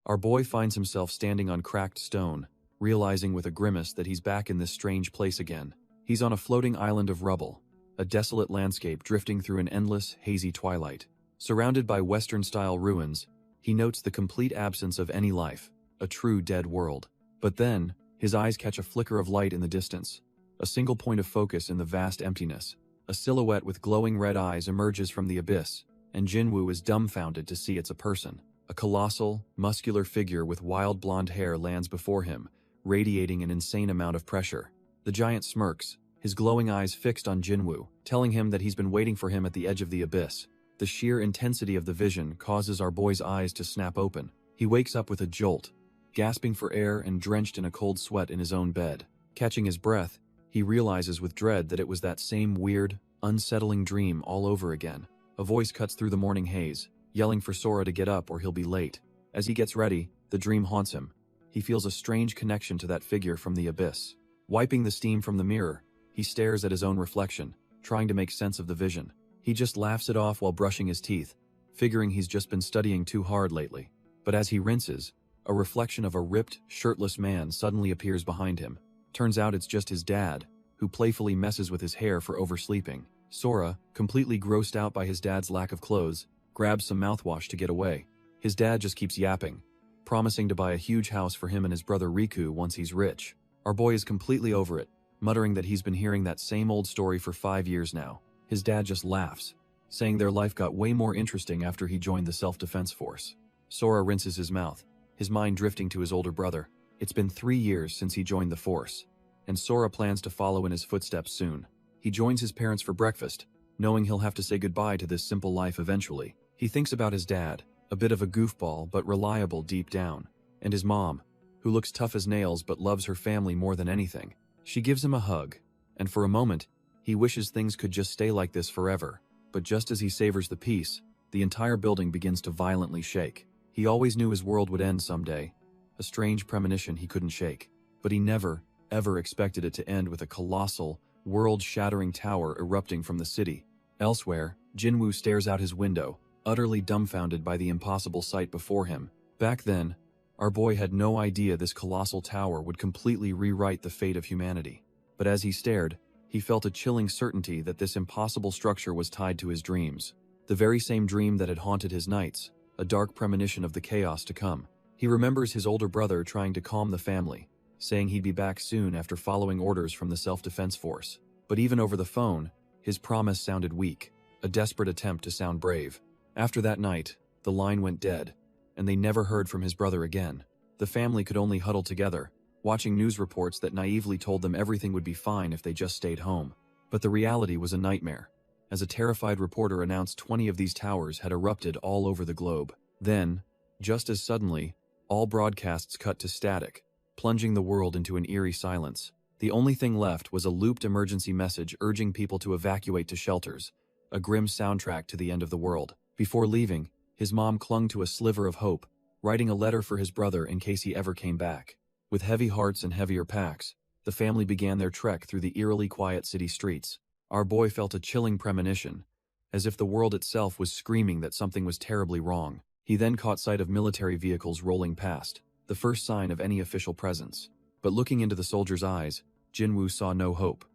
Our boy finds himself standing on cracked stone, realizing with a grimace that he's back in this strange place again. He's on a floating island of rubble, a desolate landscape drifting through an endless, hazy twilight. Surrounded by Western-style ruins, he notes the complete absence of any life, a true dead world. But then, his eyes catch a flicker of light in the distance, a single point of focus in the vast emptiness. A silhouette with glowing red eyes emerges from the abyss, and Jinwoo is dumbfounded to see it's a person. A colossal, muscular figure with wild blonde hair lands before him, radiating an insane amount of pressure. The giant smirks, his glowing eyes fixed on Jinwoo, telling him that he's been waiting for him at the edge of the abyss. The sheer intensity of the vision causes our boy's eyes to snap open. He wakes up with a jolt, gasping for air and drenched in a cold sweat in his own bed. Catching his breath, he realizes with dread that it was that same weird, unsettling dream all over again. A voice cuts through the morning haze, yelling for Sora to get up or he'll be late. As he gets ready, the dream haunts him. He feels a strange connection to that figure from the abyss. Wiping the steam from the mirror, he stares at his own reflection, trying to make sense of the vision. He just laughs it off while brushing his teeth, figuring he's just been studying too hard lately. But as he rinses, a reflection of a ripped, shirtless man suddenly appears behind him. Turns out it's just his dad, who playfully messes with his hair for oversleeping. Sora, completely grossed out by his dad's lack of clothes, grabs some mouthwash to get away. His dad just keeps yapping, promising to buy a huge house for him and his brother Riku once he's rich. Our boy is completely over it, muttering that he's been hearing that same old story for 5 years now. His dad just laughs, saying their life got way more interesting after he joined the self-defense force. Sora rinses his mouth, his mind drifting to his older brother. It's been 3 years since he joined the force, and Sora plans to follow in his footsteps soon. He joins his parents for breakfast, knowing he'll have to say goodbye to this simple life eventually. He thinks about his dad, a bit of a goofball but reliable deep down, and his mom, who looks tough as nails but loves her family more than anything. She gives him a hug, and for a moment, he wishes things could just stay like this forever. But just as he savors the peace, the entire building begins to violently shake. He always knew his world would end someday, a strange premonition he couldn't shake. But he never, ever expected it to end with a colossal, world-shattering tower erupting from the city. Elsewhere, Jinwoo stares out his window, utterly dumbfounded by the impossible sight before him. Back then, our boy had no idea this colossal tower would completely rewrite the fate of humanity. But as he stared, he felt a chilling certainty that this impossible structure was tied to his dreams. The very same dream that had haunted his nights, a dark premonition of the chaos to come. He remembers his older brother trying to calm the family, saying he'd be back soon after following orders from the self-defense force. But even over the phone, his promise sounded weak, a desperate attempt to sound brave. After that night, the line went dead, and they never heard from his brother again. The family could only huddle together, watching news reports that naively told them everything would be fine if they just stayed home. But the reality was a nightmare, as a terrified reporter announced 20 of these towers had erupted all over the globe. Then, just as suddenly, all broadcasts cut to static, plunging the world into an eerie silence. The only thing left was a looped emergency message urging people to evacuate to shelters, a grim soundtrack to the end of the world. Before leaving, his mom clung to a sliver of hope, writing a letter for his brother in case he ever came back. With heavy hearts and heavier packs, the family began their trek through the eerily quiet city streets. Our boy felt a chilling premonition, as if the world itself was screaming that something was terribly wrong. He then caught sight of military vehicles rolling past, the first sign of any official presence. But looking into the soldier's eyes, Jinwoo saw no hope,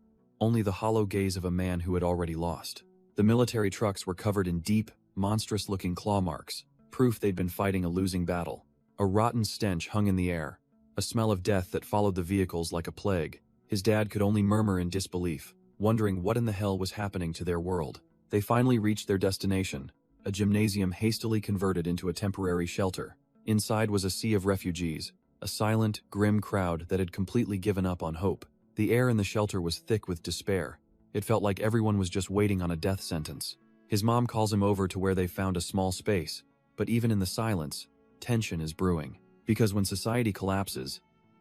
only the hollow gaze of a man who had already lost. The military trucks were covered in deep, monstrous-looking claw marks, proof they'd been fighting a losing battle. A rotten stench hung in the air, a smell of death that followed the vehicles like a plague. His dad could only murmur in disbelief, wondering what in the hell was happening to their world. They finally reached their destination, a gymnasium hastily converted into a temporary shelter. Inside was a sea of refugees, a silent, grim crowd that had completely given up on hope. The air in the shelter was thick with despair. It felt like everyone was just waiting on a death sentence. His mom calls him over to where they found a small space, but even in the silence, tension is brewing. Because when society collapses,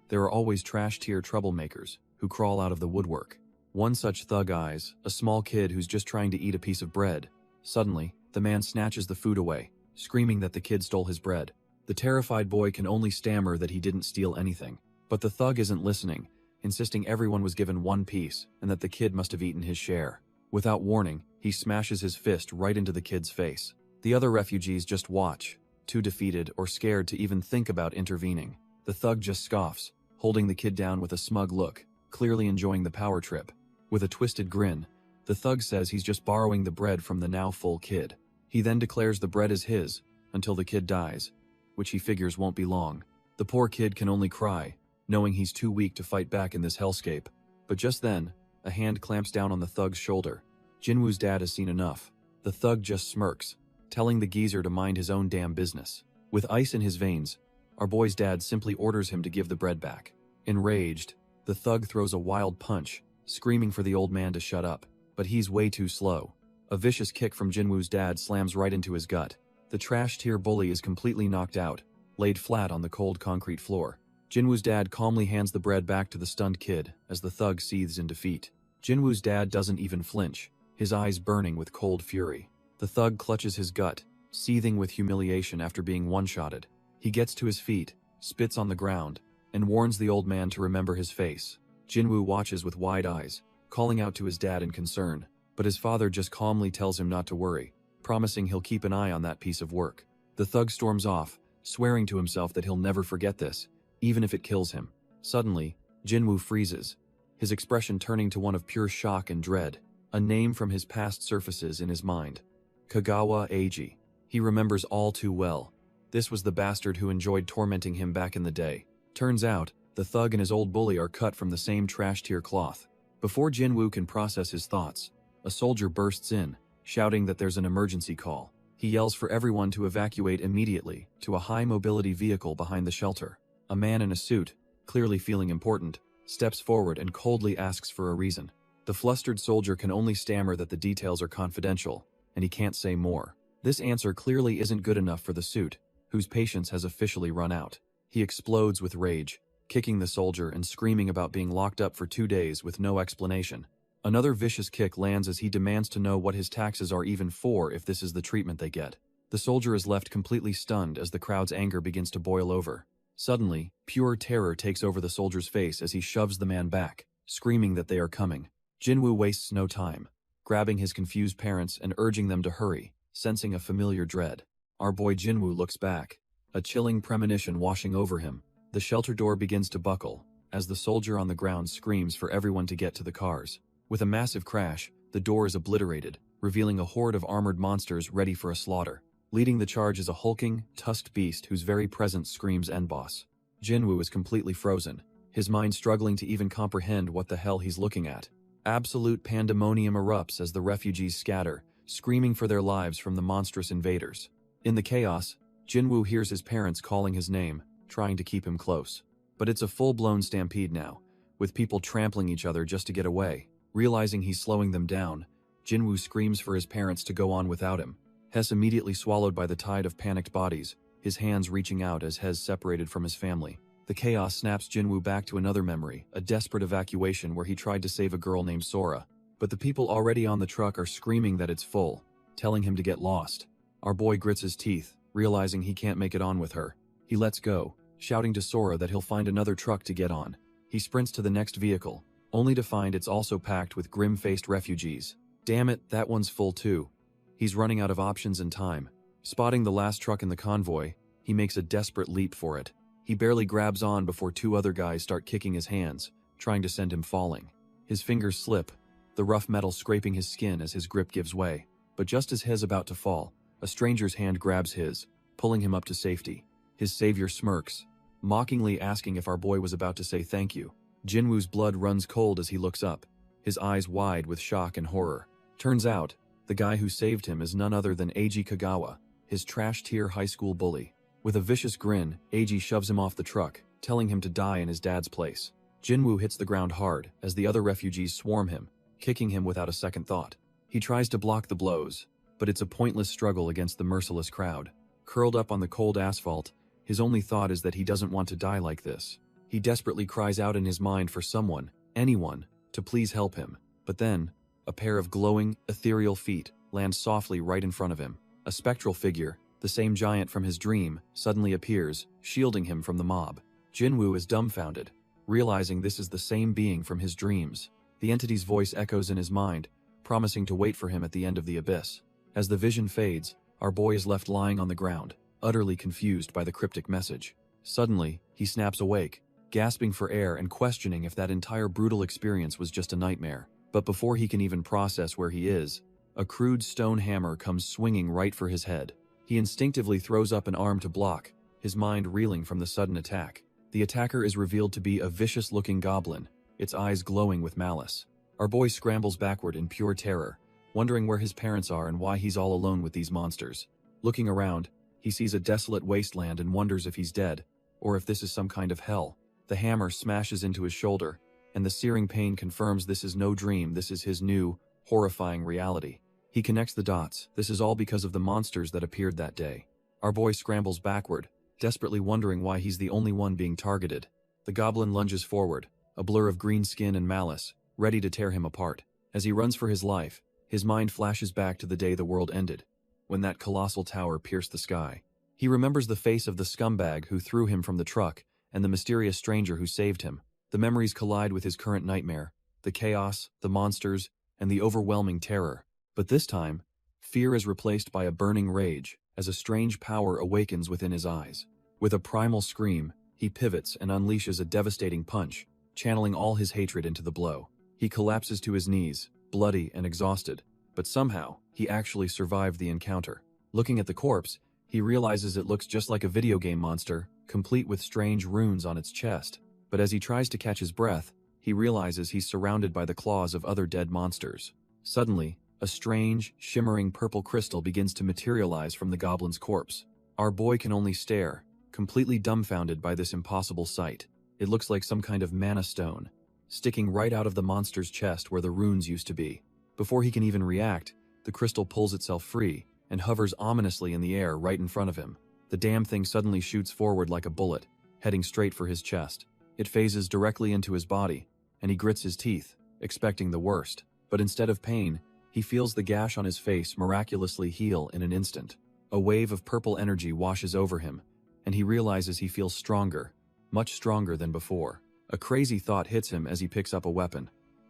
there are always trash-tier troublemakers who crawl out of the woodwork. One such thug eyes, a small kid who's just trying to eat a piece of bread. Suddenly, the man snatches the food away, screaming that the kid stole his bread. The terrified boy can only stammer that he didn't steal anything. But the thug isn't listening, insisting everyone was given one piece and that the kid must have eaten his share. Without warning, he smashes his fist right into the kid's face. The other refugees just watch, too defeated or scared to even think about intervening. The thug just scoffs, holding the kid down with a smug look, clearly enjoying the power trip. With a twisted grin, the thug says he's just borrowing the bread from the now full kid. He then declares the bread is his, until the kid dies, which he figures won't be long. The poor kid can only cry, knowing he's too weak to fight back in this hellscape. But just then, a hand clamps down on the thug's shoulder. Jinwoo's dad has seen enough. The thug just smirks, telling the geezer to mind his own damn business. With ice in his veins, our boy's dad simply orders him to give the bread back. Enraged, the thug throws a wild punch, screaming for the old man to shut up. But he's way too slow. A vicious kick from Jinwoo's dad slams right into his gut. The trash-tier bully is completely knocked out, laid flat on the cold concrete floor. Jinwoo's dad calmly hands the bread back to the stunned kid as the thug seethes in defeat. Jinwoo's dad doesn't even flinch, his eyes burning with cold fury. The thug clutches his gut, seething with humiliation after being one-shotted. He gets to his feet, spits on the ground, and warns the old man to remember his face. Jinwoo watches with wide eyes, calling out to his dad in concern, but his father just calmly tells him not to worry, promising he'll keep an eye on that piece of work. The thug storms off, swearing to himself that he'll never forget this, even if it kills him. Suddenly, Jinwoo freezes, his expression turning to one of pure shock and dread. A name from his past surfaces in his mind. Kagawa Eiji. He remembers all too well. This was the bastard who enjoyed tormenting him back in the day. Turns out, the thug and his old bully are cut from the same trash-tier cloth. Before Jinwoo can process his thoughts, a soldier bursts in, shouting that there's an emergency call. He yells for everyone to evacuate immediately to a high-mobility vehicle behind the shelter. A man in a suit, clearly feeling important, steps forward and coldly asks for a reason. The flustered soldier can only stammer that the details are confidential, and he can't say more. This answer clearly isn't good enough for the suit, whose patience has officially run out. He explodes with rage, kicking the soldier and screaming about being locked up for 2 days with no explanation. Another vicious kick lands as he demands to know what his taxes are even for if this is the treatment they get. The soldier is left completely stunned as the crowd's anger begins to boil over. Suddenly, pure terror takes over the soldier's face as he shoves the man back, screaming that they are coming. Jinwoo wastes no time, grabbing his confused parents and urging them to hurry, sensing a familiar dread. Our boy Jinwoo looks back, a chilling premonition washing over him. The shelter door begins to buckle, as the soldier on the ground screams for everyone to get to the cars. With a massive crash, the door is obliterated, revealing a horde of armored monsters ready for a slaughter. Leading the charge is a hulking, tusked beast whose very presence screams end boss. Jinwoo is completely frozen, his mind struggling to even comprehend what the hell he's looking at. Absolute pandemonium erupts as the refugees scatter, screaming for their lives from the monstrous invaders. In the chaos, Jinwoo hears his parents calling his name, trying to keep him close. But it's a full-blown stampede now, with people trampling each other just to get away. Realizing he's slowing them down, Jinwoo screams for his parents to go on without him. Hes immediately swallowed by the tide of panicked bodies, his hands reaching out as Hes separated from his family. The chaos snaps Jinwoo back to another memory, a desperate evacuation where he tried to save a girl named Sora. But the people already on the truck are screaming that it's full, telling him to get lost. Our boy grits his teeth, realizing he can't make it on with her. He lets go, shouting to Sora that he'll find another truck to get on. He sprints to the next vehicle, only to find it's also packed with grim-faced refugees. Damn it, that one's full too. He's running out of options and time. Spotting the last truck in the convoy, he makes a desperate leap for it. He barely grabs on before 2 other guys start kicking his hands, trying to send him falling. His fingers slip, the rough metal scraping his skin as his grip gives way. But just as Hes about to fall, a stranger's hand grabs his, pulling him up to safety. His savior smirks, mockingly asking if our boy was about to say thank you. Jinwoo's blood runs cold as he looks up, his eyes wide with shock and horror. Turns out, the guy who saved him is none other than Eiji Kagawa, his trash-tier high school bully. With a vicious grin, Eiji shoves him off the truck, telling him to die in his dad's place. Jinwoo hits the ground hard as the other refugees swarm him, kicking him without a second thought. He tries to block the blows, but it's a pointless struggle against the merciless crowd. Curled up on the cold asphalt, his only thought is that he doesn't want to die like this. He desperately cries out in his mind for someone, anyone, to please help him. But then, a pair of glowing, ethereal feet land softly right in front of him. A spectral figure, the same giant from his dream, suddenly appears, shielding him from the mob. Jinwoo is dumbfounded, realizing this is the same being from his dreams. The entity's voice echoes in his mind, promising to wait for him at the end of the abyss. As the vision fades, our boy is left lying on the ground, utterly confused by the cryptic message. Suddenly, he snaps awake, gasping for air and questioning if that entire brutal experience was just a nightmare. But before he can even process where he is, a crude stone hammer comes swinging right for his head. He instinctively throws up an arm to block, his mind reeling from the sudden attack. The attacker is revealed to be a vicious-looking goblin, its eyes glowing with malice. Our boy scrambles backward in pure terror, wondering where his parents are and why he's all alone with these monsters. Looking around, he sees a desolate wasteland and wonders if he's dead, or if this is some kind of hell. The hammer smashes into his shoulder, and the searing pain confirms this is no dream, this is his new, horrifying reality. He connects the dots. This is all because of the monsters that appeared that day. Our boy scrambles backward, desperately wondering why he's the only one being targeted. The goblin lunges forward, a blur of green skin and malice, ready to tear him apart. As he runs for his life, his mind flashes back to the day the world ended, when that colossal tower pierced the sky. He remembers the face of the scumbag who threw him from the truck, and the mysterious stranger who saved him. The memories collide with his current nightmare, the chaos, the monsters, and the overwhelming terror. But this time, fear is replaced by a burning rage, as a strange power awakens within his eyes. With a primal scream, he pivots and unleashes a devastating punch, channeling all his hatred into the blow. He collapses to his knees, bloody and exhausted, but somehow, he actually survived the encounter. Looking at the corpse, he realizes it looks just like a video game monster, complete with strange runes on its chest. But as he tries to catch his breath, he realizes he's surrounded by the claws of other dead monsters. Suddenly, a strange, shimmering purple crystal begins to materialize from the goblin's corpse. Our boy can only stare, completely dumbfounded by this impossible sight. It looks like some kind of mana stone, sticking right out of the monster's chest where the runes used to be. Before he can even react, the crystal pulls itself free and hovers ominously in the air right in front of him. The damn thing suddenly shoots forward like a bullet, heading straight for his chest. It phases directly into his body, and he grits his teeth, expecting the worst. But instead of pain, he feels the gash on his face miraculously heal in an instant. A wave of purple energy washes over him, and he realizes he feels stronger, much stronger than before. A crazy thought hits him as he picks up a weapon.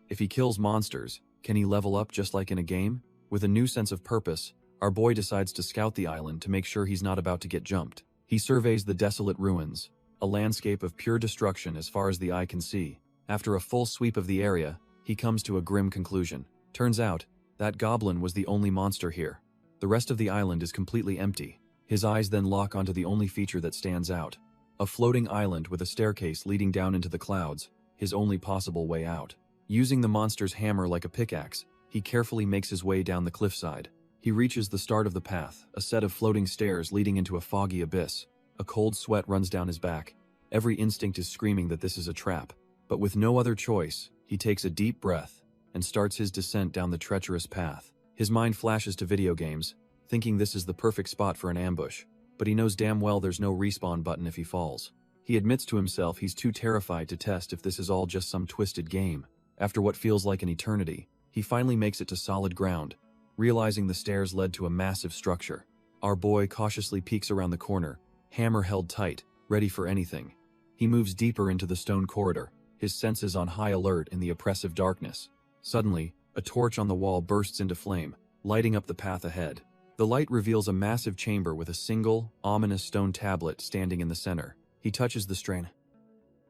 If he kills monsters, can he level up just like in a game? With a new sense of purpose, our boy decides to scout the island to make sure he's not about to get jumped. He surveys the desolate ruins, a landscape of pure destruction as far as the eye can see. After a full sweep of the area, he comes to a grim conclusion. Turns out, that goblin was the only monster here. The rest of the island is completely empty. His eyes then lock onto the only feature that stands out. A floating island with a staircase leading down into the clouds, his only possible way out. Using the monster's hammer like a pickaxe, he carefully makes his way down the cliffside. He reaches the start of the path, a set of floating stairs leading into a foggy abyss. A cold sweat runs down his back. Every instinct is screaming that this is a trap. But with no other choice, he takes a deep breath and starts his descent down the treacherous path. His mind flashes to video games, thinking this is the perfect spot for an ambush. But he knows damn well there's no respawn button if he falls. He admits to himself he's too terrified to test if this is all just some twisted game. After what feels like an eternity, he finally makes it to solid ground, realizing the stairs led to a massive structure. Our boy cautiously peeks around the corner, hammer held tight, ready for anything. He moves deeper into the stone corridor, his senses on high alert in the oppressive darkness. Suddenly, a torch on the wall bursts into flame, lighting up the path ahead. The light reveals a massive chamber with a single, ominous stone tablet standing in the center. He touches the strain.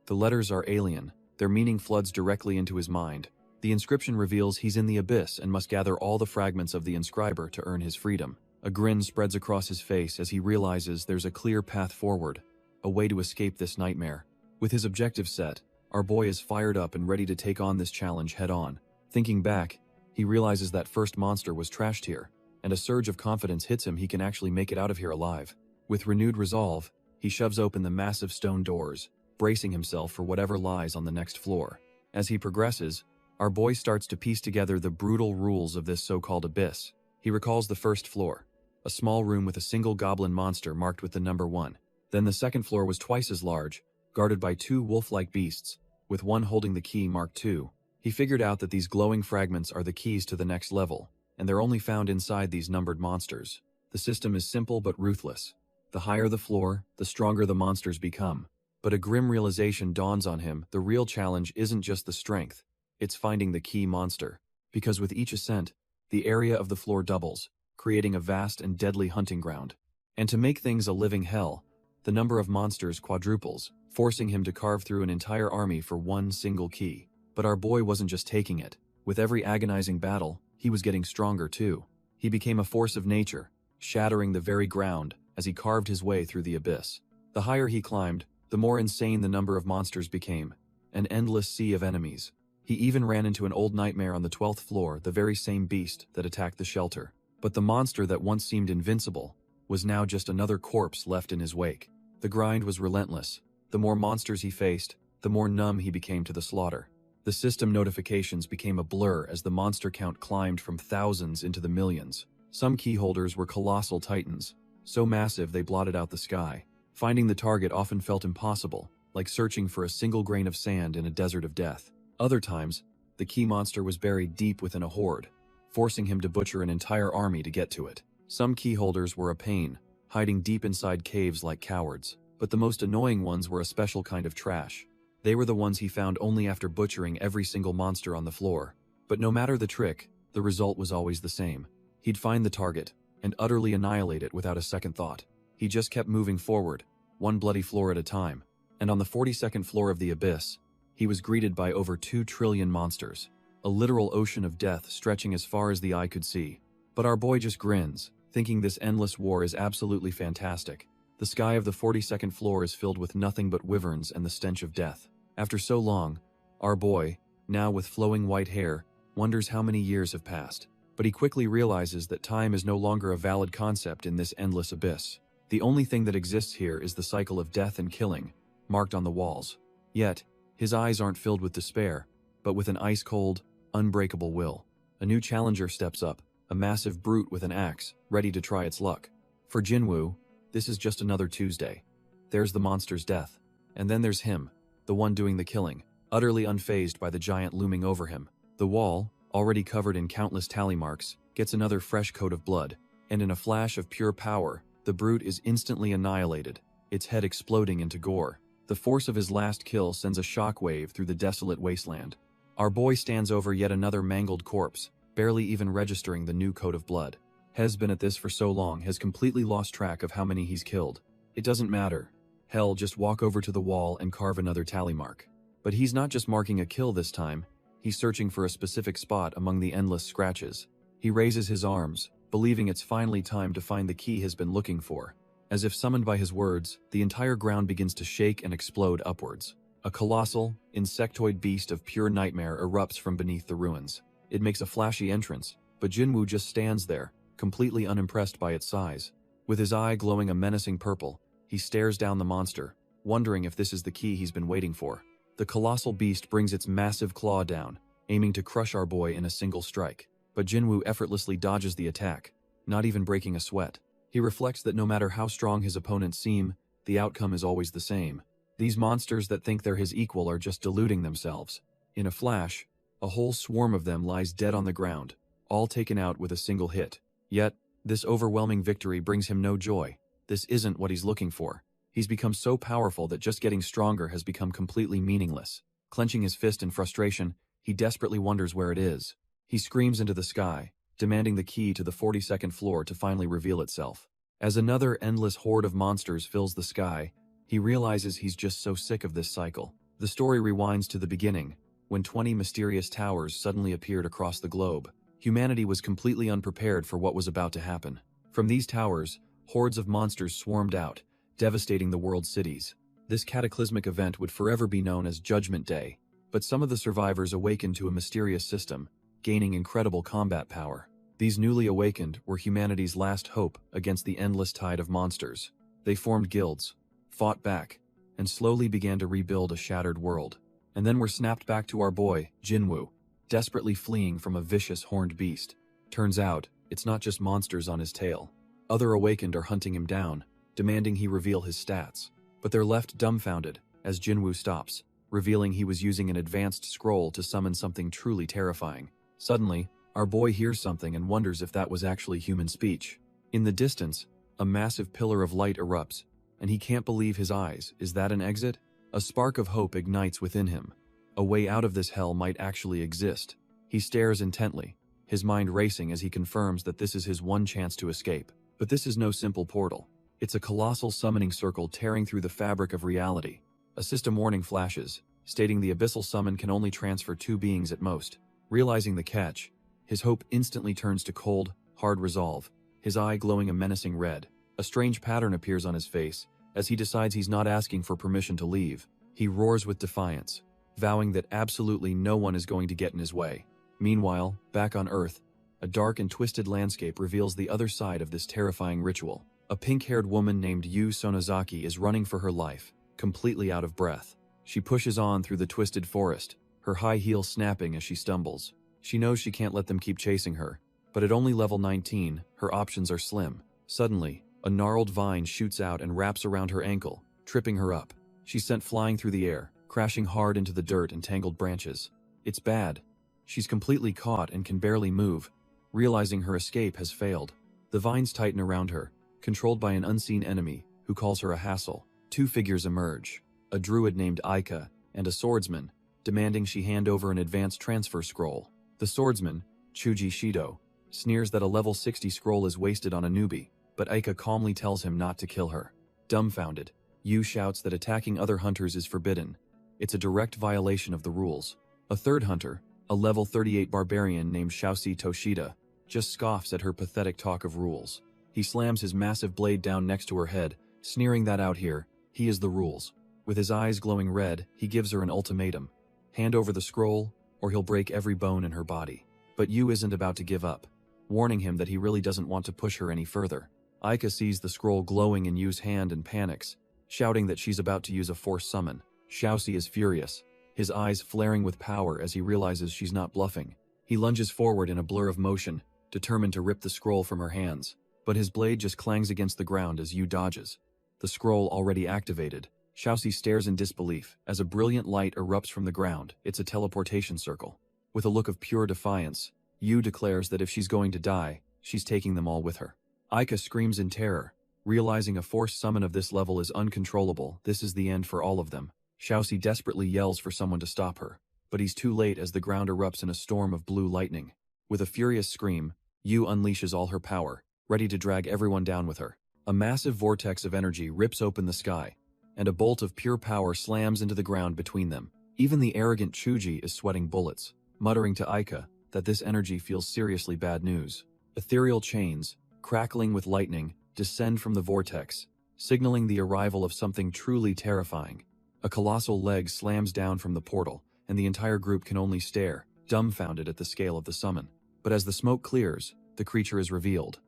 The letters are alien. Their meaning floods directly into his mind. The inscription reveals he's in the abyss and must gather all the fragments of the inscriber to earn his freedom. A grin spreads across his face as he realizes there's a clear path forward, a way to escape this nightmare. With his objective set, our boy is fired up and ready to take on this challenge head-on. Thinking back, he realizes that first monster was trashed here, and a surge of confidence hits him he can actually make it out of here alive. With renewed resolve, he shoves open the massive stone doors, bracing himself for whatever lies on the next floor. As he progresses, our boy starts to piece together the brutal rules of this so-called abyss. He recalls the first floor, a small room with a single goblin monster marked with the number 1. Then the second floor was twice as large, guarded by 2 wolf-like beasts, with one holding the key marked 2. He figured out that these glowing fragments are the keys to the next level, and they're only found inside these numbered monsters. The system is simple but ruthless. The higher the floor, the stronger the monsters become. But a grim realization dawns on him: the real challenge isn't just the strength, it's finding the key monster. Because with each ascent, the area of the floor doubles, creating a vast and deadly hunting ground. And to make things a living hell, the number of monsters quadruples, forcing him to carve through an entire army for one single key. But our boy wasn't just taking it. With every agonizing battle, he was getting stronger too. He became a force of nature, shattering the very ground as he carved his way through the abyss. The higher he climbed, the more insane the number of monsters became, an endless sea of enemies. He even ran into an old nightmare on the 12th floor, the very same beast that attacked the shelter. But the monster that once seemed invincible was now just another corpse left in his wake. The grind was relentless. The more monsters he faced, the more numb he became to the slaughter. The system notifications became a blur as the monster count climbed from thousands into the millions. Some keyholders were colossal titans, so massive they blotted out the sky. Finding the target often felt impossible, like searching for a single grain of sand in a desert of death. Other times, the key monster was buried deep within a horde, forcing him to butcher an entire army to get to it. Some keyholders were a pain, hiding deep inside caves like cowards, but the most annoying ones were a special kind of trash. They were the ones he found only after butchering every single monster on the floor. But no matter the trick, the result was always the same. He'd find the target, and utterly annihilate it without a second thought. He just kept moving forward, one bloody floor at a time, and on the 42nd floor of the abyss, he was greeted by over 2 trillion monsters, a literal ocean of death stretching as far as the eye could see. But our boy just grins, thinking this endless war is absolutely fantastic. The sky of the 42nd floor is filled with nothing but wyverns and the stench of death. After so long, our boy, now with flowing white hair, wonders how many years have passed. But he quickly realizes that time is no longer a valid concept in this endless abyss. The only thing that exists here is the cycle of death and killing, marked on the walls. Yet, his eyes aren't filled with despair, but with an ice-cold, unbreakable will. A new challenger steps up, a massive brute with an axe, ready to try its luck. For Jinwoo, this is just another Tuesday. There's the monster's death, and then there's him, the one doing the killing, utterly unfazed by the giant looming over him. The wall, already covered in countless tally marks, gets another fresh coat of blood, and in a flash of pure power, the brute is instantly annihilated, its head exploding into gore. The force of his last kill sends a shockwave through the desolate wasteland. Our boy stands over yet another mangled corpse, barely even registering the new coat of blood. Has been at this for so long, has completely lost track of how many he's killed. It doesn't matter. Hell, just walk over to the wall and carve another tally mark. But he's not just marking a kill this time, he's searching for a specific spot among the endless scratches. He raises his arms, believing it's finally time to find the key he's been looking for. As if summoned by his words, the entire ground begins to shake and explode upwards. A colossal, insectoid beast of pure nightmare erupts from beneath the ruins. It makes a flashy entrance, but Jinwoo just stands there, completely unimpressed by its size. With his eye glowing a menacing purple, he stares down the monster, wondering if this is the key he's been waiting for. The colossal beast brings its massive claw down, aiming to crush our boy in a single strike. But Jinwoo effortlessly dodges the attack, not even breaking a sweat. He reflects that no matter how strong his opponents seem, the outcome is always the same. These monsters that think they're his equal are just deluding themselves. In a flash, a whole swarm of them lies dead on the ground, all taken out with a single hit. Yet, this overwhelming victory brings him no joy. This isn't what he's looking for. He's become so powerful that just getting stronger has become completely meaningless. Clenching his fist in frustration, he desperately wonders where it is. He screams into the sky, demanding the key to the 42nd floor to finally reveal itself. As another endless horde of monsters fills the sky, he realizes he's just so sick of this cycle. The story rewinds to the beginning, when 20 mysterious towers suddenly appeared across the globe. Humanity was completely unprepared for what was about to happen. From these towers, hordes of monsters swarmed out, devastating the world's cities. This cataclysmic event would forever be known as Judgment Day, but some of the survivors awakened to a mysterious system, gaining incredible combat power. These newly awakened were humanity's last hope against the endless tide of monsters. They formed guilds, fought back, and slowly began to rebuild a shattered world. And then were snapped back to our boy, Jinwoo, desperately fleeing from a vicious horned beast. Turns out, it's not just monsters on his tail. Other awakened are hunting him down, demanding he reveal his stats. But they're left dumbfounded as Jinwoo stops, revealing he was using an advanced scroll to summon something truly terrifying. Suddenly, our boy hears something and wonders if that was actually human speech. In the distance, a massive pillar of light erupts, and he can't believe his eyes. Is that an exit? A spark of hope ignites within him. A way out of this hell might actually exist. He stares intently, his mind racing as he confirms that this is his one chance to escape. But this is no simple portal. It's a colossal summoning circle tearing through the fabric of reality. A system warning flashes, stating the abyssal summon can only transfer 2 beings at most. Realizing the catch, his hope instantly turns to cold, hard resolve, his eye glowing a menacing red. A strange pattern appears on his face. As he decides he's not asking for permission to leave, he roars with defiance, vowing that absolutely no one is going to get in his way. Meanwhile, back on Earth, a dark and twisted landscape reveals the other side of this terrifying ritual. A pink-haired woman named Yu Sonozaki is running for her life, completely out of breath. She pushes on through the twisted forest, her high heel snapping as she stumbles. She knows she can't let them keep chasing her, but at only level 19, her options are slim. Suddenly, a gnarled vine shoots out and wraps around her ankle, tripping her up. She's sent flying through the air, crashing hard into the dirt and tangled branches. It's bad. She's completely caught and can barely move, realizing her escape has failed. The vines tighten around her, controlled by an unseen enemy who calls her a hassle. 2 figures emerge, a druid named Aika and a swordsman, demanding she hand over an advanced transfer scroll. The swordsman, Chuji Shido, sneers that a level 60 scroll is wasted on a newbie, but Aika calmly tells him not to kill her. Dumbfounded, Yu shouts that attacking other hunters is forbidden. It's a direct violation of the rules. A third hunter, a level 38 barbarian named Shaoxi Toshida, just scoffs at her pathetic talk of rules. He slams his massive blade down next to her head, sneering that out here, he is the rules. With his eyes glowing red, he gives her an ultimatum. Hand over the scroll, or he'll break every bone in her body. But Yu isn't about to give up, warning him that he really doesn't want to push her any further. Aika sees the scroll glowing in Yu's hand and panics, shouting that she's about to use a force summon. Shaoxi is furious, his eyes flaring with power as he realizes she's not bluffing. He lunges forward in a blur of motion, determined to rip the scroll from her hands, but his blade just clangs against the ground as Yu dodges. The scroll already activated. Shaoxi stares in disbelief as a brilliant light erupts from the ground. It's a teleportation circle. With a look of pure defiance, Yu declares that if she's going to die, she's taking them all with her. Aika screams in terror, realizing a force summon of this level is uncontrollable. This is the end for all of them. Shaoxi desperately yells for someone to stop her, but he's too late as the ground erupts in a storm of blue lightning. With a furious scream, Yu unleashes all her power, ready to drag everyone down with her. A massive vortex of energy rips open the sky, and a bolt of pure power slams into the ground between them. Even the arrogant Chuji is sweating bullets, muttering to Aika that this energy feels seriously bad news. Ethereal chains, crackling with lightning, descend from the vortex, signaling the arrival of something truly terrifying. A colossal leg slams down from the portal, and the entire group can only stare, dumbfounded at the scale of the summon. But as the smoke clears, the creature is revealed.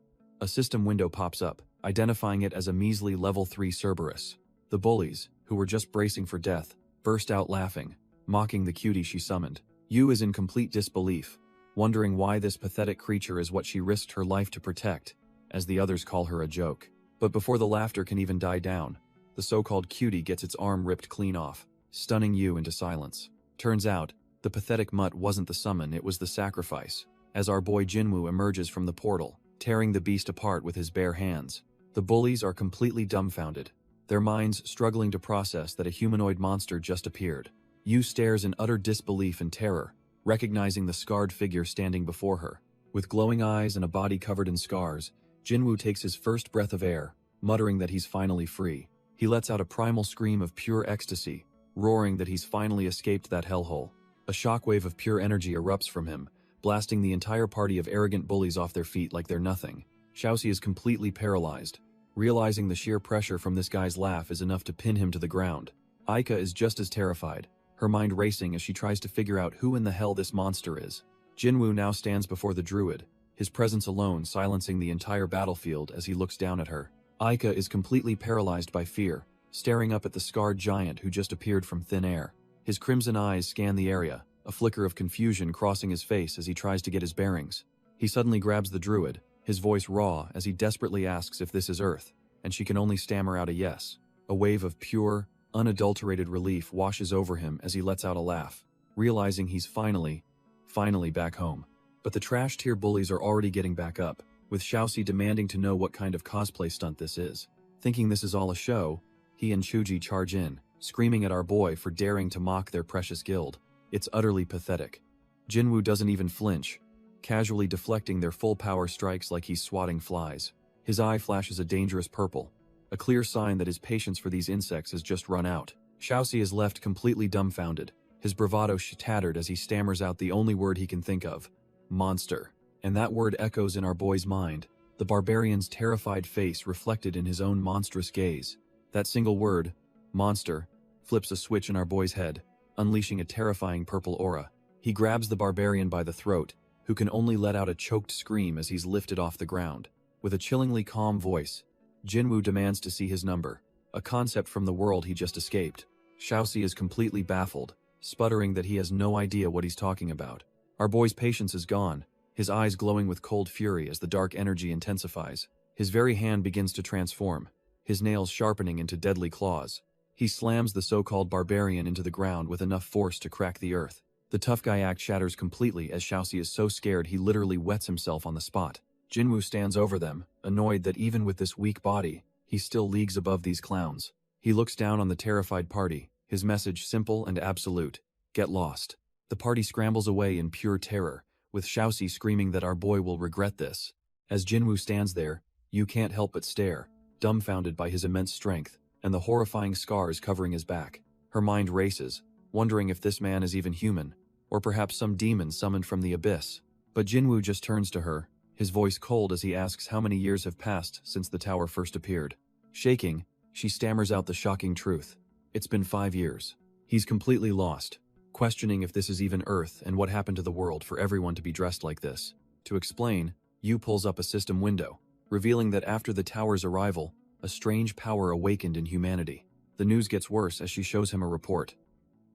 A system window pops up, identifying it as a measly level 3 Cerberus. The bullies, who were just bracing for death, burst out laughing, mocking the cutie she summoned. Yu is in complete disbelief, wondering why this pathetic creature is what she risked her life to protect, as the others call her a joke. But before the laughter can even die down, the so-called cutie gets its arm ripped clean off, stunning Yu into silence. Turns out, the pathetic mutt wasn't the summon, it was the sacrifice, as our boy Jinwoo emerges from the portal, tearing the beast apart with his bare hands. The bullies are completely dumbfounded, their minds struggling to process that a humanoid monster just appeared. Yu stares in utter disbelief and terror, recognizing the scarred figure standing before her. With glowing eyes and a body covered in scars, Jinwoo takes his first breath of air, muttering that he's finally free. He lets out a primal scream of pure ecstasy, roaring that he's finally escaped that hellhole. A shockwave of pure energy erupts from him, blasting the entire party of arrogant bullies off their feet like they're nothing. Shaoxi is completely paralyzed, realizing the sheer pressure from this guy's laugh is enough to pin him to the ground. Aika is just as terrified, her mind racing as she tries to figure out who in the hell this monster is. Jinwoo now stands before the druid, his presence alone silencing the entire battlefield as he looks down at her. Aika is completely paralyzed by fear, staring up at the scarred giant who just appeared from thin air. His crimson eyes scan the area, a flicker of confusion crossing his face as he tries to get his bearings. He suddenly grabs the druid, his voice raw as he desperately asks if this is Earth, and she can only stammer out a yes. A wave of pure, unadulterated relief washes over him as he lets out a laugh, realizing he's finally back home. But the trash-tier bullies are already getting back up, with Shaoxi demanding to know what kind of cosplay stunt this is. Thinking this is all a show, he and Chuji charge in, screaming at our boy for daring to mock their precious guild. It's utterly pathetic. Jinwoo doesn't even flinch, casually deflecting their full power strikes like he's swatting flies. His eye flashes a dangerous purple, a clear sign that his patience for these insects has just run out. Xiaoxi is left completely dumbfounded, his bravado tattered as he stammers out the only word he can think of: monster. And that word echoes in our boy's mind, the barbarian's terrified face reflected in his own monstrous gaze. That single word, monster, flips a switch in our boy's head, unleashing a terrifying purple aura. He grabs the barbarian by the throat, who can only let out a choked scream as he's lifted off the ground. With a chillingly calm voice, Jinwoo demands to see his number, a concept from the world he just escaped. Xiaoxi is completely baffled, sputtering that he has no idea what he's talking about. Our boy's patience is gone, his eyes glowing with cold fury as the dark energy intensifies. His very hand begins to transform, his nails sharpening into deadly claws. He slams the so-called barbarian into the ground with enough force to crack the earth. The tough guy act shatters completely as Xiaoxi is so scared he literally wets himself on the spot. Jinwoo stands over them, annoyed that even with this weak body, he's still leagues above these clowns. He looks down on the terrified party, his message simple and absolute: get lost. The party scrambles away in pure terror, with Xiaoxi screaming that our boy will regret this. As Jinwoo stands there, you can't help but stare, dumbfounded by his immense strength and the horrifying scars covering his back. Her mind races, wondering if this man is even human, or perhaps some demon summoned from the abyss. But Jinwoo just turns to her, his voice cold as he asks how many years have passed since the tower first appeared. Shaking, she stammers out the shocking truth. It's been 5 years. He's completely lost, questioning if this is even Earth and what happened to the world for everyone to be dressed like this. To explain, Yu pulls up a system window, revealing that after the tower's arrival, a strange power awakened in humanity. The news gets worse as she shows him a report.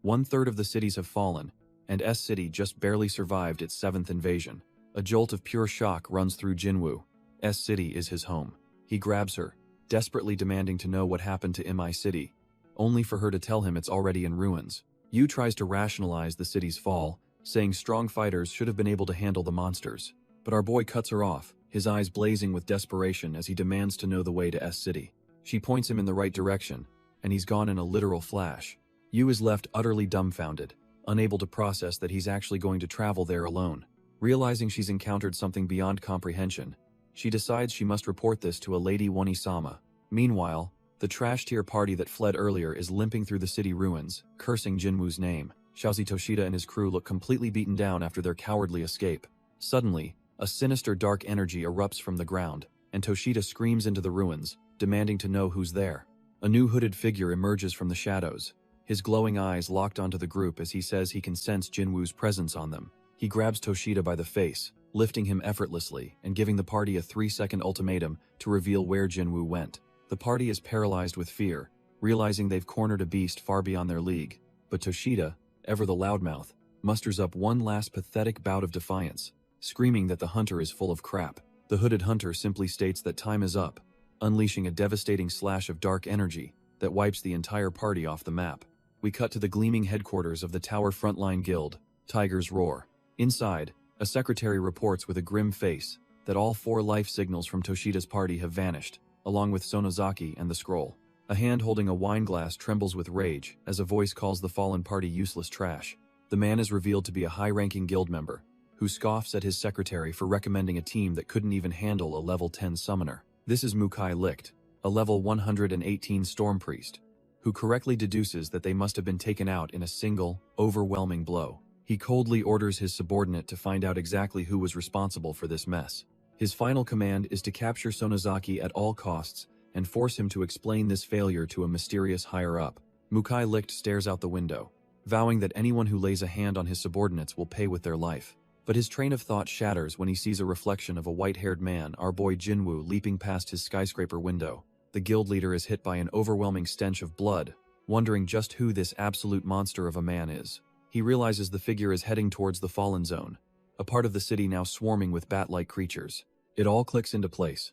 1/3 of the cities have fallen, and S City just barely survived its 7th invasion. A jolt of pure shock runs through Jinwoo. S City is his home. He grabs her, desperately demanding to know what happened to MI City, only for her to tell him it's already in ruins. Yu tries to rationalize the city's fall, saying strong fighters should have been able to handle the monsters. But our boy cuts her off, his eyes blazing with desperation as he demands to know the way to S City. She points him in the right direction, and he's gone in a literal flash. Yu is left utterly dumbfounded, unable to process that he's actually going to travel there alone. Realizing she's encountered something beyond comprehension, she decides she must report this to a Lady Wani-sama. Meanwhile, the trash tier party that fled earlier is limping through the city ruins, cursing Jinwoo's name. Xiaoxi Toshida and his crew look completely beaten down after their cowardly escape. Suddenly, a sinister dark energy erupts from the ground, and Toshida screams into the ruins, demanding to know who's there. A new hooded figure emerges from the shadows, his glowing eyes locked onto the group as he says he can sense Jinwoo's presence on them. He grabs Toshida by the face, lifting him effortlessly and giving the party a 3-second ultimatum to reveal where Jinwoo went. The party is paralyzed with fear, realizing they've cornered a beast far beyond their league. But Toshida, ever the loudmouth, musters up one last pathetic bout of defiance, screaming that the hunter is full of crap. The hooded hunter simply states that time is up, unleashing a devastating slash of dark energy that wipes the entire party off the map. We cut to the gleaming headquarters of the Tower Frontline Guild, Tiger's Roar. Inside, a secretary reports with a grim face that all 4 life signals from Toshida's party have vanished, along with Sonozaki and the scroll. A hand holding a wine glass trembles with rage as a voice calls the fallen party useless trash. The man is revealed to be a high-ranking guild member, who scoffs at his secretary for recommending a team that couldn't even handle a level 10 summoner. This is Mukai Licht, a level 118 storm priest, who correctly deduces that they must have been taken out in a single, overwhelming blow. He coldly orders his subordinate to find out exactly who was responsible for this mess. His final command is to capture Sonozaki at all costs and force him to explain this failure to a mysterious higher-up. Mukai Licht stares out the window, vowing that anyone who lays a hand on his subordinates will pay with their life. But his train of thought shatters when he sees a reflection of a white-haired man, our boy Jinwoo, leaping past his skyscraper window. The guild leader is hit by an overwhelming stench of blood, wondering just who this absolute monster of a man is. He realizes the figure is heading towards the Fallen Zone, a part of the city now swarming with bat-like creatures. It all clicks into place.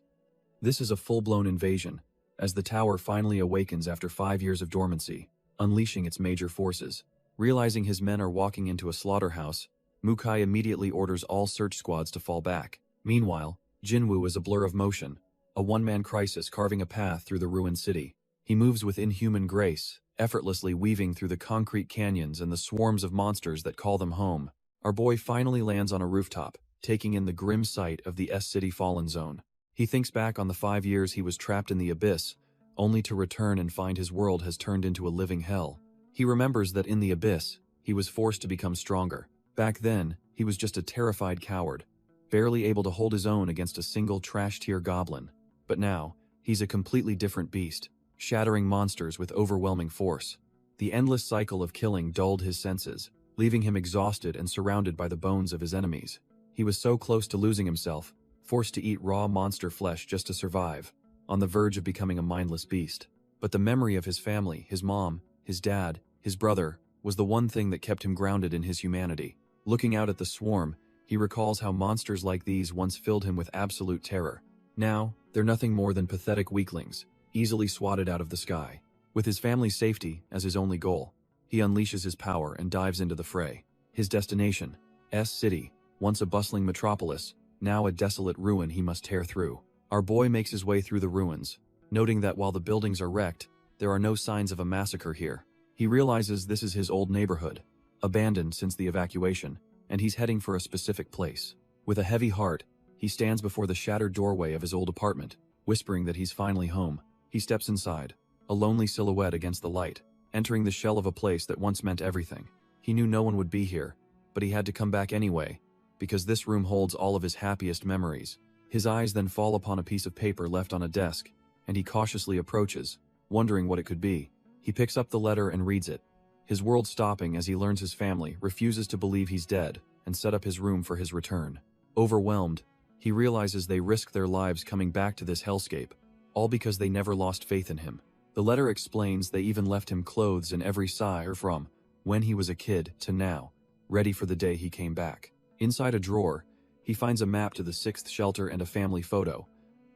This is a full-blown invasion, as the tower finally awakens after 5 years of dormancy, unleashing its major forces. Realizing his men are walking into a slaughterhouse, Mukai immediately orders all search squads to fall back. Meanwhile, Jinwoo is a blur of motion, a one-man crisis carving a path through the ruined city. He moves with inhuman grace, effortlessly weaving through the concrete canyons and the swarms of monsters that call them home. Our boy finally lands on a rooftop, taking in the grim sight of the S City Fallen Zone. He thinks back on the 5 years he was trapped in the abyss, only to return and find his world has turned into a living hell. He remembers that in the abyss, he was forced to become stronger. Back then, he was just a terrified coward, barely able to hold his own against a single trash-tier goblin. But now, he's a completely different beast, shattering monsters with overwhelming force. The endless cycle of killing dulled his senses, leaving him exhausted and surrounded by the bones of his enemies. He was so close to losing himself, forced to eat raw monster flesh just to survive, on the verge of becoming a mindless beast. But the memory of his family, his mom, his dad, his brother, was the one thing that kept him grounded in his humanity. Looking out at the swarm, he recalls how monsters like these once filled him with absolute terror. Now, they're nothing more than pathetic weaklings, easily swatted out of the sky. With his family's safety as his only goal, he unleashes his power and dives into the fray. His destination, S-City, once a bustling metropolis, now a desolate ruin he must tear through. Our boy makes his way through the ruins, noting that while the buildings are wrecked, there are no signs of a massacre here. He realizes this is his old neighborhood, abandoned since the evacuation, and he's heading for a specific place. With a heavy heart, he stands before the shattered doorway of his old apartment, whispering that he's finally home. He steps inside, a lonely silhouette against the light, entering the shell of a place that once meant everything. He knew no one would be here, but he had to come back anyway, because this room holds all of his happiest memories. His eyes then fall upon a piece of paper left on a desk, and he cautiously approaches, wondering what it could be. He picks up the letter and reads it, his world stopping as he learns his family refuses to believe he's dead and set up his room for his return. Overwhelmed, he realizes they risk their lives coming back to this hellscape, all because they never lost faith in him. The letter explains they even left him clothes in every size from when he was a kid to now, ready for the day he came back. Inside a drawer, he finds a map to the 6th shelter and a family photo,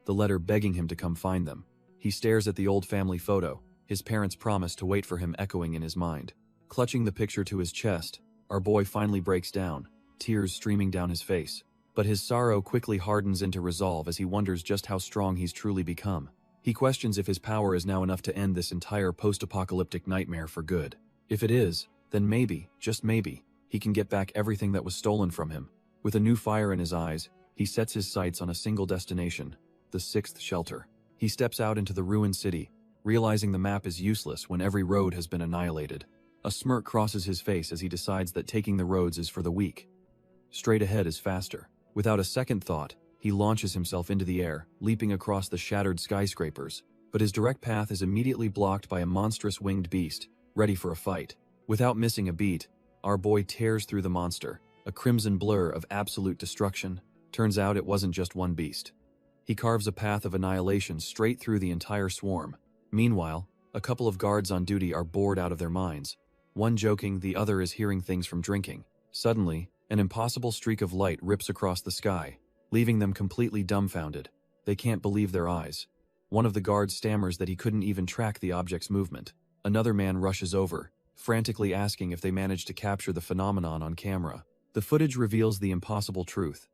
the letter begging him to come find them. He stares at the old family photo, his parents' promise to wait for him echoing in his mind. Clutching the picture to his chest, our boy finally breaks down, tears streaming down his face. But his sorrow quickly hardens into resolve as he wonders just how strong he's truly become. He questions if his power is now enough to end this entire post-apocalyptic nightmare for good. If it is, then maybe, just maybe, he can get back everything that was stolen from him. With a new fire in his eyes, he sets his sights on a single destination, the 6th shelter. He steps out into the ruined city, realizing the map is useless when every road has been annihilated. A smirk crosses his face as he decides that taking the roads is for the weak. Straight ahead is faster. Without a second thought, he launches himself into the air, leaping across the shattered skyscrapers. But his direct path is immediately blocked by a monstrous winged beast, ready for a fight. Without missing a beat, our boy tears through the monster, a crimson blur of absolute destruction. Turns out it wasn't just one beast. He carves a path of annihilation straight through the entire swarm. Meanwhile, a couple of guards on duty are bored out of their minds. One joking, the other is hearing things from drinking. Suddenly, an impossible streak of light rips across the sky, leaving them completely dumbfounded. They can't believe their eyes. One of the guards stammers that he couldn't even track the object's movement. Another man rushes over, frantically asking if they managed to capture the phenomenon on camera. The footage reveals the impossible truth.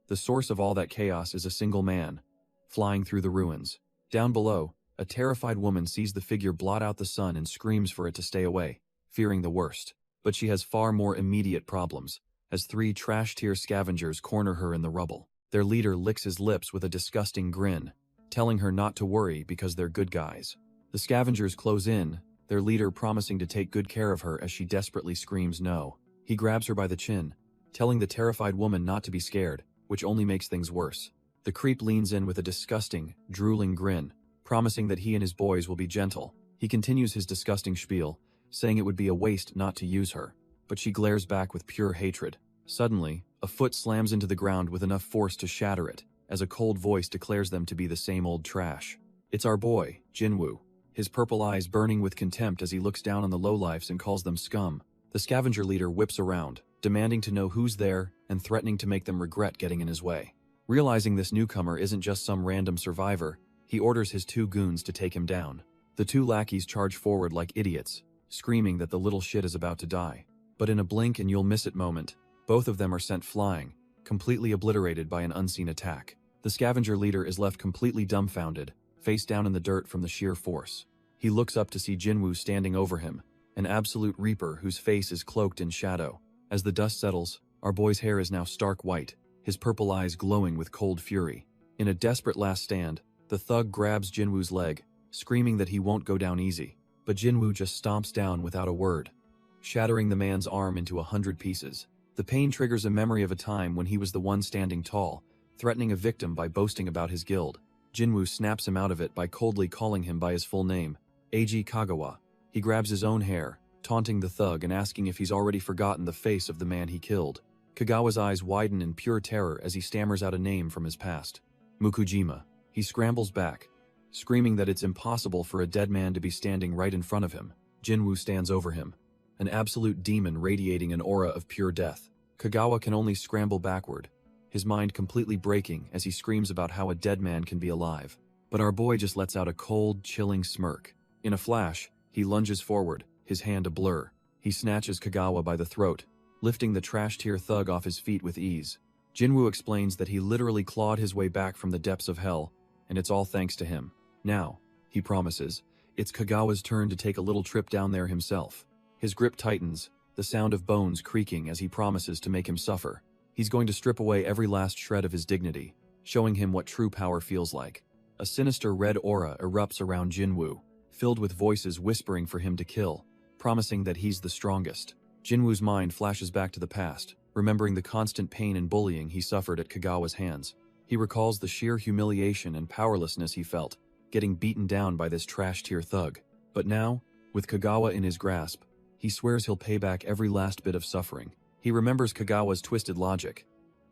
The source of all that chaos is a single man, flying through the ruins. Down below, a terrified woman sees the figure blot out the sun and screams for it to stay away, fearing the worst. But she has far more immediate problems, as 3 trash-tier scavengers corner her in the rubble. Their leader licks his lips with a disgusting grin, telling her not to worry because they're good guys. The scavengers close in, their leader promising to take good care of her as she desperately screams no. He grabs her by the chin, telling the terrified woman not to be scared, which only makes things worse. The creep leans in with a disgusting, drooling grin, promising that he and his boys will be gentle. He continues his disgusting spiel, saying it would be a waste not to use her, but she glares back with pure hatred. Suddenly, a foot slams into the ground with enough force to shatter it, as a cold voice declares them to be the same old trash. It's our boy, Jinwoo, his purple eyes burning with contempt as he looks down on the lowlifes and calls them scum. The scavenger leader whips around, demanding to know who's there and threatening to make them regret getting in his way. Realizing this newcomer isn't just some random survivor, he orders his 2 goons to take him down. The 2 lackeys charge forward like idiots, screaming that the little shit is about to die. But in a blink and you'll miss it moment, both of them are sent flying, completely obliterated by an unseen attack. The scavenger leader is left completely dumbfounded, face down in the dirt from the sheer force. He looks up to see Jinwoo standing over him, an absolute reaper whose face is cloaked in shadow. As the dust settles, our boy's hair is now stark white, his purple eyes glowing with cold fury. In a desperate last stand, the thug grabs Jinwoo's leg, screaming that he won't go down easy. But Jinwoo just stomps down without a word, shattering the man's arm into 100 pieces. The pain triggers a memory of a time when he was the one standing tall, threatening a victim by boasting about his guild. Jinwoo snaps him out of it by coldly calling him by his full name, Eiji Kagawa. He grabs his own hair, taunting the thug and asking if he's already forgotten the face of the man he killed. Kagawa's eyes widen in pure terror as he stammers out a name from his past. Mukujima. He scrambles back, screaming that it's impossible for a dead man to be standing right in front of him. Jinwoo stands over him, an absolute demon radiating an aura of pure death. Kagawa can only scramble backward, his mind completely breaking as he screams about how a dead man can be alive. But our boy just lets out a cold, chilling smirk. In a flash, he lunges forward, his hand a blur. He snatches Kagawa by the throat, lifting the trash-tier thug off his feet with ease. Jinwoo explains that he literally clawed his way back from the depths of hell, and it's all thanks to him. Now, he promises, it's Kagawa's turn to take a little trip down there himself. His grip tightens, the sound of bones creaking as he promises to make him suffer. He's going to strip away every last shred of his dignity, showing him what true power feels like. A sinister red aura erupts around Jinwoo, filled with voices whispering for him to kill, promising that he's the strongest. Jinwoo's mind flashes back to the past, remembering the constant pain and bullying he suffered at Kagawa's hands. He recalls the sheer humiliation and powerlessness he felt, getting beaten down by this trash-tier thug. But now, with Kagawa in his grasp, he swears he'll pay back every last bit of suffering. He remembers Kagawa's twisted logic.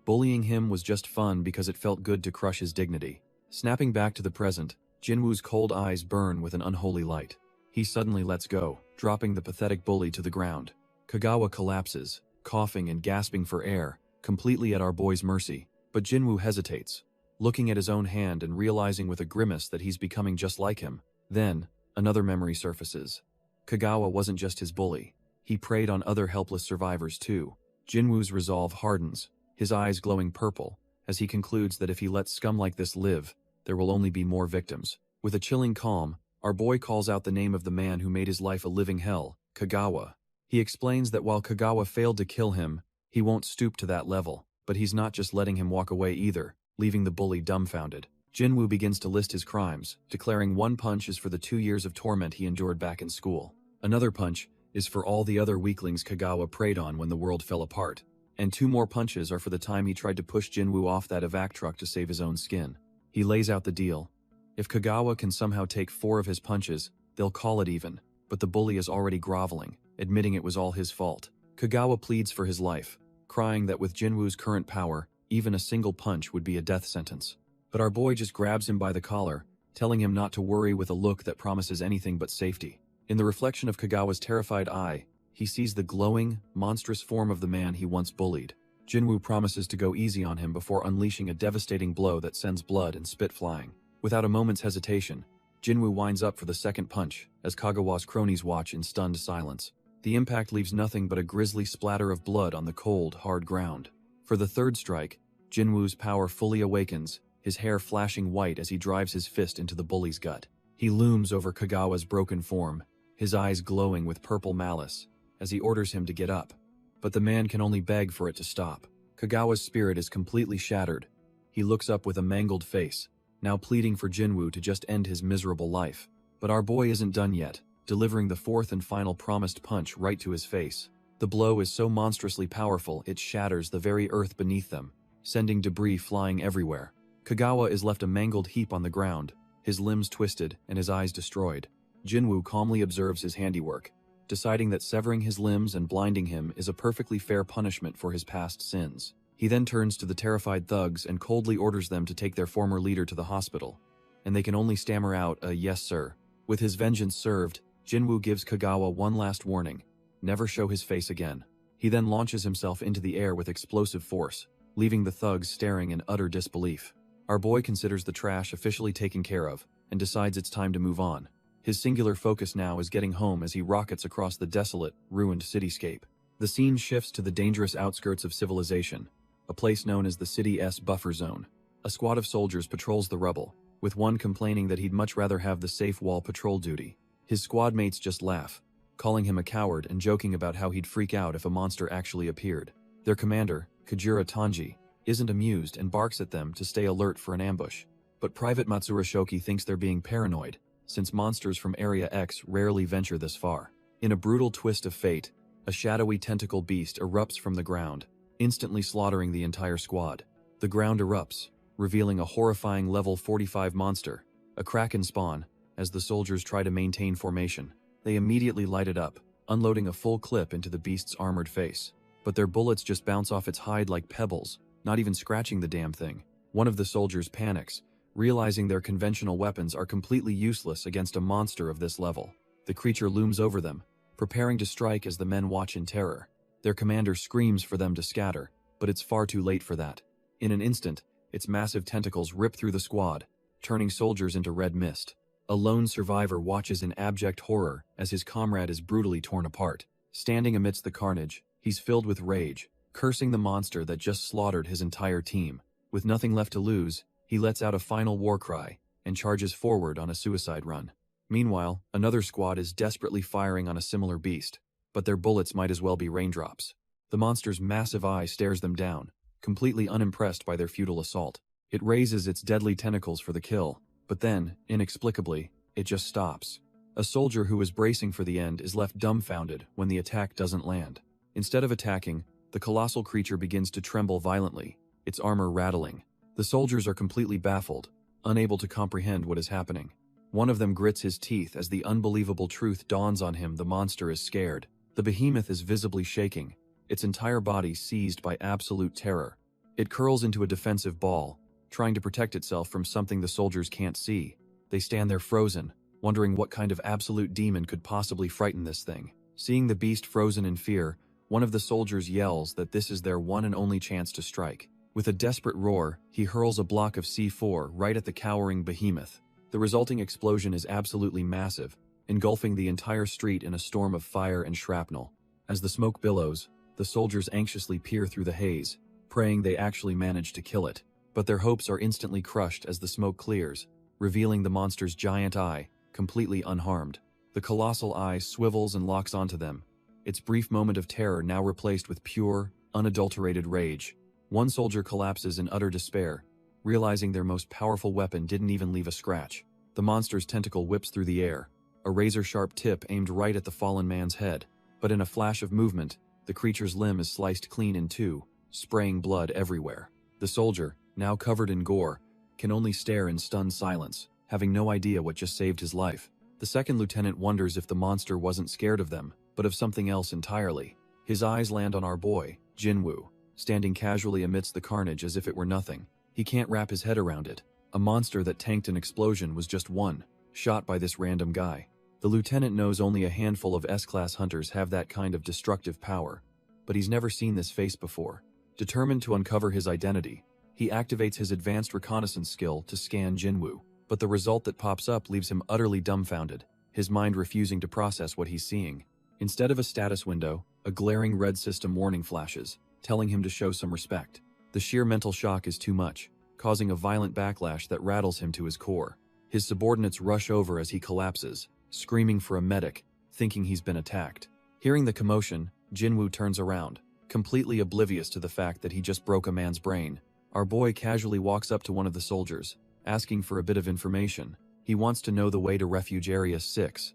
Bullying him was just fun because it felt good to crush his dignity. Snapping back to the present, Jinwoo's cold eyes burn with an unholy light. He suddenly lets go, dropping the pathetic bully to the ground. Kagawa collapses, coughing and gasping for air, completely at our boy's mercy. But Jinwoo hesitates, looking at his own hand and realizing with a grimace that he's becoming just like him. Then, another memory surfaces. Kagawa wasn't just his bully. He preyed on other helpless survivors too. Jinwoo's resolve hardens, his eyes glowing purple, as he concludes that if he lets scum like this live, there will only be more victims. With a chilling calm, our boy calls out the name of the man who made his life a living hell, Kagawa. He explains that while Kagawa failed to kill him, he won't stoop to that level, but he's not just letting him walk away either, leaving the bully dumbfounded. Jinwoo begins to list his crimes, declaring one punch is for the 2 years of torment he endured back in school. Another punch is for all the other weaklings Kagawa preyed on when the world fell apart. And 2 more punches are for the time he tried to push Jinwoo off that evac truck to save his own skin. He lays out the deal. If Kagawa can somehow take 4 of his punches, they'll call it even, but the bully is already groveling, admitting it was all his fault. Kagawa pleads for his life, crying that with Jinwoo's current power, even a single punch would be a death sentence. But our boy just grabs him by the collar, telling him not to worry with a look that promises anything but safety. In the reflection of Kagawa's terrified eye, he sees the glowing, monstrous form of the man he once bullied. Jinwoo promises to go easy on him before unleashing a devastating blow that sends blood and spit flying. Without a moment's hesitation, Jinwoo winds up for the second punch, as Kagawa's cronies watch in stunned silence. The impact leaves nothing but a grisly splatter of blood on the cold, hard ground. For the third strike, Jinwoo's power fully awakens, his hair flashing white as he drives his fist into the bully's gut. He looms over Kagawa's broken form, his eyes glowing with purple malice, as he orders him to get up. But the man can only beg for it to stop. Kagawa's spirit is completely shattered. He looks up with a mangled face, now pleading for Jinwoo to just end his miserable life. But our boy isn't done yet, delivering the fourth and final promised punch right to his face. The blow is so monstrously powerful it shatters the very earth beneath them, sending debris flying everywhere. Kagawa is left a mangled heap on the ground, his limbs twisted and his eyes destroyed. Jinwoo calmly observes his handiwork, deciding that severing his limbs and blinding him is a perfectly fair punishment for his past sins. He then turns to the terrified thugs and coldly orders them to take their former leader to the hospital, and they can only stammer out a "yes sir." With his vengeance served, Jinwoo gives Kagawa one last warning: never show his face again. He then launches himself into the air with explosive force, leaving the thugs staring in utter disbelief. Our boy considers the trash officially taken care of, and decides it's time to move on. His singular focus now is getting home as he rockets across the desolate, ruined cityscape. The scene shifts to the dangerous outskirts of civilization, a place known as the city's buffer zone. A squad of soldiers patrols the rubble, with one complaining that he'd much rather have the safe wall patrol duty. His squad mates just laugh, calling him a coward and joking about how he'd freak out if a monster actually appeared. Their commander, Kajira Tanji, isn't amused and barks at them to stay alert for an ambush. But Private Matsura Shoki thinks they're being paranoid, since monsters from Area X rarely venture this far. In a brutal twist of fate, a shadowy tentacle beast erupts from the ground, instantly slaughtering the entire squad. The ground erupts, revealing a horrifying level 45 monster, a kraken spawn. As the soldiers try to maintain formation, they immediately light it up, unloading a full clip into the beast's armored face. But their bullets just bounce off its hide like pebbles, not even scratching the damn thing. One of the soldiers panics, realizing their conventional weapons are completely useless against a monster of this level. The creature looms over them, preparing to strike as the men watch in terror. Their commander screams for them to scatter, but it's far too late for that. In an instant, its massive tentacles rip through the squad, turning soldiers into red mist. A lone survivor watches in abject horror as his comrade is brutally torn apart. Standing amidst the carnage, he's filled with rage, cursing the monster that just slaughtered his entire team. With nothing left to lose, he lets out a final war cry and charges forward on a suicide run. Meanwhile, another squad is desperately firing on a similar beast, but their bullets might as well be raindrops. The monster's massive eye stares them down, completely unimpressed by their futile assault. It raises its deadly tentacles for the kill, but then, inexplicably, it just stops. A soldier who is bracing for the end is left dumbfounded when the attack doesn't land. Instead of attacking, the colossal creature begins to tremble violently, its armor rattling. The soldiers are completely baffled, unable to comprehend what is happening. One of them grits his teeth as the unbelievable truth dawns on him: the monster is scared. The behemoth is visibly shaking, its entire body seized by absolute terror. It curls into a defensive ball, trying to protect itself from something the soldiers can't see. They stand there frozen, wondering what kind of absolute demon could possibly frighten this thing. Seeing the beast frozen in fear, one of the soldiers yells that this is their one and only chance to strike. With a desperate roar, he hurls a block of C4 right at the cowering behemoth. The resulting explosion is absolutely massive, engulfing the entire street in a storm of fire and shrapnel. As the smoke billows, the soldiers anxiously peer through the haze, praying they actually manage to kill it. But their hopes are instantly crushed as the smoke clears, revealing the monster's giant eye, completely unharmed. The colossal eye swivels and locks onto them, its brief moment of terror now replaced with pure, unadulterated rage. One soldier collapses in utter despair, realizing their most powerful weapon didn't even leave a scratch. The monster's tentacle whips through the air, a razor-sharp tip aimed right at the fallen man's head. But in a flash of movement, the creature's limb is sliced clean in two, spraying blood everywhere. The soldier, now covered in gore, can only stare in stunned silence, having no idea what just saved his life. The second lieutenant wonders if the monster wasn't scared of them, but of something else entirely. His eyes land on our boy, Jinwoo, standing casually amidst the carnage as if it were nothing. He can't wrap his head around it. A monster that tanked an explosion was just one shot by this random guy. The lieutenant knows only a handful of S-class hunters have that kind of destructive power, but he's never seen this face before. Determined to uncover his identity, he activates his advanced reconnaissance skill to scan Jinwoo, but the result that pops up leaves him utterly dumbfounded, his mind refusing to process what he's seeing. Instead of a status window, a glaring red system warning flashes, telling him to show some respect. The sheer mental shock is too much, causing a violent backlash that rattles him to his core. His subordinates rush over as he collapses, screaming for a medic, thinking he's been attacked. Hearing the commotion, Jinwoo turns around, completely oblivious to the fact that he just broke a man's brain. Our boy casually walks up to one of the soldiers, asking for a bit of information. He wants to know the way to Refuge Area 6.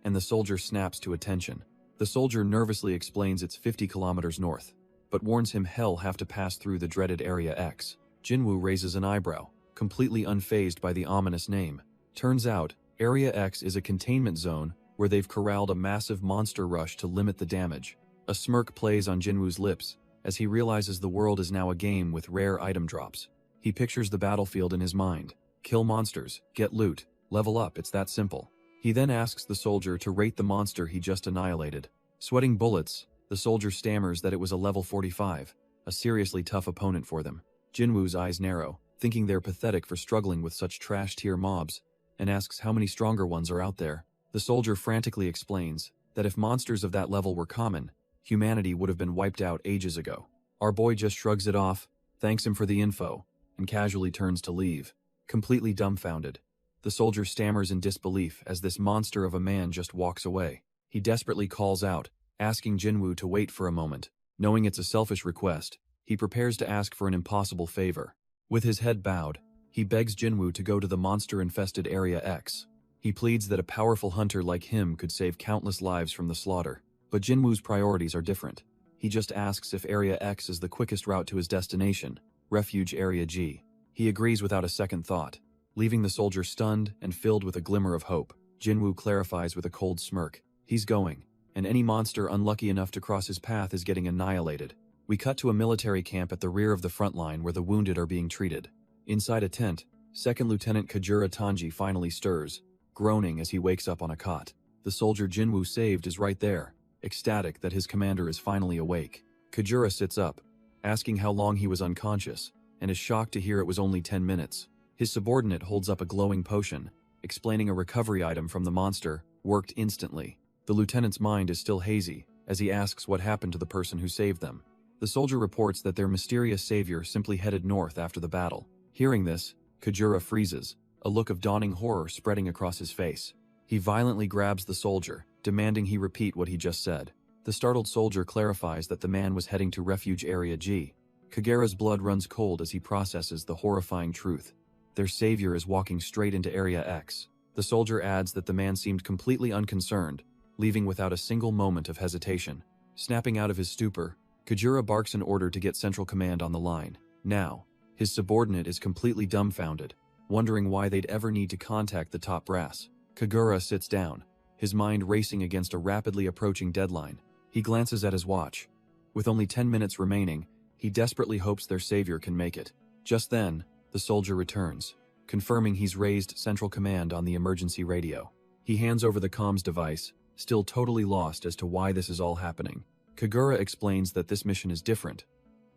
And the soldier snaps to attention. The soldier nervously explains it's 50 kilometers north, but warns him he'll have to pass through the dreaded Area X. Jinwoo raises an eyebrow, completely unfazed by the ominous name. Turns out, Area X is a containment zone where they've corralled a massive monster rush to limit the damage. A smirk plays on Jinwoo's lips as he realizes the world is now a game with rare item drops. He pictures the battlefield in his mind. Kill monsters, get loot, level up, it's that simple. He then asks the soldier to rate the monster he just annihilated. Sweating bullets, the soldier stammers that it was a level 45, a seriously tough opponent for them. Jinwoo's eyes narrow, thinking they're pathetic for struggling with such trash-tier mobs, and asks how many stronger ones are out there. The soldier frantically explains that if monsters of that level were common, humanity would have been wiped out ages ago. Our boy just shrugs it off, thanks him for the info, and casually turns to leave, completely dumbfounded. The soldier stammers in disbelief as this monster of a man just walks away. He desperately calls out, asking Jinwoo to wait for a moment. Knowing it's a selfish request, he prepares to ask for an impossible favor. With his head bowed, he begs Jinwoo to go to the monster-infested Area X. He pleads that a powerful hunter like him could save countless lives from the slaughter. But Jinwoo's priorities are different. He just asks if Area X is the quickest route to his destination, Refuge Area G. He agrees without a second thought. Leaving the soldier stunned and filled with a glimmer of hope, Jinwoo clarifies with a cold smirk. He's going, and any monster unlucky enough to cross his path is getting annihilated. We cut to a military camp at the rear of the front line where the wounded are being treated. Inside a tent, Second Lieutenant Kajura Tanji finally stirs, groaning as he wakes up on a cot. The soldier Jinwoo saved is right there, ecstatic that his commander is finally awake. Kajura sits up, asking how long he was unconscious, and is shocked to hear it was only 10 minutes. His subordinate holds up a glowing potion, explaining a recovery item from the monster, worked instantly. The lieutenant's mind is still hazy, as he asks what happened to the person who saved them. The soldier reports that their mysterious savior simply headed north after the battle. Hearing this, Kajura freezes, a look of dawning horror spreading across his face. He violently grabs the soldier, demanding he repeat what he just said. The startled soldier clarifies that the man was heading to Refuge Area G. Kagura's blood runs cold as he processes the horrifying truth. Their savior is walking straight into Area X. The soldier adds that the man seemed completely unconcerned, leaving without a single moment of hesitation. Snapping out of his stupor, Kajura barks an order to get Central Command on the line. Now, his subordinate is completely dumbfounded, wondering why they'd ever need to contact the top brass. Kagura sits down, his mind racing against a rapidly approaching deadline. He glances at his watch. With only 10 minutes remaining, he desperately hopes their savior can make it. Just then, the soldier returns, confirming he's raised Central Command on the emergency radio. He hands over the comms device, still totally lost as to why this is all happening. Kagura explains that this mission is different,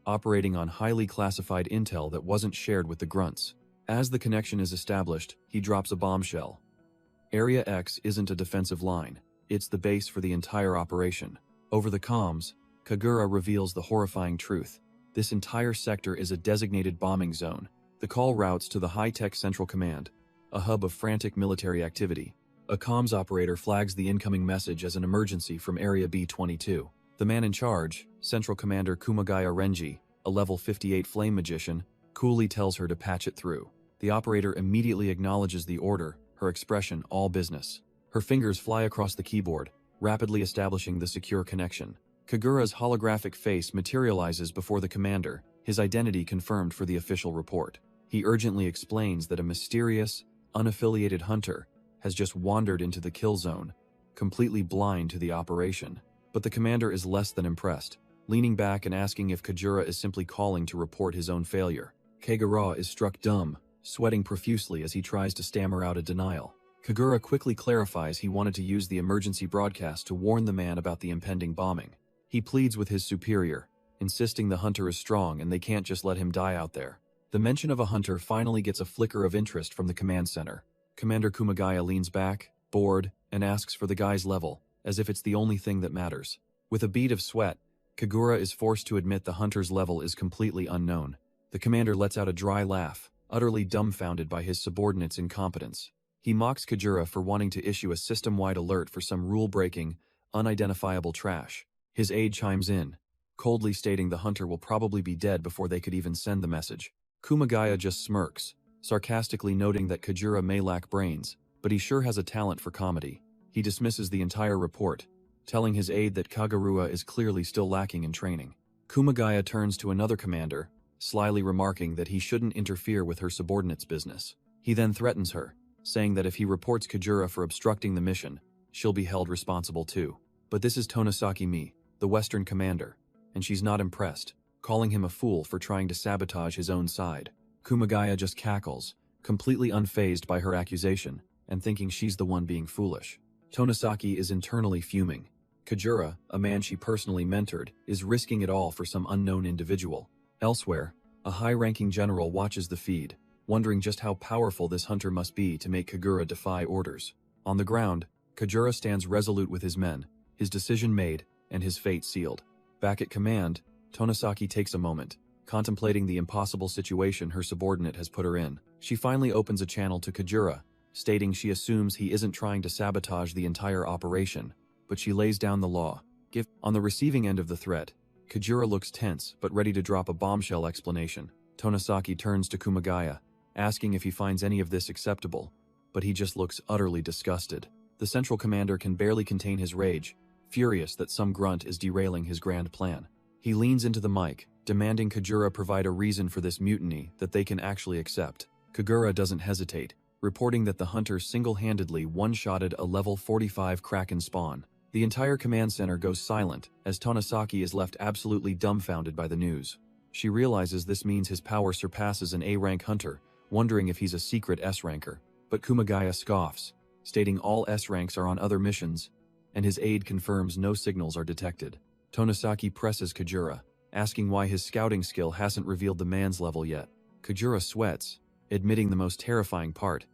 operating on highly classified intel that wasn't shared with the grunts. As the connection is established, he drops a bombshell. Area X isn't a defensive line, it's the base for the entire operation. Over the comms, Kagura reveals the horrifying truth. This entire sector is a designated bombing zone. The call routes to the high-tech Central Command, a hub of frantic military activity. A comms operator flags the incoming message as an emergency from Area B-22. The man in charge, Central Commander Kumagaya Renji, a level 58 flame magician, coolly tells her to patch it through. The operator immediately acknowledges the order, her expression all business. Her fingers fly across the keyboard, rapidly establishing the secure connection. Kagura's holographic face materializes before the commander, his identity confirmed for the official report. He urgently explains that a mysterious, unaffiliated hunter has just wandered into the kill zone, completely blind to the operation. But the commander is less than impressed, leaning back and asking if Kajura is simply calling to report his own failure. Kagura is struck dumb, sweating profusely as he tries to stammer out a denial. Kagura quickly clarifies he wanted to use the emergency broadcast to warn the man about the impending bombing. He pleads with his superior, insisting the hunter is strong and they can't just let him die out there. The mention of a hunter finally gets a flicker of interest from the command center. Commander Kumagaya leans back, bored, and asks for the guy's level, as if it's the only thing that matters. With a bead of sweat, Kagura is forced to admit the hunter's level is completely unknown. The commander lets out a dry laugh, utterly dumbfounded by his subordinate's incompetence. He mocks Kajura for wanting to issue a system-wide alert for some rule-breaking, unidentifiable trash. His aide chimes in, coldly stating the hunter will probably be dead before they could even send the message. Kumagaya just smirks, sarcastically noting that Kajura may lack brains, but he sure has a talent for comedy. He dismisses the entire report, telling his aide that Kagurua is clearly still lacking in training. Kumagaya turns to another commander, slyly remarking that he shouldn't interfere with her subordinate's business. He then threatens her, saying that if he reports Kajura for obstructing the mission, she'll be held responsible too. But this is Tonosaki Mi, the Western commander, and she's not impressed, calling him a fool for trying to sabotage his own side. Kumagaya just cackles, completely unfazed by her accusation, and thinking she's the one being foolish. Tonosaki is internally fuming. Kajura, a man she personally mentored, is risking it all for some unknown individual. Elsewhere, a high-ranking general watches the feed, wondering just how powerful this hunter must be to make Kagura defy orders. On the ground, Kajura stands resolute with his men, his decision made, and his fate sealed. Back at command, Tonosaki takes a moment, contemplating the impossible situation her subordinate has put her in. She finally opens a channel to Kajura, stating she assumes he isn't trying to sabotage the entire operation, but she lays down the law. On the receiving end of the threat, Kajura looks tense but ready to drop a bombshell explanation. Tonosaki turns to Kumagaya, asking if he finds any of this acceptable, but he just looks utterly disgusted. The central commander can barely contain his rage, furious that some grunt is derailing his grand plan. He leans into the mic, demanding Kagura provide a reason for this mutiny that they can actually accept. Kagura doesn't hesitate, reporting that the hunters single-handedly one-shotted a level 45 Kraken spawn. The entire command center goes silent as Tonosaki is left absolutely dumbfounded by the news. She realizes this means his power surpasses an A-rank hunter, wondering if he's a secret S-ranker. But Kumagaya scoffs, stating all S-ranks are on other missions, and his aide confirms no signals are detected. Tonosaki presses Kagura, asking why his scouting skill hasn't revealed the man's level yet. Kagura sweats, admitting the most terrifying part.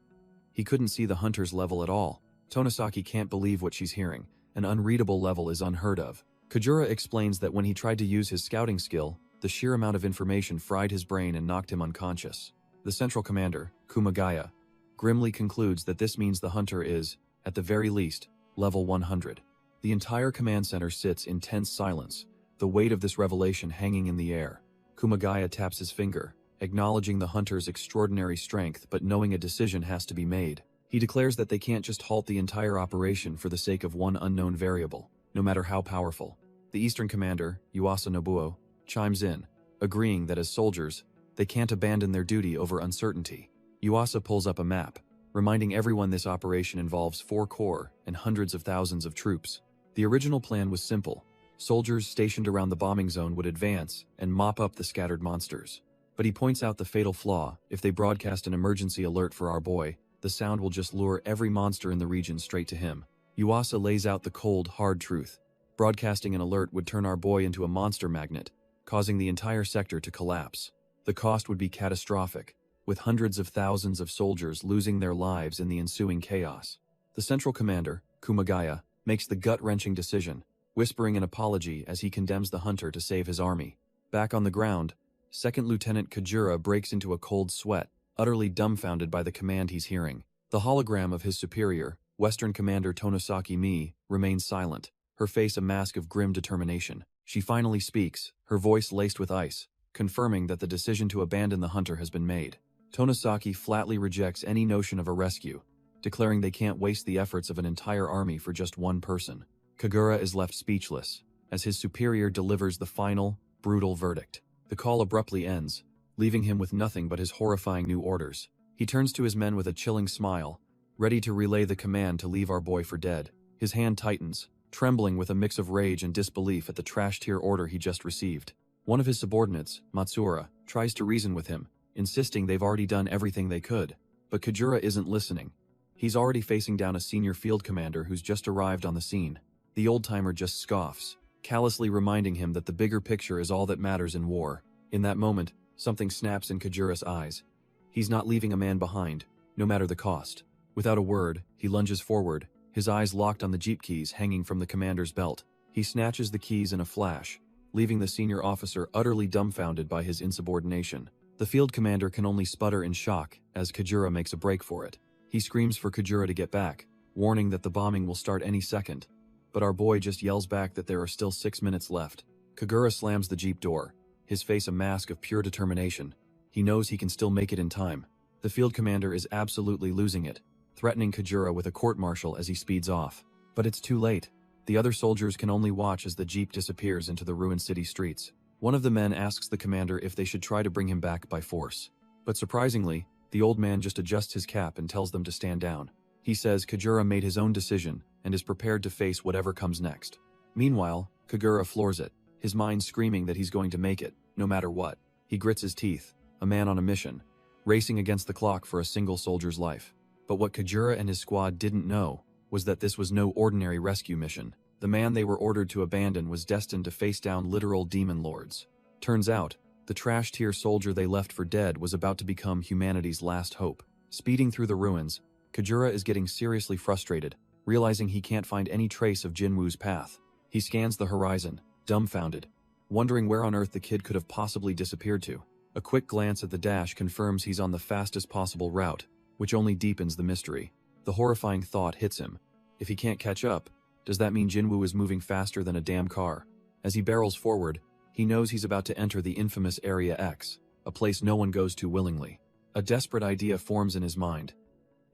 He couldn't see the hunter's level at all. Tonosaki can't believe what she's hearing. An unreadable level is unheard of. Kagura explains that when he tried to use his scouting skill, the sheer amount of information fried his brain and knocked him unconscious. The central commander, Kumagaya, grimly concludes that this means the hunter is, at the very least, level 100. The entire command center sits in tense silence, the weight of this revelation hanging in the air. Kumagaya taps his finger, acknowledging the hunter's extraordinary strength but knowing a decision has to be made. He declares that they can't just halt the entire operation for the sake of one unknown variable, no matter how powerful. The Eastern commander, Yuasa Nobuo, chimes in, agreeing that as soldiers, they can't abandon their duty over uncertainty. Yuasa pulls up a map, reminding everyone this operation involves 4 corps and hundreds of thousands of troops. The original plan was simple. Soldiers stationed around the bombing zone would advance and mop up the scattered monsters. But he points out the fatal flaw: if they broadcast an emergency alert for our boy, the sound will just lure every monster in the region straight to him. Yuasa lays out the cold, hard truth. Broadcasting an alert would turn our boy into a monster magnet, causing the entire sector to collapse. The cost would be catastrophic, with hundreds of thousands of soldiers losing their lives in the ensuing chaos. The central commander, Kumagaya, makes the gut-wrenching decision, whispering an apology as he condemns the hunter to save his army. Back on the ground, Second Lieutenant Kagura breaks into a cold sweat, utterly dumbfounded by the command he's hearing. The hologram of his superior, Western Commander Tonosaki Mi, remains silent, her face a mask of grim determination. She finally speaks, her voice laced with ice, confirming that the decision to abandon the hunter has been made. Tonosaki flatly rejects any notion of a rescue, declaring they can't waste the efforts of an entire army for just one person. Kagura is left speechless, as his superior delivers the final, brutal verdict. The call abruptly ends, leaving him with nothing but his horrifying new orders. He turns to his men with a chilling smile, ready to relay the command to leave our boy for dead. His hand tightens, trembling with a mix of rage and disbelief at the trash-tier order he just received. One of his subordinates, Matsura, tries to reason with him, insisting they've already done everything they could. But Kagura isn't listening. He's already facing down a senior field commander who's just arrived on the scene. The old-timer just scoffs, callously reminding him that the bigger picture is all that matters in war. In that moment, something snaps in Kagura's eyes. He's not leaving a man behind, no matter the cost. Without a word, he lunges forward, his eyes locked on the jeep keys hanging from the commander's belt. He snatches the keys in a flash, leaving the senior officer utterly dumbfounded by his insubordination. The field commander can only sputter in shock as Kagura makes a break for it. He screams for Kagura to get back, warning that the bombing will start any second. But our boy just yells back that there are still 6 minutes left. Kagura slams the jeep door, his face a mask of pure determination. He knows he can still make it in time. The field commander is absolutely losing it, threatening Kagura with a court-martial as he speeds off. But it's too late. The other soldiers can only watch as the jeep disappears into the ruined city streets. One of the men asks the commander if they should try to bring him back by force. But surprisingly, the old man just adjusts his cap and tells them to stand down. He says Kagura made his own decision and is prepared to face whatever comes next. Meanwhile, Kagura floors it, his mind screaming that he's going to make it, no matter what. He grits his teeth, a man on a mission, racing against the clock for a single soldier's life. But what Kagura and his squad didn't know was that this was no ordinary rescue mission. The man they were ordered to abandon was destined to face down literal demon lords. Turns out, the trash-tier soldier they left for dead was about to become humanity's last hope. Speeding through the ruins, Kagura is getting seriously frustrated, realizing he can't find any trace of Jinwoo's path. He scans the horizon, dumbfounded, wondering where on earth the kid could have possibly disappeared to. A quick glance at the dash confirms he's on the fastest possible route, which only deepens the mystery. The horrifying thought hits him. If he can't catch up, does that mean Jinwoo is moving faster than a damn car? As he barrels forward, he knows he's about to enter the infamous Area X, a place no one goes to willingly. A desperate idea forms in his mind.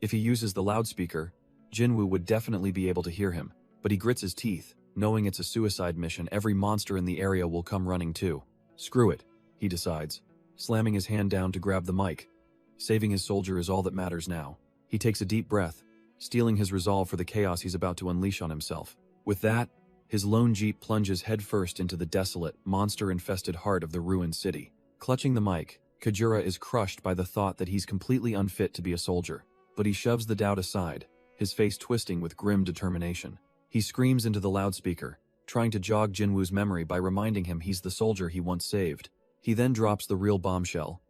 If he uses the loudspeaker, Jinwoo would definitely be able to hear him, but he grits his teeth, knowing it's a suicide mission. Every monster in the area will come running too. Screw it, he decides, slamming his hand down to grab the mic. Saving his soldier is all that matters now. He takes a deep breath, steeling his resolve for the chaos he's about to unleash on himself. With that, his lone jeep plunges headfirst into the desolate, monster-infested heart of the ruined city. Clutching the mic, Kajura is crushed by the thought that he's completely unfit to be a soldier. But he shoves the doubt aside, his face twisting with grim determination. He screams into the loudspeaker, trying to jog Jinwoo's memory by reminding him he's the soldier he once saved. He then drops the real bombshell.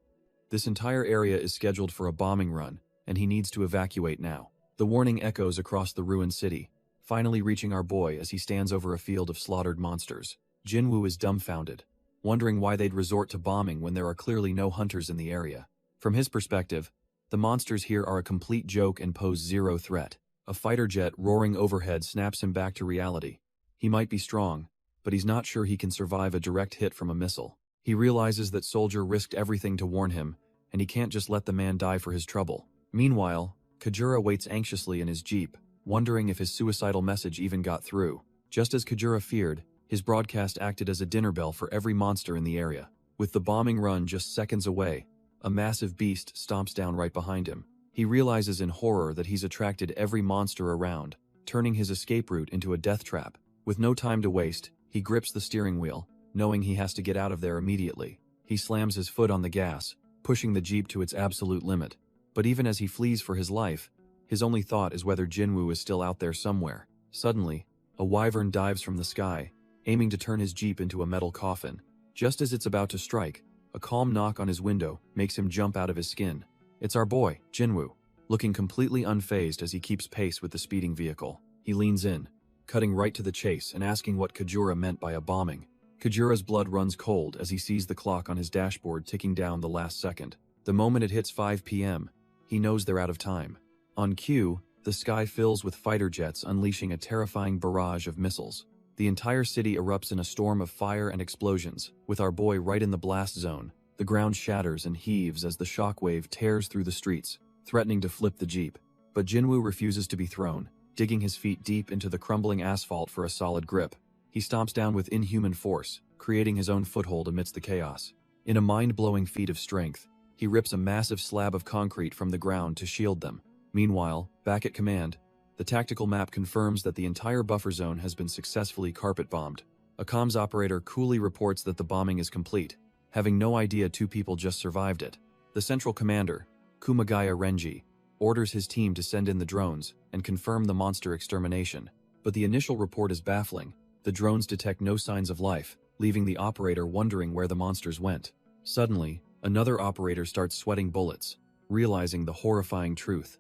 This entire area is scheduled for a bombing run, and he needs to evacuate now. The warning echoes across the ruined city, finally reaching our boy as he stands over a field of slaughtered monsters. Jinwoo is dumbfounded, wondering why they'd resort to bombing when there are clearly no hunters in the area. From his perspective, the monsters here are a complete joke and pose zero threat. A fighter jet roaring overhead snaps him back to reality. He might be strong, but he's not sure he can survive a direct hit from a missile. He realizes that Soldier risked everything to warn him, and he can't just let the man die for his trouble. Meanwhile, Kajura waits anxiously in his jeep, wondering if his suicidal message even got through. Just as Kajura feared, his broadcast acted as a dinner bell for every monster in the area. With the bombing run just seconds away, a massive beast stomps down right behind him. He realizes in horror that he's attracted every monster around, turning his escape route into a death trap. With no time to waste, he grips the steering wheel, knowing he has to get out of there immediately. He slams his foot on the gas, pushing the jeep to its absolute limit. But even as he flees for his life, his only thought is whether Jinwoo is still out there somewhere. Suddenly, a wyvern dives from the sky, aiming to turn his jeep into a metal coffin. Just as it's about to strike, a calm knock on his window makes him jump out of his skin. It's our boy, Jinwoo, looking completely unfazed as he keeps pace with the speeding vehicle. He leans in, cutting right to the chase and asking what Kajura meant by a bombing. Kajura's blood runs cold as he sees the clock on his dashboard ticking down the last second. The moment it hits 5 p.m., he knows they're out of time. On cue, the sky fills with fighter jets unleashing a terrifying barrage of missiles. The entire city erupts in a storm of fire and explosions, with our boy right in the blast zone. The ground shatters and heaves as the shockwave tears through the streets, threatening to flip the jeep. But Jinwoo refuses to be thrown, digging his feet deep into the crumbling asphalt for a solid grip. He stomps down with inhuman force, creating his own foothold amidst the chaos. In a mind-blowing feat of strength, he rips a massive slab of concrete from the ground to shield them. Meanwhile, back at command, the tactical map confirms that the entire buffer zone has been successfully carpet-bombed. A comms operator coolly reports that the bombing is complete, having no idea 2 people just survived it. The central commander, Kumagaya Renji, orders his team to send in the drones and confirm the monster extermination. But the initial report is baffling. The drones detect no signs of life, leaving the operator wondering where the monsters went. Suddenly, another operator starts sweating bullets, realizing the horrifying truth.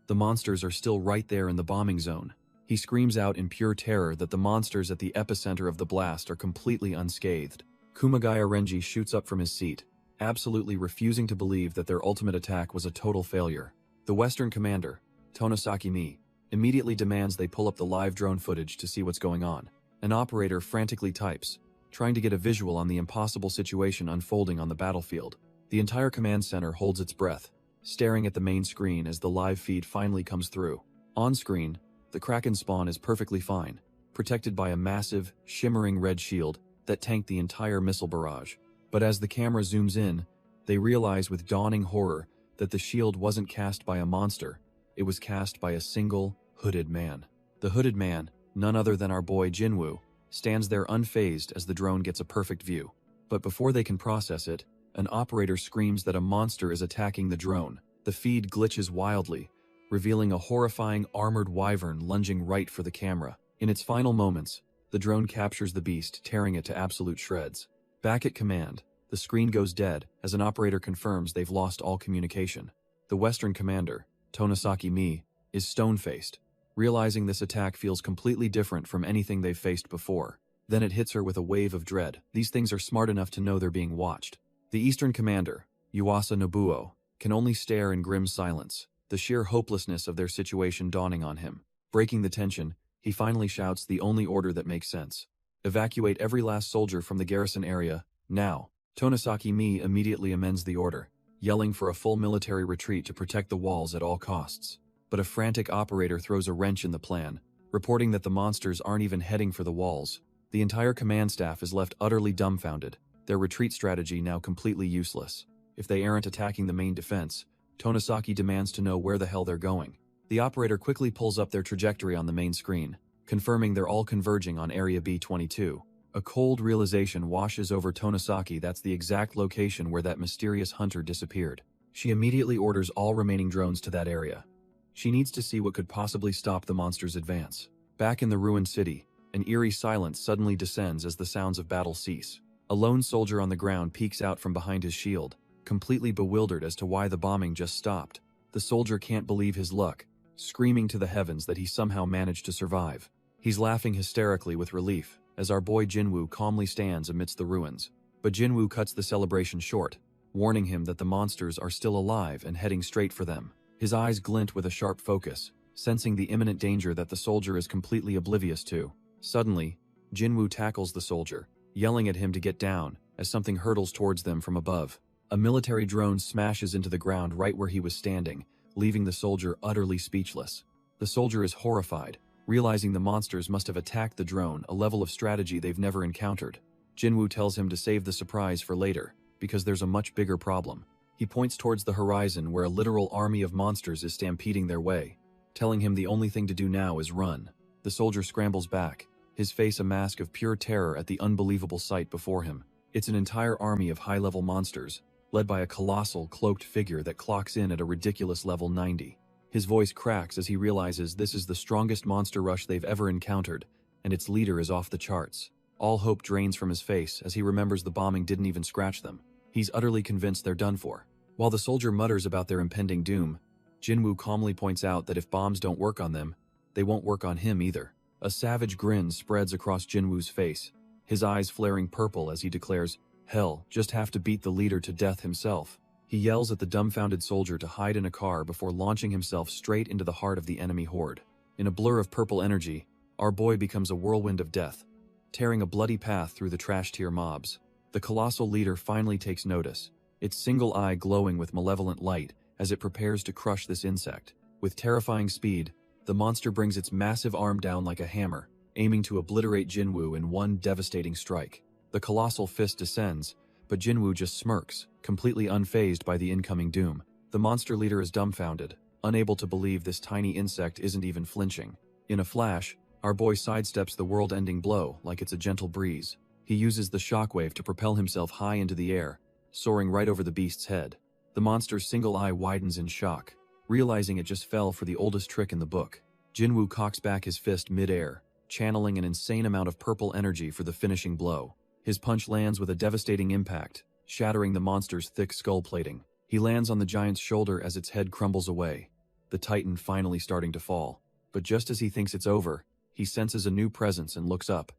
The monsters are still right there in the bombing zone. He screams out in pure terror that the monsters at the epicenter of the blast are completely unscathed. Kumagaya Renji shoots up from his seat, absolutely refusing to believe that their ultimate attack was a total failure. The Western commander, Tonosaki Mi, immediately demands they pull up the live drone footage to see what's going on. An operator frantically types, trying to get a visual on the impossible situation unfolding on the battlefield. The entire command center holds its breath, staring at the main screen as the live feed finally comes through. On screen, the Kraken spawn is perfectly fine, protected by a massive, shimmering red shield that tanked the entire missile barrage. But as the camera zooms in, they realize with dawning horror that the shield wasn't cast by a monster, it was cast by a single, hooded man. The hooded man, none other than our boy Jinwoo, stands there unfazed as the drone gets a perfect view. But before they can process it, an operator screams that a monster is attacking the drone. The feed glitches wildly, revealing a horrifying armored wyvern lunging right for the camera. In its final moments, the drone captures the beast, tearing it to absolute shreds. Back at command, the screen goes dead as an operator confirms they've lost all communication. The Western commander, Tonosaki Mi, is stone-faced, realizing this attack feels completely different from anything they've faced before. Then it hits her with a wave of dread. These things are smart enough to know they're being watched. The Eastern commander, Yuasa Nobuo, can only stare in grim silence, the sheer hopelessness of their situation dawning on him. Breaking the tension, he finally shouts the only order that makes sense. Evacuate every last soldier from the garrison area, now. Tonosaki Mi immediately amends the order, yelling for a full military retreat to protect the walls at all costs. But a frantic operator throws a wrench in the plan, reporting that the monsters aren't even heading for the walls. The entire command staff is left utterly dumbfounded, their retreat strategy now completely useless. If they aren't attacking the main defense, Tonosaki demands to know where the hell they're going. The operator quickly pulls up their trajectory on the main screen, confirming they're all converging on Area B-22. A cold realization washes over Tonosaki. That's the exact location where that mysterious hunter disappeared. She immediately orders all remaining drones to that area. She needs to see what could possibly stop the monster's advance. Back in the ruined city, an eerie silence suddenly descends as the sounds of battle cease. A lone soldier on the ground peeks out from behind his shield, completely bewildered as to why the bombing just stopped. The soldier can't believe his luck, screaming to the heavens that he somehow managed to survive. He's laughing hysterically with relief, as our boy Jinwoo calmly stands amidst the ruins. But Jinwoo cuts the celebration short, warning him that the monsters are still alive and heading straight for them. His eyes glint with a sharp focus, sensing the imminent danger that the soldier is completely oblivious to. Suddenly, Jinwoo tackles the soldier, yelling at him to get down, as something hurtles towards them from above. A military drone smashes into the ground right where he was standing, leaving the soldier utterly speechless. The soldier is horrified, realizing the monsters must have attacked the drone, a level of strategy they've never encountered. Jinwoo tells him to save the surprise for later, because there's a much bigger problem. He points towards the horizon where a literal army of monsters is stampeding their way, telling him the only thing to do now is run. The soldier scrambles back, his face a mask of pure terror at the unbelievable sight before him. It's an entire army of high-level monsters, led by a colossal, cloaked figure that clocks in at a ridiculous level 90. His voice cracks as he realizes this is the strongest monster rush they've ever encountered, and its leader is off the charts. All hope drains from his face as he remembers the bombing didn't even scratch them. He's utterly convinced they're done for. While the soldier mutters about their impending doom, Jinwoo calmly points out that if bombs don't work on them, they won't work on him either. A savage grin spreads across Jinwoo's face, his eyes flaring purple as he declares, "Hell, just have to beat the leader to death himself." He yells at the dumbfounded soldier to hide in a car before launching himself straight into the heart of the enemy horde. In a blur of purple energy, our boy becomes a whirlwind of death, tearing a bloody path through the trash-tier mobs. The colossal leader finally takes notice, its single eye glowing with malevolent light as it prepares to crush this insect. With terrifying speed, the monster brings its massive arm down like a hammer, aiming to obliterate Jinwoo in one devastating strike. The colossal fist descends, but Jinwoo just smirks, completely unfazed by the incoming doom. The monster leader is dumbfounded, unable to believe this tiny insect isn't even flinching. In a flash, our boy sidesteps the world-ending blow like it's a gentle breeze. He uses the shockwave to propel himself high into the air, soaring right over the beast's head. The monster's single eye widens in shock, realizing it just fell for the oldest trick in the book. Jinwoo cocks back his fist mid-air, channeling an insane amount of purple energy for the finishing blow. His punch lands with a devastating impact, shattering the monster's thick skull plating. He lands on the giant's shoulder as its head crumbles away, the titan finally starting to fall. But just as he thinks it's over, he senses a new presence and looks up,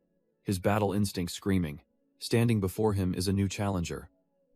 his battle instinct screaming. Standing before him is a new challenger,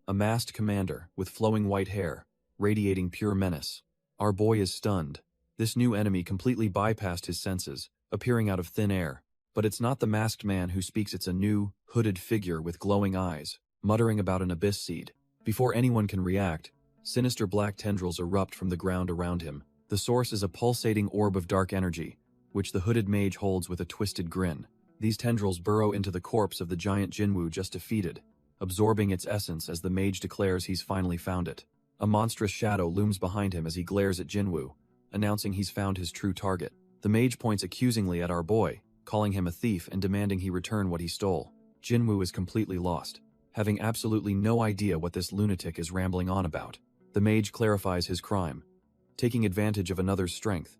a masked commander with flowing white hair, radiating pure menace. Our boy is stunned. This new enemy completely bypassed his senses, appearing out of thin air. But it's not the masked man who speaks, it's a new, hooded figure with glowing eyes, muttering about an abyss seed. Before anyone can react, sinister black tendrils erupt from the ground around him. The source is a pulsating orb of dark energy, which the hooded mage holds with a twisted grin. These tendrils burrow into the corpse of the giant Jinwoo just defeated, absorbing its essence as the mage declares he's finally found it. A monstrous shadow looms behind him as he glares at Jinwoo, announcing he's found his true target. The mage points accusingly at our boy, calling him a thief and demanding he return what he stole. Jinwoo is completely lost, having absolutely no idea what this lunatic is rambling on about. The mage clarifies his crime, taking advantage of another's strength,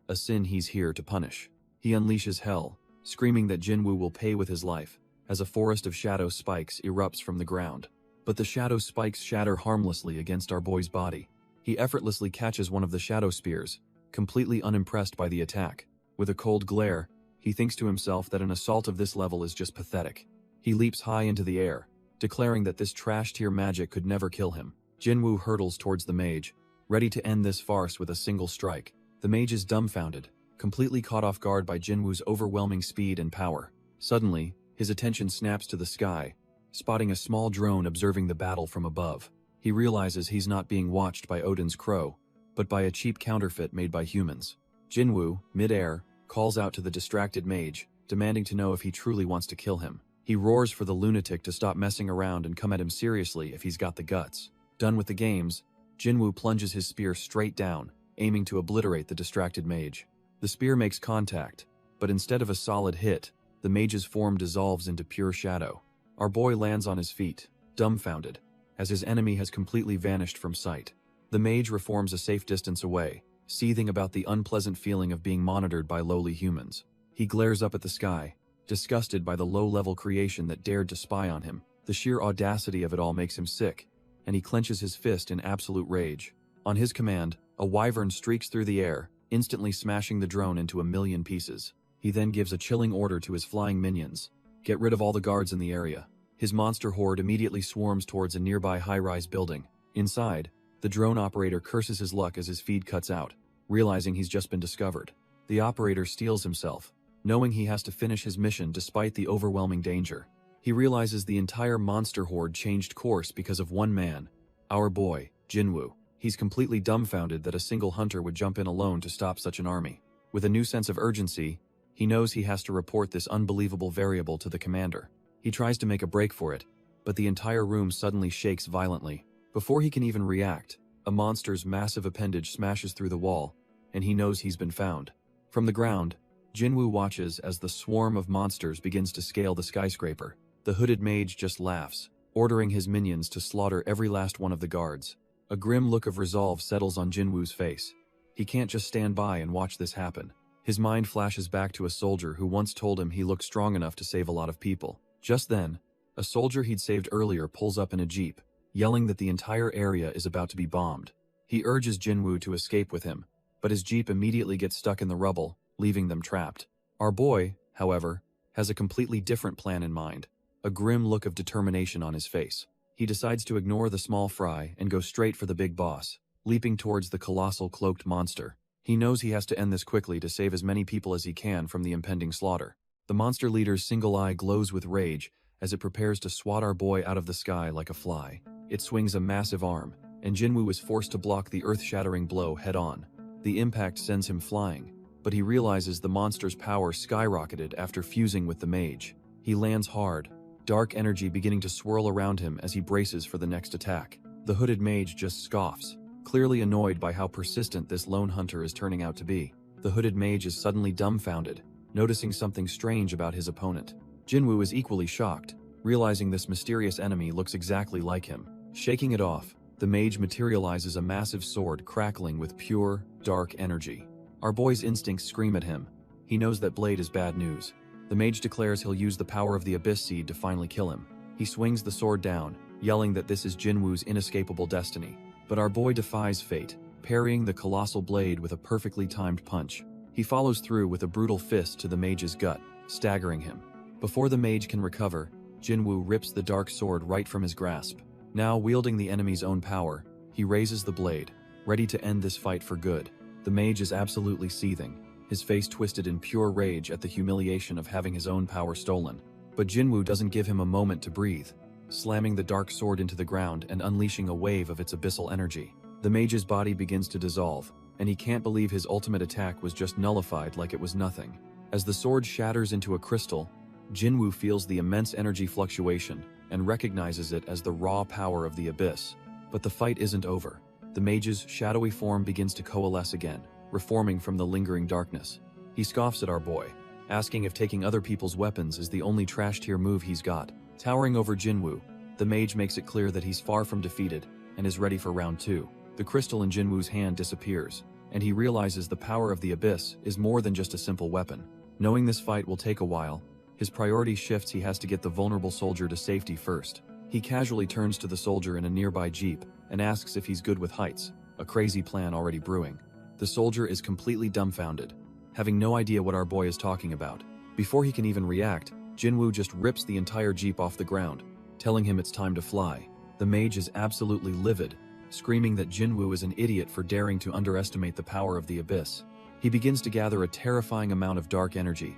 a sin he's here to punish. He unleashes hell, screaming that Jinwoo will pay with his life, as a forest of shadow spikes erupts from the ground. But the shadow spikes shatter harmlessly against our boy's body. He effortlessly catches one of the shadow spears, completely unimpressed by the attack. With a cold glare, he thinks to himself that an assault of this level is just pathetic. He leaps high into the air, declaring that this trash-tier magic could never kill him. Jinwoo hurtles towards the mage, ready to end this farce with a single strike. The mage is dumbfounded, completely caught off guard by Jinwoo's overwhelming speed and power. Suddenly, his attention snaps to the sky, spotting a small drone observing the battle from above. He realizes he's not being watched by Odin's crow, but by a cheap counterfeit made by humans. Jinwoo, mid-air, calls out to the distracted mage, demanding to know if he truly wants to kill him. He roars for the lunatic to stop messing around and come at him seriously if he's got the guts. Done with the games, Jinwoo plunges his spear straight down, aiming to obliterate the distracted mage. The spear makes contact, but instead of a solid hit, the mage's form dissolves into pure shadow. Our boy lands on his feet, dumbfounded, as his enemy has completely vanished from sight. The mage reforms a safe distance away, seething about the unpleasant feeling of being monitored by lowly humans. He glares up at the sky, disgusted by the low-level creation that dared to spy on him. The sheer audacity of it all makes him sick, and he clenches his fist in absolute rage. On his command, a wyvern streaks through the air, instantly smashing the drone into a million pieces. He then gives a chilling order to his flying minions: get rid of all the guards in the area. His monster horde immediately swarms towards a nearby high-rise building. Inside, the drone operator curses his luck as his feed cuts out, realizing he's just been discovered. The operator steels himself, knowing he has to finish his mission despite the overwhelming danger. He realizes the entire monster horde changed course because of one man, our boy, Jinwoo. He's completely dumbfounded that a single hunter would jump in alone to stop such an army. With a new sense of urgency, he knows he has to report this unbelievable variable to the commander. He tries to make a break for it, but the entire room suddenly shakes violently. Before he can even react, a monster's massive appendage smashes through the wall, and he knows he's been found. From the ground, Jinwoo watches as the swarm of monsters begins to scale the skyscraper. The hooded mage just laughs, ordering his minions to slaughter every last one of the guards. A grim look of resolve settles on Jinwoo's face. He can't just stand by and watch this happen. His mind flashes back to a soldier who once told him he looked strong enough to save a lot of people. Just then, a soldier he'd saved earlier pulls up in a jeep, yelling that the entire area is about to be bombed. He urges Jinwoo to escape with him, but his jeep immediately gets stuck in the rubble, leaving them trapped. Our boy, however, has a completely different plan in mind, a grim look of determination on his face. He decides to ignore the small fry and go straight for the big boss, leaping towards the colossal cloaked monster. He knows he has to end this quickly to save as many people as he can from the impending slaughter. The monster leader's single eye glows with rage as it prepares to swat our boy out of the sky like a fly. It swings a massive arm, and Jinwoo is forced to block the earth-shattering blow head-on. The impact sends him flying, but he realizes the monster's power skyrocketed after fusing with the mage. He lands hard, dark energy beginning to swirl around him as he braces for the next attack. The hooded mage just scoffs, clearly annoyed by how persistent this lone hunter is turning out to be. The hooded mage is suddenly dumbfounded, noticing something strange about his opponent. Jinwoo is equally shocked, realizing this mysterious enemy looks exactly like him. Shaking it off, the mage materializes a massive sword crackling with pure, dark energy. Our boy's instincts scream at him. He knows that blade is bad news. The mage declares he'll use the power of the Abyss Seed to finally kill him. He swings the sword down, yelling that this is Jinwoo's inescapable destiny. But our boy defies fate, parrying the colossal blade with a perfectly timed punch. He follows through with a brutal fist to the mage's gut, staggering him. Before the mage can recover, Jinwoo rips the dark sword right from his grasp. Now wielding the enemy's own power, he raises the blade, ready to end this fight for good. The mage is absolutely seething, his face twisted in pure rage at the humiliation of having his own power stolen. But Jinwoo doesn't give him a moment to breathe, slamming the dark sword into the ground and unleashing a wave of its abyssal energy. The mage's body begins to dissolve, and he can't believe his ultimate attack was just nullified like it was nothing. As the sword shatters into a crystal, Jinwoo feels the immense energy fluctuation and recognizes it as the raw power of the abyss. But the fight isn't over. The mage's shadowy form begins to coalesce again, reforming from the lingering darkness. He scoffs at our boy, asking if taking other people's weapons is the only trash-tier move he's got. Towering over Jinwoo, the mage makes it clear that he's far from defeated and is ready for round 2. The crystal in Jinwoo's hand disappears, and he realizes the power of the abyss is more than just a simple weapon. Knowing this fight will take a while, his priority shifts. He has to get the vulnerable soldier to safety first. He casually turns to the soldier in a nearby jeep and asks if he's good with heights, a crazy plan already brewing. The soldier is completely dumbfounded, having no idea what our boy is talking about. Before he can even react, Jinwoo just rips the entire jeep off the ground, telling him it's time to fly. The mage is absolutely livid, screaming that Jinwoo is an idiot for daring to underestimate the power of the abyss. He begins to gather a terrifying amount of dark energy,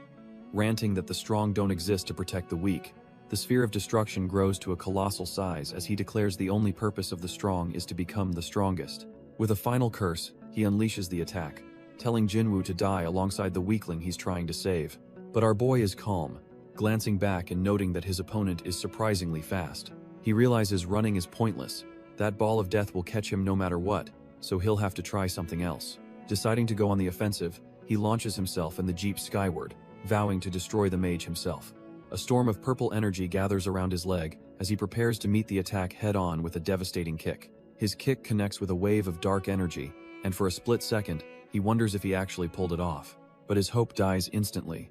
ranting that the strong don't exist to protect the weak. The sphere of destruction grows to a colossal size as he declares the only purpose of the strong is to become the strongest. With a final curse, he unleashes the attack, telling Jinwoo to die alongside the weakling he's trying to save. But our boy is calm, glancing back and noting that his opponent is surprisingly fast. He realizes running is pointless. That ball of death will catch him no matter what, so he'll have to try something else. Deciding to go on the offensive, he launches himself and the jeep skyward, vowing to destroy the mage himself. A storm of purple energy gathers around his leg as he prepares to meet the attack head-on with a devastating kick. His kick connects with a wave of dark energy, and for a split second, he wonders if he actually pulled it off. But his hope dies instantly.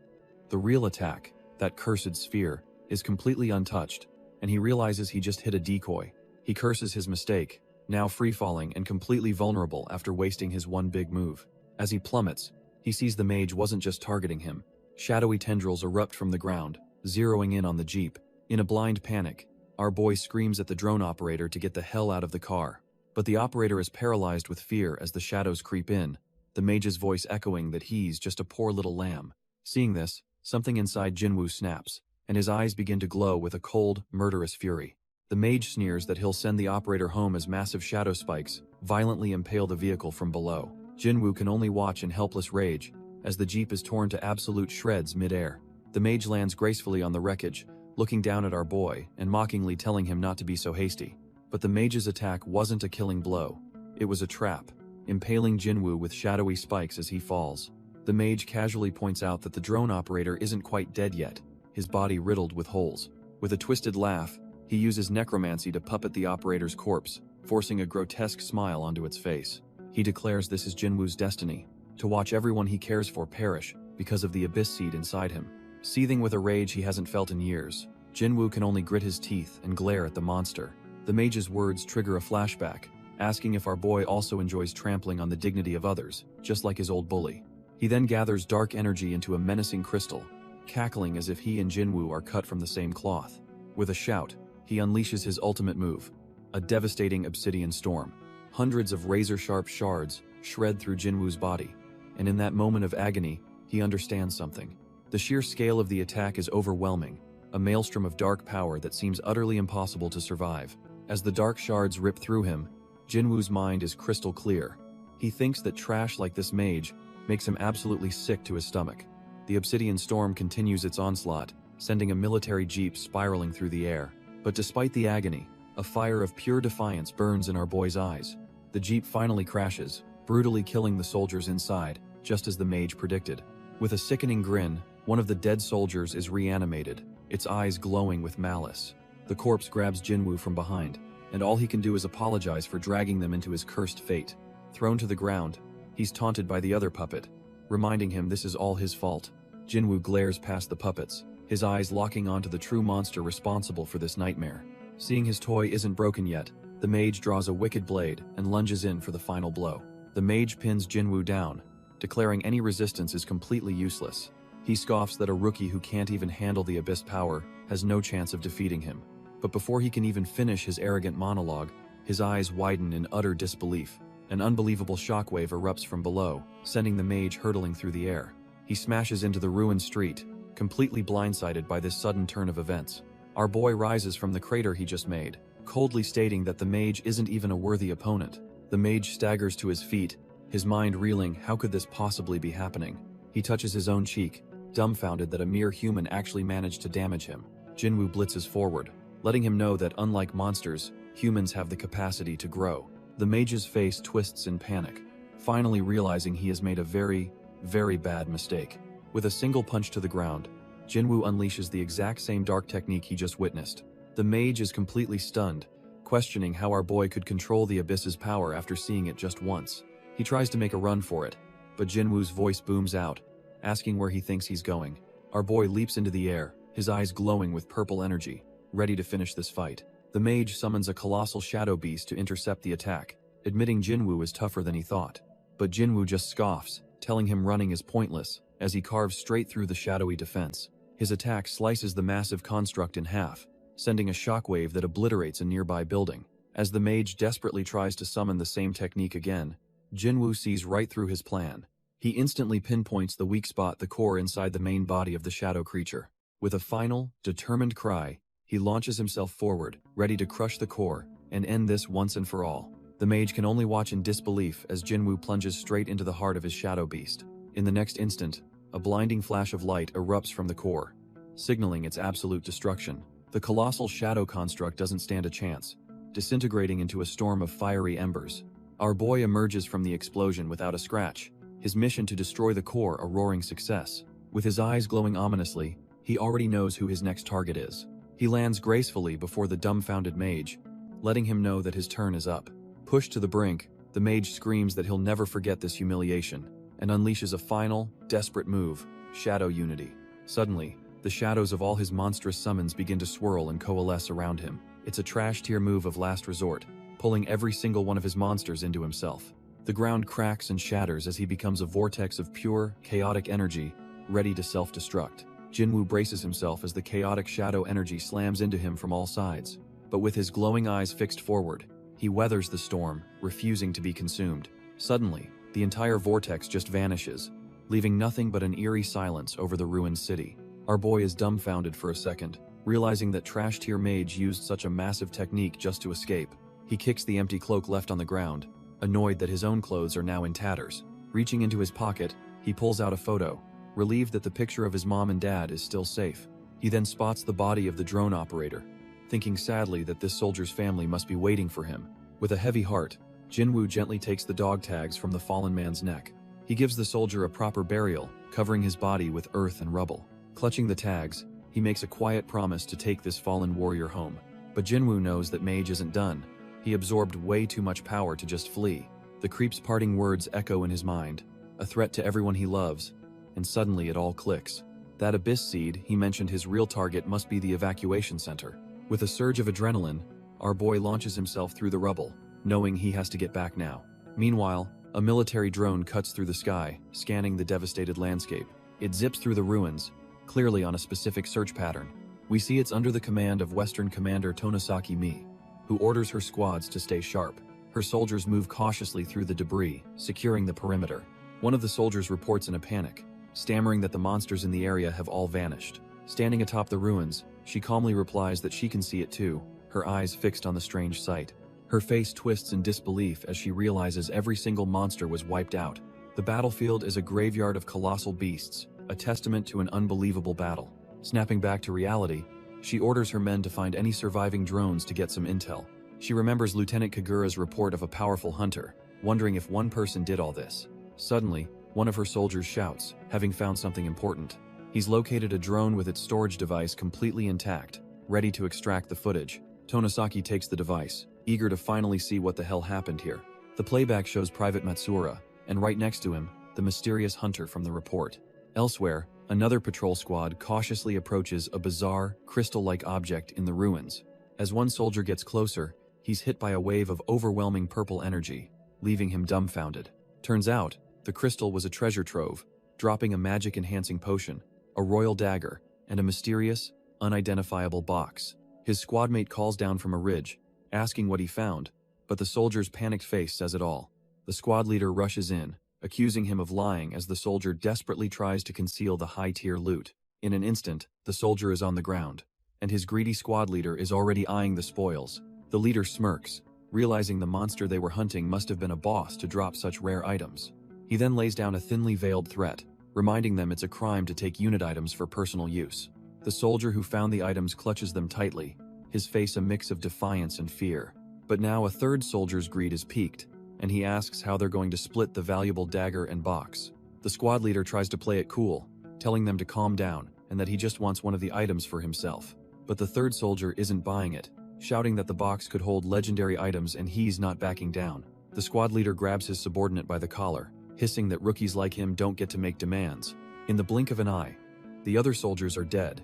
The real attack, that cursed sphere, is completely untouched, and he realizes he just hit a decoy. He curses his mistake, now free-falling and completely vulnerable after wasting his one big move. As he plummets, he sees the mage wasn't just targeting him. Shadowy tendrils erupt from the ground, zeroing in on the jeep. In a blind panic, our boy screams at the drone operator to get the hell out of the car. But the operator is paralyzed with fear as the shadows creep in, the mage's voice echoing that he's just a poor little lamb. Seeing this, something inside Jinwoo snaps, and his eyes begin to glow with a cold, murderous fury. The mage sneers that he'll send the operator home as massive shadow spikes violently impale the vehicle from below. Jinwoo can only watch in helpless rage as the jeep is torn to absolute shreds mid-air. The mage lands gracefully on the wreckage, looking down at our boy and mockingly telling him not to be so hasty. But the mage's attack wasn't a killing blow. It was a trap, impaling Jinwoo with shadowy spikes as he falls. The mage casually points out that the drone operator isn't quite dead yet, his body riddled with holes. With a twisted laugh, he uses necromancy to puppet the operator's corpse, forcing a grotesque smile onto its face. He declares this is Jinwoo's destiny, to watch everyone he cares for perish because of the abyss seed inside him. Seething with a rage he hasn't felt in years, Jinwoo can only grit his teeth and glare at the monster. The mage's words trigger a flashback, asking if our boy also enjoys trampling on the dignity of others, just like his old bully. He then gathers dark energy into a menacing crystal, cackling as if he and Jinwoo are cut from the same cloth. With a shout, he unleashes his ultimate move, a devastating obsidian storm. Hundreds of razor-sharp shards shred through Jinwoo's body, and in that moment of agony, he understands something. The sheer scale of the attack is overwhelming, a maelstrom of dark power that seems utterly impossible to survive. As the dark shards rip through him, Jinwoo's mind is crystal clear. He thinks that trash like this mage makes him absolutely sick to his stomach. The obsidian storm continues its onslaught, sending a military jeep spiraling through the air. But despite the agony, a fire of pure defiance burns in our boy's eyes. The jeep finally crashes, brutally killing the soldiers inside, just as the mage predicted. With a sickening grin, one of the dead soldiers is reanimated, its eyes glowing with malice. The corpse grabs Jinwoo from behind, and all he can do is apologize for dragging them into his cursed fate. Thrown to the ground, he's taunted by the other puppet, reminding him this is all his fault. Jinwoo glares past the puppets, his eyes locking onto the true monster responsible for this nightmare. Seeing his toy isn't broken yet, the mage draws a wicked blade and lunges in for the final blow. The mage pins Jinwoo down, declaring any resistance is completely useless. He scoffs that a rookie who can't even handle the abyss power has no chance of defeating him. But before he can even finish his arrogant monologue, his eyes widen in utter disbelief. An unbelievable shockwave erupts from below, sending the mage hurtling through the air. He smashes into the ruined street, completely blindsided by this sudden turn of events. Our boy rises from the crater he just made, coldly stating that the mage isn't even a worthy opponent. The mage staggers to his feet, his mind reeling, how could this possibly be happening? He touches his own cheek, dumbfounded that a mere human actually managed to damage him. Jinwoo blitzes forward, letting him know that unlike monsters, humans have the capacity to grow. The mage's face twists in panic, finally realizing he has made a very, very bad mistake. With a single punch to the ground, Jinwoo unleashes the exact same dark technique he just witnessed. The mage is completely stunned, questioning how our boy could control the abyss's power after seeing it just once. He tries to make a run for it, but Jinwoo's voice booms out, asking where he thinks he's going. Our boy leaps into the air, his eyes glowing with purple energy, ready to finish this fight. The mage summons a colossal shadow beast to intercept the attack, admitting Jinwoo is tougher than he thought. But Jinwoo just scoffs, telling him running is pointless, as he carves straight through the shadowy defense. His attack slices the massive construct in half, sending a shockwave that obliterates a nearby building. As the mage desperately tries to summon the same technique again, Jinwoo sees right through his plan. He instantly pinpoints the weak spot, the core inside the main body of the shadow creature. With a final, determined cry, he launches himself forward, ready to crush the core and end this once and for all. The mage can only watch in disbelief as Jinwoo plunges straight into the heart of his shadow beast. In the next instant, a blinding flash of light erupts from the core, signaling its absolute destruction. The colossal shadow construct doesn't stand a chance, disintegrating into a storm of fiery embers. Our boy emerges from the explosion without a scratch, his mission to destroy the core a roaring success. With his eyes glowing ominously, he already knows who his next target is. He lands gracefully before the dumbfounded mage, letting him know that his turn is up. Pushed to the brink, the mage screams that he'll never forget this humiliation, and unleashes a final, desperate move, Shadow Unity. Suddenly, the shadows of all his monstrous summons begin to swirl and coalesce around him. It's a trash-tier move of last resort, pulling every single one of his monsters into himself. The ground cracks and shatters as he becomes a vortex of pure, chaotic energy, ready to self-destruct. Jinwoo braces himself as the chaotic shadow energy slams into him from all sides. But with his glowing eyes fixed forward, he weathers the storm, refusing to be consumed. Suddenly, the entire vortex just vanishes, leaving nothing but an eerie silence over the ruined city. Our boy is dumbfounded for a second, realizing that trash-tier mage used such a massive technique just to escape. He kicks the empty cloak left on the ground, annoyed that his own clothes are now in tatters. Reaching into his pocket, he pulls out a photo, relieved that the picture of his mom and dad is still safe. He then spots the body of the drone operator, thinking sadly that this soldier's family must be waiting for him. With a heavy heart, Jinwoo gently takes the dog tags from the fallen man's neck. He gives the soldier a proper burial, covering his body with earth and rubble. Clutching the tags, he makes a quiet promise to take this fallen warrior home. But Jinwoo knows that Mage isn't done. He absorbed way too much power to just flee. The creep's parting words echo in his mind, a threat to everyone he loves, and suddenly it all clicks. That abyss seed, he mentioned his real target must be the evacuation center. With a surge of adrenaline, our boy launches himself through the rubble, knowing he has to get back now. Meanwhile, a military drone cuts through the sky, scanning the devastated landscape. It zips through the ruins, clearly on a specific search pattern. We see it's under the command of Western Commander Tonosaki Mi, who orders her squads to stay sharp. Her soldiers move cautiously through the debris, securing the perimeter. One of the soldiers reports in a panic, stammering that the monsters in the area have all vanished. Standing atop the ruins, she calmly replies that she can see it too, her eyes fixed on the strange sight. Her face twists in disbelief as she realizes every single monster was wiped out. The battlefield is a graveyard of colossal beasts, a testament to an unbelievable battle. Snapping back to reality, she orders her men to find any surviving drones to get some intel. She remembers Lieutenant Kagura's report of a powerful hunter, wondering if one person did all this. Suddenly, one of her soldiers shouts, having found something important. He's located a drone with its storage device completely intact, ready to extract the footage. Tonosaki takes the device, eager to finally see what the hell happened here. The playback shows Private Matsura, and right next to him, the mysterious hunter from the report. Elsewhere, another patrol squad cautiously approaches a bizarre, crystal-like object in the ruins. As one soldier gets closer, he's hit by a wave of overwhelming purple energy, leaving him dumbfounded. Turns out, the crystal was a treasure trove, dropping a magic-enhancing potion, a royal dagger, and a mysterious, unidentifiable box. His squadmate calls down from a ridge, asking what he found, but the soldier's panicked face says it all. The squad leader rushes in, accusing him of lying as the soldier desperately tries to conceal the high-tier loot. In an instant, the soldier is on the ground, and his greedy squad leader is already eyeing the spoils. The leader smirks, realizing the monster they were hunting must have been a boss to drop such rare items. He then lays down a thinly veiled threat, reminding them it's a crime to take unit items for personal use. The soldier who found the items clutches them tightly, his face a mix of defiance and fear. But now a third soldier's greed is piqued, and he asks how they're going to split the valuable dagger and box. The squad leader tries to play it cool, telling them to calm down and that he just wants one of the items for himself. But the third soldier isn't buying it, shouting that the box could hold legendary items and he's not backing down. The squad leader grabs his subordinate by the collar, hissing that rookies like him don't get to make demands. In the blink of an eye, the other soldiers are dead,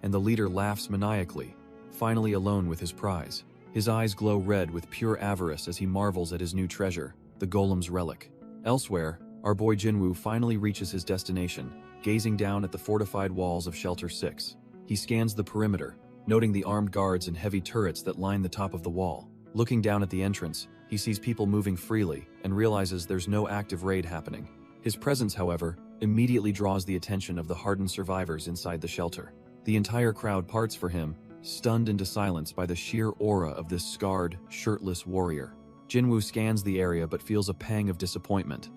and the leader laughs maniacally, finally alone with his prize. His eyes glow red with pure avarice as he marvels at his new treasure, the golem's relic. Elsewhere, our boy Jinwoo finally reaches his destination, gazing down at the fortified walls of Shelter 6. He scans the perimeter, noting the armed guards and heavy turrets that line the top of the wall. Looking down at the entrance, he sees people moving freely and realizes there's no active raid happening. His presence, however, immediately draws the attention of the hardened survivors inside the shelter. The entire crowd parts for him, stunned into silence by the sheer aura of this scarred, shirtless warrior. Jinwoo scans the area but feels a pang of disappointment.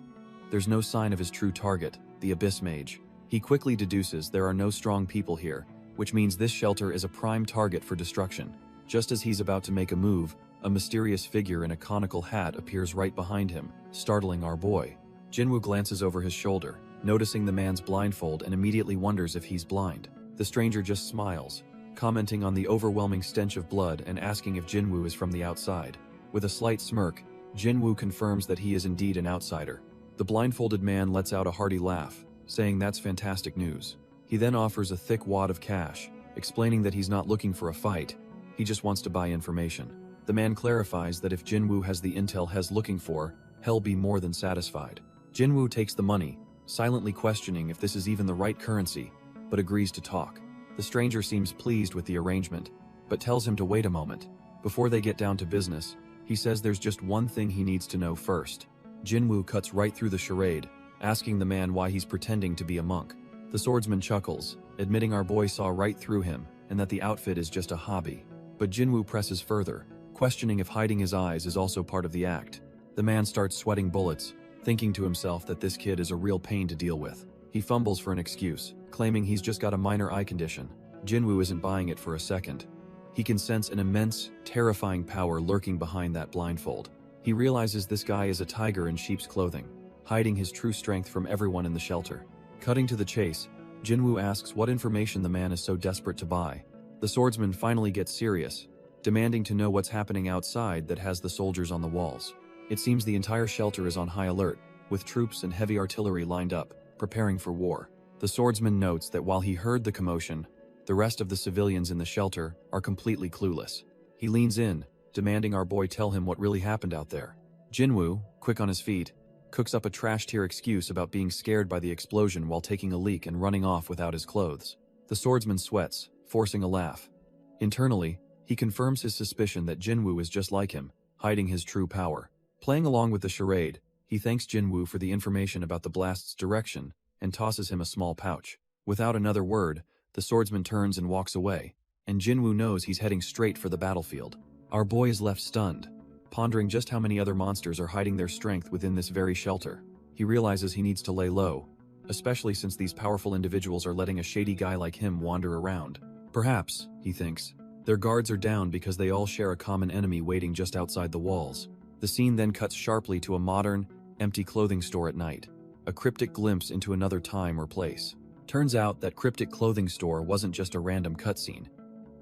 There's no sign of his true target, the Abyss Mage. He quickly deduces there are no strong people here, which means this shelter is a prime target for destruction. Just as he's about to make a move, a mysterious figure in a conical hat appears right behind him, startling our boy. Jinwoo glances over his shoulder, noticing the man's blindfold, and immediately wonders if he's blind. The stranger just smiles, commenting on the overwhelming stench of blood and asking if Jinwoo is from the outside. With a slight smirk, Jinwoo confirms that he is indeed an outsider. The blindfolded man lets out a hearty laugh, saying that's fantastic news. He then offers a thick wad of cash, explaining that he's not looking for a fight, he just wants to buy information. The man clarifies that if Jinwoo has the intel he's looking for, he'll be more than satisfied. Jinwoo takes the money, silently questioning if this is even the right currency, but agrees to talk. The stranger seems pleased with the arrangement, but tells him to wait a moment. Before they get down to business, he says there's just one thing he needs to know first. Jinwoo cuts right through the charade, asking the man why he's pretending to be a monk. The swordsman chuckles, admitting our boy saw right through him and that the outfit is just a hobby. But Jinwoo presses further, questioning if hiding his eyes is also part of the act. The man starts sweating bullets, thinking to himself that this kid is a real pain to deal with. He fumbles for an excuse, claiming he's just got a minor eye condition. Jinwoo isn't buying it for a second. He can sense an immense, terrifying power lurking behind that blindfold. He realizes this guy is a tiger in sheep's clothing, hiding his true strength from everyone in the shelter. Cutting to the chase, Jinwoo asks what information the man is so desperate to buy. The swordsman finally gets serious, demanding to know what's happening outside that has the soldiers on the walls. It seems the entire shelter is on high alert, with troops and heavy artillery lined up, preparing for war. The swordsman notes that while he heard the commotion, the rest of the civilians in the shelter are completely clueless. He leans in, demanding our boy tell him what really happened out there. Jinwoo, quick on his feet, cooks up a trash-tier excuse about being scared by the explosion while taking a leak and running off without his clothes. The swordsman sweats, forcing a laugh. Internally, he confirms his suspicion that Jinwoo is just like him, hiding his true power. Playing along with the charade, he thanks Jinwoo for the information about the blast's direction and tosses him a small pouch. Without another word, the swordsman turns and walks away, and Jinwoo knows he's heading straight for the battlefield. Our boy is left stunned, pondering just how many other monsters are hiding their strength within this very shelter. He realizes he needs to lay low, especially since these powerful individuals are letting a shady guy like him wander around. Perhaps, he thinks, their guards are down because they all share a common enemy waiting just outside the walls. The scene then cuts sharply to a modern, empty clothing store at night, a cryptic glimpse into another time or place. Turns out that cryptic clothing store wasn't just a random cutscene.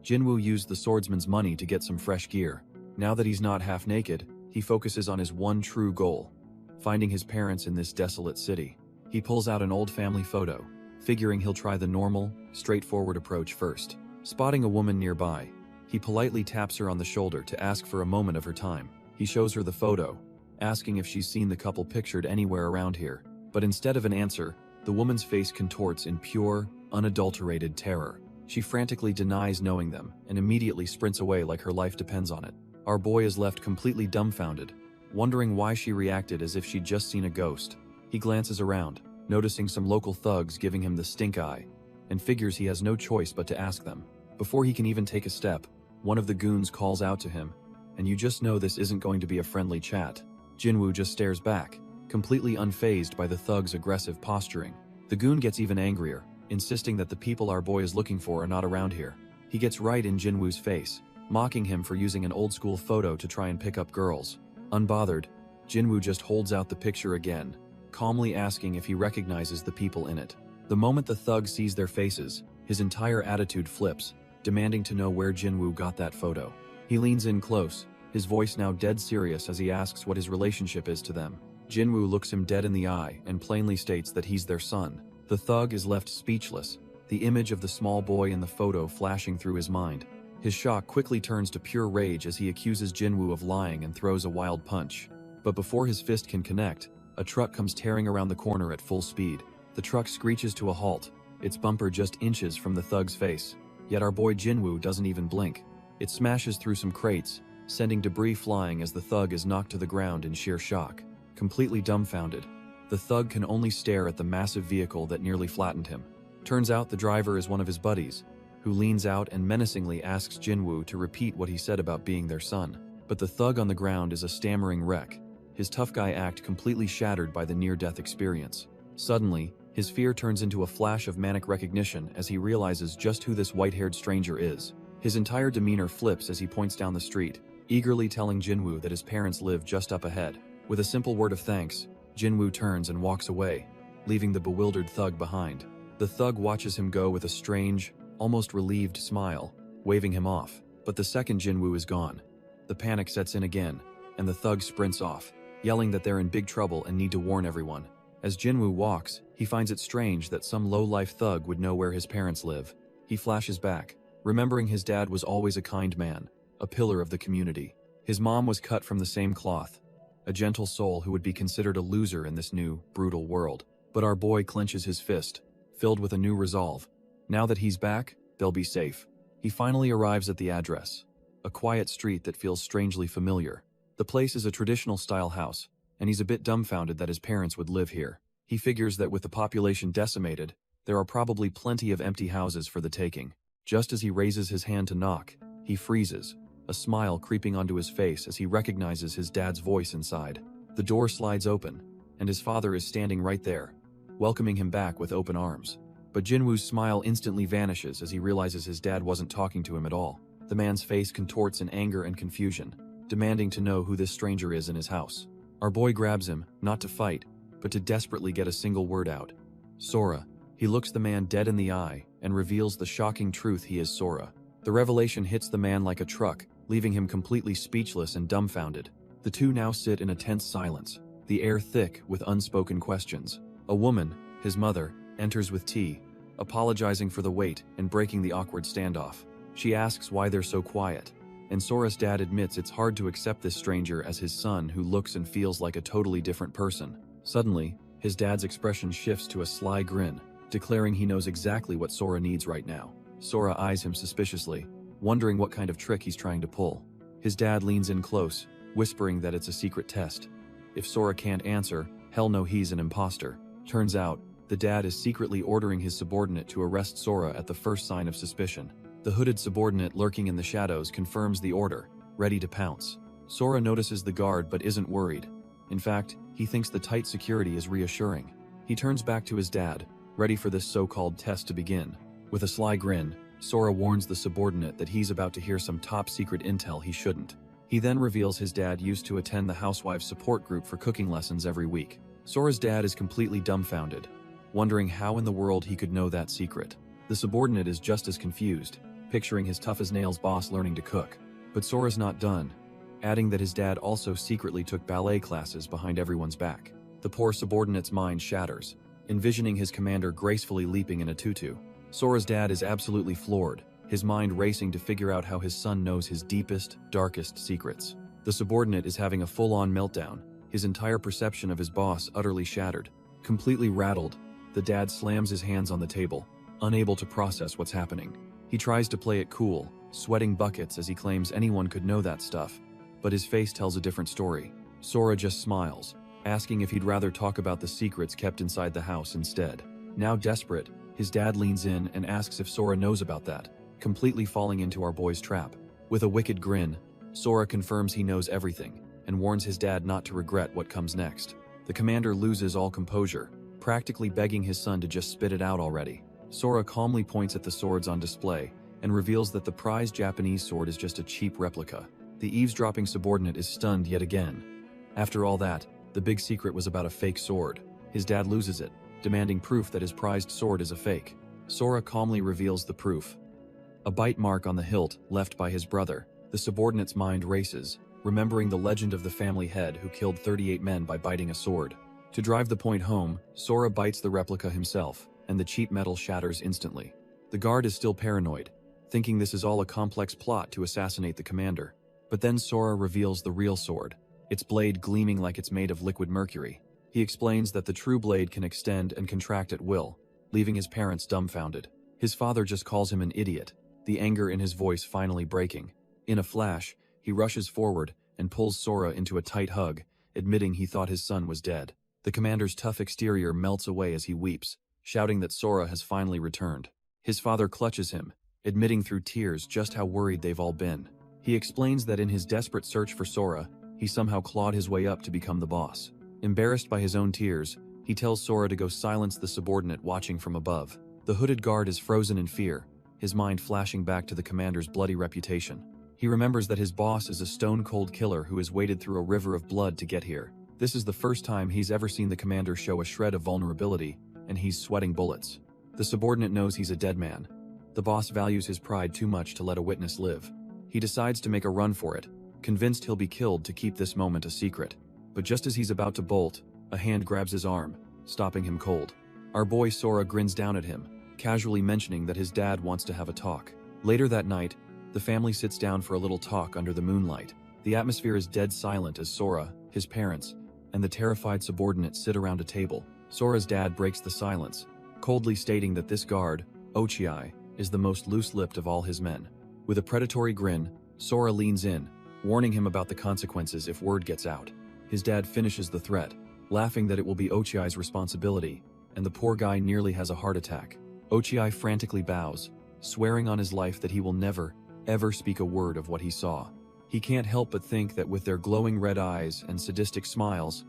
Jinwoo used the swordsman's money to get some fresh gear. Now that he's not half naked, he focuses on his one true goal, finding his parents in this desolate city. He pulls out an old family photo, figuring he'll try the normal, straightforward approach first. Spotting a woman nearby, he politely taps her on the shoulder to ask for a moment of her time. He shows her the photo, asking if she's seen the couple pictured anywhere around here. But instead of an answer, the woman's face contorts in pure, unadulterated terror. She frantically denies knowing them and immediately sprints away like her life depends on it. Our boy is left completely dumbfounded, wondering why she reacted as if she'd just seen a ghost. He glances around, noticing some local thugs giving him the stink eye, and figures he has no choice but to ask them. Before he can even take a step, one of the goons calls out to him, and you just know this isn't going to be a friendly chat. Jinwoo just stares back, completely unfazed by the thug's aggressive posturing. The goon gets even angrier, insisting that the people our boy is looking for are not around here. He gets right in Jinwoo's face, mocking him for using an old-school photo to try and pick up girls. Unbothered, Jinwoo just holds out the picture again, calmly asking if he recognizes the people in it. The moment the thug sees their faces, his entire attitude flips, demanding to know where Jinwoo got that photo. He leans in close, his voice now dead serious as he asks what his relationship is to them. Jinwoo looks him dead in the eye and plainly states that he's their son. The thug is left speechless, the image of the small boy in the photo flashing through his mind. His shock quickly turns to pure rage as he accuses Jinwoo of lying and throws a wild punch. But before his fist can connect, a truck comes tearing around the corner at full speed. The truck screeches to a halt, its bumper just inches from the thug's face. Yet our boy Jinwoo doesn't even blink. It smashes through some crates, sending debris flying as the thug is knocked to the ground in sheer shock. Completely dumbfounded, the thug can only stare at the massive vehicle that nearly flattened him. Turns out the driver is one of his buddies, who leans out and menacingly asks Jinwoo to repeat what he said about being their son. But the thug on the ground is a stammering wreck, his tough guy act completely shattered by the near-death experience. Suddenly, his fear turns into a flash of manic recognition as he realizes just who this white-haired stranger is. His entire demeanor flips as he points down the street, eagerly telling Jinwoo that his parents live just up ahead. With a simple word of thanks, Jinwoo turns and walks away, leaving the bewildered thug behind. The thug watches him go with a strange, almost relieved smile, waving him off. But the second Jinwoo is gone, the panic sets in again, and the thug sprints off, yelling that they're in big trouble and need to warn everyone. As Jinwoo walks, he finds it strange that some low-life thug would know where his parents live. He flashes back, remembering his dad was always a kind man, a pillar of the community. His mom was cut from the same cloth, a gentle soul who would be considered a loser in this new, brutal world. But our boy clenches his fist, filled with a new resolve. Now that he's back, they'll be safe. He finally arrives at the address, a quiet street that feels strangely familiar. The place is a traditional-style house, and he's a bit dumbfounded that his parents would live here. He figures that with the population decimated, there are probably plenty of empty houses for the taking. Just as he raises his hand to knock, he freezes, a smile creeping onto his face as he recognizes his dad's voice inside. The door slides open, and his father is standing right there, welcoming him back with open arms. But Jinwoo's smile instantly vanishes as he realizes his dad wasn't talking to him at all. The man's face contorts in anger and confusion, demanding to know who this stranger is in his house. Our boy grabs him, not to fight, but to desperately get a single word out. Sora. He looks the man dead in the eye and reveals the shocking truth: he is Sora. The revelation hits the man like a truck, leaving him completely speechless and dumbfounded. The two now sit in a tense silence, the air thick with unspoken questions. A woman, his mother, enters with tea, apologizing for the wait and breaking the awkward standoff. She asks why they're so quiet, and Sora's dad admits it's hard to accept this stranger as his son who looks and feels like a totally different person. Suddenly, his dad's expression shifts to a sly grin, declaring he knows exactly what Sora needs right now. Sora eyes him suspiciously, wondering what kind of trick he's trying to pull. His dad leans in close, whispering that it's a secret test. If Sora can't answer, hell no, he's an imposter. Turns out, the dad is secretly ordering his subordinate to arrest Sora at the first sign of suspicion. The hooded subordinate lurking in the shadows confirms the order, ready to pounce. Sora notices the guard but isn't worried. In fact, he thinks the tight security is reassuring. He turns back to his dad, ready for this so-called test to begin. With a sly grin, Sora warns the subordinate that he's about to hear some top-secret intel he shouldn't. He then reveals his dad used to attend the housewives support group for cooking lessons every week. Sora's dad is completely dumbfounded, wondering how in the world he could know that secret. The subordinate is just as confused, picturing his tough-as-nails boss learning to cook. But Sora's not done, adding that his dad also secretly took ballet classes behind everyone's back. The poor subordinate's mind shatters, envisioning his commander gracefully leaping in a tutu. Sora's dad is absolutely floored, his mind racing to figure out how his son knows his deepest, darkest secrets. The subordinate is having a full-on meltdown, his entire perception of his boss utterly shattered. Completely rattled, the dad slams his hands on the table, unable to process what's happening. He tries to play it cool, sweating buckets as he claims anyone could know that stuff, but his face tells a different story. Sora just smiles, asking if he'd rather talk about the secrets kept inside the house instead. Now desperate, his dad leans in and asks if Sora knows about that, completely falling into our boy's trap. With a wicked grin, Sora confirms he knows everything, and warns his dad not to regret what comes next. The commander loses all composure, practically begging his son to just spit it out already. Sora calmly points at the swords on display, and reveals that the prized Japanese sword is just a cheap replica. The eavesdropping subordinate is stunned yet again. After all that, the big secret was about a fake sword. His dad loses it, demanding proof that his prized sword is a fake. Sora calmly reveals the proof: a bite mark on the hilt left by his brother. The subordinate's mind races, remembering the legend of the family head who killed 38 men by biting a sword. To drive the point home, Sora bites the replica himself, and the cheap metal shatters instantly. The guard is still paranoid, thinking this is all a complex plot to assassinate the commander. But then Sora reveals the real sword, its blade gleaming like it's made of liquid mercury. He explains that the true blade can extend and contract at will, leaving his parents dumbfounded. His father just calls him an idiot, the anger in his voice finally breaking. In a flash, he rushes forward and pulls Sora into a tight hug, admitting he thought his son was dead. The commander's tough exterior melts away as he weeps, shouting that Sora has finally returned. His father clutches him, admitting through tears just how worried they've all been. He explains that in his desperate search for Sora, he somehow clawed his way up to become the boss. Embarrassed by his own tears, he tells Sora to go silence the subordinate watching from above. The hooded guard is frozen in fear, his mind flashing back to the commander's bloody reputation. He remembers that his boss is a stone-cold killer who has waded through a river of blood to get here. This is the first time he's ever seen the commander show a shred of vulnerability, and he's sweating bullets. The subordinate knows he's a dead man. The boss values his pride too much to let a witness live. He decides to make a run for it, convinced he'll be killed to keep this moment a secret. But just as he's about to bolt, a hand grabs his arm, stopping him cold. Our boy Sora grins down at him, casually mentioning that his dad wants to have a talk. Later that night, the family sits down for a little talk under the moonlight. The atmosphere is dead silent as Sora, his parents, and the terrified subordinate sit around a table. Sora's dad breaks the silence, coldly stating that this guard, Ochiai, is the most loose-lipped of all his men. With a predatory grin, Sora leans in, warning him about the consequences if word gets out. His dad finishes the threat, laughing that it will be Ochiai's responsibility, and the poor guy nearly has a heart attack. Ochiai frantically bows, swearing on his life that he will never, ever speak a word of what he saw. He can't help but think that with their glowing red eyes and sadistic smiles,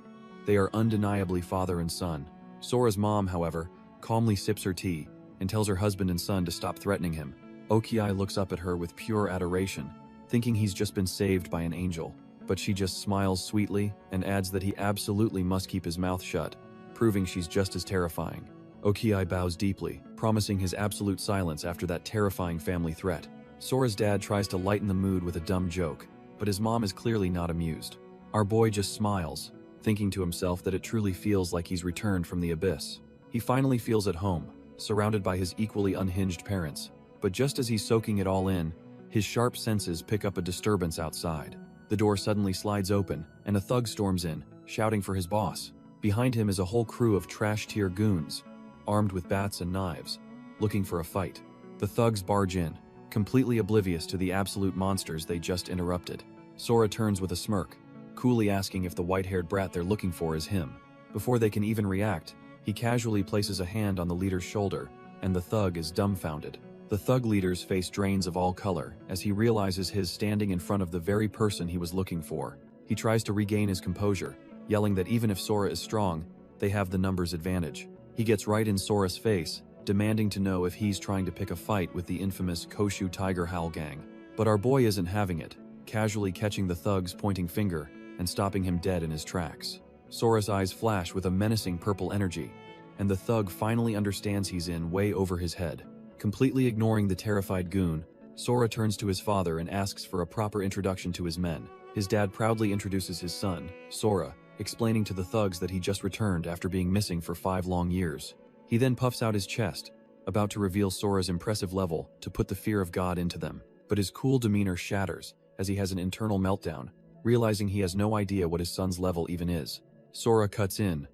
they are undeniably father and son. Sora's mom, however, calmly sips her tea and tells her husband and son to stop threatening him. Ochiai looks up at her with pure adoration, thinking he's just been saved by an angel. But she just smiles sweetly and adds that he absolutely must keep his mouth shut, proving she's just as terrifying. Ochiai bows deeply, promising his absolute silence after that terrifying family threat. Sora's dad tries to lighten the mood with a dumb joke, but his mom is clearly not amused. Our boy just smiles, thinking to himself that it truly feels like he's returned from the abyss. He finally feels at home, surrounded by his equally unhinged parents. But just as he's soaking it all in, his sharp senses pick up a disturbance outside. The door suddenly slides open, and a thug storms in, shouting for his boss. Behind him is a whole crew of trash-tier goons, armed with bats and knives, looking for a fight. The thugs barge in, completely oblivious to the absolute monsters they just interrupted. Sora turns with a smirk, coolly asking if the white-haired brat they're looking for is him. Before they can even react, he casually places a hand on the leader's shoulder, and the thug is dumbfounded. The thug leader's face drains of all color as he realizes his standing in front of the very person he was looking for. He tries to regain his composure, yelling that even if Sora is strong, they have the numbers advantage. He gets right in Sora's face, demanding to know if he's trying to pick a fight with the infamous Koshu Tiger Howl gang. But our boy isn't having it, casually catching the thug's pointing finger and stopping him dead in his tracks. Sora's eyes flash with a menacing purple energy, and the thug finally understands he's in way over his head. Completely ignoring the terrified goon, Sora turns to his father and asks for a proper introduction to his men. His dad proudly introduces his son, Sora, explaining to the thugs that he just returned after being missing for 5 long years. He then puffs out his chest, about to reveal Sora's impressive level to put the fear of God into them. But his cool demeanor shatters as he has an internal meltdown, realizing he has no idea what his son's level even is. Sora cuts in,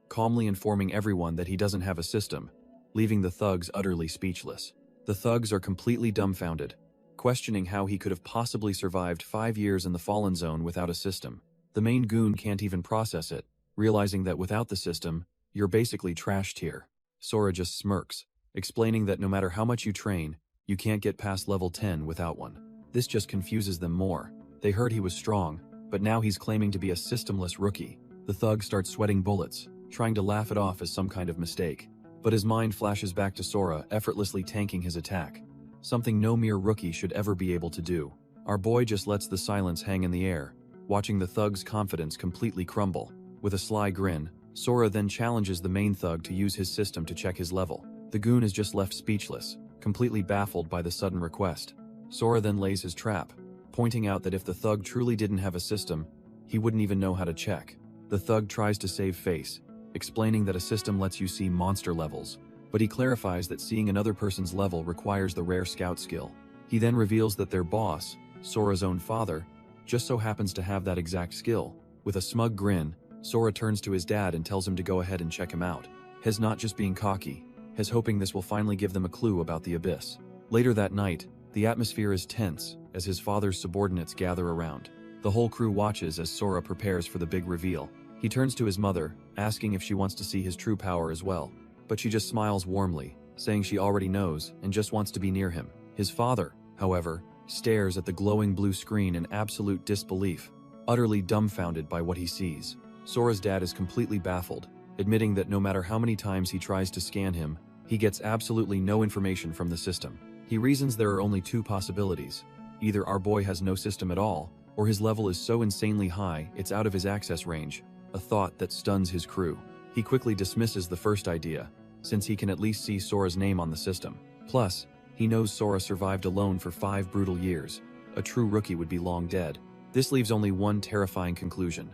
calmly informing everyone that he doesn't have a system, leaving the thugs utterly speechless. The thugs are completely dumbfounded, questioning how he could have possibly survived 5 years in the Fallen Zone without a system. The main goon can't even process it, realizing that without the system, you're basically trashed here. Sora just smirks, explaining that no matter how much you train, you can't get past level 10 without one. This just confuses them more. They heard he was strong, but now he's claiming to be a systemless rookie. The thug starts sweating bullets, trying to laugh it off as some kind of mistake. But his mind flashes back to Sora effortlessly tanking his attack, something no mere rookie should ever be able to do. Our boy just lets the silence hang in the air, watching the thug's confidence completely crumble. With a sly grin, Sora then challenges the main thug to use his system to check his level. The goon is just left speechless, completely baffled by the sudden request. Sora then lays his trap, pointing out that if the thug truly didn't have a system, he wouldn't even know how to check. The thug tries to save face, explaining that a system lets you see monster levels, but he clarifies that seeing another person's level requires the rare scout skill. He then reveals that their boss, Sora's own father, just so happens to have that exact skill. With a smug grin, Sora turns to his dad and tells him to go ahead and check him out. Hez not just being cocky, Hez hoping this will finally give them a clue about the abyss. Later that night, the atmosphere is tense as his father's subordinates gather around. The whole crew watches as Sora prepares for the big reveal. He turns to his mother, asking if she wants to see his true power as well, but she just smiles warmly, saying she already knows and just wants to be near him. His father, however, stares at the glowing blue screen in absolute disbelief, utterly dumbfounded by what he sees. Sora's dad is completely baffled, admitting that no matter how many times he tries to scan him, he gets absolutely no information from the system. He reasons there are only two possibilities. Either our boy has no system at all, or his level is so insanely high it's out of his access range, a thought that stuns his crew. He quickly dismisses the first idea, since he can at least see Sora's name on the system. Plus, he knows Sora survived alone for 5 brutal years. A true rookie would be long dead. This leaves only one terrifying conclusion.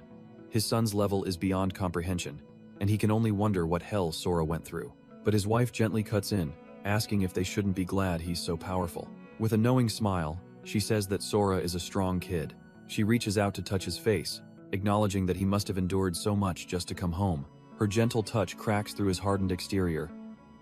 His son's level is beyond comprehension, and he can only wonder what hell Sora went through. But his wife gently cuts in, asking if they shouldn't be glad he's so powerful. With a knowing smile, she says that Sora is a strong kid. She reaches out to touch his face, acknowledging that he must have endured so much just to come home. Her gentle touch cracks through his hardened exterior,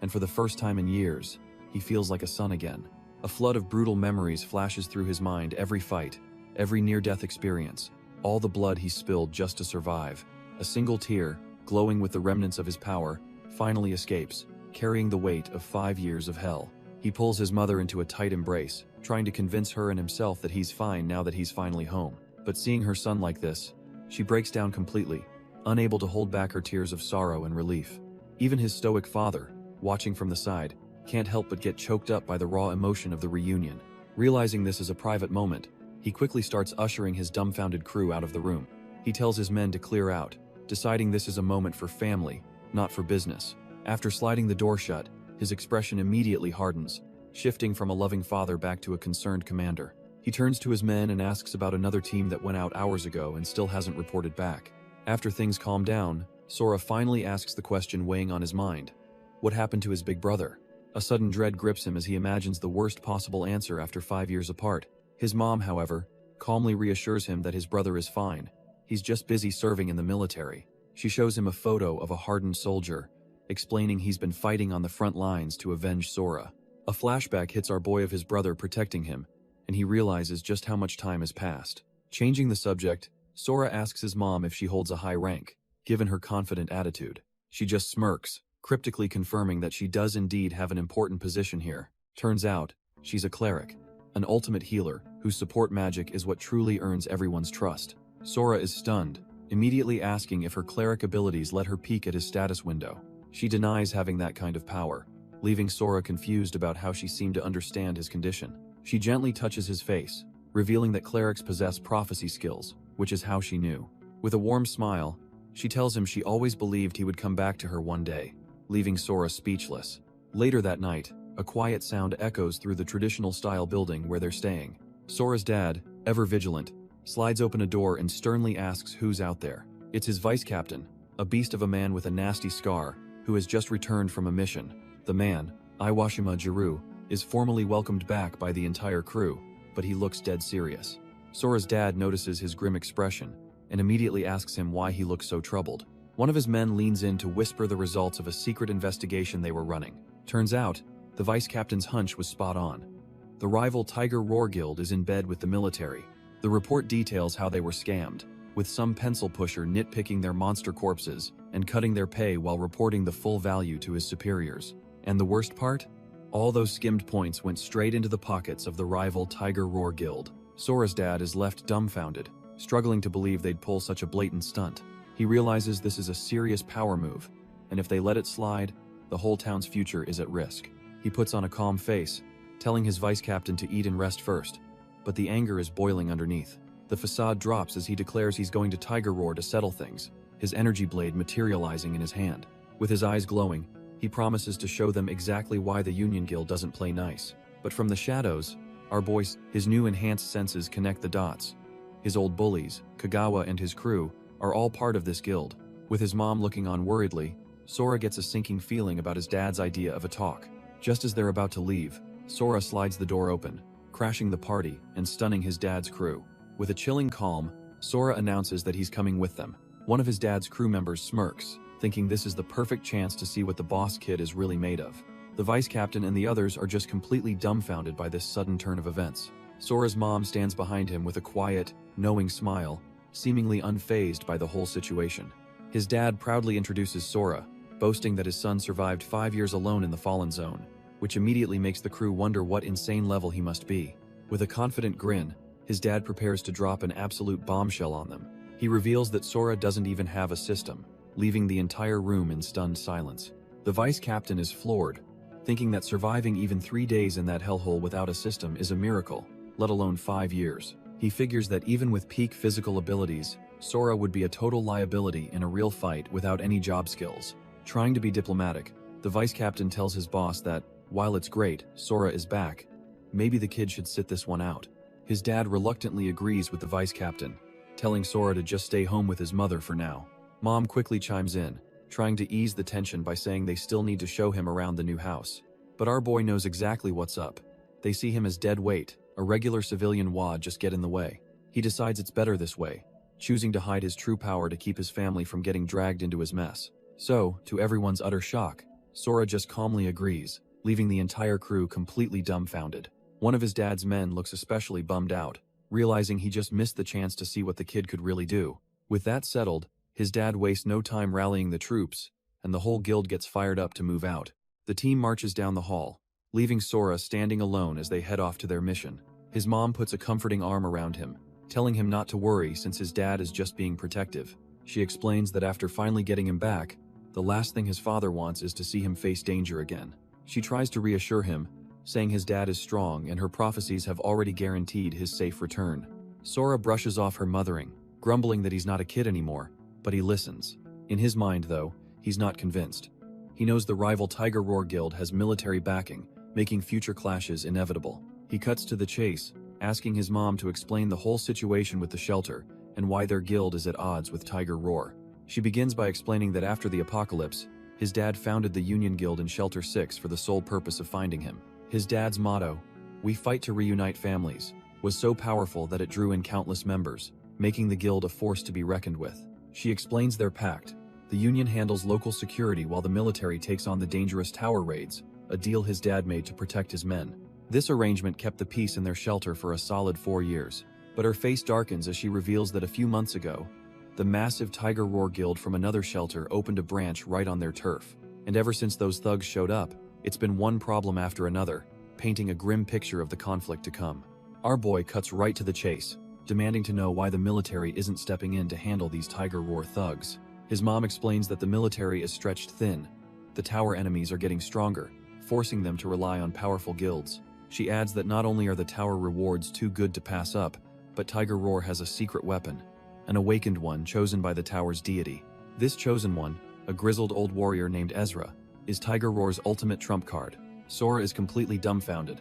and for the first time in years, he feels like a son again. A flood of brutal memories flashes through his mind: every fight, every near-death experience, all the blood he spilled just to survive. A single tear, glowing with the remnants of his power, finally escapes, carrying the weight of 5 years of hell. He pulls his mother into a tight embrace, trying to convince her and himself that he's fine now that he's finally home. But seeing her son like this, she breaks down completely, unable to hold back her tears of sorrow and relief. Even his stoic father, watching from the side, can't help but get choked up by the raw emotion of the reunion. Realizing this is a private moment, he quickly starts ushering his dumbfounded crew out of the room. He tells his men to clear out, deciding this is a moment for family, not for business. After sliding the door shut, his expression immediately hardens, shifting from a loving father back to a concerned commander. He turns to his men and asks about another team that went out hours ago and still hasn't reported back. After things calm down, Sora finally asks the question weighing on his mind. What happened to his big brother? A sudden dread grips him as he imagines the worst possible answer after 5 years apart. His mom, however, calmly reassures him that his brother is fine. He's just busy serving in the military. She shows him a photo of a hardened soldier, explaining he's been fighting on the front lines to avenge Sora. A flashback hits our boy of his brother protecting him, and he realizes just how much time has passed. Changing the subject, Sora asks his mom if she holds a high rank, given her confident attitude. She just smirks, cryptically confirming that she does indeed have an important position here. Turns out, she's a cleric, an ultimate healer, whose support magic is what truly earns everyone's trust. Sora is stunned, immediately asking if her cleric abilities let her peek at his status window. She denies having that kind of power, leaving Sora confused about how she seemed to understand his condition. She gently touches his face, revealing that clerics possess prophecy skills, which is how she knew. With a warm smile, she tells him she always believed he would come back to her one day, leaving Sora speechless. Later that night, a quiet sound echoes through the traditional-style building where they're staying. Sora's dad, ever vigilant, slides open a door and sternly asks who's out there. It's his vice captain, a beast of a man with a nasty scar, who has just returned from a mission. The man, Iwashima Jiru, is formally welcomed back by the entire crew, but he looks dead serious. Sora's dad notices his grim expression, and immediately asks him why he looks so troubled. One of his men leans in to whisper the results of a secret investigation they were running. Turns out, the vice captain's hunch was spot on. The rival Tiger Roar Guild is in bed with the military. The report details how they were scammed, with some pencil pusher nitpicking their monster corpses and cutting their pay while reporting the full value to his superiors. And the worst part? All those skimmed points went straight into the pockets of the rival Tiger Roar Guild. Sora's dad is left dumbfounded, struggling to believe they'd pull such a blatant stunt. He realizes this is a serious power move, and if they let it slide, the whole town's future is at risk. He puts on a calm face, telling his vice captain to eat and rest first, but the anger is boiling underneath. The facade drops as he declares he's going to Tiger Roar to settle things, his energy blade materializing in his hand. With his eyes glowing, he promises to show them exactly why the Union Guild doesn't play nice. But from the shadows, our boy's new enhanced senses connect the dots. His old bullies, Kagawa and his crew, are all part of this guild. With his mom looking on worriedly, Sora gets a sinking feeling about his dad's idea of a talk. Just as they're about to leave, Sora slides the door open, crashing the party and stunning his dad's crew. With a chilling calm, Sora announces that he's coming with them. One of his dad's crew members smirks, thinking this is the perfect chance to see what the boss kid is really made of. The vice captain and the others are just completely dumbfounded by this sudden turn of events. Sora's mom stands behind him with a quiet, knowing smile, seemingly unfazed by the whole situation. His dad proudly introduces Sora, boasting that his son survived 5 years alone in the Fallen Zone, which immediately makes the crew wonder what insane level he must be. With a confident grin, his dad prepares to drop an absolute bombshell on them. He reveals that Sora doesn't even have a system, leaving the entire room in stunned silence. The vice captain is floored, thinking that surviving even 3 days in that hellhole without a system is a miracle, let alone 5 years. He figures that even with peak physical abilities, Sora would be a total liability in a real fight without any job skills. Trying to be diplomatic, the vice captain tells his boss that, while it's great, Sora is back, maybe the kid should sit this one out. His dad reluctantly agrees with the vice captain, telling Sora to just stay home with his mother for now. Mom quickly chimes in, trying to ease the tension by saying they still need to show him around the new house. But our boy knows exactly what's up. They see him as dead weight, a regular civilian wad just get in the way. He decides it's better this way, choosing to hide his true power to keep his family from getting dragged into his mess. So, to everyone's utter shock, Sora just calmly agrees, leaving the entire crew completely dumbfounded. One of his dad's men looks especially bummed out, realizing he just missed the chance to see what the kid could really do. With that settled, his dad wastes no time rallying the troops, and the whole guild gets fired up to move out. The team marches down the hall, leaving Sora standing alone as they head off to their mission. His mom puts a comforting arm around him, telling him not to worry since his dad is just being protective. She explains that after finally getting him back, the last thing his father wants is to see him face danger again. She tries to reassure him, saying his dad is strong and her prophecies have already guaranteed his safe return. Sora brushes off her mothering, grumbling that he's not a kid anymore, but he listens. In his mind, though, he's not convinced. He knows the rival Tiger Roar Guild has military backing, making future clashes inevitable. He cuts to the chase, asking his mom to explain the whole situation with the shelter and why their guild is at odds with Tiger Roar. She begins by explaining that after the apocalypse, his dad founded the Union Guild in Shelter 6 for the sole purpose of finding him. His dad's motto, "We fight to reunite families," was so powerful that it drew in countless members, making the guild a force to be reckoned with. She explains their pact. The Union handles local security while the military takes on the dangerous tower raids, a deal his dad made to protect his men. This arrangement kept the peace in their shelter for a solid 4 years. But her face darkens as she reveals that a few months ago, the massive Tiger Roar Guild from another shelter opened a branch right on their turf. And ever since those thugs showed up, it's been one problem after another, painting a grim picture of the conflict to come. Our boy cuts right to the chase, demanding to know why the military isn't stepping in to handle these Tiger Roar thugs. His mom explains that the military is stretched thin. The tower enemies are getting stronger, forcing them to rely on powerful guilds. She adds that not only are the tower rewards too good to pass up, but Tiger Roar has a secret weapon, an awakened one chosen by the tower's deity. This chosen one, a grizzled old warrior named Ezra, is Tiger Roar's ultimate trump card. Sora is completely dumbfounded,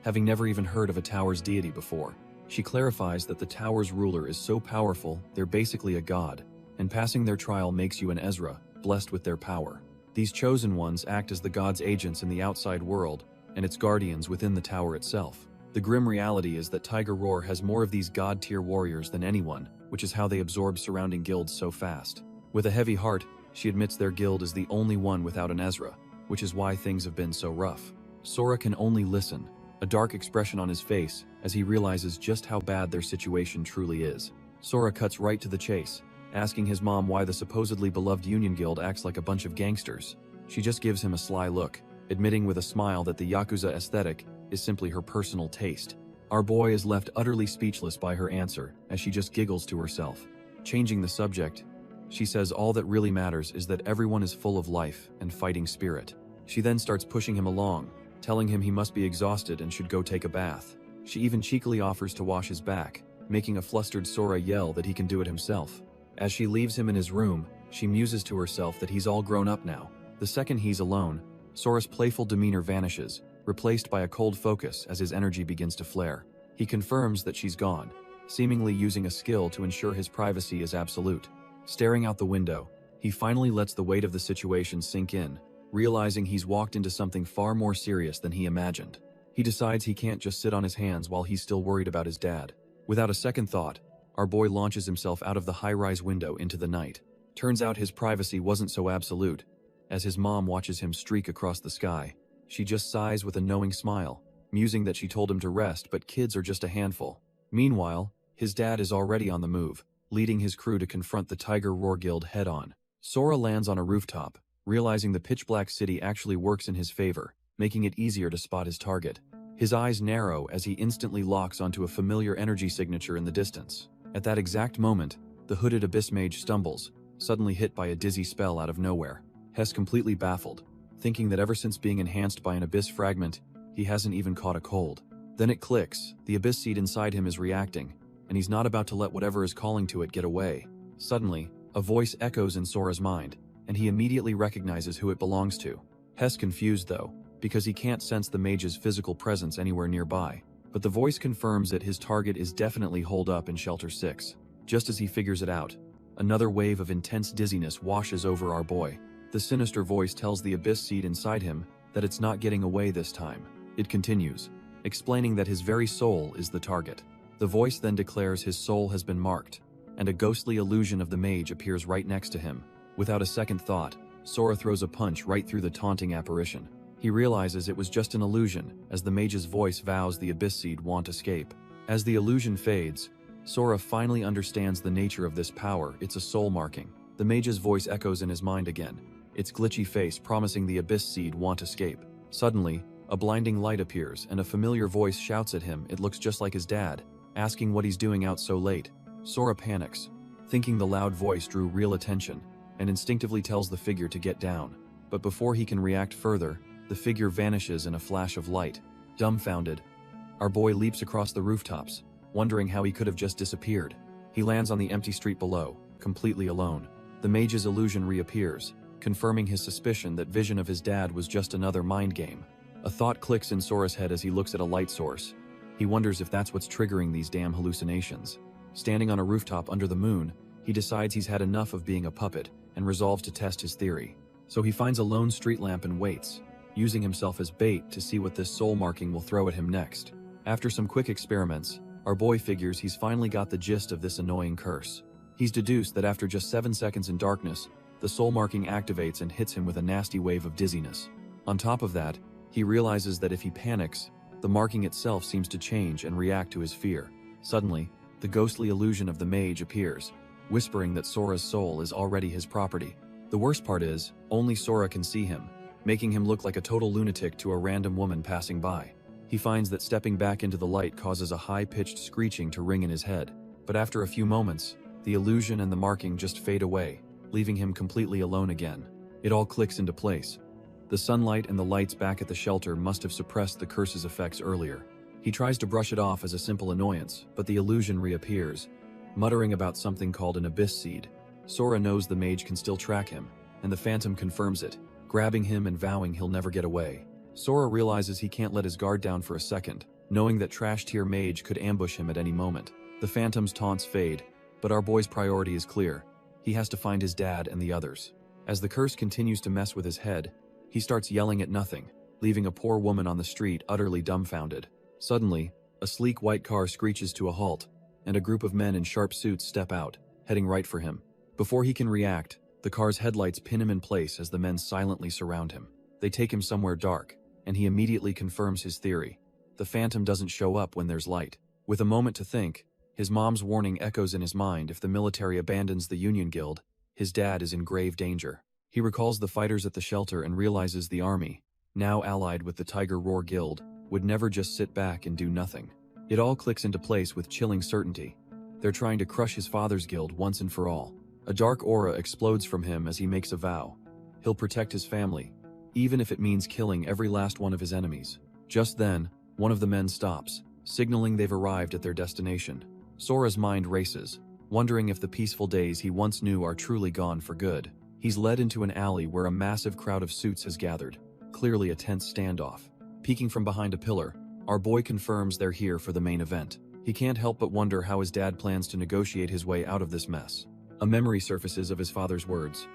having never even heard of a tower's deity before. She clarifies that the tower's ruler is so powerful they're basically a god, and passing their trial makes you an Ezra, blessed with their power. These chosen ones act as the god's agents in the outside world, and its guardians within the tower itself. The grim reality is that Tiger Roar has more of these god-tier warriors than anyone, which is how they absorb surrounding guilds so fast. With a heavy heart, she admits their guild is the only one without an Ezra, which is why things have been so rough. Sora can only listen, a dark expression on his face as he realizes just how bad their situation truly is. Sora cuts right to the chase, asking his mom why the supposedly beloved Union Guild acts like a bunch of gangsters. She just gives him a sly look, admitting with a smile that the Yakuza aesthetic is simply her personal taste. Our boy is left utterly speechless by her answer as she just giggles to herself. Changing the subject, she says all that really matters is that everyone is full of life and fighting spirit. She then starts pushing him along, telling him he must be exhausted and should go take a bath. She even cheekily offers to wash his back, making a flustered Sora yell that he can do it himself. As she leaves him in his room, she muses to herself that he's all grown up now. The second he's alone, Sora's playful demeanor vanishes, replaced by a cold focus as his energy begins to flare. He confirms that she's gone, seemingly using a skill to ensure his privacy is absolute. Staring out the window, he finally lets the weight of the situation sink in, realizing he's walked into something far more serious than he imagined. He decides he can't just sit on his hands while he's still worried about his dad. Without a second thought, our boy launches himself out of the high-rise window into the night. Turns out his privacy wasn't so absolute. As his mom watches him streak across the sky, she just sighs with a knowing smile, musing that she told him to rest, but kids are just a handful. Meanwhile, his dad is already on the move, leading his crew to confront the Tiger Roar Guild head-on. Sora lands on a rooftop, realizing the pitch-black city actually works in his favor, making it easier to spot his target. His eyes narrow as he instantly locks onto a familiar energy signature in the distance. At that exact moment, the hooded abyss mage stumbles, suddenly hit by a dizzy spell out of nowhere. Hess completely baffled, thinking that ever since being enhanced by an abyss fragment, he hasn't even caught a cold. Then it clicks, the abyss seed inside him is reacting, and he's not about to let whatever is calling to it get away. Suddenly, a voice echoes in Sora's mind, and he immediately recognizes who it belongs to. Hess confused though, because he can't sense the mage's physical presence anywhere nearby. But the voice confirms that his target is definitely holed up in Shelter 6. Just as he figures it out, another wave of intense dizziness washes over our boy. The sinister voice tells the abyss seed inside him that it's not getting away this time. It continues, explaining that his very soul is the target. The voice then declares his soul has been marked, and a ghostly illusion of the mage appears right next to him. Without a second thought, Sora throws a punch right through the taunting apparition. He realizes it was just an illusion, as the mage's voice vows the abyss seed won't escape. As the illusion fades, Sora finally understands the nature of this power. It's a soul marking. The mage's voice echoes in his mind again, its glitchy face promising the abyss seed won't escape. Suddenly, a blinding light appears, and a familiar voice shouts at him. It looks just like his dad, asking what he's doing out so late. Sora panics, thinking the loud voice drew real attention, and instinctively tells the figure to get down. But before he can react further, the figure vanishes in a flash of light. Dumbfounded, our boy leaps across the rooftops, wondering how he could have just disappeared. He lands on the empty street below, completely alone. The mage's illusion reappears, confirming his suspicion that vision of his dad was just another mind game. A thought clicks in Sora's head as he looks at a light source. He wonders if that's what's triggering these damn hallucinations. Standing on a rooftop under the moon, he decides he's had enough of being a puppet and resolves to test his theory. So he finds a lone street lamp and waits, using himself as bait to see what this soul marking will throw at him next. After some quick experiments, our boy figures he's finally got the gist of this annoying curse. He's deduced that after just 7 seconds in darkness, the soul marking activates and hits him with a nasty wave of dizziness. On top of that, he realizes that if he panics, the marking itself seems to change and react to his fear. Suddenly, the ghostly illusion of the mage appears, whispering that Sora's soul is already his property. The worst part is, only Sora can see him, making him look like a total lunatic to a random woman passing by. He finds that stepping back into the light causes a high-pitched screeching to ring in his head. But after a few moments, the illusion and the marking just fade away, leaving him completely alone again. It all clicks into place. The sunlight and the lights back at the shelter must have suppressed the curse's effects earlier. He tries to brush it off as a simple annoyance, but the illusion reappears, muttering about something called an abyss seed. Sora knows the mage can still track him, and the phantom confirms it, grabbing him and vowing he'll never get away. Sora realizes he can't let his guard down for a second, knowing that Trash Tier Mage could ambush him at any moment. The phantom's taunts fade, but our boy's priority is clear. He has to find his dad and the others. As the curse continues to mess with his head, he starts yelling at nothing, leaving a poor woman on the street utterly dumbfounded. Suddenly, a sleek white car screeches to a halt, and a group of men in sharp suits step out, heading right for him. Before he can react, the car's headlights pin him in place as the men silently surround him. They take him somewhere dark, and he immediately confirms his theory. The phantom doesn't show up when there's light. With a moment to think, his mom's warning echoes in his mind. If the military abandons the Union Guild, his dad is in grave danger. He recalls the fighters at the shelter and realizes the army, now allied with the Tiger Roar Guild, would never just sit back and do nothing. It all clicks into place with chilling certainty. They're trying to crush his father's guild once and for all. A dark aura explodes from him as he makes a vow. He'll protect his family, even if it means killing every last one of his enemies. Just then, one of the men stops, signaling they've arrived at their destination. Sora's mind races, wondering if the peaceful days he once knew are truly gone for good. He's led into an alley where a massive crowd of suits has gathered, clearly a tense standoff. Peeking from behind a pillar, our boy confirms they're here for the main event. He can't help but wonder how his dad plans to negotiate his way out of this mess. A memory surfaces of his father's words.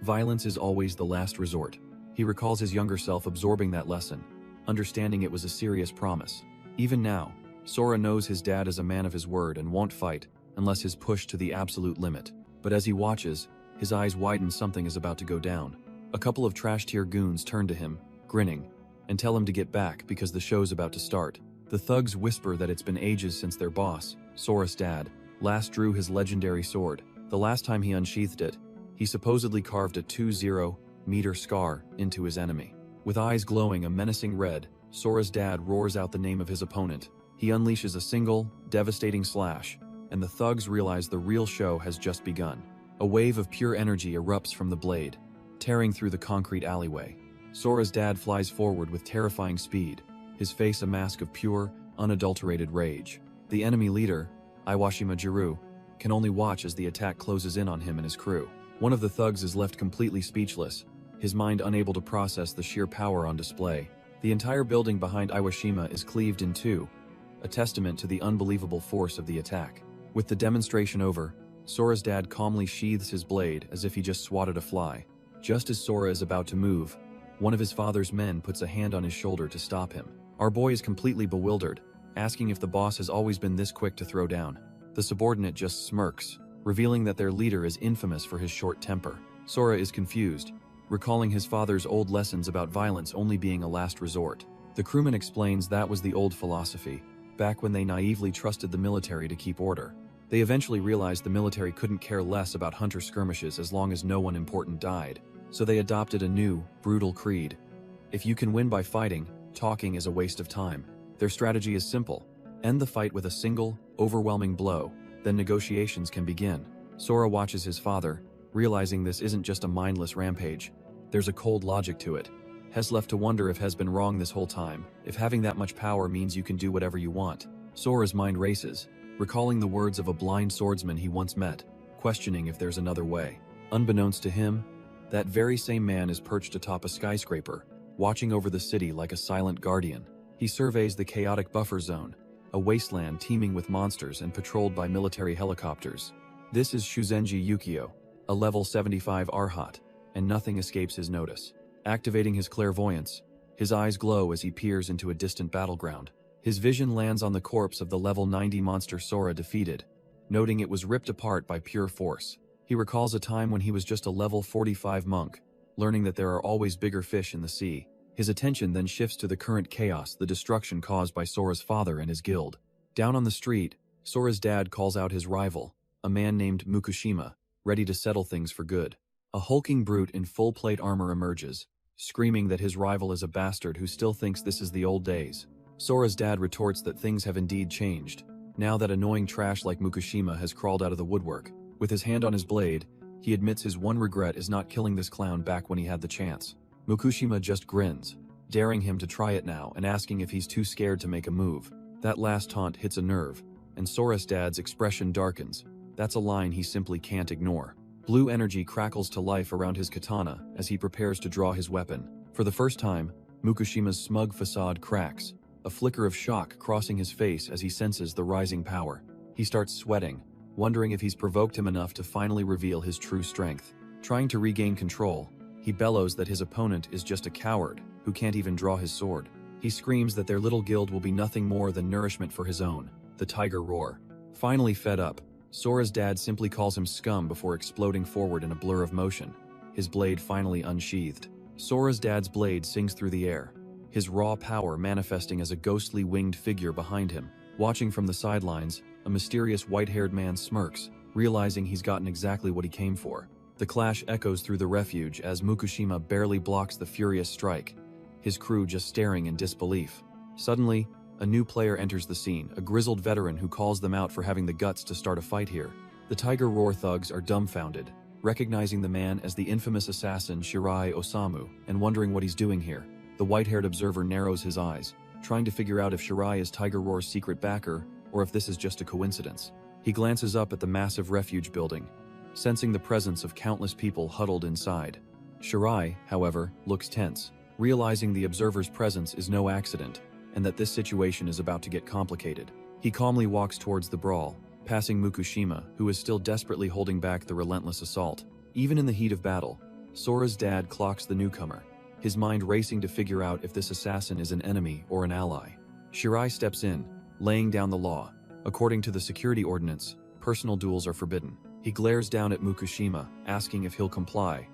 Violence is always the last resort. He recalls his younger self absorbing that lesson, understanding it was a serious promise. Even now, Sora knows his dad is a man of his word and won't fight unless he's pushed to the absolute limit. But as he watches, his eyes widen. Something is about to go down. A couple of trash tier goons turn to him, grinning, and tell him to get back because the show's about to start. The thugs whisper that it's been ages since their boss, Sora's dad, last drew his legendary sword. The last time he unsheathed it, he supposedly carved a 20-meter scar into his enemy. With eyes glowing a menacing red, Sora's dad roars out the name of his opponent. He unleashes a single, devastating slash, and the thugs realize the real show has just begun. A wave of pure energy erupts from the blade, tearing through the concrete alleyway. Sora's dad flies forward with terrifying speed, his face a mask of pure, unadulterated rage. The enemy leader, Iwashima Jiru, can only watch as the attack closes in on him and his crew. One of the thugs is left completely speechless, his mind unable to process the sheer power on display. The entire building behind Iwashima is cleaved in two, a testament to the unbelievable force of the attack. With the demonstration over, Sora's dad calmly sheathes his blade as if he just swatted a fly. Just as Sora is about to move, one of his father's men puts a hand on his shoulder to stop him. Our boy is completely bewildered, asking if the boss has always been this quick to throw down. The subordinate just smirks, revealing that their leader is infamous for his short temper. Sora is confused, recalling his father's old lessons about violence only being a last resort. The crewman explains that was the old philosophy, back when they naively trusted the military to keep order. They eventually realized the military couldn't care less about hunter skirmishes as long as no one important died, so they adopted a new, brutal creed. If you can win by fighting, talking is a waste of time. Their strategy is simple: end the fight with a single, overwhelming blow, then negotiations can begin. Sora watches his father, realizing this isn't just a mindless rampage. There's a cold logic to it. He's left to wonder if he's been wrong this whole time, if having that much power means you can do whatever you want. Sora's mind races, recalling the words of a blind swordsman he once met, questioning if there's another way. Unbeknownst to him, that very same man is perched atop a skyscraper, watching over the city like a silent guardian. He surveys the chaotic buffer zone, a wasteland teeming with monsters and patrolled by military helicopters. This is Shuzenji Yukio, a level 75 Arhat, and nothing escapes his notice. Activating his clairvoyance, his eyes glow as he peers into a distant battleground. His vision lands on the corpse of the level 90 monster Sora defeated, noting it was ripped apart by pure force. He recalls a time when he was just a level 45 monk, learning that there are always bigger fish in the sea. His attention then shifts to the current chaos, the destruction caused by Sora's father and his guild. Down on the street, Sora's dad calls out his rival, a man named Mukushima, ready to settle things for good. A hulking brute in full plate armor emerges, screaming that his rival is a bastard who still thinks this is the old days. Sora's dad retorts that things have indeed changed, now that annoying trash like Mukushima has crawled out of the woodwork. With his hand on his blade, he admits his one regret is not killing this clown back when he had the chance. Mukushima just grins, daring him to try it now and asking if he's too scared to make a move. That last taunt hits a nerve, and Sora's dad's expression darkens. That's a line he simply can't ignore. Blue energy crackles to life around his katana as he prepares to draw his weapon. For the first time, Mukushima's smug facade cracks, a flicker of shock crossing his face as he senses the rising power. He starts sweating, wondering if he's provoked him enough to finally reveal his true strength. Trying to regain control, he bellows that his opponent is just a coward who can't even draw his sword. He screams that their little guild will be nothing more than nourishment for his own, the tiger roar. Finally fed up, Sora's dad simply calls him scum before exploding forward in a blur of motion, his blade finally unsheathed. Sora's dad's blade sings through the air, his raw power manifesting as a ghostly winged figure behind him. Watching from the sidelines, a mysterious white-haired man smirks, realizing he's gotten exactly what he came for. The clash echoes through the refuge as Mukushima barely blocks the furious strike, his crew just staring in disbelief. Suddenly, a new player enters the scene, a grizzled veteran who calls them out for having the guts to start a fight here. The Tiger Roar thugs are dumbfounded, recognizing the man as the infamous assassin Shirai Osamu and wondering what he's doing here. The white-haired observer narrows his eyes, trying to figure out if Shirai is Tiger Roar's secret backer or if this is just a coincidence. He glances up at the massive refuge building, sensing the presence of countless people huddled inside. Shirai, however, looks tense, realizing the observer's presence is no accident and that this situation is about to get complicated. He calmly walks towards the brawl, passing Mukushima, who is still desperately holding back the relentless assault. Even in the heat of battle, Sora's dad clocks the newcomer, his mind racing to figure out if this assassin is an enemy or an ally. Shirai steps in, laying down the law. According to the security ordinance, personal duels are forbidden. He glares down at Mukushima, asking if he'll comply,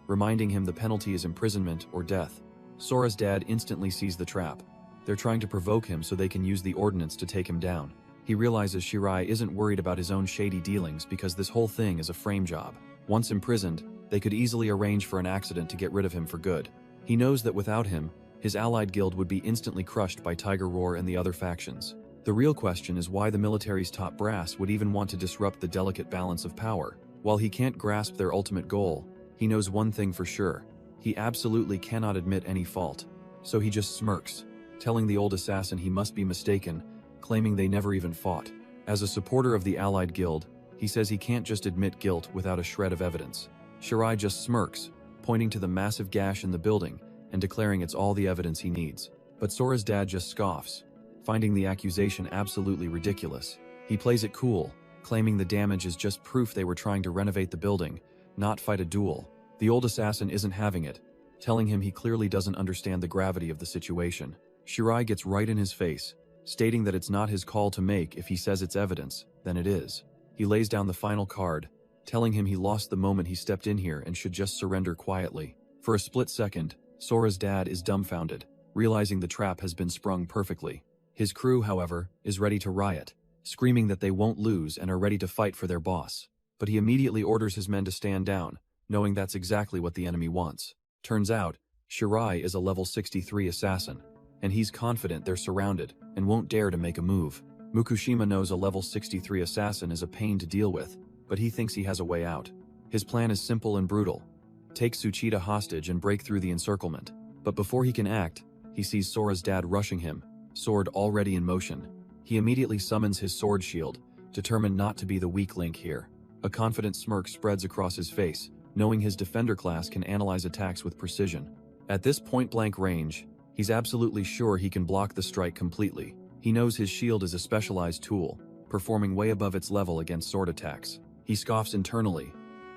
reminding him the penalty is imprisonment or death. Sora's dad instantly sees the trap. They're trying to provoke him so they can use the ordinance to take him down. He realizes Shirai isn't worried about his own shady dealings because this whole thing is a frame job. Once imprisoned, they could easily arrange for an accident to get rid of him for good. He knows that without him, his allied guild would be instantly crushed by Tiger Roar and the other factions. The real question is why the military's top brass would even want to disrupt the delicate balance of power. While he can't grasp their ultimate goal, he knows one thing for sure. He absolutely cannot admit any fault. So he just smirks, telling the old assassin he must be mistaken, claiming they never even fought. As a supporter of the allied guild, he says he can't just admit guilt without a shred of evidence. Shirai just smirks, pointing to the massive gash in the building and declaring it's all the evidence he needs. But Sora's dad just scoffs, finding the accusation absolutely ridiculous. He plays it cool, claiming the damage is just proof they were trying to renovate the building, not fight a duel. The old assassin isn't having it, telling him he clearly doesn't understand the gravity of the situation. Shirai gets right in his face, stating that it's not his call to make. If he says it's evidence, then it is. He lays down the final card, telling him he lost the moment he stepped in here and should just surrender quietly. For a split second, Sora's dad is dumbfounded, realizing the trap has been sprung perfectly. His crew, however, is ready to riot, screaming that they won't lose and are ready to fight for their boss. But he immediately orders his men to stand down, knowing that's exactly what the enemy wants. Turns out, Shirai is a level 63 assassin, and he's confident they're surrounded and won't dare to make a move. Mukushima knows a level 63 assassin is a pain to deal with, but he thinks he has a way out. His plan is simple and brutal. Take Tsuchida hostage and break through the encirclement. But before he can act, he sees Sora's dad rushing him, sword already in motion. He immediately summons his sword shield, determined not to be the weak link here. A confident smirk spreads across his face, knowing his defender class can analyze attacks with precision. At this point-blank range, he's absolutely sure he can block the strike completely. He knows his shield is a specialized tool, performing way above its level against sword attacks. He scoffs internally,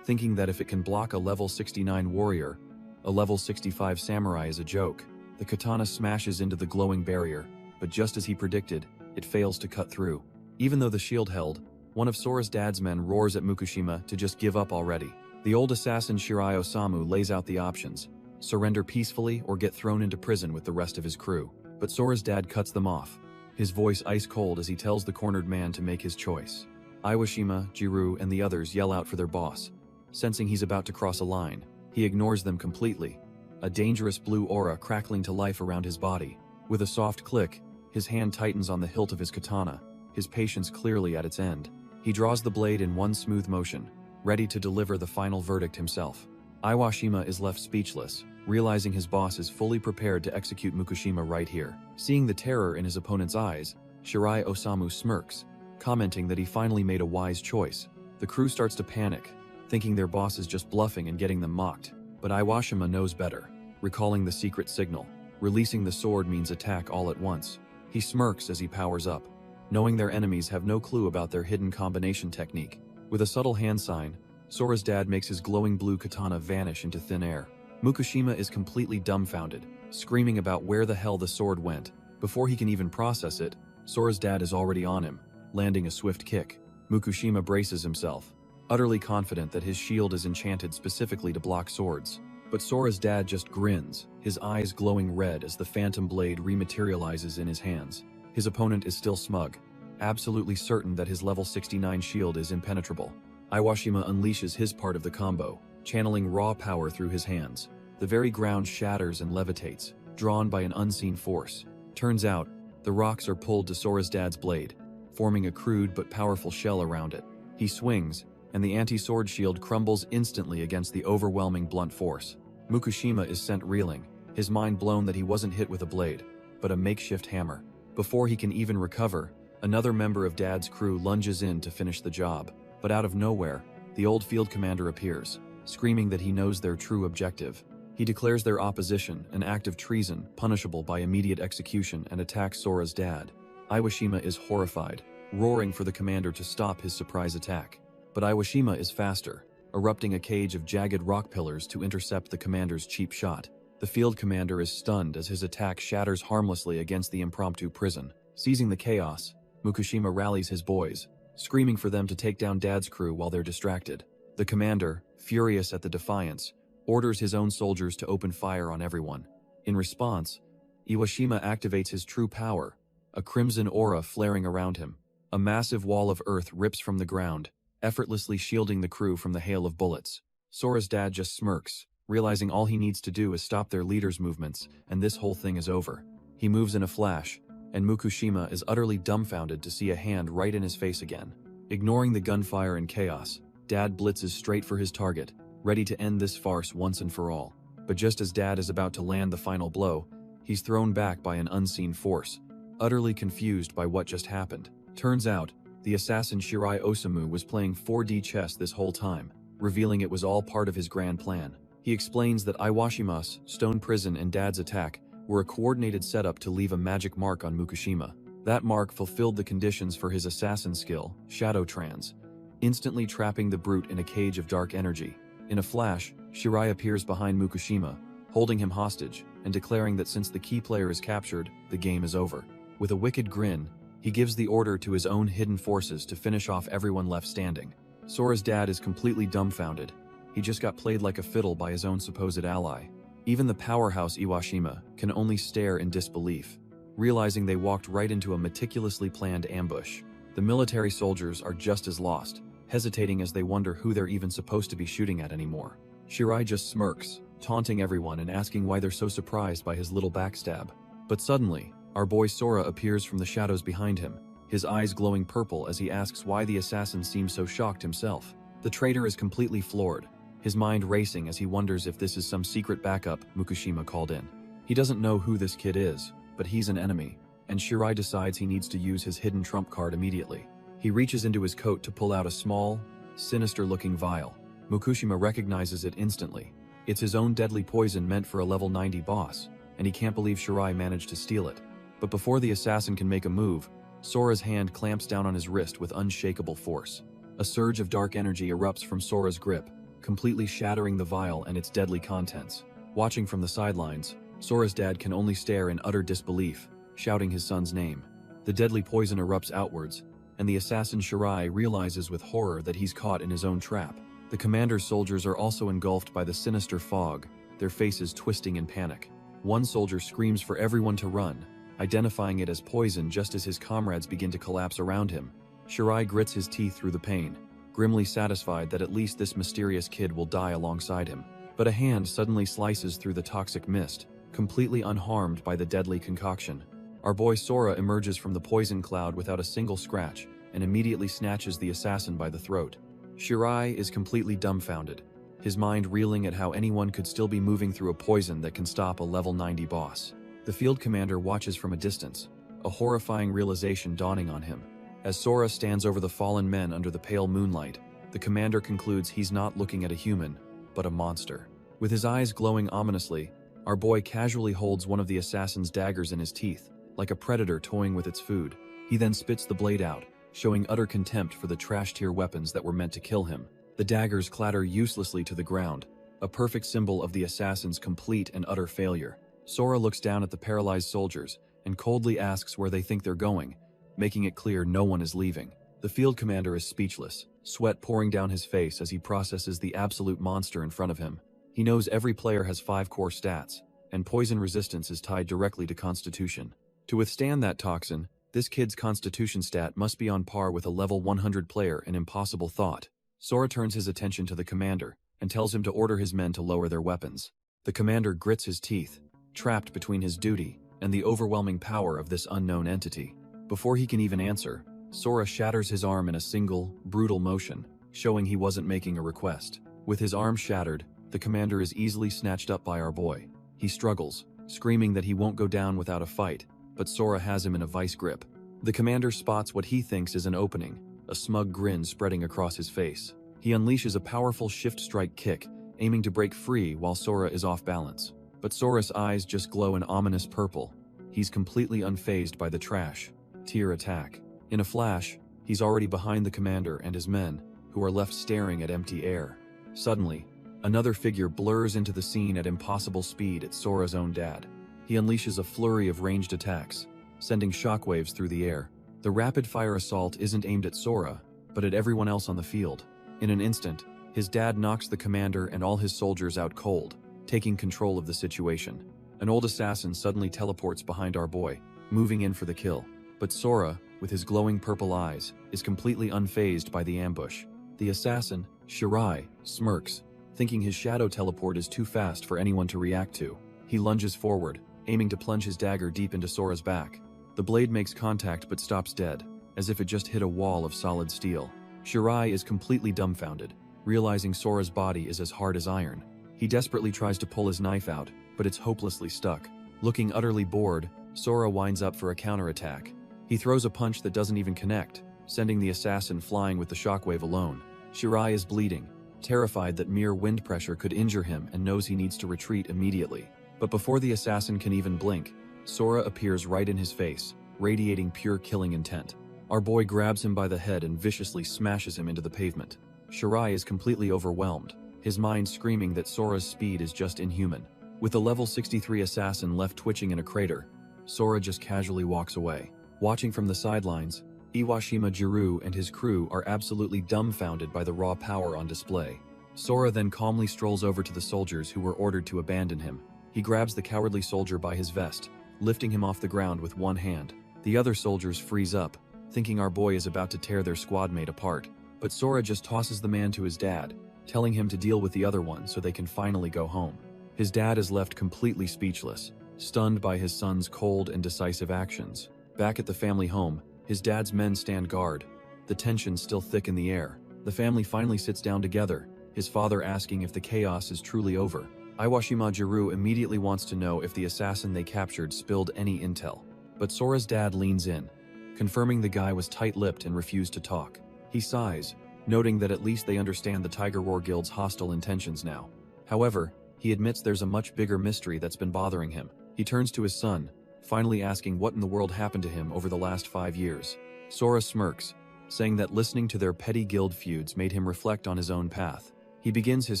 thinking that if it can block a level 69 warrior, a level 65 samurai is a joke. The katana smashes into the glowing barrier, but just as he predicted, it fails to cut through. Even though the shield held, one of Sora's dad's men roars at Mukushima to just give up already. The old assassin Shirai Osamu lays out the options: surrender peacefully or get thrown into prison with the rest of his crew. But Sora's dad cuts them off, his voice ice cold as he tells the cornered man to make his choice. Iwashima, Jiru, and the others yell out for their boss. Sensing he's about to cross a line, he ignores them completely, a dangerous blue aura crackling to life around his body. With a soft click, his hand tightens on the hilt of his katana, his patience clearly at its end. He draws the blade in one smooth motion, ready to deliver the final verdict himself. Iwashima is left speechless, realizing his boss is fully prepared to execute Mukushima right here. Seeing the terror in his opponent's eyes, Shirai Osamu smirks, commenting that he finally made a wise choice. The crew starts to panic, thinking their boss is just bluffing and getting them mocked. But Iwashima knows better, recalling the secret signal. Releasing the sword means attack all at once. He smirks as he powers up, knowing their enemies have no clue about their hidden combination technique. With a subtle hand sign, Sora's dad makes his glowing blue katana vanish into thin air. Mukushima is completely dumbfounded, screaming about where the hell the sword went. Before he can even process it, Sora's dad is already on him, landing a swift kick. Mukushima braces himself, utterly confident that his shield is enchanted specifically to block swords. But Sora's dad just grins, his eyes glowing red as the phantom blade rematerializes in his hands. His opponent is still smug, absolutely certain that his level 69 shield is impenetrable. Iwashima unleashes his part of the combo, channeling raw power through his hands. The very ground shatters and levitates, drawn by an unseen force. Turns out, the rocks are pulled to Sora's dad's blade, forming a crude but powerful shell around it. He swings, and the anti-sword shield crumbles instantly against the overwhelming blunt force. Mukushima is sent reeling, his mind blown that he wasn't hit with a blade, but a makeshift hammer. Before he can even recover, another member of Dad's crew lunges in to finish the job. But out of nowhere, the old field commander appears, screaming that he knows their true objective. He declares their opposition an act of treason, punishable by immediate execution, and attacks Sora's dad. Iwashima is horrified, roaring for the commander to stop his surprise attack. But Iwashima is faster, erupting a cage of jagged rock pillars to intercept the commander's cheap shot. The field commander is stunned as his attack shatters harmlessly against the impromptu prison. Seizing the chaos, Mukushima rallies his boys, screaming for them to take down Dad's crew while they're distracted. The commander, furious at the defiance, orders his own soldiers to open fire on everyone. In response, Iwashima activates his true power, a crimson aura flaring around him. A massive wall of earth rips from the ground, effortlessly shielding the crew from the hail of bullets. Sora's dad just smirks, realizing all he needs to do is stop their leader's movements, and this whole thing is over. He moves in a flash, and Mukushima is utterly dumbfounded to see a hand right in his face again. Ignoring the gunfire and chaos, Dad blitzes straight for his target, ready to end this farce once and for all. But just as Dad is about to land the final blow, he's thrown back by an unseen force, utterly confused by what just happened. Turns out, the assassin Shirai Osamu was playing 4D chess this whole time, revealing it was all part of his grand plan. He explains that Iwashima's stone prison and Dad's attack were a coordinated setup to leave a magic mark on Mukushima. That mark fulfilled the conditions for his assassin skill, Shadow Trance, instantly trapping the brute in a cage of dark energy. In a flash, Shirai appears behind Mukushima, holding him hostage, and declaring that since the key player is captured, the game is over. With a wicked grin, he gives the order to his own hidden forces to finish off everyone left standing. Sora's dad is completely dumbfounded. He just got played like a fiddle by his own supposed ally. Even the powerhouse Iwashima can only stare in disbelief, realizing they walked right into a meticulously planned ambush. The military soldiers are just as lost, hesitating as they wonder who they're even supposed to be shooting at anymore. Shirai just smirks, taunting everyone and asking why they're so surprised by his little backstab. But suddenly, our boy Sora appears from the shadows behind him, his eyes glowing purple as he asks why the assassin seems so shocked himself. The traitor is completely floored, his mind racing as he wonders if this is some secret backup Mukushima called in. He doesn't know who this kid is, but he's an enemy, and Shirai decides he needs to use his hidden trump card immediately. He reaches into his coat to pull out a small, sinister-looking vial. Mukushima recognizes it instantly. It's his own deadly poison meant for a level 90 boss, and he can't believe Shirai managed to steal it. But before the assassin can make a move, Sora's hand clamps down on his wrist with unshakable force. A surge of dark energy erupts from Sora's grip, completely shattering the vial and its deadly contents. Watching from the sidelines, Sora's dad can only stare in utter disbelief, shouting his son's name. The deadly poison erupts outwards, and the assassin Shirai realizes with horror that he's caught in his own trap. The commander's soldiers are also engulfed by the sinister fog, their faces twisting in panic. One soldier screams for everyone to run, identifying it as poison just as his comrades begin to collapse around him. Shirai grits his teeth through the pain, grimly satisfied that at least this mysterious kid will die alongside him. But a hand suddenly slices through the toxic mist, completely unharmed by the deadly concoction. Our boy Sora emerges from the poison cloud without a single scratch and immediately snatches the assassin by the throat. Shirai is completely dumbfounded, his mind reeling at how anyone could still be moving through a poison that can stop a level 90 boss. The field commander watches from a distance, a horrifying realization dawning on him. As Sora stands over the fallen men under the pale moonlight, the commander concludes he's not looking at a human, but a monster. With his eyes glowing ominously, our boy casually holds one of the assassin's daggers in his teeth, like a predator toying with its food. He then spits the blade out, showing utter contempt for the trash-tier weapons that were meant to kill him. The daggers clatter uselessly to the ground, a perfect symbol of the assassin's complete and utter failure. Sora looks down at the paralyzed soldiers and coldly asks where they think they're going, making it clear no one is leaving. The field commander is speechless, sweat pouring down his face as he processes the absolute monster in front of him. He knows every player has 5 core stats, and poison resistance is tied directly to constitution. To withstand that toxin, this kid's constitution stat must be on par with a level 100 player, an impossible thought. Sora turns his attention to the commander and tells him to order his men to lower their weapons. The commander grits his teeth, trapped between his duty and the overwhelming power of this unknown entity. Before he can even answer, Sora shatters his arm in a single, brutal motion, showing he wasn't making a request. With his arm shattered, the commander is easily snatched up by our boy. He struggles, screaming that he won't go down without a fight, but Sora has him in a vice grip. The commander spots what he thinks is an opening, a smug grin spreading across his face. He unleashes a powerful shift strike kick, aiming to break free while Sora is off balance. But Sora's eyes just glow an ominous purple. He's completely unfazed by the trash-tier attack. In a flash, he's already behind the commander and his men, who are left staring at empty air. Suddenly, another figure blurs into the scene at impossible speed at Sora's own dad. He unleashes a flurry of ranged attacks, sending shockwaves through the air. The rapid-fire assault isn't aimed at Sora, but at everyone else on the field. In an instant, his dad knocks the commander and all his soldiers out cold, taking control of the situation. An old assassin suddenly teleports behind our boy, moving in for the kill. But Sora, with his glowing purple eyes, is completely unfazed by the ambush. The assassin, Shirai, smirks, thinking his shadow teleport is too fast for anyone to react to. He lunges forward, aiming to plunge his dagger deep into Sora's back. The blade makes contact but stops dead, as if it just hit a wall of solid steel. Shirai is completely dumbfounded, realizing Sora's body is as hard as iron. He desperately tries to pull his knife out, but it's hopelessly stuck. Looking utterly bored, Sora winds up for a counterattack. He throws a punch that doesn't even connect, sending the assassin flying with the shockwave alone. Shirai is bleeding, terrified that mere wind pressure could injure him and knows he needs to retreat immediately. But before the assassin can even blink, Sora appears right in his face, radiating pure killing intent. Our boy grabs him by the head and viciously smashes him into the pavement. Shirai is completely overwhelmed, his mind screaming that Sora's speed is just inhuman. With the level 63 assassin left twitching in a crater, Sora just casually walks away. Watching from the sidelines, Iwashima Jiru and his crew are absolutely dumbfounded by the raw power on display. Sora then calmly strolls over to the soldiers who were ordered to abandon him. He grabs the cowardly soldier by his vest, lifting him off the ground with one hand. The other soldiers freeze up, thinking our boy is about to tear their squad mate apart. But Sora just tosses the man to his dad, telling him to deal with the other one so they can finally go home. His dad is left completely speechless, stunned by his son's cold and decisive actions. Back at the family home, his dad's men stand guard, the tension still thick in the air. The family finally sits down together, his father asking if the chaos is truly over. Iwashima Jiru immediately wants to know if the assassin they captured spilled any intel. But Sora's dad leans in, confirming the guy was tight-lipped and refused to talk. He sighs, noting that at least they understand the Tiger Roar Guild's hostile intentions now. However, he admits there's a much bigger mystery that's been bothering him. He turns to his son, finally asking what in the world happened to him over the last 5 years. Sora smirks, saying that listening to their petty guild feuds made him reflect on his own path. He begins his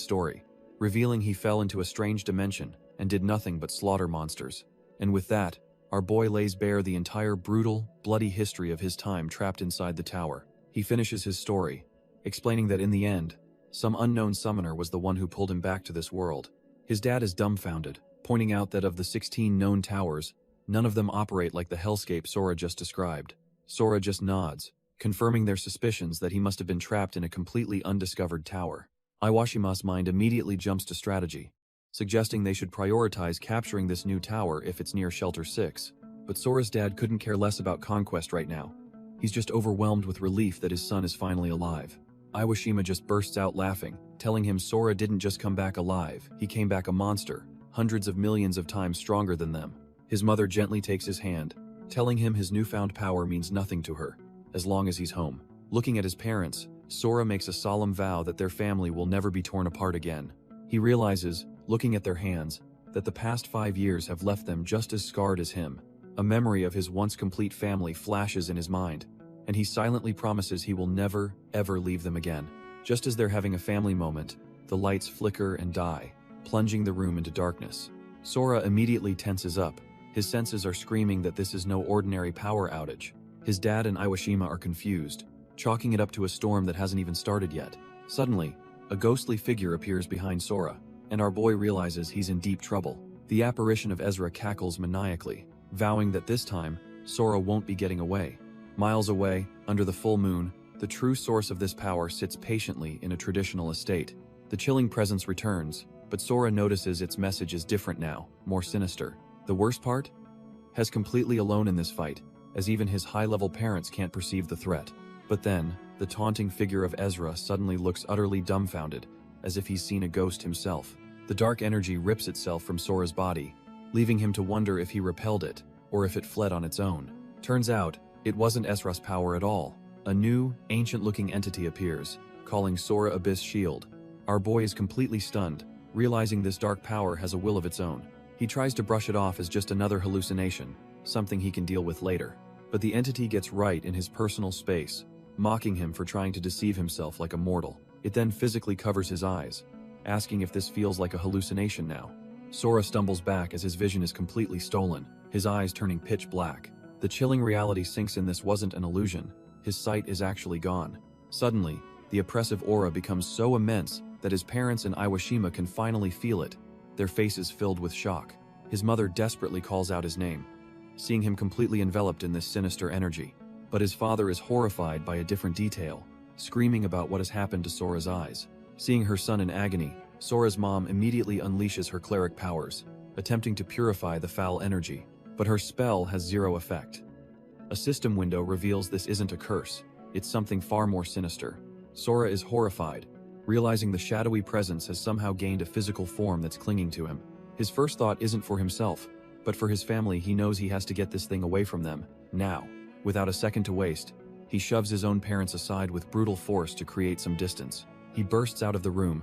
story, revealing he fell into a strange dimension and did nothing but slaughter monsters. And with that, our boy lays bare the entire brutal, bloody history of his time trapped inside the tower. He finishes his story, explaining that in the end, some unknown summoner was the one who pulled him back to this world. His dad is dumbfounded, pointing out that of the 16 known towers, none of them operate like the hellscape Sora just described. Sora just nods, confirming their suspicions that he must have been trapped in a completely undiscovered tower. Iwashima's mind immediately jumps to strategy, suggesting they should prioritize capturing this new tower if it's near Shelter 6. But Sora's dad couldn't care less about conquest right now. He's just overwhelmed with relief that his son is finally alive. Iwashima just bursts out laughing, telling him Sora didn't just come back alive, he came back a monster, hundreds of millions of times stronger than them. His mother gently takes his hand, telling him his newfound power means nothing to her, as long as he's home. Looking at his parents, Sora makes a solemn vow that their family will never be torn apart again. He realizes, looking at their hands, that the past 5 years have left them just as scarred as him. A memory of his once complete family flashes in his mind, and he silently promises he will never, ever leave them again. Just as they're having a family moment, the lights flicker and die, plunging the room into darkness. Sora immediately tenses up. His senses are screaming that this is no ordinary power outage. His dad and Iwashima are confused, chalking it up to a storm that hasn't even started yet. Suddenly, a ghostly figure appears behind Sora, and our boy realizes he's in deep trouble. The apparition of Ezra cackles maniacally, vowing that this time, Sora won't be getting away. Miles away, under the full moon, the true source of this power sits patiently in a traditional estate. The chilling presence returns, but Sora notices its message is different now, more sinister. The worst part? Has completely alone in this fight, as even his high-level parents can't perceive the threat. But then, the taunting figure of Ezra suddenly looks utterly dumbfounded, as if he's seen a ghost himself. The dark energy rips itself from Sora's body, leaving him to wonder if he repelled it, or if it fled on its own. Turns out, it wasn't Ezra's power at all. A new, ancient-looking entity appears, calling Sora Abyss Shield. Our boy is completely stunned, realizing this dark power has a will of its own. He tries to brush it off as just another hallucination, something he can deal with later. But the entity gets right in his personal space, mocking him for trying to deceive himself like a mortal. It then physically covers his eyes, asking if this feels like a hallucination now. Sora stumbles back as his vision is completely stolen, his eyes turning pitch black. The chilling reality sinks in this wasn't an illusion. His sight is actually gone. Suddenly, the oppressive aura becomes so immense that his parents and Iwashima can finally feel it, their faces filled with shock. His mother desperately calls out his name, seeing him completely enveloped in this sinister energy. But his father is horrified by a different detail, screaming about what has happened to Sora's eyes. Seeing her son in agony, Sora's mom immediately unleashes her cleric powers, attempting to purify the foul energy, but her spell has zero effect. A system window reveals this isn't a curse, it's something far more sinister. Sora is horrified, realizing the shadowy presence has somehow gained a physical form that's clinging to him. His first thought isn't for himself, but for his family. He knows he has to get this thing away from them, now. Without a second to waste, he shoves his own parents aside with brutal force to create some distance. He bursts out of the room,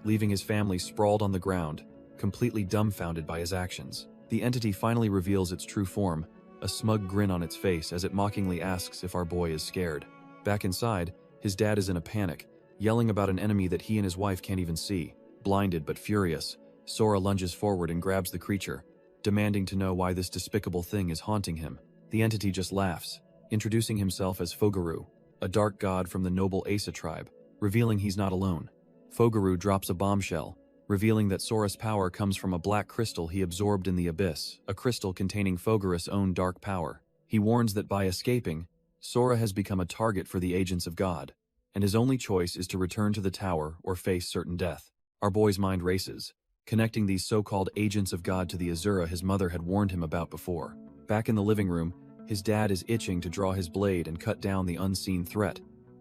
leaving his family sprawled on the ground, completely dumbfounded by his actions. The entity finally reveals its true form, a smug grin on its face as it mockingly asks if our boy is scared. Back inside, his dad is in a panic, yelling about an enemy that he and his wife can't even see. Blinded but furious, Sora lunges forward and grabs the creature, demanding to know why this despicable thing is haunting him. The entity just laughs, introducing himself as Fogaru, a dark god from the noble Asa tribe, revealing he's not alone. Fogaru drops a bombshell, revealing that Sora's power comes from a black crystal he absorbed in the abyss, a crystal containing Fogarus' own dark power. He warns that by escaping, Sora has become a target for the agents of God, and his only choice is to return to the tower or face certain death. Our boy's mind races, connecting these so-called agents of God to the Asura his mother had warned him about before. Back in the living room, his dad is itching to draw his blade and cut down the unseen threat,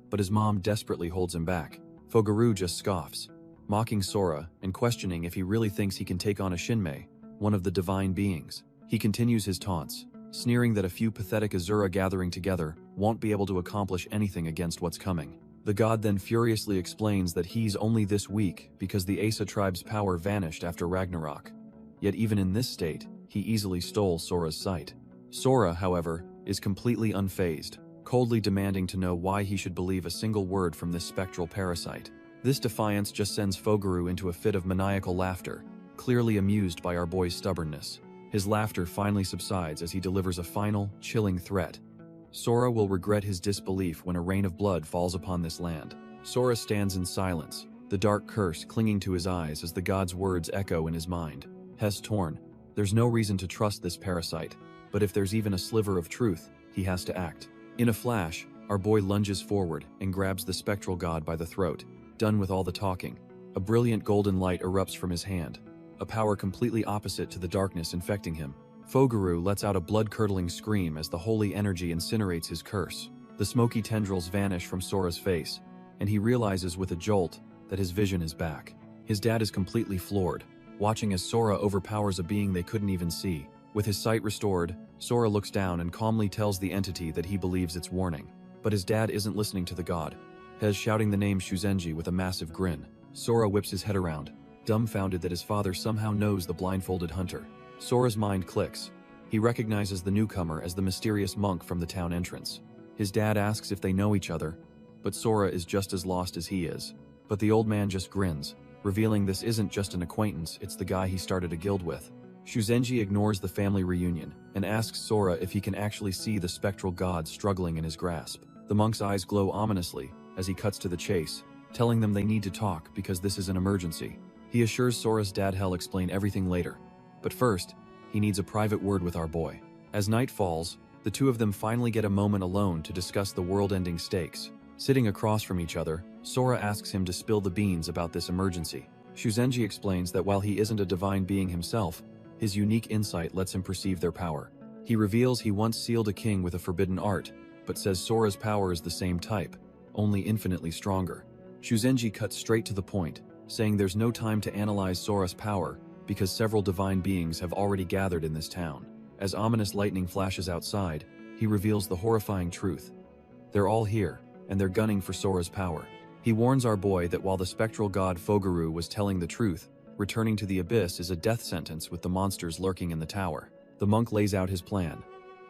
but his mom desperately holds him back. Fogaru just scoffs, mocking Sora and questioning if he really thinks he can take on a Shinmei, one of the divine beings. He continues his taunts, sneering that a few pathetic Asura gathering together won't be able to accomplish anything against what's coming. The god then furiously explains that he's only this weak because the Asa tribe's power vanished after Ragnarok. Yet even in this state, he easily stole Sora's sight. Sora, however, is completely unfazed, coldly demanding to know why he should believe a single word from this spectral parasite. This defiance just sends Fogaru into a fit of maniacal laughter, clearly amused by our boy's stubbornness. His laughter finally subsides as he delivers a final, chilling threat. Sora will regret his disbelief when a rain of blood falls upon this land. Sora stands in silence, the dark curse clinging to his eyes as the god's words echo in his mind. Hess torn. There's no reason to trust this parasite, but if there's even a sliver of truth, he has to act. In a flash, our boy lunges forward and grabs the spectral god by the throat. Done with all the talking, a brilliant golden light erupts from his hand, a power completely opposite to the darkness infecting him. Fogaru lets out a blood-curdling scream as the holy energy incinerates his curse. The smoky tendrils vanish from Sora's face, and he realizes with a jolt that his vision is back. His dad is completely floored, watching as Sora overpowers a being they couldn't even see. With his sight restored, Sora looks down and calmly tells the entity that he believes it's warning. But his dad isn't listening to the god, Hez shouting the name Shuzenji with a massive grin. Sora whips his head around, dumbfounded that his father somehow knows the blindfolded hunter. Sora's mind clicks. He recognizes the newcomer as the mysterious monk from the town entrance. His dad asks if they know each other, but Sora is just as lost as he is. But the old man just grins, revealing this isn't just an acquaintance, it's the guy he started a guild with. Shuzenji ignores the family reunion and asks Sora if he can actually see the spectral god struggling in his grasp. The monk's eyes glow ominously as he cuts to the chase, telling them they need to talk because this is an emergency. He assures Sora's dad he'll explain everything later. But first, he needs a private word with our boy. As night falls, the two of them finally get a moment alone to discuss the world-ending stakes. Sitting across from each other, Sora asks him to spill the beans about this emergency. Shuzenji explains that while he isn't a divine being himself, his unique insight lets him perceive their power. He reveals he once sealed a king with a forbidden art, but says Sora's power is the same type, only infinitely stronger. Shuzenji cuts straight to the point, saying there's no time to analyze Sora's power because several divine beings have already gathered in this town. As ominous lightning flashes outside, he reveals the horrifying truth. They're all here, and they're gunning for Sora's power. He warns our boy that while the spectral god Fogaru was telling the truth, returning to the abyss is a death sentence with the monsters lurking in the tower. The monk lays out his plan.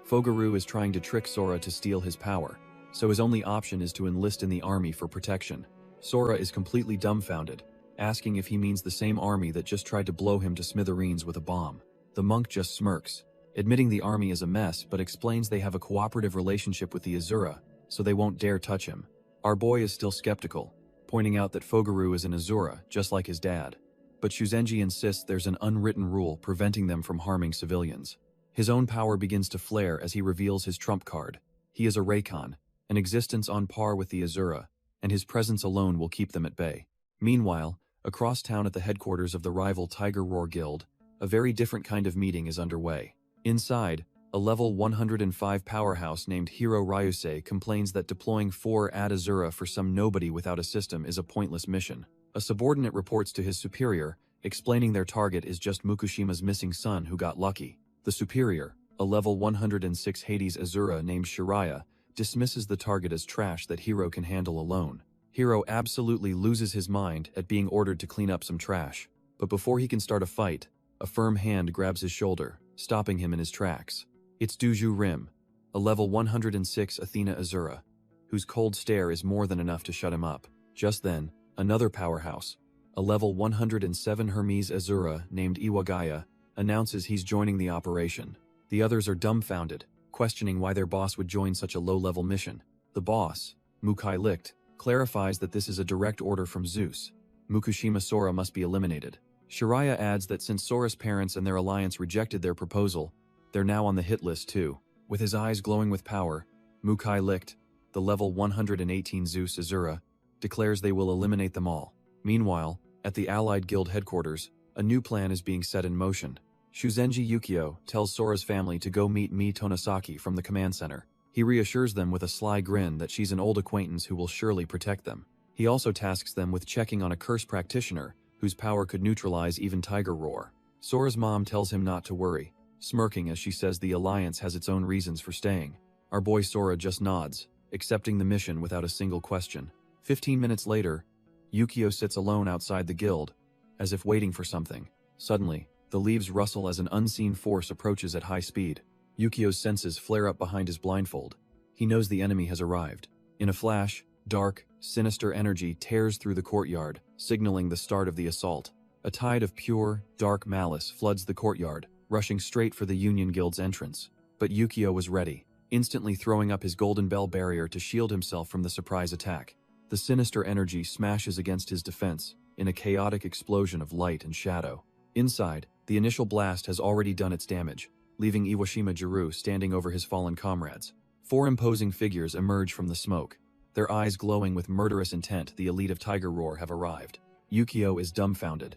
Fogaru is trying to trick Sora to steal his power, so his only option is to enlist in the army for protection. Sora is completely dumbfounded, asking if he means the same army that just tried to blow him to smithereens with a bomb. The monk just smirks, admitting the army is a mess but explains they have a cooperative relationship with the Asura, so they won't dare touch him. Our boy is still skeptical, pointing out that Fogaru is an Asura, just like his dad. But Shuzenji insists there's an unwritten rule preventing them from harming civilians. His own power begins to flare as he reveals his trump card. He is a Reikon, an existence on par with the Asura, and his presence alone will keep them at bay. Meanwhile, Across town at the headquarters of the rival Tiger Roar Guild, a very different kind of meeting is underway. Inside, a level 105 powerhouse named Hiro Ryusei complains that deploying 4 ad Asura for some nobody without a system is a pointless mission. A subordinate reports to his superior, explaining their target is just Mukushima's missing son who got lucky. The superior, a level 106 Hades Asura named Shiraya, dismisses the target as trash that Hiro can handle alone. Hiro absolutely loses his mind at being ordered to clean up some trash, but before he can start a fight, a firm hand grabs his shoulder, stopping him in his tracks. It's Duju Rim, a level 106 Athena Asura, whose cold stare is more than enough to shut him up. Just then, another powerhouse, a level 107 Hermes Asura named Iwagaya, announces he's joining the operation. The others are dumbfounded, questioning why their boss would join such a low-level mission. The boss, Mukai Licht, clarifies that this is a direct order from Zeus. Mukushima Sora must be eliminated. Shiraya adds that since Sora's parents and their alliance rejected their proposal, they're now on the hit list too. With his eyes glowing with power, Mukai Licht, the level 118 Zeus Asura, declares they will eliminate them all. Meanwhile, at the Allied Guild headquarters, a new plan is being set in motion. Shuzenji Yukio tells Sora's family to go meet Mii Tonosaki from the command center. He reassures them with a sly grin that she's an old acquaintance who will surely protect them. He also tasks them with checking on a curse practitioner whose power could neutralize even Tiger Roar. Sora's mom tells him not to worry, smirking as she says the alliance has its own reasons for staying. Our boy Sora just nods, accepting the mission without a single question. 15 minutes later, Yukio sits alone outside the guild, as if waiting for something. Suddenly, the leaves rustle as an unseen force approaches at high speed. Yukio's senses flare up behind his blindfold. He knows the enemy has arrived. In a flash, dark, sinister energy tears through the courtyard, signaling the start of the assault. A tide of pure, dark malice floods the courtyard, rushing straight for the Union Guild's entrance. But Yukio was ready, instantly throwing up his golden bell barrier to shield himself from the surprise attack. The sinister energy smashes against his defense, in a chaotic explosion of light and shadow. Inside, the initial blast has already done its damage, leaving Iwashima Jiru standing over his fallen comrades. 4 imposing figures emerge from the smoke. Their eyes glowing with murderous intent, the elite of Tiger Roar have arrived. Yukio is dumbfounded.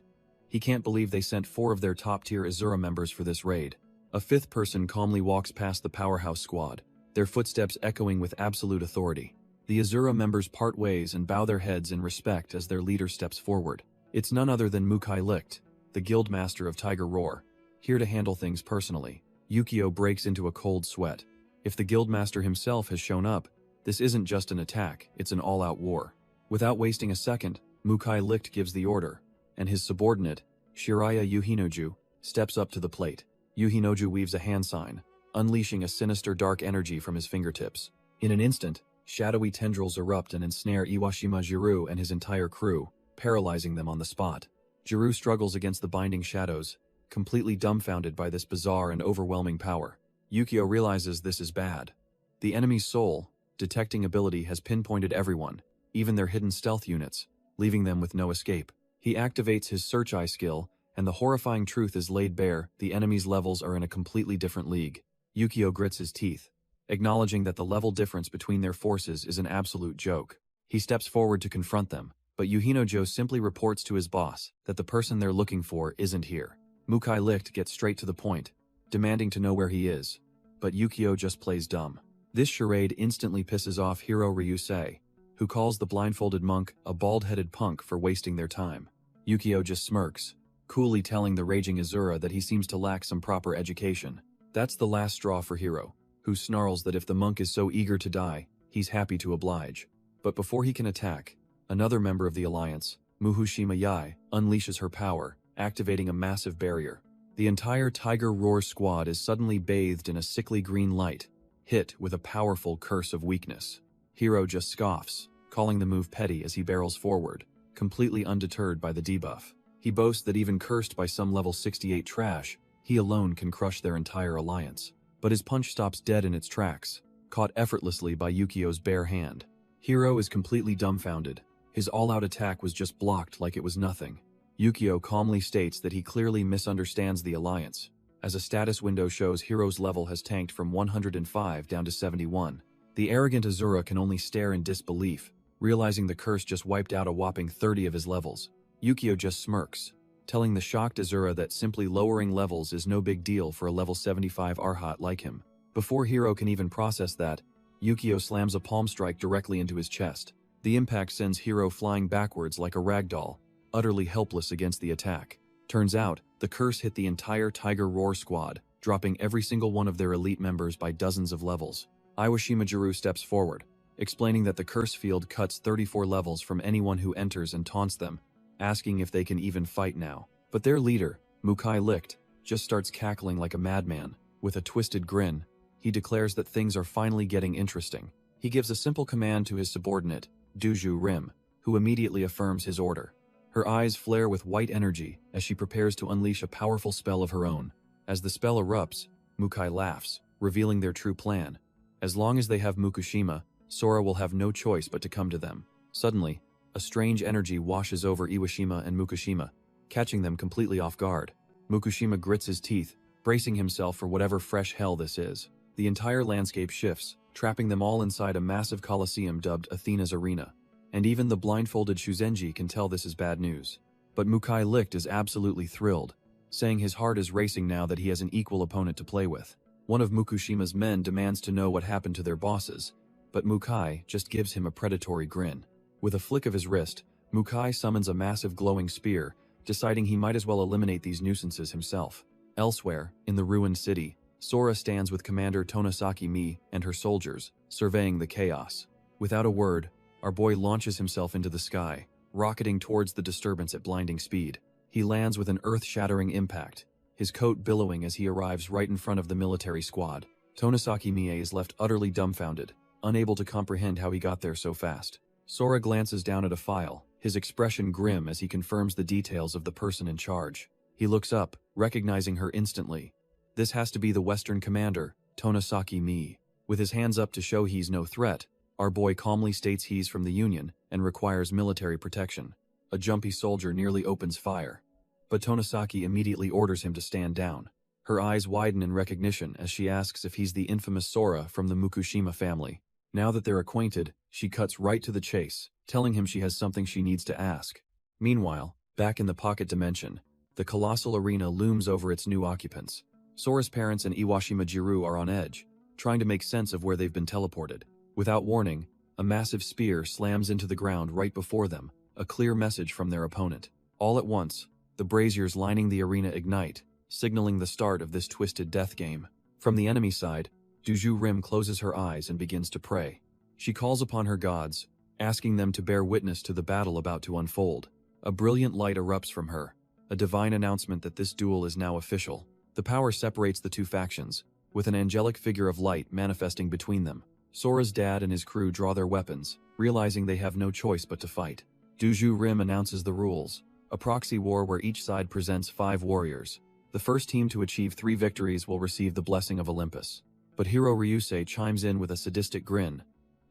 He can't believe they sent 4 of their top-tier Asura members for this raid. A 5th person calmly walks past the powerhouse squad, their footsteps echoing with absolute authority. The Asura members part ways and bow their heads in respect as their leader steps forward. It's none other than Mukai Licht, the guildmaster of Tiger Roar, here to handle things personally. Yukio breaks into a cold sweat. If the guildmaster himself has shown up, this isn't just an attack, it's an all-out war. Without wasting a second, Mukai Licht gives the order, and his subordinate, Shiraya Yuhinoju, steps up to the plate. Yuhinoju weaves a hand sign, unleashing a sinister dark energy from his fingertips. In an instant, shadowy tendrils erupt and ensnare Iwashima Jiru and his entire crew, paralyzing them on the spot. Jiru struggles against the binding shadows, completely dumbfounded by this bizarre and overwhelming power. Yukio realizes this is bad. The enemy's soul, detecting ability has pinpointed everyone, even their hidden stealth units, leaving them with no escape. He activates his Search Eye skill, and the horrifying truth is laid bare: the enemy's levels are in a completely different league. Yukio grits his teeth, acknowledging that the level difference between their forces is an absolute joke. He steps forward to confront them, but Yuhinojo simply reports to his boss that the person they're looking for isn't here. Mukai Licht gets straight to the point, demanding to know where he is, but Yukio just plays dumb. This charade instantly pisses off Hiro Ryusei, who calls the blindfolded monk a bald-headed punk for wasting their time. Yukio just smirks, coolly telling the raging Asura that he seems to lack some proper education. That's the last straw for Hiro, who snarls that if the monk is so eager to die, he's happy to oblige. But before he can attack, another member of the alliance, Muhushima Yai, unleashes her power, activating a massive barrier. The entire Tiger Roar squad is suddenly bathed in a sickly green light, hit with a powerful curse of weakness. Hiro just scoffs, calling the move petty as he barrels forward, completely undeterred by the debuff. He boasts that even cursed by some level 68 trash, he alone can crush their entire alliance. But his punch stops dead in its tracks, caught effortlessly by Yukio's bare hand. Hiro is completely dumbfounded. His all-out attack was just blocked like it was nothing. Yukio calmly states that he clearly misunderstands the alliance, as a status window shows Hiro's level has tanked from 105 down to 71. The arrogant Asura can only stare in disbelief, realizing the curse just wiped out a whopping 30 of his levels. Yukio just smirks, telling the shocked Asura that simply lowering levels is no big deal for a level 75 Arhat like him. Before Hiro can even process that, Yukio slams a palm strike directly into his chest. The impact sends Hiro flying backwards like a ragdoll, utterly helpless against the attack. Turns out, the curse hit the entire Tiger Roar squad, dropping every single one of their elite members by dozens of levels. Iwashima Jiru steps forward, explaining that the curse field cuts 34 levels from anyone who enters and taunts them, asking if they can even fight now. But their leader, Mukai Licht, just starts cackling like a madman. With a twisted grin, he declares that things are finally getting interesting. He gives a simple command to his subordinate, Duju Rim, who immediately affirms his order. Her eyes flare with white energy as she prepares to unleash a powerful spell of her own. As the spell erupts, Mukai laughs, revealing their true plan. As long as they have Mukushima, Sora will have no choice but to come to them. Suddenly, a strange energy washes over Iwashima and Mukushima, catching them completely off guard. Mukushima grits his teeth, bracing himself for whatever fresh hell this is. The entire landscape shifts, trapping them all inside a massive coliseum dubbed Athena's Arena. And even the blindfolded Shuzenji can tell this is bad news. But Mukai Licht is absolutely thrilled, saying his heart is racing now that he has an equal opponent to play with. One of Mukushima's men demands to know what happened to their bosses, but Mukai just gives him a predatory grin. With a flick of his wrist, Mukai summons a massive glowing spear, deciding he might as well eliminate these nuisances himself. Elsewhere, in the ruined city, Sora stands with Commander Tonosaki Mi and her soldiers, surveying the chaos. Without a word, our boy launches himself into the sky, rocketing towards the disturbance at blinding speed. He lands with an earth-shattering impact, his coat billowing as he arrives right in front of the military squad. Tonosaki Mie is left utterly dumbfounded, unable to comprehend how he got there so fast. Sora glances down at a file, his expression grim as he confirms the details of the person in charge. He looks up, recognizing her instantly. This has to be the Western commander, Tonosaki Mi. With his hands up to show he's no threat, our boy calmly states he's from the Union and requires military protection. A jumpy soldier nearly opens fire, but Tonosaki immediately orders him to stand down. Her eyes widen in recognition as she asks if he's the infamous Sora from the Mukushima family. Now that they're acquainted, she cuts right to the chase, telling him she has something she needs to ask. Meanwhile, back in the pocket dimension, the colossal arena looms over its new occupants. Sora's parents and Iwashima Jiru are on edge, trying to make sense of where they've been teleported. Without warning, a massive spear slams into the ground right before them, a clear message from their opponent. All at once, the braziers lining the arena ignite, signaling the start of this twisted death game. From the enemy side, Duju Rim closes her eyes and begins to pray. She calls upon her gods, asking them to bear witness to the battle about to unfold. A brilliant light erupts from her, a divine announcement that this duel is now official. The power separates the two factions, with an angelic figure of light manifesting between them. Sora's dad and his crew draw their weapons, realizing they have no choice but to fight. Duju Rim announces the rules, a proxy war where each side presents 5 warriors. The first team to achieve 3 victories will receive the blessing of Olympus. But Hiro Ryusei chimes in with a sadistic grin,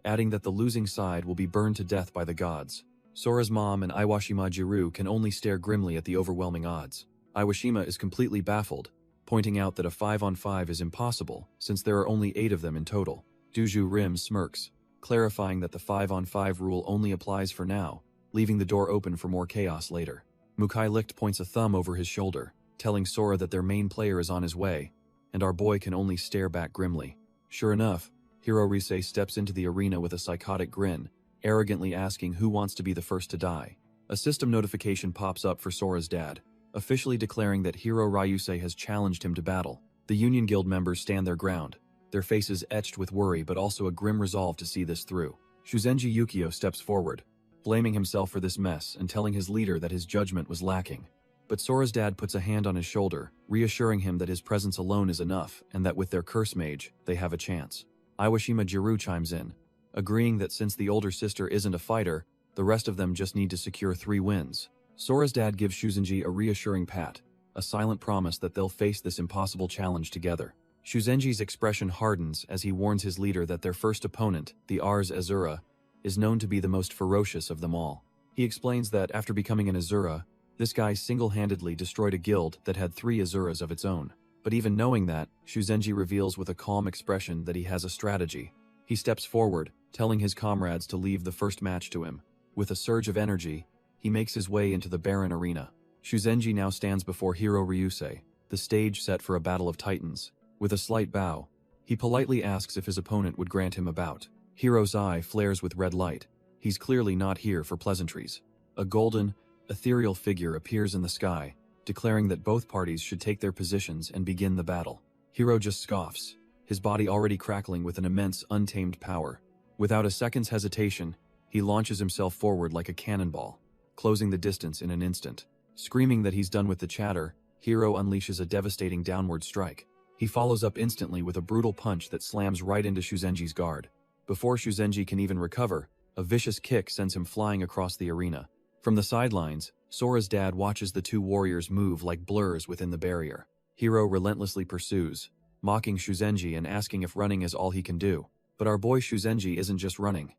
adding that the losing side will be burned to death by the gods. Sora's mom and Iwashima Jiru can only stare grimly at the overwhelming odds. Iwashima is completely baffled, pointing out that a 5-on-5 is impossible since there are only 8 of them in total. Duju Rim smirks, clarifying that the 5-on-5 rule only applies for now, leaving the door open for more chaos later. Mukai Licht points a thumb over his shoulder, telling Sora that their main player is on his way, and our boy can only stare back grimly. Sure enough, Hiro Ryusei steps into the arena with a psychotic grin, arrogantly asking who wants to be the first to die. A system notification pops up for Sora's dad, officially declaring that Hiro Ryusei has challenged him to battle. The Union Guild members stand their ground, their faces etched with worry but also a grim resolve to see this through. Shuzenji Yukio steps forward, blaming himself for this mess and telling his leader that his judgment was lacking. But Sora's dad puts a hand on his shoulder, reassuring him that his presence alone is enough and that with their curse mage, they have a chance. Iwashima Jiru chimes in, agreeing that since the older sister isn't a fighter, the rest of them just need to secure 3 wins. Sora's dad gives Shuzenji a reassuring pat, a silent promise that they'll face this impossible challenge together. Shuzenji's expression hardens as he warns his leader that their first opponent, the Ars Asura, is known to be the most ferocious of them all. He explains that after becoming an Asura, this guy single-handedly destroyed a guild that had 3 Asuras of its own. But even knowing that, Shuzenji reveals with a calm expression that he has a strategy. He steps forward, telling his comrades to leave the first match to him. With a surge of energy, he makes his way into the barren arena. Shuzenji now stands before Hiro Ryusei, the stage set for a battle of titans. With a slight bow, he politely asks if his opponent would grant him a bout. Hiro's eye flares with red light. He's clearly not here for pleasantries. A golden, ethereal figure appears in the sky, declaring that both parties should take their positions and begin the battle. Hiro just scoffs, his body already crackling with an immense, untamed power. Without a second's hesitation, he launches himself forward like a cannonball, closing the distance in an instant. Screaming that he's done with the chatter, Hiro unleashes a devastating downward strike. He follows up instantly with a brutal punch that slams right into Shuzenji's guard. Before Shuzenji can even recover, a vicious kick sends him flying across the arena. From the sidelines, Sora's dad watches the two warriors move like blurs within the barrier. Hiro relentlessly pursues, mocking Shuzenji and asking if running is all he can do. But our boy Shuzenji isn't just running.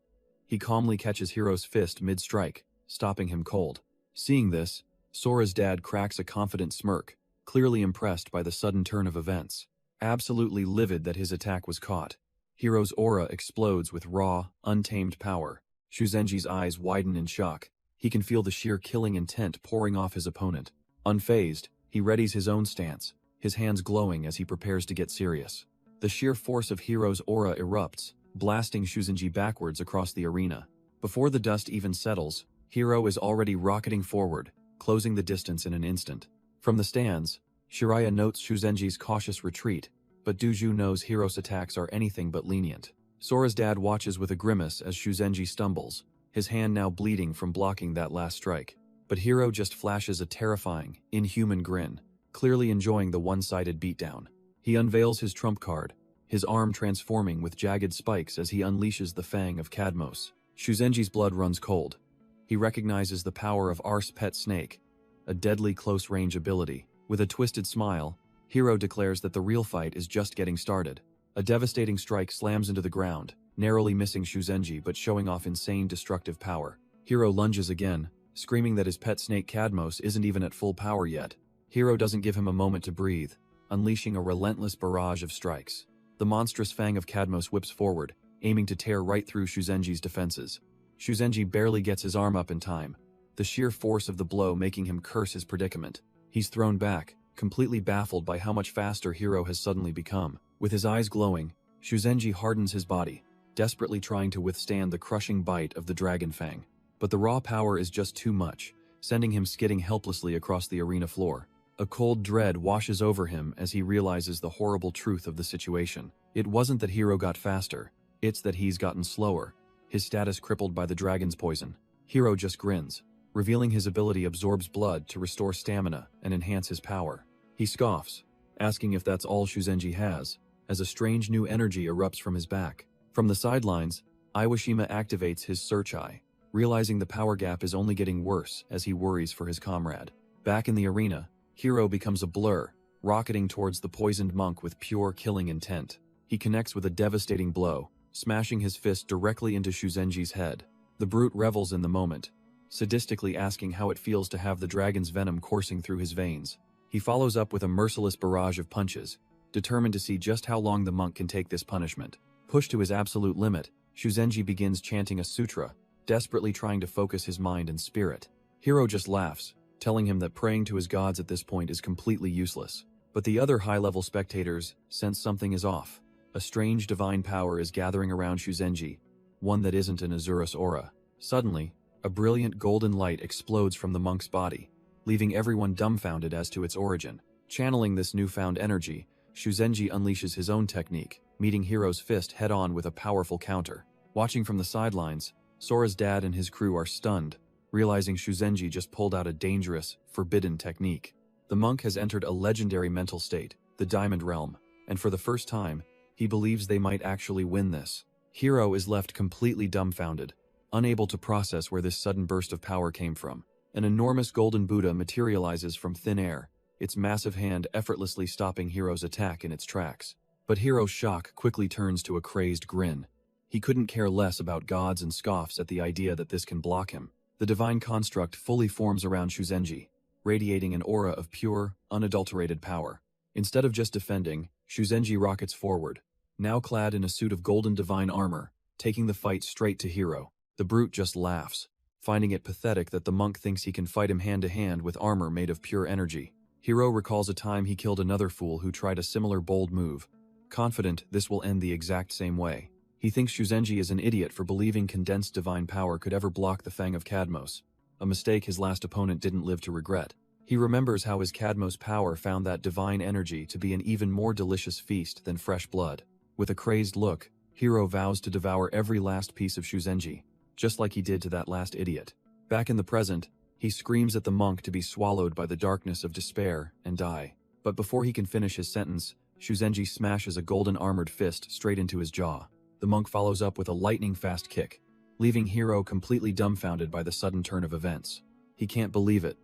He calmly catches Hiro's fist mid-strike, stopping him cold. Seeing this, Sora's dad cracks a confident smirk, clearly impressed by the sudden turn of events. Absolutely livid that his attack was caught, Hiro's aura explodes with raw, untamed power. Shuzenji's eyes widen in shock. He can feel the sheer killing intent pouring off his opponent. Unfazed, he readies his own stance, his hands glowing as he prepares to get serious. The sheer force of Hiro's aura erupts, blasting Shuzenji backwards across the arena. Before the dust even settles, Hiro is already rocketing forward, closing the distance in an instant. From the stands, Shiraya notes Shuzenji's cautious retreat, but Duju knows Hiro's attacks are anything but lenient. Sora's dad watches with a grimace as Shuzenji stumbles, his hand now bleeding from blocking that last strike. But Hiro just flashes a terrifying, inhuman grin, clearly enjoying the one-sided beatdown. He unveils his trump card, his arm transforming with jagged spikes as he unleashes the Fang of Cadmos. Shuzenji's blood runs cold. He recognizes the power of Ar's pet snake, a deadly close-range ability. With a twisted smile, Hiro declares that the real fight is just getting started. A devastating strike slams into the ground, narrowly missing Shuzenji but showing off insane destructive power. Hiro lunges again, screaming that his pet snake Cadmos isn't even at full power yet. Hiro doesn't give him a moment to breathe, unleashing a relentless barrage of strikes. The monstrous Fang of Cadmos whips forward, aiming to tear right through Shuzenji's defenses. Shuzenji barely gets his arm up in time, the sheer force of the blow making him curse his predicament. He's thrown back, completely baffled by how much faster Hiro has suddenly become. With his eyes glowing, Shuzenji hardens his body, desperately trying to withstand the crushing bite of the Dragon Fang. But the raw power is just too much, sending him skidding helplessly across the arena floor. A cold dread washes over him as he realizes the horrible truth of the situation. It wasn't that Hiro got faster, it's that he's gotten slower, his status crippled by the dragon's poison. Hiro just grins, revealing his ability absorbs blood to restore stamina and enhance his power. He scoffs, asking if that's all Shuzenji has, as a strange new energy erupts from his back. From the sidelines, Iwashima activates his search eye, realizing the power gap is only getting worse as he worries for his comrade. Back in the arena, Hiro becomes a blur, rocketing towards the poisoned monk with pure killing intent. He connects with a devastating blow, smashing his fist directly into Shuzenji's head. The brute revels in the moment, sadistically asking how it feels to have the dragon's venom coursing through his veins. He follows up with a merciless barrage of punches, determined to see just how long the monk can take this punishment. Pushed to his absolute limit, Shuzenji begins chanting a sutra, desperately trying to focus his mind and spirit. Hiro just laughs, telling him that praying to his gods at this point is completely useless. But the other high-level spectators sense something is off. A strange divine power is gathering around Shuzenji, one that isn't an Azura's aura. Suddenly, a brilliant golden light explodes from the monk's body, leaving everyone dumbfounded as to its origin. Channeling this newfound energy, Shuzenji unleashes his own technique, meeting Hiro's fist head-on with a powerful counter. Watching from the sidelines, Sora's dad and his crew are stunned, realizing Shuzenji just pulled out a dangerous, forbidden technique. The monk has entered a legendary mental state, the Diamond Realm, and for the first time, he believes they might actually win this. Hiro is left completely dumbfounded, unable to process where this sudden burst of power came from. An enormous golden Buddha materializes from thin air, its massive hand effortlessly stopping Hiro's attack in its tracks. But Hiro's shock quickly turns to a crazed grin. He couldn't care less about gods and scoffs at the idea that this can block him. The divine construct fully forms around Shuzenji, radiating an aura of pure, unadulterated power. Instead of just defending, Shuzenji rockets forward, now clad in a suit of golden divine armor, taking the fight straight to Hiro. The brute just laughs, finding it pathetic that the monk thinks he can fight him hand-to-hand with armor made of pure energy. Hiro recalls a time he killed another fool who tried a similar bold move, confident this will end the exact same way. He thinks Shuzenji is an idiot for believing condensed divine power could ever block the Fang of Cadmos, a mistake his last opponent didn't live to regret. He remembers how his Cadmos power found that divine energy to be an even more delicious feast than fresh blood. With a crazed look, Hiro vows to devour every last piece of Shuzenji, just like he did to that last idiot. Back in the present, he screams at the monk to be swallowed by the darkness of despair and die. But before he can finish his sentence, Shuzenji smashes a golden armored fist straight into his jaw. The monk follows up with a lightning-fast kick, leaving Hiro completely dumbfounded by the sudden turn of events. He can't believe it.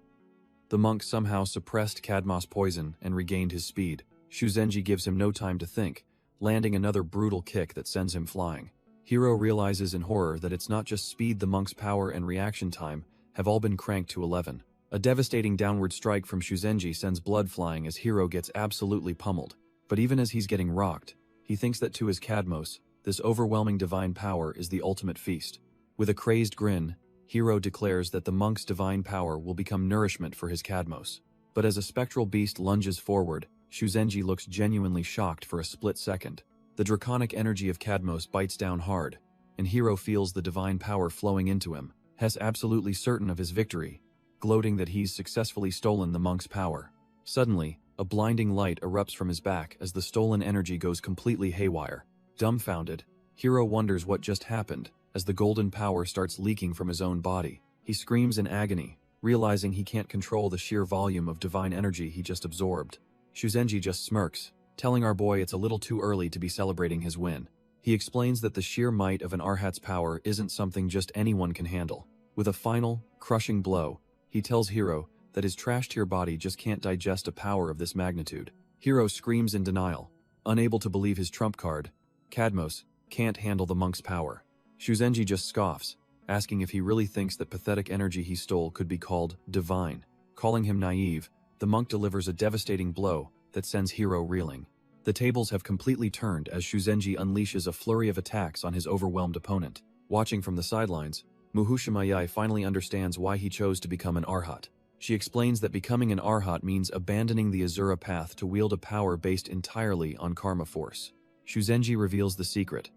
The monk somehow suppressed Cadmos poison and regained his speed. Shuzenji gives him no time to think, landing another brutal kick that sends him flying. Hiro realizes in horror that it's not just speed, the monk's power and reaction time have all been cranked to 11. A devastating downward strike from Shuzenji sends blood flying as Hiro gets absolutely pummeled. But even as he's getting rocked, he thinks that to his Cadmos, this overwhelming divine power is the ultimate feast. With a crazed grin, Hiro declares that the monk's divine power will become nourishment for his Cadmos. But as a spectral beast lunges forward, Shuzenji looks genuinely shocked for a split second. The draconic energy of Cadmos bites down hard, and Hiro feels the divine power flowing into him, Hess absolutely certain of his victory, gloating that he's successfully stolen the monk's power. Suddenly, a blinding light erupts from his back as the stolen energy goes completely haywire. Dumbfounded, Hiro wonders what just happened as the golden power starts leaking from his own body. He screams in agony, realizing he can't control the sheer volume of divine energy he just absorbed. Shuzenji just smirks, telling our boy it's a little too early to be celebrating his win. He explains that the sheer might of an Arhat's power isn't something just anyone can handle. With a final, crushing blow, he tells Hiro that his trash-tier body just can't digest a power of this magnitude. Hiro screams in denial, unable to believe his trump card, Cadmos, can't handle the monk's power. Shuzenji just scoffs, asking if he really thinks that pathetic energy he stole could be called divine. Calling him naive, the monk delivers a devastating blow that sends Hiro reeling. The tables have completely turned as Shuzenji unleashes a flurry of attacks on his overwhelmed opponent. Watching from the sidelines, Muhushimayai finally understands why he chose to become an Arhat. She explains that becoming an Arhat means abandoning the Asura path to wield a power based entirely on karma force. Shuzenji reveals the secret.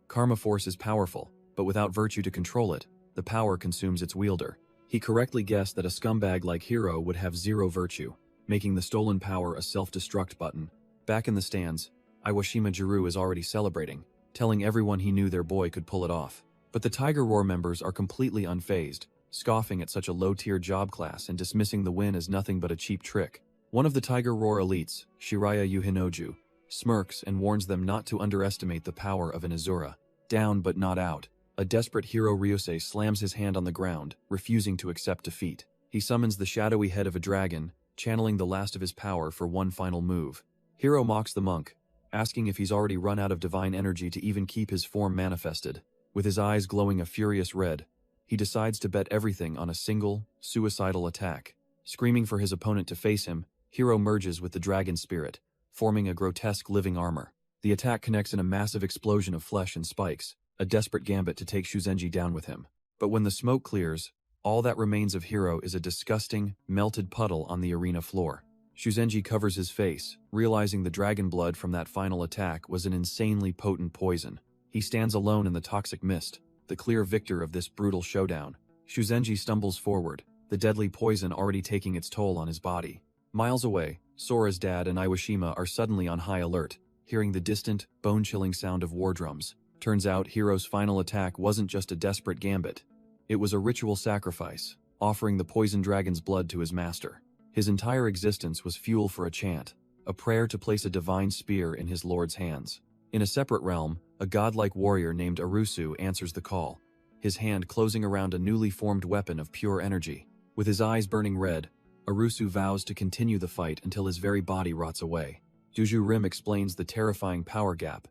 Karma force is powerful, but without virtue to control it, the power consumes its wielder. He correctly guessed that a scumbag like Hiro would have zero virtue, making the stolen power a self-destruct button. Back in the stands, Iwashima Jiru is already celebrating, telling everyone he knew their boy could pull it off. But the Tiger Roar members are completely unfazed, scoffing at such a low-tier job class and dismissing the win as nothing but a cheap trick. One of the Tiger Roar elites, Shiraya Yuhinoju, smirks and warns them not to underestimate the power of an Asura. Down but not out, a desperate Hiro Ryusei slams his hand on the ground, refusing to accept defeat. He summons the shadowy head of a dragon, channeling the last of his power for one final move. Hiro mocks the monk, asking if he's already run out of divine energy to even keep his form manifested. With his eyes glowing a furious red, he decides to bet everything on a single, suicidal attack. Screaming for his opponent to face him, Hiro merges with the dragon spirit, forming a grotesque living armor. The attack connects in a massive explosion of flesh and spikes, a desperate gambit to take Shuzenji down with him. But when the smoke clears, all that remains of Hiro is a disgusting, melted puddle on the arena floor. Shuzenji covers his face, realizing the dragon blood from that final attack was an insanely potent poison. He stands alone in the toxic mist, the clear victor of this brutal showdown. Shuzenji stumbles forward, the deadly poison already taking its toll on his body. Miles away, Sora's dad and Iwashima are suddenly on high alert, hearing the distant, bone-chilling sound of war drums. Turns out Hiro's final attack wasn't just a desperate gambit. It was a ritual sacrifice, offering the poison dragon's blood to his master. His entire existence was fuel for a chant, a prayer to place a divine spear in his lord's hands. In a separate realm, a godlike warrior named Arusu answers the call, his hand closing around a newly formed weapon of pure energy. With his eyes burning red, Arusu vows to continue the fight until his very body rots away. Juju Rim explains the terrifying power gap.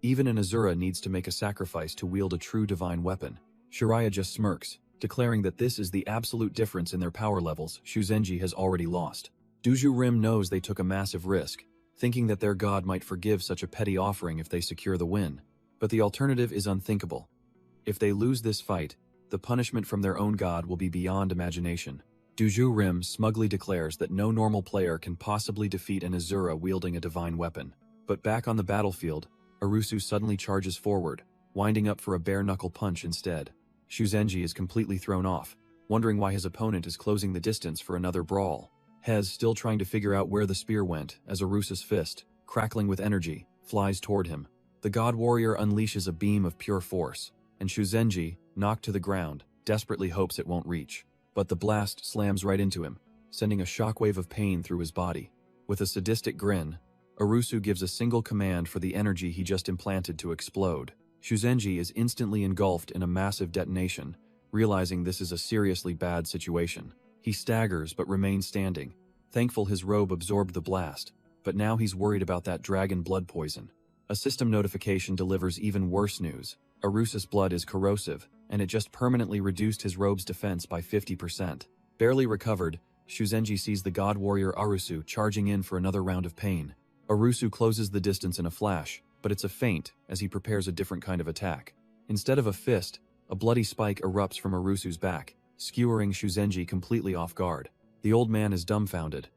Even an Asura needs to make a sacrifice to wield a true divine weapon. Shiraya just smirks, declaring that this is the absolute difference in their power levels Shuzenji has already lost. Juju Rim knows they took a massive risk, thinking that their god might forgive such a petty offering if they secure the win. But the alternative is unthinkable. If they lose this fight, the punishment from their own god will be beyond imagination. Duju Rim smugly declares that no normal player can possibly defeat an Asura wielding a divine weapon. But back on the battlefield, Arusu suddenly charges forward, winding up for a bare-knuckle punch instead. Shuzenji is completely thrown off, wondering why his opponent is closing the distance for another brawl. Hez still trying to figure out where the spear went as Arusu's fist, crackling with energy, flies toward him. The god warrior unleashes a beam of pure force, and Shuzenji, knocked to the ground, desperately hopes it won't reach. But the blast slams right into him, sending a shockwave of pain through his body. With a sadistic grin, Arusu gives a single command for the energy he just implanted to explode. Shuzenji is instantly engulfed in a massive detonation, realizing this is a seriously bad situation. He staggers but remains standing, thankful his robe absorbed the blast, but now he's worried about that dragon blood poison. A system notification delivers even worse news. Arusa's blood is corrosive, and it just permanently reduced his robe's defense by 50%. Barely recovered, Shuzenji sees the god warrior Arusu charging in for another round of pain. Arusu closes the distance in a flash, but it's a feint as he prepares a different kind of attack. Instead of a fist, a bloody spike erupts from Arusu's back, skewering Shuzenji completely off guard. The old man is dumbfounded.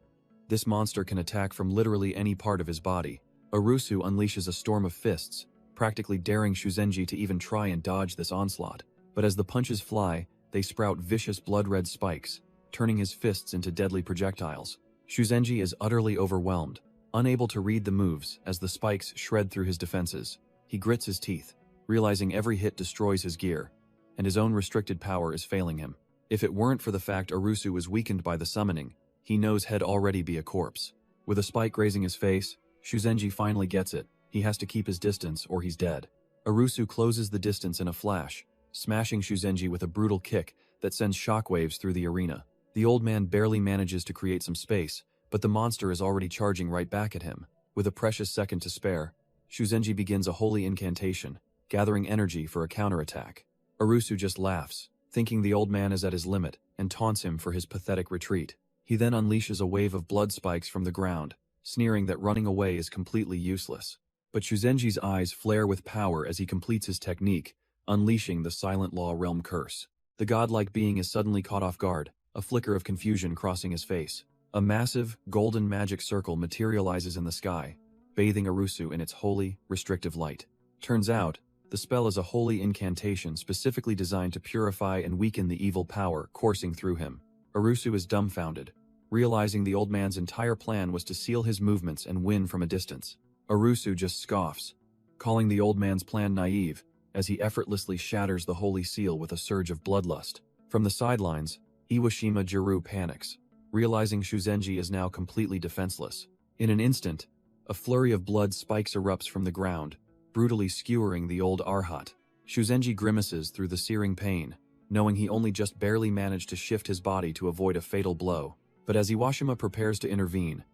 This monster can attack from literally any part of his body. Arusu unleashes a storm of fists, practically daring Shuzenji to even try and dodge this onslaught. But as the punches fly, they sprout vicious blood-red spikes, turning his fists into deadly projectiles. Shuzenji is utterly overwhelmed, unable to read the moves as the spikes shred through his defenses. He grits his teeth, realizing every hit destroys his gear, and his own restricted power is failing him. If it weren't for the fact Arusu was weakened by the summoning, he knows he'd already be a corpse. With a spike grazing his face, Shuzenji finally gets it. He has to keep his distance or he's dead. Arusu closes the distance in a flash, smashing Shuzenji with a brutal kick that sends shockwaves through the arena. The old man barely manages to create some space, but the monster is already charging right back at him. With a precious second to spare, Shuzenji begins a holy incantation, gathering energy for a counterattack. Arusu just laughs, thinking the old man is at his limit, and taunts him for his pathetic retreat. He then unleashes a wave of blood spikes from the ground, sneering that running away is completely useless. But Shuzenji's eyes flare with power as he completes his technique, unleashing the Silent Law Realm curse. The godlike being is suddenly caught off guard, a flicker of confusion crossing his face. A massive, golden magic circle materializes in the sky, bathing Arusu in its holy, restrictive light. Turns out, the spell is a holy incantation specifically designed to purify and weaken the evil power coursing through him. Arusu is dumbfounded, realizing the old man's entire plan was to seal his movements and win from a distance. Arusu just scoffs, calling the old man's plan naive, as he effortlessly shatters the holy seal with a surge of bloodlust. From the sidelines, Iwashima Jiru panics, realizing Shuzenji is now completely defenseless. In an instant, a flurry of blood spikes erupts from the ground, brutally skewering the old Arhat. Shuzenji grimaces through the searing pain, knowing he only just barely managed to shift his body to avoid a fatal blow. But as Iwashima prepares to intervene,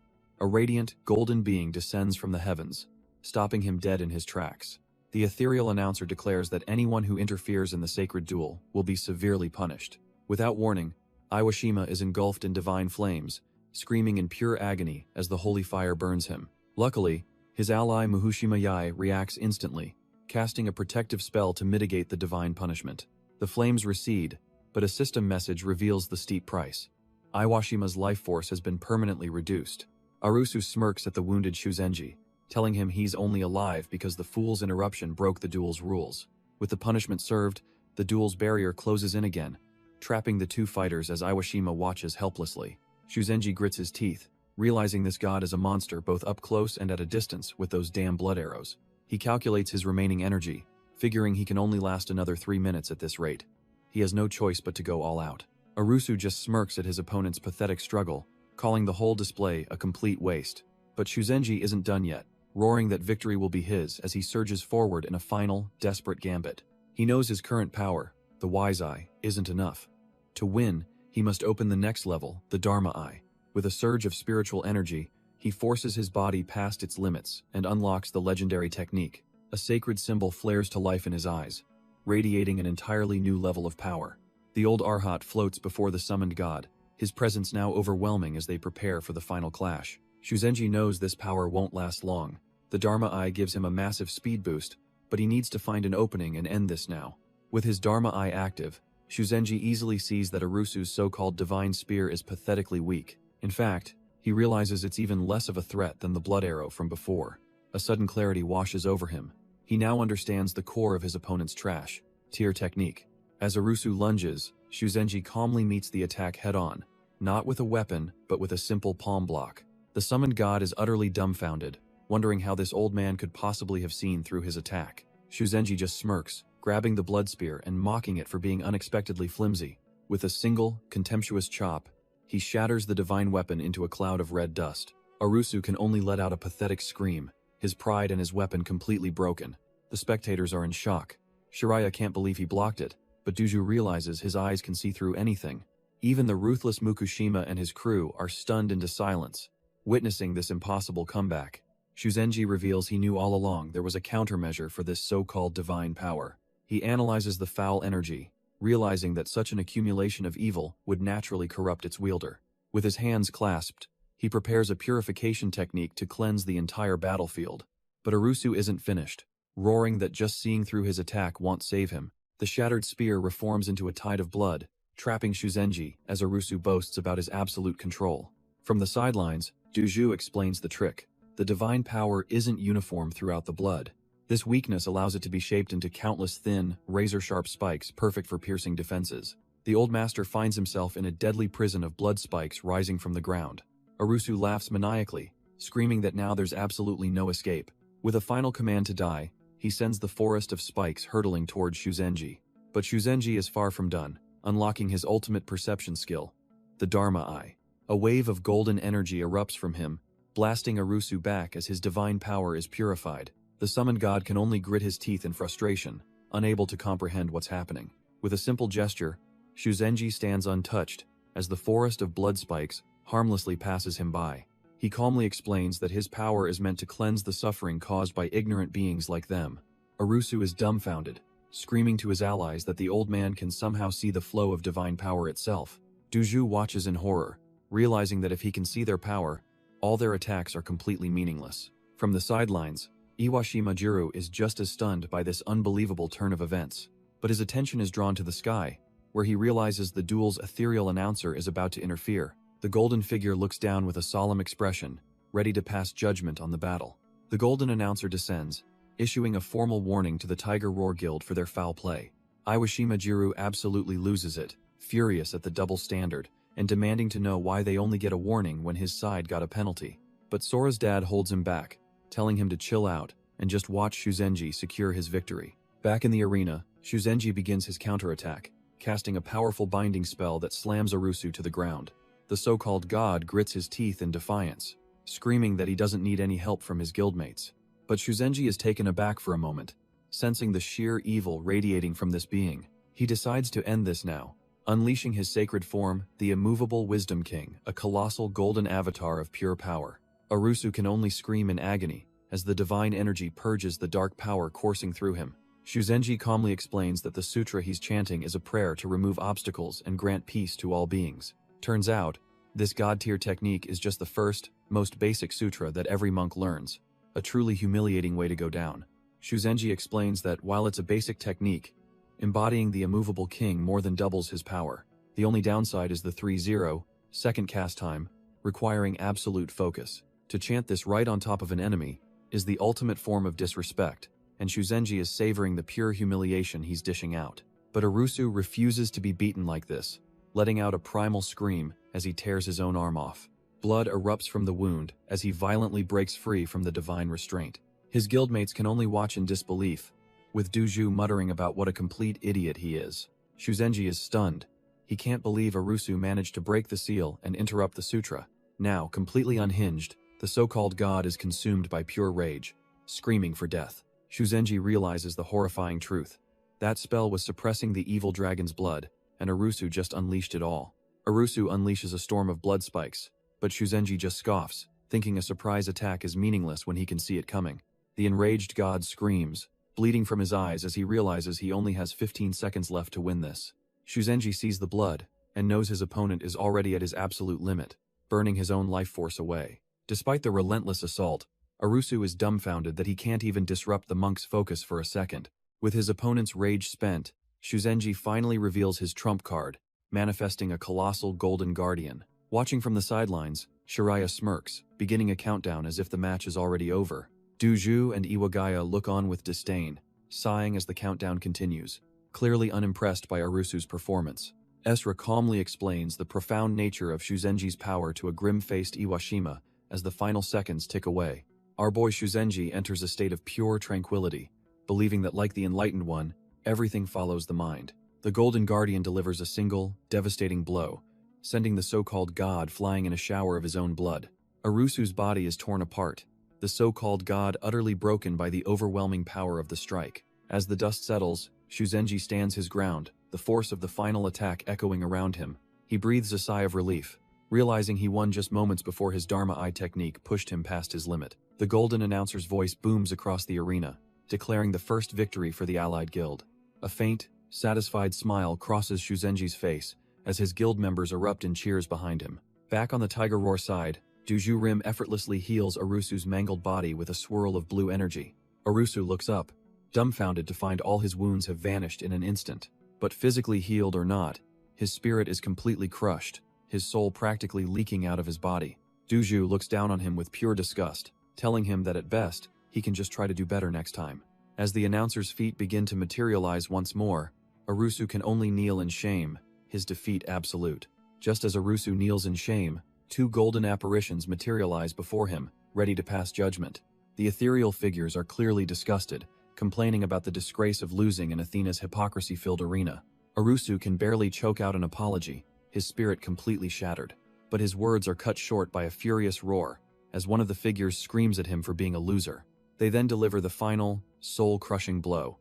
a radiant, golden being descends from the heavens, stopping him dead in his tracks. The ethereal announcer declares that anyone who interferes in the sacred duel will be severely punished. Without warning, Iwashima is engulfed in divine flames, screaming in pure agony as the holy fire burns him. Luckily, his ally Muhushima Yai reacts instantly, casting a protective spell to mitigate the divine punishment. The flames recede, but a system message reveals the steep price. Iwashima's life force has been permanently reduced. Arusu smirks at the wounded Shuzenji, telling him he's only alive because the fool's interruption broke the duel's rules. With the punishment served, the duel's barrier closes in again, trapping the two fighters as Iwashima watches helplessly. Shuzenji grits his teeth, realizing this god is a monster both up close and at a distance with those damn blood arrows. He calculates his remaining energy, figuring he can only last another 3 minutes at this rate. He has no choice but to go all out. Arusu just smirks at his opponent's pathetic struggle, calling the whole display a complete waste. But Shuzenji isn't done yet, roaring that victory will be his as he surges forward in a final, desperate gambit. He knows his current power, the Wise Eye, isn't enough. To win, he must open the next level, the Dharma Eye. With a surge of spiritual energy, he forces his body past its limits and unlocks the legendary technique. A sacred symbol flares to life in his eyes, radiating an entirely new level of power. The old Arhat floats before the summoned god, his presence now overwhelming as they prepare for the final clash. Shuzenji knows this power won't last long. The Dharma Eye gives him a massive speed boost, but he needs to find an opening and end this now. With his Dharma Eye active, Shuzenji easily sees that Arusu's so-called divine spear is pathetically weak. In fact, he realizes it's even less of a threat than the blood arrow from before. A sudden clarity washes over him. He now understands the core of his opponent's trash, tier technique. As Arusu lunges, Shuzenji calmly meets the attack head-on, not with a weapon, but with a simple palm block. The summoned god is utterly dumbfounded, wondering how this old man could possibly have seen through his attack. Shuzenji just smirks, grabbing the blood spear and mocking it for being unexpectedly flimsy. With a single, contemptuous chop, he shatters the divine weapon into a cloud of red dust. Arusu can only let out a pathetic scream, his pride and his weapon completely broken. The spectators are in shock. Shiraya can't believe he blocked it, but Duju realizes his eyes can see through anything. Even the ruthless Mukushima and his crew are stunned into silence, witnessing this impossible comeback. Shuzenji reveals he knew all along there was a countermeasure for this so-called divine power. He analyzes the foul energy, realizing that such an accumulation of evil would naturally corrupt its wielder. With his hands clasped, he prepares a purification technique to cleanse the entire battlefield. But Arusu isn't finished. Roaring that just seeing through his attack won't save him, the shattered spear reforms into a tide of blood, trapping Shuzenji as Arusu boasts about his absolute control. From the sidelines, Duju explains the trick. The divine power isn't uniform throughout the blood. This weakness allows it to be shaped into countless thin, razor-sharp spikes perfect for piercing defenses. The old master finds himself in a deadly prison of blood spikes rising from the ground. Arusu laughs maniacally, screaming that now there's absolutely no escape. With a final command to die, he sends the forest of spikes hurtling towards Shuzenji. But Shuzenji is far from done, unlocking his ultimate perception skill, the Dharma Eye. A wave of golden energy erupts from him, blasting Arusu back as his divine power is purified. The summoned god can only grit his teeth in frustration, unable to comprehend what's happening. With a simple gesture, Shuzenji stands untouched as the forest of blood spikes harmlessly passes him by. He calmly explains that his power is meant to cleanse the suffering caused by ignorant beings like them. Arusu is dumbfounded, screaming to his allies that the old man can somehow see the flow of divine power itself. Duju watches in horror, realizing that if he can see their power, all their attacks are completely meaningless. From the sidelines, Iwashima Jiro is just as stunned by this unbelievable turn of events. But his attention is drawn to the sky, where he realizes the duel's ethereal announcer is about to interfere. The golden figure looks down with a solemn expression, ready to pass judgment on the battle. The golden announcer descends, issuing a formal warning to the Tiger Roar Guild for their foul play. Iwashima Jiro absolutely loses it, furious at the double standard, and demanding to know why they only get a warning when his side got a penalty. But Sora's dad holds him back, telling him to chill out and just watch Shuzenji secure his victory. Back in the arena, Shuzenji begins his counterattack, casting a powerful binding spell that slams Arusu to the ground. The so-called god grits his teeth in defiance, screaming that he doesn't need any help from his guildmates. But Shuzenji is taken aback for a moment, sensing the sheer evil radiating from this being. He decides to end this now, unleashing his sacred form, the immovable Wisdom King, a colossal golden avatar of pure power. Arusu can only scream in agony as the divine energy purges the dark power coursing through him. Shuzenji calmly explains that the sutra he's chanting is a prayer to remove obstacles and grant peace to all beings. Turns out, this god-tier technique is just the first, most basic sutra that every monk learns. A truly humiliating way to go down. Shuzenji explains that while it's a basic technique, embodying the immovable king more than doubles his power. The only downside is the 3-0, second cast time, requiring absolute focus. To chant this right on top of an enemy is the ultimate form of disrespect, and Shuzenji is savoring the pure humiliation he's dishing out. But Arusu refuses to be beaten like this, letting out a primal scream as he tears his own arm off. Blood erupts from the wound as he violently breaks free from the divine restraint. His guildmates can only watch in disbelief, with Duju muttering about what a complete idiot he is. Shuzenji is stunned. He can't believe Arusu managed to break the seal and interrupt the sutra. Now, completely unhinged, the so-called god is consumed by pure rage, screaming for death. Shuzenji realizes the horrifying truth. That spell was suppressing the evil dragon's blood, and Arusu just unleashed it all. Arusu unleashes a storm of blood spikes, but Shuzenji just scoffs, thinking a surprise attack is meaningless when he can see it coming. The enraged god screams, bleeding from his eyes as he realizes he only has 15 seconds left to win this. Shuzenji sees the blood, and knows his opponent is already at his absolute limit, burning his own life force away. Despite the relentless assault, Arusu is dumbfounded that he can't even disrupt the monk's focus for a second. With his opponent's rage spent, Shuzenji finally reveals his trump card, manifesting a colossal golden guardian. Watching from the sidelines, Shiraya smirks, beginning a countdown as if the match is already over. Duju and Iwagaya look on with disdain, sighing as the countdown continues, clearly unimpressed by Arusu's performance. Asura calmly explains the profound nature of Shuzenji's power to a grim-faced Iwashima as the final seconds tick away. Our boy Shuzenji enters a state of pure tranquility, believing that like the Enlightened One, everything follows the mind. The Golden Guardian delivers a single, devastating blow, sending the so-called god flying in a shower of his own blood. Arusu's body is torn apart, the so-called god utterly broken by the overwhelming power of the strike. As the dust settles, Shuzenji stands his ground, the force of the final attack echoing around him. He breathes a sigh of relief, realizing he won just moments before his Dharma Eye technique pushed him past his limit. The golden announcer's voice booms across the arena, declaring the first victory for the allied guild. A faint, satisfied smile crosses Shuzenji's face as his guild members erupt in cheers behind him. Back on the Tiger Roar side, Duju Rim effortlessly heals Arusu's mangled body with a swirl of blue energy. Arusu looks up, dumbfounded to find all his wounds have vanished in an instant. But physically healed or not, his spirit is completely crushed, his soul practically leaking out of his body. Duju looks down on him with pure disgust, telling him that at best, he can just try to do better next time. As the announcer's feet begin to materialize once more, Arusu can only kneel in shame, his defeat absolute. Just as Arusu kneels in shame, two golden apparitions materialize before him, ready to pass judgment. The ethereal figures are clearly disgusted, complaining about the disgrace of losing in Athena's hypocrisy-filled arena. Arusu can barely choke out an apology, his spirit completely shattered. But his words are cut short by a furious roar, as one of the figures screams at him for being a loser. They then deliver the final, soul-crushing blow,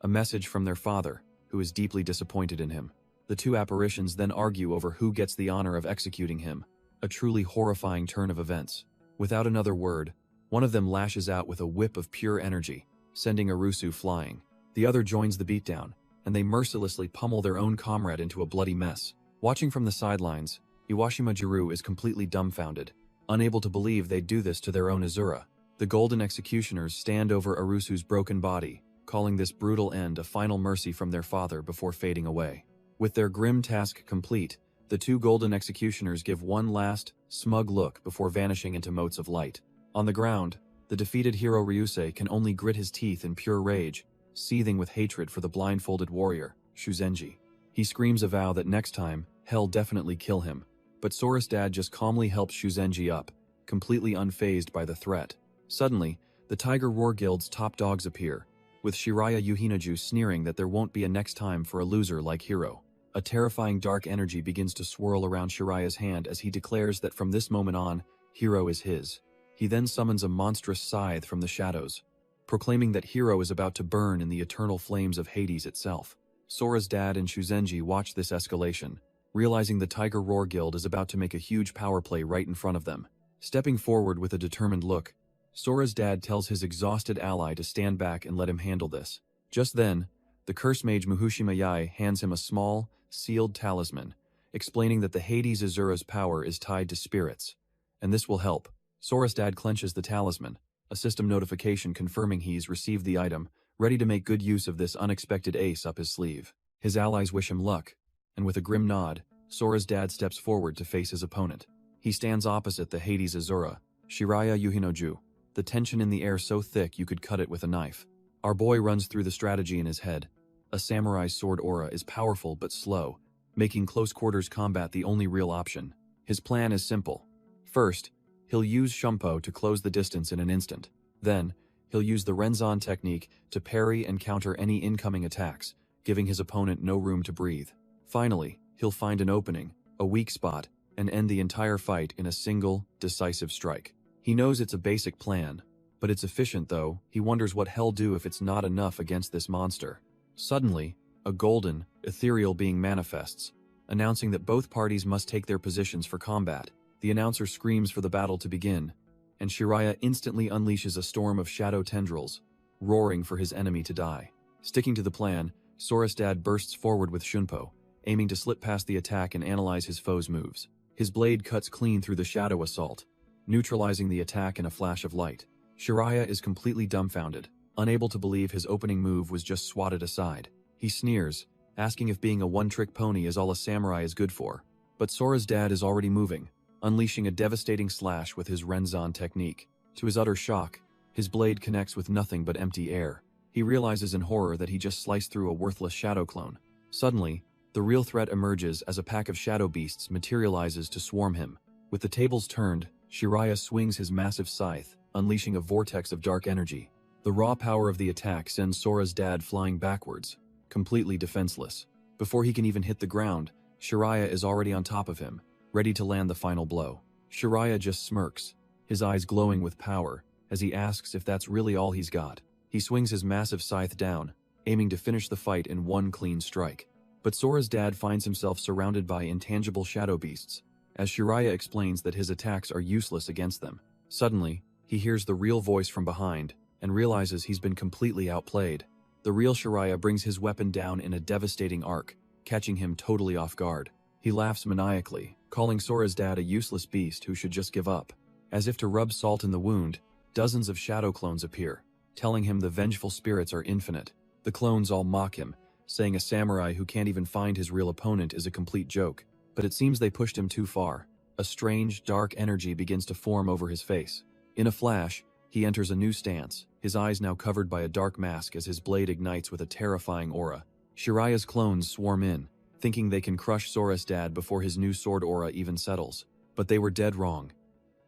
a message from their father, who is deeply disappointed in him. The two apparitions then argue over who gets the honor of executing him, a truly horrifying turn of events. Without another word, one of them lashes out with a whip of pure energy, sending Arusu flying. The other joins the beatdown, and they mercilessly pummel their own comrade into a bloody mess. Watching from the sidelines, Iwashima Juru is completely dumbfounded, unable to believe they'd do this to their own Asura. The Golden Executioners stand over Arusu's broken body, calling this brutal end a final mercy from their father before fading away. With their grim task complete, the two Golden Executioners give one last, smug look before vanishing into motes of light. On the ground, the defeated hero Ryusei can only grit his teeth in pure rage, seething with hatred for the blindfolded warrior, Shuzenji. He screams a vow that next time, hell definitely kill him. But Sora's dad just calmly helps Shuzenji up, completely unfazed by the threat. Suddenly, the Tiger Roar Guild's top dogs appear, with Shiraya Yuhinaju sneering that there won't be a next time for a loser like Hiro. A terrifying dark energy begins to swirl around Shiraya's hand as he declares that from this moment on, Hiro is his. He then summons a monstrous scythe from the shadows, proclaiming that Hiro is about to burn in the eternal flames of Hades itself. Sora's dad and Shuzenji watch this escalation, realizing the Tiger Roar Guild is about to make a huge power play right in front of them. Stepping forward with a determined look, Sora's dad tells his exhausted ally to stand back and let him handle this. Just then, the curse mage Muhushima Yai hands him a small, sealed talisman, explaining that the Hades Asura's power is tied to spirits, and this will help. Sora's dad clenches the talisman, a system notification confirming he's received the item, ready to make good use of this unexpected ace up his sleeve. His allies wish him luck, and with a grim nod, Sora's dad steps forward to face his opponent. He stands opposite the Hades Asura, Shiraya Yuhinoju, the tension in the air so thick you could cut it with a knife. Our boy runs through the strategy in his head. A samurai's sword aura is powerful but slow, making close-quarters combat the only real option. His plan is simple. First, he'll use Shumpo to close the distance in an instant. Then, he'll use the Renzon technique to parry and counter any incoming attacks, giving his opponent no room to breathe. Finally, he'll find an opening, a weak spot, and end the entire fight in a single, decisive strike. He knows it's a basic plan, but it's efficient though. He wonders what he'll do if it's not enough against this monster. Suddenly, a golden, ethereal being manifests, announcing that both parties must take their positions for combat. The announcer screams for the battle to begin, and Shiraya instantly unleashes a storm of shadow tendrils, roaring for his enemy to die. Sticking to the plan, Sora's dad bursts forward with Shunpo, aiming to slip past the attack and analyze his foe's moves. His blade cuts clean through the shadow assault, neutralizing the attack in a flash of light. Shiraya is completely dumbfounded, unable to believe his opening move was just swatted aside. He sneers, asking if being a one-trick pony is all a samurai is good for. But Sora's dad is already moving, unleashing a devastating slash with his Renzan technique. To his utter shock, his blade connects with nothing but empty air. He realizes in horror that he just sliced through a worthless shadow clone. Suddenly, the real threat emerges as a pack of shadow beasts materializes to swarm him. With the tables turned, Shiraya swings his massive scythe, unleashing a vortex of dark energy. The raw power of the attack sends Sora's dad flying backwards, completely defenseless. Before he can even hit the ground, Shiraya is already on top of him, ready to land the final blow. Shiraya just smirks, his eyes glowing with power, as he asks if that's really all he's got. He swings his massive scythe down, aiming to finish the fight in one clean strike. But Sora's dad finds himself surrounded by intangible shadow beasts, as Shiraya explains that his attacks are useless against them. Suddenly, he hears the real voice from behind, and realizes he's been completely outplayed. The real Shiraya brings his weapon down in a devastating arc, catching him totally off guard. He laughs maniacally, calling Sora's dad a useless beast who should just give up. As if to rub salt in the wound, dozens of shadow clones appear, telling him the vengeful spirits are infinite. The clones all mock him, saying a samurai who can't even find his real opponent is a complete joke. But it seems they pushed him too far. A strange, dark energy begins to form over his face. In a flash, he enters a new stance, his eyes now covered by a dark mask as his blade ignites with a terrifying aura. Shiraya's clones swarm in, thinking they can crush Sora's dad before his new sword aura even settles. But they were dead wrong.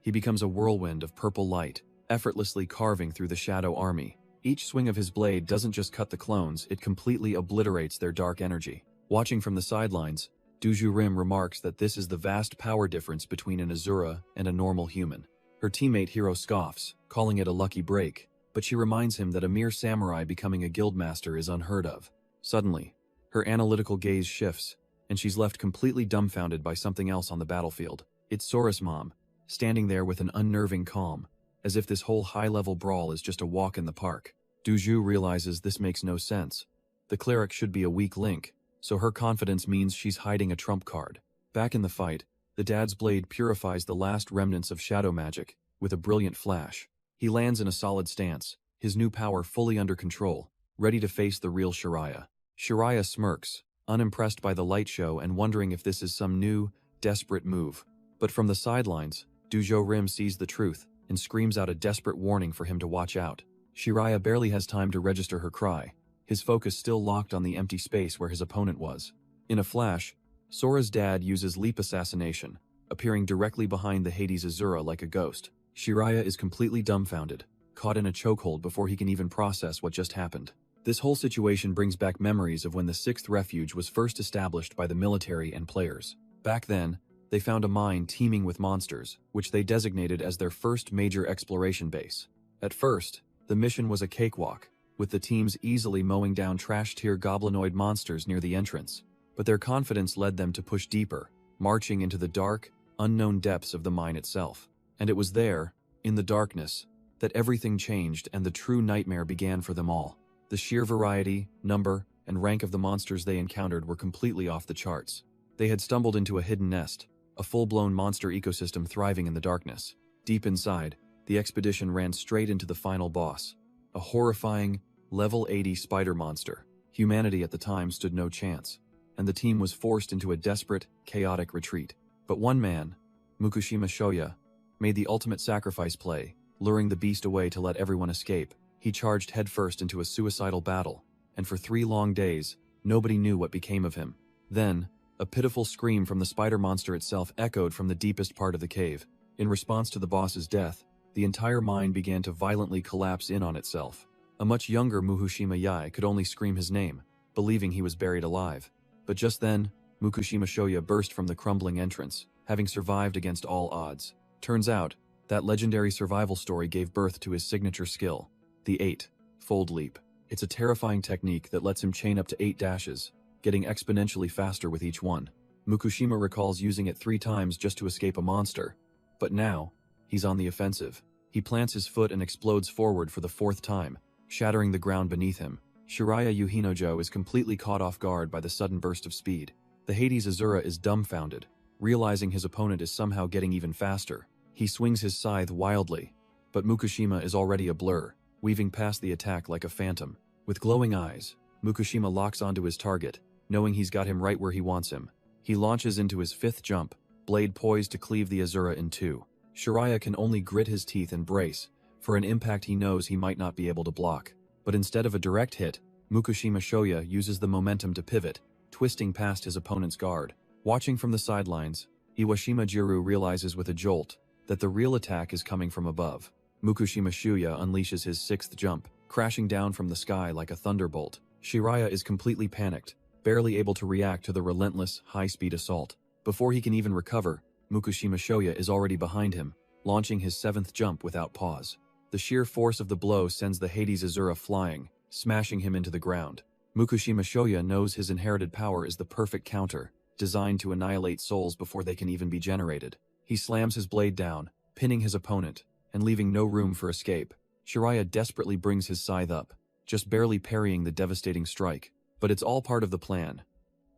He becomes a whirlwind of purple light, effortlessly carving through the shadow army. Each swing of his blade doesn't just cut the clones, it completely obliterates their dark energy. Watching from the sidelines, Duju Rim remarks that this is the vast power difference between an Asura and a normal human. Her teammate Hiro scoffs, calling it a lucky break, but she reminds him that a mere samurai becoming a guildmaster is unheard of. Suddenly, her analytical gaze shifts, and she's left completely dumbfounded by something else on the battlefield. It's Sora's mom, standing there with an unnerving calm, as if this whole high-level brawl is just a walk in the park. Duju realizes this makes no sense. The cleric should be a weak link, so her confidence means she's hiding a trump card. Back in the fight, the dad's blade purifies the last remnants of shadow magic, with a brilliant flash. He lands in a solid stance, his new power fully under control, ready to face the real Shiraya. Shiraya smirks, unimpressed by the light show and wondering if this is some new, desperate move. But from the sidelines, Dujo Rim sees the truth, and screams out a desperate warning for him to watch out. Shiraya barely has time to register her cry, his focus still locked on the empty space where his opponent was. In a flash, Sora's dad uses leap assassination, appearing directly behind the Hades Asura like a ghost. Shiraya is completely dumbfounded, caught in a chokehold before he can even process what just happened. This whole situation brings back memories of when the 6th Refuge was first established by the military and players. Back then, they found a mine teeming with monsters, which they designated as their first major exploration base. At first, the mission was a cakewalk, with the teams easily mowing down trash-tier goblinoid monsters near the entrance. But their confidence led them to push deeper, marching into the dark, unknown depths of the mine itself. And it was there, in the darkness, that everything changed and the true nightmare began for them all. The sheer variety, number, and rank of the monsters they encountered were completely off the charts. They had stumbled into a hidden nest, a full-blown monster ecosystem thriving in the darkness. Deep inside, the expedition ran straight into the final boss, a horrifying, level 80 spider monster. Humanity at the time stood no chance, and the team was forced into a desperate, chaotic retreat. But one man, Mukushima Shoya, made the ultimate sacrifice play, luring the beast away to let everyone escape. He charged headfirst into a suicidal battle, and for 3 long days, nobody knew what became of him. Then, a pitiful scream from the spider monster itself echoed from the deepest part of the cave. In response to the boss's death, the entire mine began to violently collapse in on itself. A much younger Mukushima Yai could only scream his name, believing he was buried alive. But just then, Mukushima Shoya burst from the crumbling entrance, having survived against all odds. Turns out, that legendary survival story gave birth to his signature skill, the 8-fold leap. It's a terrifying technique that lets him chain up to 8 dashes, getting exponentially faster with each one. Mukushima recalls using it 3 times just to escape a monster. But now, he's on the offensive. He plants his foot and explodes forward for the 4th time, shattering the ground beneath him. Shiraya Yuhinojo is completely caught off guard by the sudden burst of speed. The Hades Asura is dumbfounded, realizing his opponent is somehow getting even faster. He swings his scythe wildly, but Mukushima is already a blur, weaving past the attack like a phantom. With glowing eyes, Mukushima locks onto his target, knowing he's got him right where he wants him. He launches into his 5th jump, blade poised to cleave the Asura in 2. Shiraya can only grit his teeth and brace for an impact he knows he might not be able to block. But instead of a direct hit, Mukushima Shoya uses the momentum to pivot, twisting past his opponent's guard. Watching from the sidelines, Iwashima Jiru realizes with a jolt that the real attack is coming from above. Mukushima Shoya unleashes his 6th jump, crashing down from the sky like a thunderbolt. Shiraya is completely panicked, barely able to react to the relentless, high-speed assault. Before he can even recover, Mukushima Shoya is already behind him, launching his 7th jump without pause. The sheer force of the blow sends the Hades Asura flying, smashing him into the ground. Mukushima Shoya knows his inherited power is the perfect counter, designed to annihilate souls before they can even be generated. He slams his blade down, pinning his opponent, and leaving no room for escape. Shiraya desperately brings his scythe up, just barely parrying the devastating strike. But it's all part of the plan.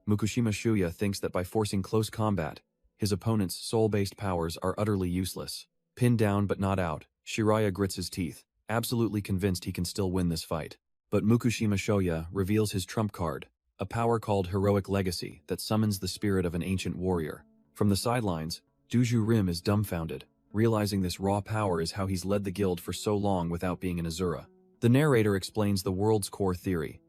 Mukushima Shoya thinks that by forcing close combat, his opponent's soul-based powers are utterly useless. Pinned down but not out, Shiraya grits his teeth, absolutely convinced he can still win this fight. But Mukushima Shoya reveals his trump card, a power called Heroic Legacy that summons the spirit of an ancient warrior. From the sidelines, Duju Rim is dumbfounded, realizing this raw power is how he's led the guild for so long without being an Asura. The narrator explains the world's core theory.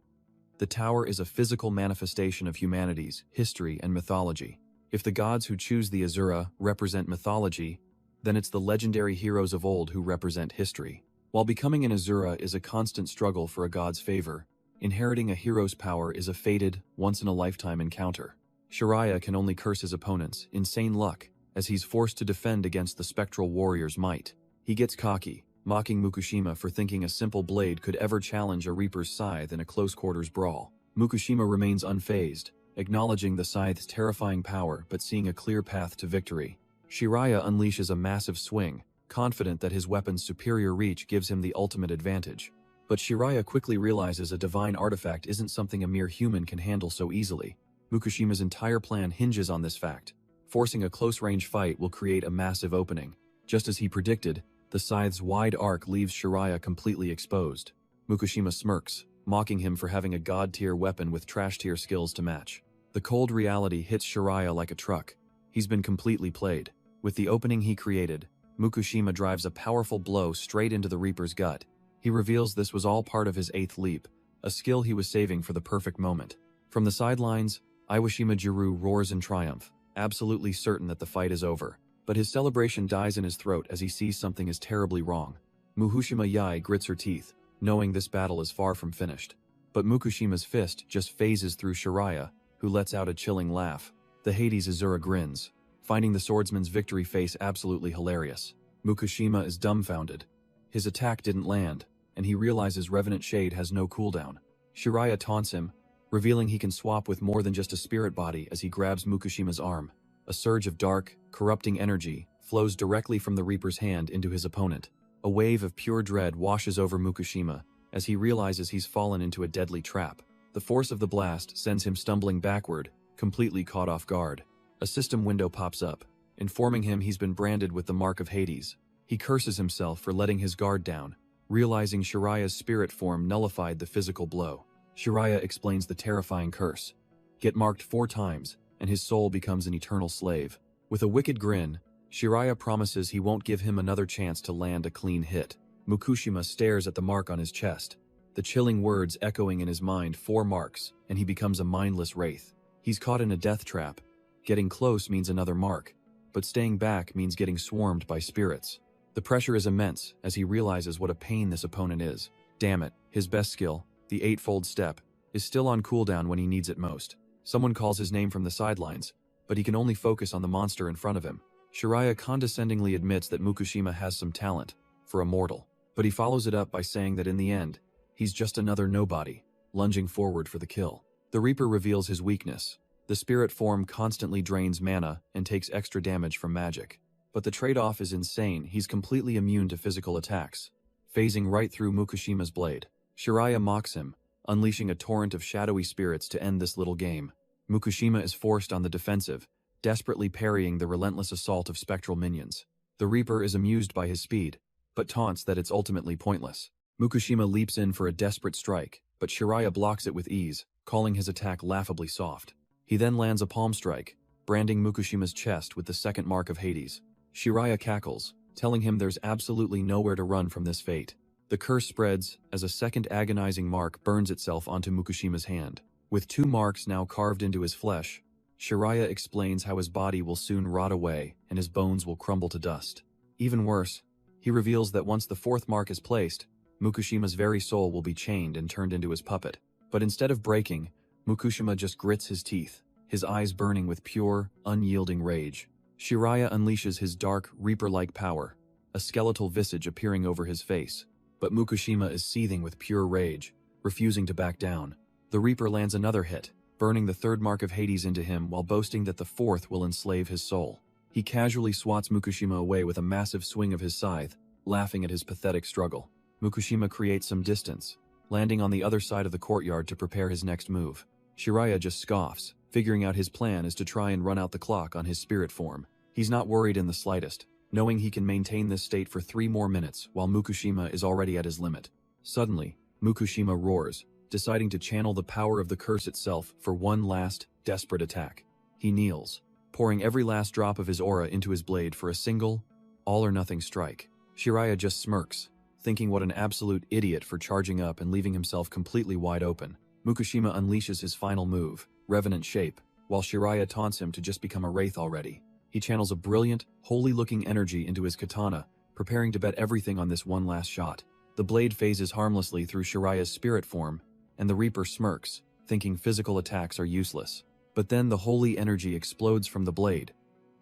The tower is a physical manifestation of humanity's history and mythology. If the gods who choose the Asura represent mythology, then it's the legendary heroes of old who represent history. While becoming an Asura is a constant struggle for a god's favor, inheriting a hero's power is a fated, once-in-a-lifetime encounter. Shiraya can only curse his opponent's insane luck, as he's forced to defend against the spectral warrior's might. He gets cocky, mocking Mukushima for thinking a simple blade could ever challenge a reaper's scythe in a close-quarters brawl. Mukushima remains unfazed, acknowledging the scythe's terrifying power but seeing a clear path to victory. Shiraya unleashes a massive swing, confident that his weapon's superior reach gives him the ultimate advantage. But Shiraya quickly realizes a divine artifact isn't something a mere human can handle so easily. Mukushima's entire plan hinges on this fact. Forcing a close-range fight will create a massive opening. Just as he predicted, the scythe's wide arc leaves Shiraya completely exposed. Mukushima smirks, mocking him for having a god-tier weapon with trash-tier skills to match. The cold reality hits Shiraya like a truck. He's been completely played. With the opening he created, Mukushima drives a powerful blow straight into the Reaper's gut. He reveals this was all part of his 8th leap, a skill he was saving for the perfect moment. From the sidelines, Iwashima Jiru roars in triumph, absolutely certain that the fight is over. But his celebration dies in his throat as he sees something is terribly wrong. Mukushima Yai grits her teeth, knowing this battle is far from finished. But Mukushima's fist just phases through Shiraya, who lets out a chilling laugh. The Hades Asura grins, finding the swordsman's victory face absolutely hilarious. Mukushima is dumbfounded. His attack didn't land, and he realizes Revenant Shade has no cooldown. Shiraya taunts him, revealing he can swap with more than just a spirit body as he grabs Mukushima's arm. A surge of dark, corrupting energy flows directly from the Reaper's hand into his opponent. A wave of pure dread washes over Mukushima as he realizes he's fallen into a deadly trap. The force of the blast sends him stumbling backward, completely caught off guard. A system window pops up, informing him he's been branded with the mark of Hades. He curses himself for letting his guard down, realizing Shiraya's spirit form nullified the physical blow. Shiraya explains the terrifying curse. Get marked 4 times, and his soul becomes an eternal slave. With a wicked grin, Shiraya promises he won't give him another chance to land a clean hit. Mukushima stares at the mark on his chest, the chilling words echoing in his mind 4 marks, and he becomes a mindless wraith. He's caught in a death trap. Getting close means another mark, but staying back means getting swarmed by spirits. The pressure is immense as he realizes what a pain this opponent is. Damn it, his best skill, the 8-fold step, is still on cooldown when he needs it most. Someone calls his name from the sidelines, but he can only focus on the monster in front of him. Shiraya condescendingly admits that Mukushima has some talent, for a mortal, but he follows it up by saying that in the end, he's just another nobody, lunging forward for the kill. The Reaper reveals his weakness. The spirit form constantly drains mana and takes extra damage from magic. But the trade-off is insane. He's completely immune to physical attacks, phasing right through Mukushima's blade. Shiraya mocks him, unleashing a torrent of shadowy spirits to end this little game. Mukushima is forced on the defensive, desperately parrying the relentless assault of spectral minions. The Reaper is amused by his speed, but taunts that it's ultimately pointless. Mukushima leaps in for a desperate strike, but Shiraya blocks it with ease, calling his attack laughably soft. He then lands a palm strike, branding Mukushima's chest with the second mark of Hades. Shiraya cackles, telling him there's absolutely nowhere to run from this fate. The curse spreads as a second agonizing mark burns itself onto Mukushima's hand. With 2 marks now carved into his flesh, Shiraya explains how his body will soon rot away and his bones will crumble to dust. Even worse, he reveals that once the 4th mark is placed, Mukushima's very soul will be chained and turned into his puppet. But instead of breaking, Mukushima just grits his teeth, his eyes burning with pure, unyielding rage. Shiraya unleashes his dark, reaper-like power, a skeletal visage appearing over his face. But Mukushima is seething with pure rage, refusing to back down. The Reaper lands another hit, burning the 3rd mark of Hades into him while boasting that the 4th will enslave his soul. He casually swats Mukushima away with a massive swing of his scythe, laughing at his pathetic struggle. Mukushima creates some distance, landing on the other side of the courtyard to prepare his next move. Shiraya just scoffs, figuring out his plan is to try and run out the clock on his spirit form. He's not worried in the slightest, knowing he can maintain this state for 3 more minutes while Mukushima is already at his limit. Suddenly, Mukushima roars, deciding to channel the power of the curse itself for one last, desperate attack. He kneels, pouring every last drop of his aura into his blade for a single, all-or-nothing strike. Shiraya just smirks, thinking what an absolute idiot for charging up and leaving himself completely wide open. Mukushima unleashes his final move, Revenant Shape, while Shiraya taunts him to just become a wraith already. He channels a brilliant, holy-looking energy into his katana, preparing to bet everything on this one last shot. The blade phases harmlessly through Shiraya's spirit form, and the Reaper smirks, thinking physical attacks are useless. But then the holy energy explodes from the blade,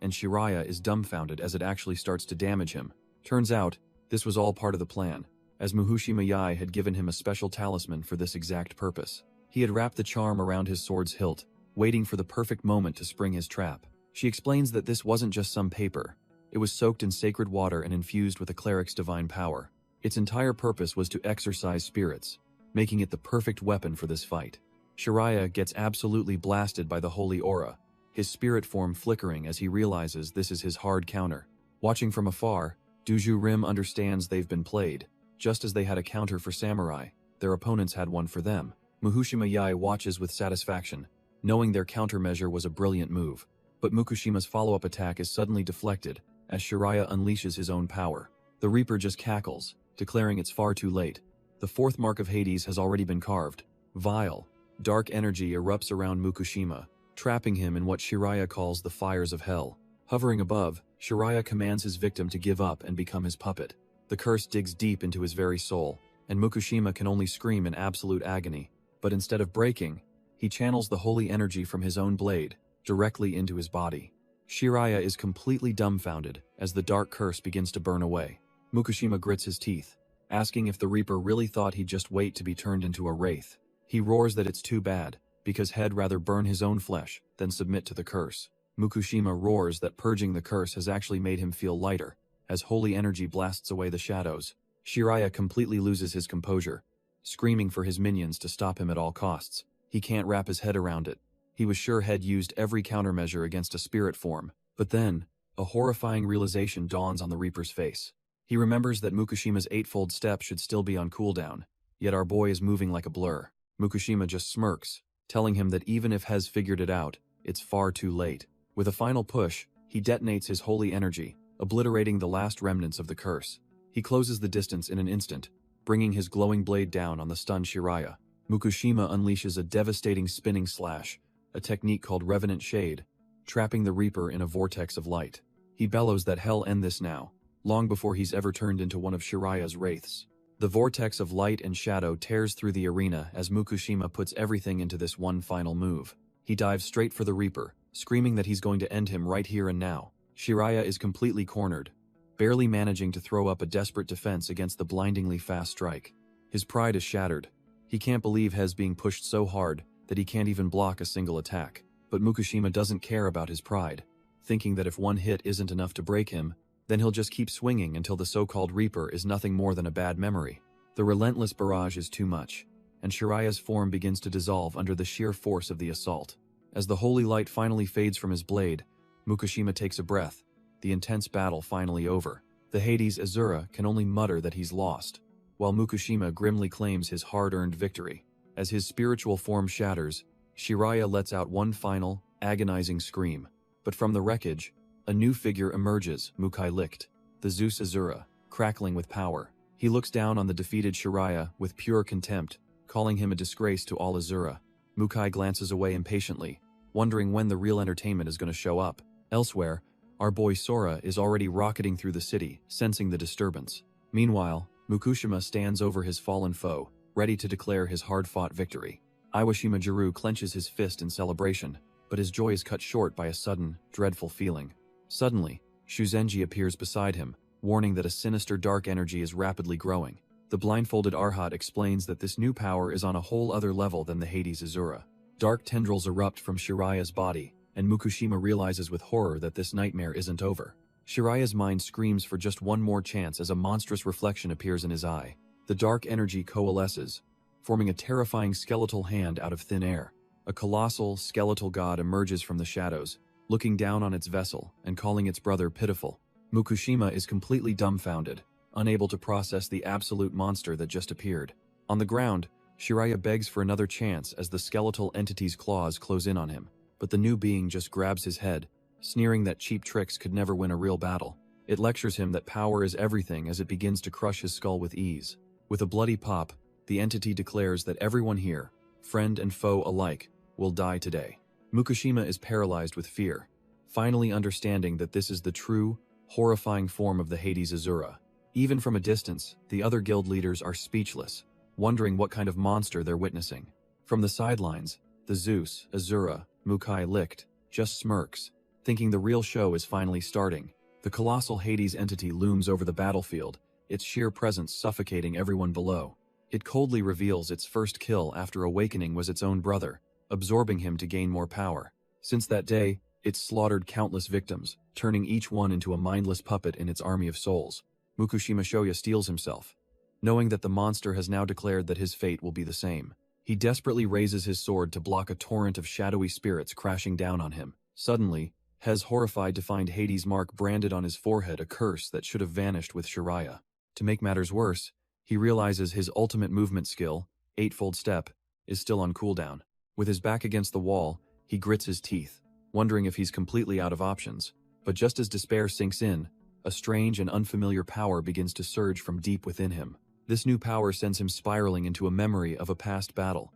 and Shiraya is dumbfounded as it actually starts to damage him. Turns out, this was all part of the plan, as Mukushima Yai had given him a special talisman for this exact purpose. He had wrapped the charm around his sword's hilt, waiting for the perfect moment to spring his trap. She explains that this wasn't just some paper. It was soaked in sacred water and infused with a cleric's divine power. Its entire purpose was to exorcise spirits, making it the perfect weapon for this fight. Shiraya gets absolutely blasted by the holy aura, his spirit form flickering as he realizes this is his hard counter. Watching from afar, Duju Rim understands they've been played. Just as they had a counter for samurai, their opponents had one for them. Mukushima Yai watches with satisfaction, knowing their countermeasure was a brilliant move. But Mukushima's follow-up attack is suddenly deflected as Shiraya unleashes his own power. The Reaper just cackles, declaring it's far too late. The 4th mark of Hades has already been carved. Vile, dark energy erupts around Mukushima, trapping him in what Shiraya calls the fires of hell. Hovering above, Shiraya commands his victim to give up and become his puppet. The curse digs deep into his very soul, and Mukushima can only scream in absolute agony. But instead of breaking, he channels the holy energy from his own blade directly into his body. Shiraya is completely dumbfounded as the dark curse begins to burn away. Mukushima grits his teeth, asking if the Reaper really thought he'd just wait to be turned into a wraith. He roars that it's too bad, because he'd rather burn his own flesh than submit to the curse. Mukushima roars that purging the curse has actually made him feel lighter, as holy energy blasts away the shadows. Shiraya completely loses his composure, screaming for his minions to stop him at all costs. He can't wrap his head around it. He was sure Head used every countermeasure against a spirit form, but then, a horrifying realization dawns on the Reaper's face. He remembers that Mukushima's eightfold step should still be on cooldown, yet our boy is moving like a blur. Mukushima just smirks, telling him that even if Hez figured it out, it's far too late. With a final push, he detonates his holy energy, obliterating the last remnants of the curse. He closes the distance in an instant, bringing his glowing blade down on the stunned Shiraya. Mukushima unleashes a devastating spinning slash, a technique called Revenant Shade, trapping the Reaper in a vortex of light. He bellows that hell end this now, long before he's ever turned into one of Shiraya's wraiths. The vortex of light and shadow tears through the arena as Mukushima puts everything into this one final move. He dives straight for the Reaper, screaming that he's going to end him right here and now. Shiraya is completely cornered, barely managing to throw up a desperate defense against the blindingly fast strike. His pride is shattered. He can't believe Hez being pushed so hard that he can't even block a single attack. But Mukushima doesn't care about his pride, thinking that if one hit isn't enough to break him, then he'll just keep swinging until the so-called Reaper is nothing more than a bad memory. The relentless barrage is too much, and Shiraya's form begins to dissolve under the sheer force of the assault. As the holy light finally fades from his blade, Mukushima takes a breath, the intense battle finally over. The Hades Asura can only mutter that he's lost, while Mukushima grimly claims his hard-earned victory. As his spiritual form shatters, Shiraya lets out one final, agonizing scream. But from the wreckage, a new figure emerges, Mukai licked, the Zeus Asura, crackling with power. He looks down on the defeated Shiraya with pure contempt, calling him a disgrace to all Asura. Mukai glances away impatiently, wondering when the real entertainment is going to show up. Elsewhere, our boy Sora is already rocketing through the city, sensing the disturbance. Meanwhile, Mukushima stands over his fallen foe, ready to declare his hard-fought victory. Iwashima Jiru clenches his fist in celebration, but his joy is cut short by a sudden, dreadful feeling. Suddenly, Shuzenji appears beside him, warning that a sinister dark energy is rapidly growing. The blindfolded Arhat explains that this new power is on a whole other level than the Hades Asura. Dark tendrils erupt from Shiraya's body, and Mukushima realizes with horror that this nightmare isn't over. Shiraya's mind screams for just one more chance as a monstrous reflection appears in his eye. The dark energy coalesces, forming a terrifying skeletal hand out of thin air. A colossal, skeletal god emerges from the shadows, looking down on its vessel and calling its brother pitiful. Mukushima is completely dumbfounded, unable to process the absolute monster that just appeared. On the ground, Shiraya begs for another chance as the skeletal entity's claws close in on him, but the new being just grabs his head, sneering that cheap tricks could never win a real battle. It lectures him that power is everything as it begins to crush his skull with ease. With a bloody pop, the entity declares that everyone here, friend and foe alike, will die today. Mukushima is paralyzed with fear, finally understanding that this is the true, horrifying form of the Hades Asura. Even from a distance, the other guild leaders are speechless, wondering what kind of monster they're witnessing. From the sidelines, the Zeus, Asura, Mukai licked, just smirks, thinking the real show is finally starting. The colossal Hades entity looms over the battlefield, its sheer presence suffocating everyone below. It coldly reveals its first kill after awakening was its own brother, absorbing him to gain more power. Since that day, it's slaughtered countless victims, turning each one into a mindless puppet in its army of souls. Mukushima Shoya steels himself, knowing that the monster has now declared that his fate will be the same. He desperately raises his sword to block a torrent of shadowy spirits crashing down on him. Suddenly, Hez horrified to find Hades' mark branded on his forehead, a curse that should have vanished with Shiraya. To make matters worse, he realizes his ultimate movement skill, Eightfold Step, is still on cooldown. With his back against the wall, he grits his teeth, wondering if he's completely out of options. But just as despair sinks in, a strange and unfamiliar power begins to surge from deep within him. This new power sends him spiraling into a memory of a past battle,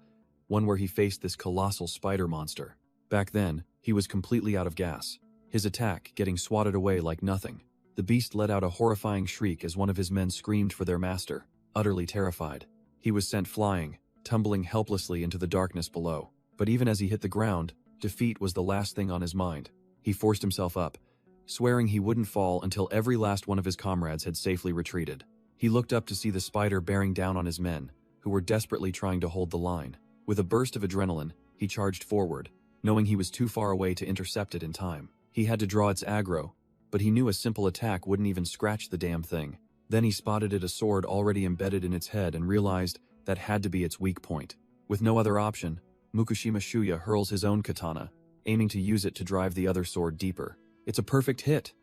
one where he faced this colossal spider monster. Back then, he was completely out of gas, his attack getting swatted away like nothing. The beast let out a horrifying shriek as one of his men screamed for their master, utterly terrified. He was sent flying, tumbling helplessly into the darkness below. But even as he hit the ground, defeat was the last thing on his mind. He forced himself up, swearing he wouldn't fall until every last one of his comrades had safely retreated. He looked up to see the spider bearing down on his men, who were desperately trying to hold the line. With a burst of adrenaline, he charged forward, knowing he was too far away to intercept it in time. He had to draw its aggro, but he knew a simple attack wouldn't even scratch the damn thing. Then he spotted a sword already embedded in its head and realized that had to be its weak point. With no other option, Mukushima Shuya hurls his own katana, aiming to use it to drive the other sword deeper. It's a perfect hit!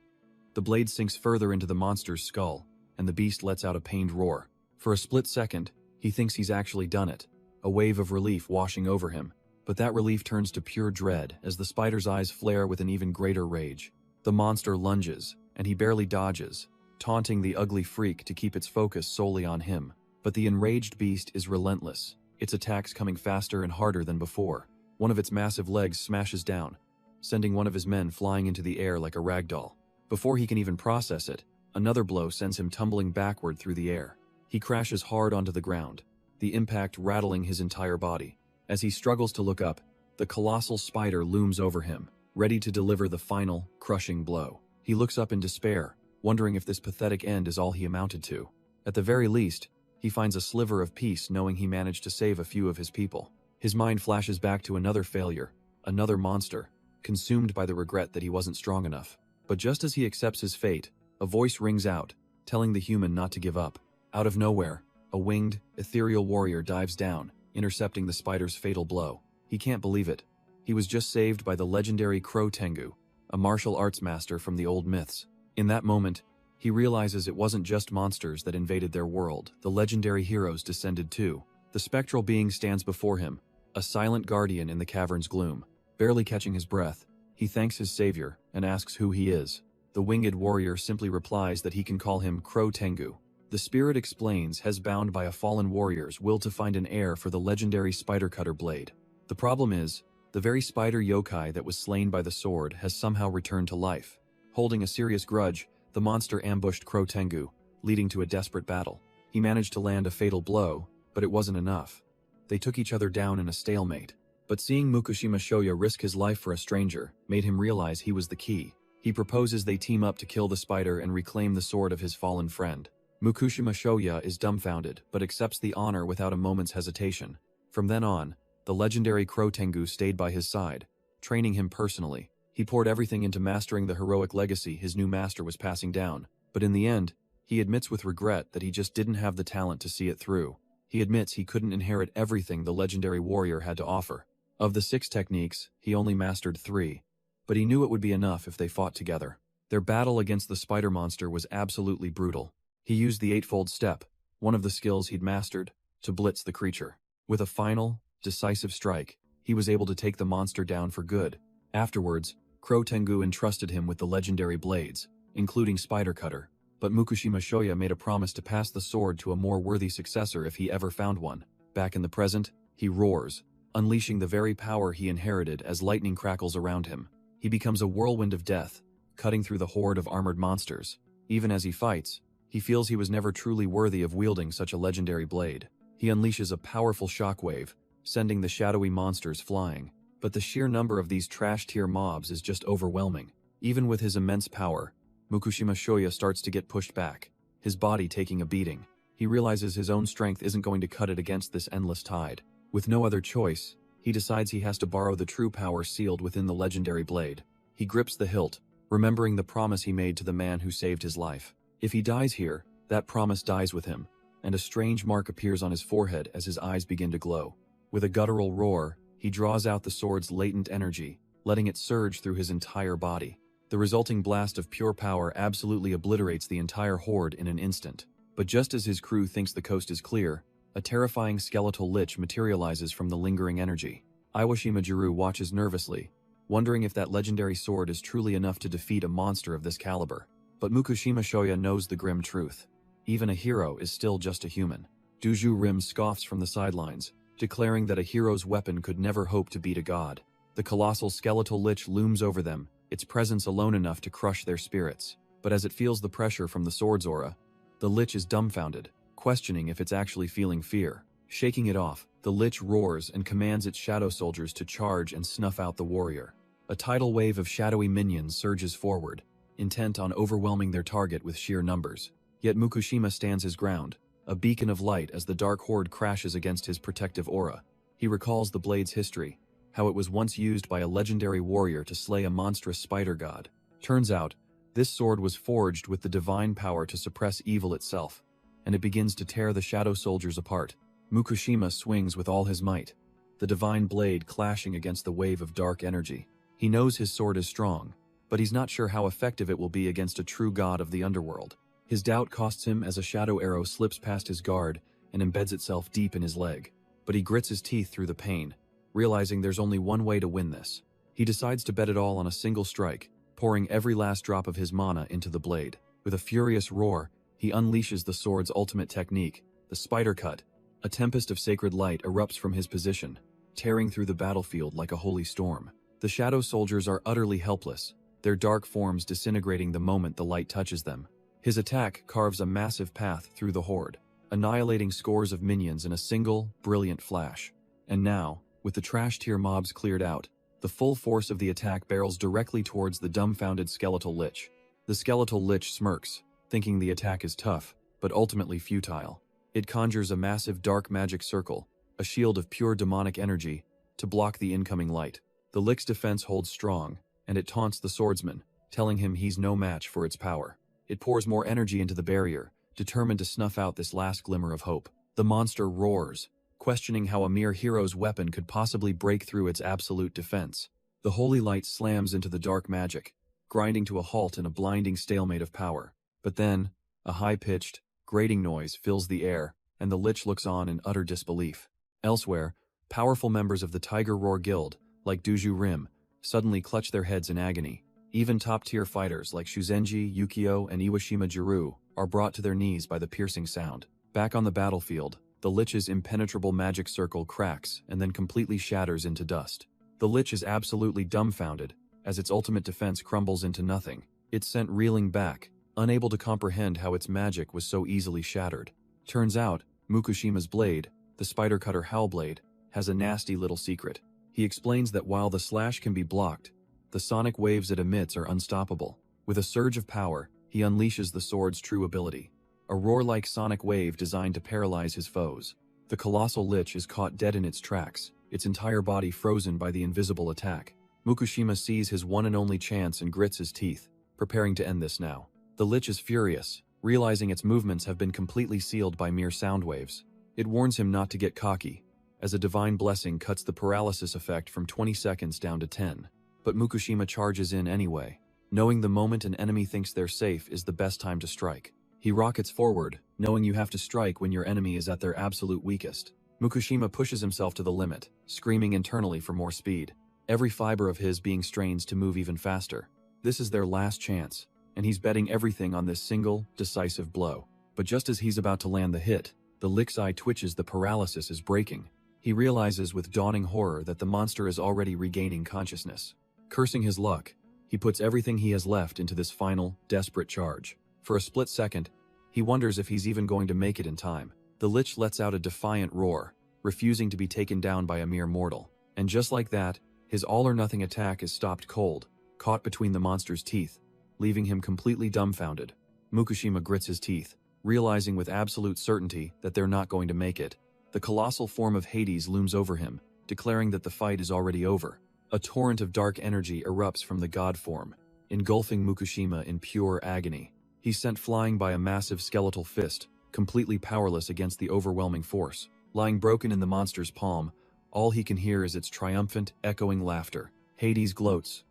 The blade sinks further into the monster's skull, and the beast lets out a pained roar. For a split second, he thinks he's actually done it, a wave of relief washing over him. But that relief turns to pure dread as the spider's eyes flare with an even greater rage. The monster lunges, and he barely dodges, taunting the ugly freak to keep its focus solely on him. But the enraged beast is relentless, its attacks coming faster and harder than before. One of its massive legs smashes down, sending one of his men flying into the air like a ragdoll. Before he can even process it, another blow sends him tumbling backward through the air. He crashes hard onto the ground, the impact rattling his entire body. As he struggles to look up, the colossal spider looms over him, ready to deliver the final, crushing blow. He looks up in despair, wondering if this pathetic end is all he amounted to. At the very least, he finds a sliver of peace knowing he managed to save a few of his people. His mind flashes back to another failure, another monster, consumed by the regret that he wasn't strong enough. But just as he accepts his fate, a voice rings out, telling the human not to give up. Out of nowhere, a winged, ethereal warrior dives down, intercepting the spider's fatal blow. He can't believe it. He was just saved by the legendary Crow Tengu, a martial arts master from the old myths. In that moment, he realizes it wasn't just monsters that invaded their world. The legendary heroes descended too. The spectral being stands before him, a silent guardian in the cavern's gloom. Barely catching his breath, he thanks his savior and asks who he is. The winged warrior simply replies that he can call him Crow Tengu. The spirit explains has bound by a fallen warrior's will to find an heir for the legendary spider cutter blade. The problem is, the very spider yokai that was slain by the sword has somehow returned to life. Holding a serious grudge, the monster ambushed Crow Tengu, leading to a desperate battle. He managed to land a fatal blow, but it wasn't enough. They took each other down in a stalemate. But seeing Mukushima Shoya risk his life for a stranger made him realize he was the key. He proposes they team up to kill the spider and reclaim the sword of his fallen friend. Mukushima Shoya is dumbfounded, but accepts the honor without a moment's hesitation. From then on, the legendary Crow Tengu stayed by his side, training him personally. He poured everything into mastering the heroic legacy his new master was passing down. But in the end, he admits with regret that he just didn't have the talent to see it through. He admits he couldn't inherit everything the legendary warrior had to offer. Of the 6 techniques, he only mastered 3. But he knew it would be enough if they fought together. Their battle against the spider monster was absolutely brutal. He used the Eightfold Step, one of the skills he'd mastered, to blitz the creature. With a final, decisive strike, he was able to take the monster down for good. Afterwards, Crow Tengu entrusted him with the legendary blades, including Spider Cutter. But Mukushima Shoya made a promise to pass the sword to a more worthy successor if he ever found one. Back in the present, he roars, unleashing the very power he inherited as lightning crackles around him. He becomes a whirlwind of death, cutting through the horde of armored monsters. Even as he fights, he feels he was never truly worthy of wielding such a legendary blade. He unleashes a powerful shockwave, sending the shadowy monsters flying. But the sheer number of these trash-tier mobs is just overwhelming. Even with his immense power, Mukushima Shoya starts to get pushed back, his body taking a beating. He realizes his own strength isn't going to cut it against this endless tide. With no other choice, he decides he has to borrow the true power sealed within the legendary blade. He grips the hilt, remembering the promise he made to the man who saved his life. If he dies here, that promise dies with him, and a strange mark appears on his forehead as his eyes begin to glow. With a guttural roar, he draws out the sword's latent energy, letting it surge through his entire body. The resulting blast of pure power absolutely obliterates the entire horde in an instant. But just as his crew thinks the coast is clear, a terrifying skeletal lich materializes from the lingering energy. Iwashima Jiru watches nervously, wondering if that legendary sword is truly enough to defeat a monster of this caliber. But Mukushima Shoya knows the grim truth. Even a hero is still just a human. Duju Rim scoffs from the sidelines, declaring that a hero's weapon could never hope to beat a god. The colossal skeletal lich looms over them, its presence alone enough to crush their spirits. But as it feels the pressure from the sword's aura, the lich is dumbfounded, questioning if it's actually feeling fear. Shaking it off, the lich roars and commands its shadow soldiers to charge and snuff out the warrior. A tidal wave of shadowy minions surges forward, intent on overwhelming their target with sheer numbers. Yet Mukushima stands his ground, a beacon of light as the dark horde crashes against his protective aura. He recalls the blade's history, how it was once used by a legendary warrior to slay a monstrous spider god. Turns out, this sword was forged with the divine power to suppress evil itself, and it begins to tear the shadow soldiers apart. Mukushima swings with all his might, the divine blade clashing against the wave of dark energy. He knows his sword is strong, but he's not sure how effective it will be against a true god of the underworld. His doubt costs him as a shadow arrow slips past his guard and embeds itself deep in his leg. But he grits his teeth through the pain, realizing there's only one way to win this. He decides to bet it all on a single strike, pouring every last drop of his mana into the blade. With a furious roar, he unleashes the sword's ultimate technique, the spider cut. A tempest of sacred light erupts from his position, tearing through the battlefield like a holy storm. The shadow soldiers are utterly helpless, their dark forms disintegrating the moment the light touches them. His attack carves a massive path through the horde, annihilating scores of minions in a single, brilliant flash. And now, with the trash-tier mobs cleared out, the full force of the attack barrels directly towards the dumbfounded skeletal lich. The skeletal lich smirks, thinking the attack is tough, but ultimately futile. It conjures a massive dark magic circle, a shield of pure demonic energy, to block the incoming light. The lich's defense holds strong, and it taunts the swordsman, telling him he's no match for its power. It pours more energy into the barrier, determined to snuff out this last glimmer of hope. The monster roars, questioning how a mere hero's weapon could possibly break through its absolute defense. The holy light slams into the dark magic, grinding to a halt in a blinding stalemate of power. But then, a high-pitched, grating noise fills the air, and the Lich looks on in utter disbelief. Elsewhere, powerful members of the Tiger Roar Guild, like Duju Rim, suddenly clutch their heads in agony. Even top-tier fighters like Shuzenji, Yukio, and Iwashima Jiru are brought to their knees by the piercing sound. Back on the battlefield, the Lich's impenetrable magic circle cracks and then completely shatters into dust. The Lich is absolutely dumbfounded, as its ultimate defense crumbles into nothing. It's sent reeling back, unable to comprehend how its magic was so easily shattered. Turns out, Mukushima's blade, the Spider Cutter Howlblade, has a nasty little secret. He explains that while the slash can be blocked, the sonic waves it emits are unstoppable. With a surge of power, he unleashes the sword's true ability, a roar-like sonic wave designed to paralyze his foes. The colossal Lich is caught dead in its tracks, its entire body frozen by the invisible attack. Mukushima sees his one and only chance and grits his teeth, preparing to end this now. The Lich is furious, realizing its movements have been completely sealed by mere sound waves. It warns him not to get cocky, as a divine blessing cuts the paralysis effect from 20 seconds down to 10. But Mukushima charges in anyway, knowing the moment an enemy thinks they're safe is the best time to strike. He rockets forward, knowing you have to strike when your enemy is at their absolute weakest. Mukushima pushes himself to the limit, screaming internally for more speed, every fiber of his being strains to move even faster. This is their last chance, and he's betting everything on this single, decisive blow. But just as he's about to land the hit, the Lich's eye twitches. The paralysis is breaking. He realizes with dawning horror that the monster is already regaining consciousness. Cursing his luck, he puts everything he has left into this final, desperate charge. For a split second, he wonders if he's even going to make it in time. The Lich lets out a defiant roar, refusing to be taken down by a mere mortal. And just like that, his all-or-nothing attack is stopped cold, caught between the monster's teeth, leaving him completely dumbfounded. Mukushima grits his teeth, realizing with absolute certainty that they're not going to make it. The colossal form of Hades looms over him, declaring that the fight is already over. A torrent of dark energy erupts from the god form, engulfing Mukushima in pure agony. He's sent flying by a massive skeletal fist, completely powerless against the overwhelming force. Lying broken in the monster's palm, all he can hear is its triumphant, echoing laughter. Hades gloats,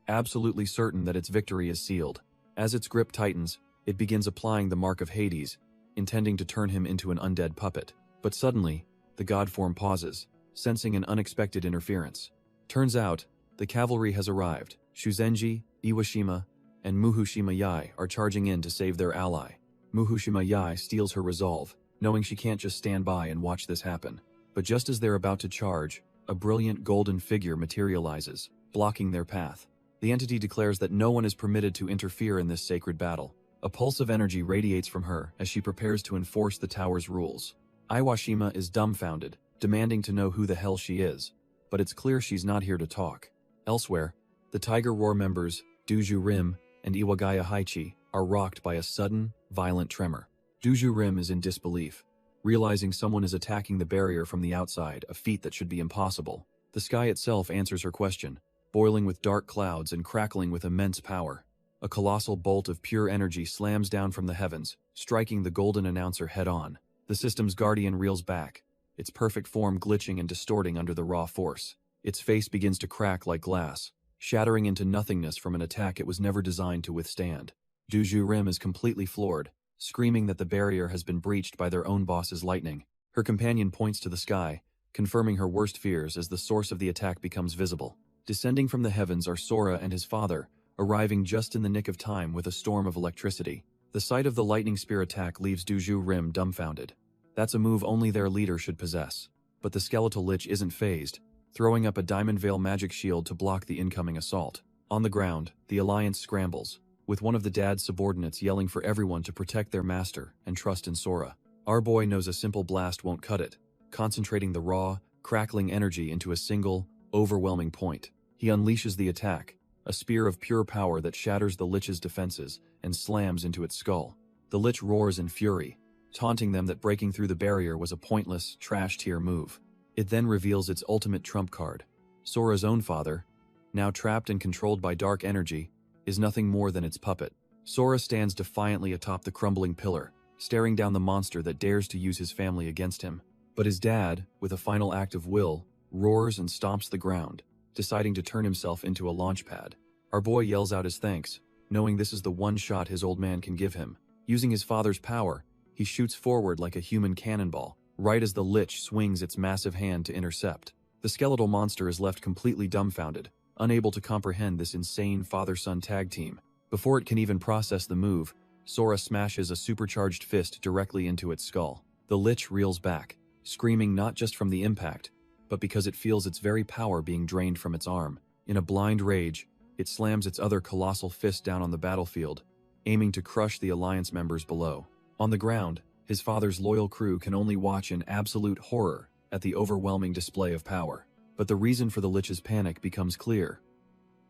absolutely certain that its victory is sealed. As its grip tightens, it begins applying the mark of Hades, intending to turn him into an undead puppet. But suddenly, the god form pauses, sensing an unexpected interference. Turns out, the cavalry has arrived. Shuzenji, Iwashima, and Muhushima Yai are charging in to save their ally. Muhushima Yai steals her resolve, knowing she can't just stand by and watch this happen. But just as they're about to charge, a brilliant golden figure materializes, blocking their path. The entity declares that no one is permitted to interfere in this sacred battle. A pulse of energy radiates from her as she prepares to enforce the tower's rules. Iwashima is dumbfounded, demanding to know who the hell she is, but it's clear she's not here to talk. Elsewhere, the Tiger Roar members, Duju Rim and Iwagaya Haichi, are rocked by a sudden, violent tremor. Duju Rim is in disbelief, realizing someone is attacking the barrier from the outside, a feat that should be impossible. The sky itself answers her question, boiling with dark clouds and crackling with immense power. A colossal bolt of pure energy slams down from the heavens, striking the golden announcer head-on. The system's guardian reels back, its perfect form glitching and distorting under the raw force. Its face begins to crack like glass, shattering into nothingness from an attack it was never designed to withstand. Duju Rim is completely floored, screaming that the barrier has been breached by their own boss's lightning. Her companion points to the sky, confirming her worst fears as the source of the attack becomes visible. Descending from the heavens are Sora and his father, arriving just in the nick of time with a storm of electricity. The sight of the lightning spear attack leaves Duju Rim dumbfounded. That's a move only their leader should possess. But the skeletal Lich isn't phased, throwing up a Diamond Veil magic shield to block the incoming assault. On the ground, the Alliance scrambles, with one of the dad's subordinates yelling for everyone to protect their master and trust in Sora. Our boy knows a simple blast won't cut it, concentrating the raw, crackling energy into a single, overwhelming point. He unleashes the attack, a spear of pure power that shatters the Lich's defenses and slams into its skull. The Lich roars in fury, taunting them that breaking through the barrier was a pointless, trash-tier move. It then reveals its ultimate trump card. Sora's own father, now trapped and controlled by dark energy, is nothing more than its puppet. Sora stands defiantly atop the crumbling pillar, staring down the monster that dares to use his family against him. But his dad, with a final act of will, roars and stomps the ground, deciding to turn himself into a launch pad. Our boy yells out his thanks, knowing this is the one shot his old man can give him. Using his father's power, He shoots forward like a human cannonball, right as the lich swings its massive hand to intercept. The skeletal monster is left completely dumbfounded, unable to comprehend this insane father-son tag team. Before it can even process the move, Sora smashes a supercharged fist directly into its skull. The lich reels back, screaming not just from the impact, but because it feels its very power being drained from its arm. In a blind rage, it slams its other colossal fist down on the battlefield, aiming to crush the Alliance members below. On the ground, his father's loyal crew can only watch in absolute horror at the overwhelming display of power. But the reason for the lich's panic becomes clear.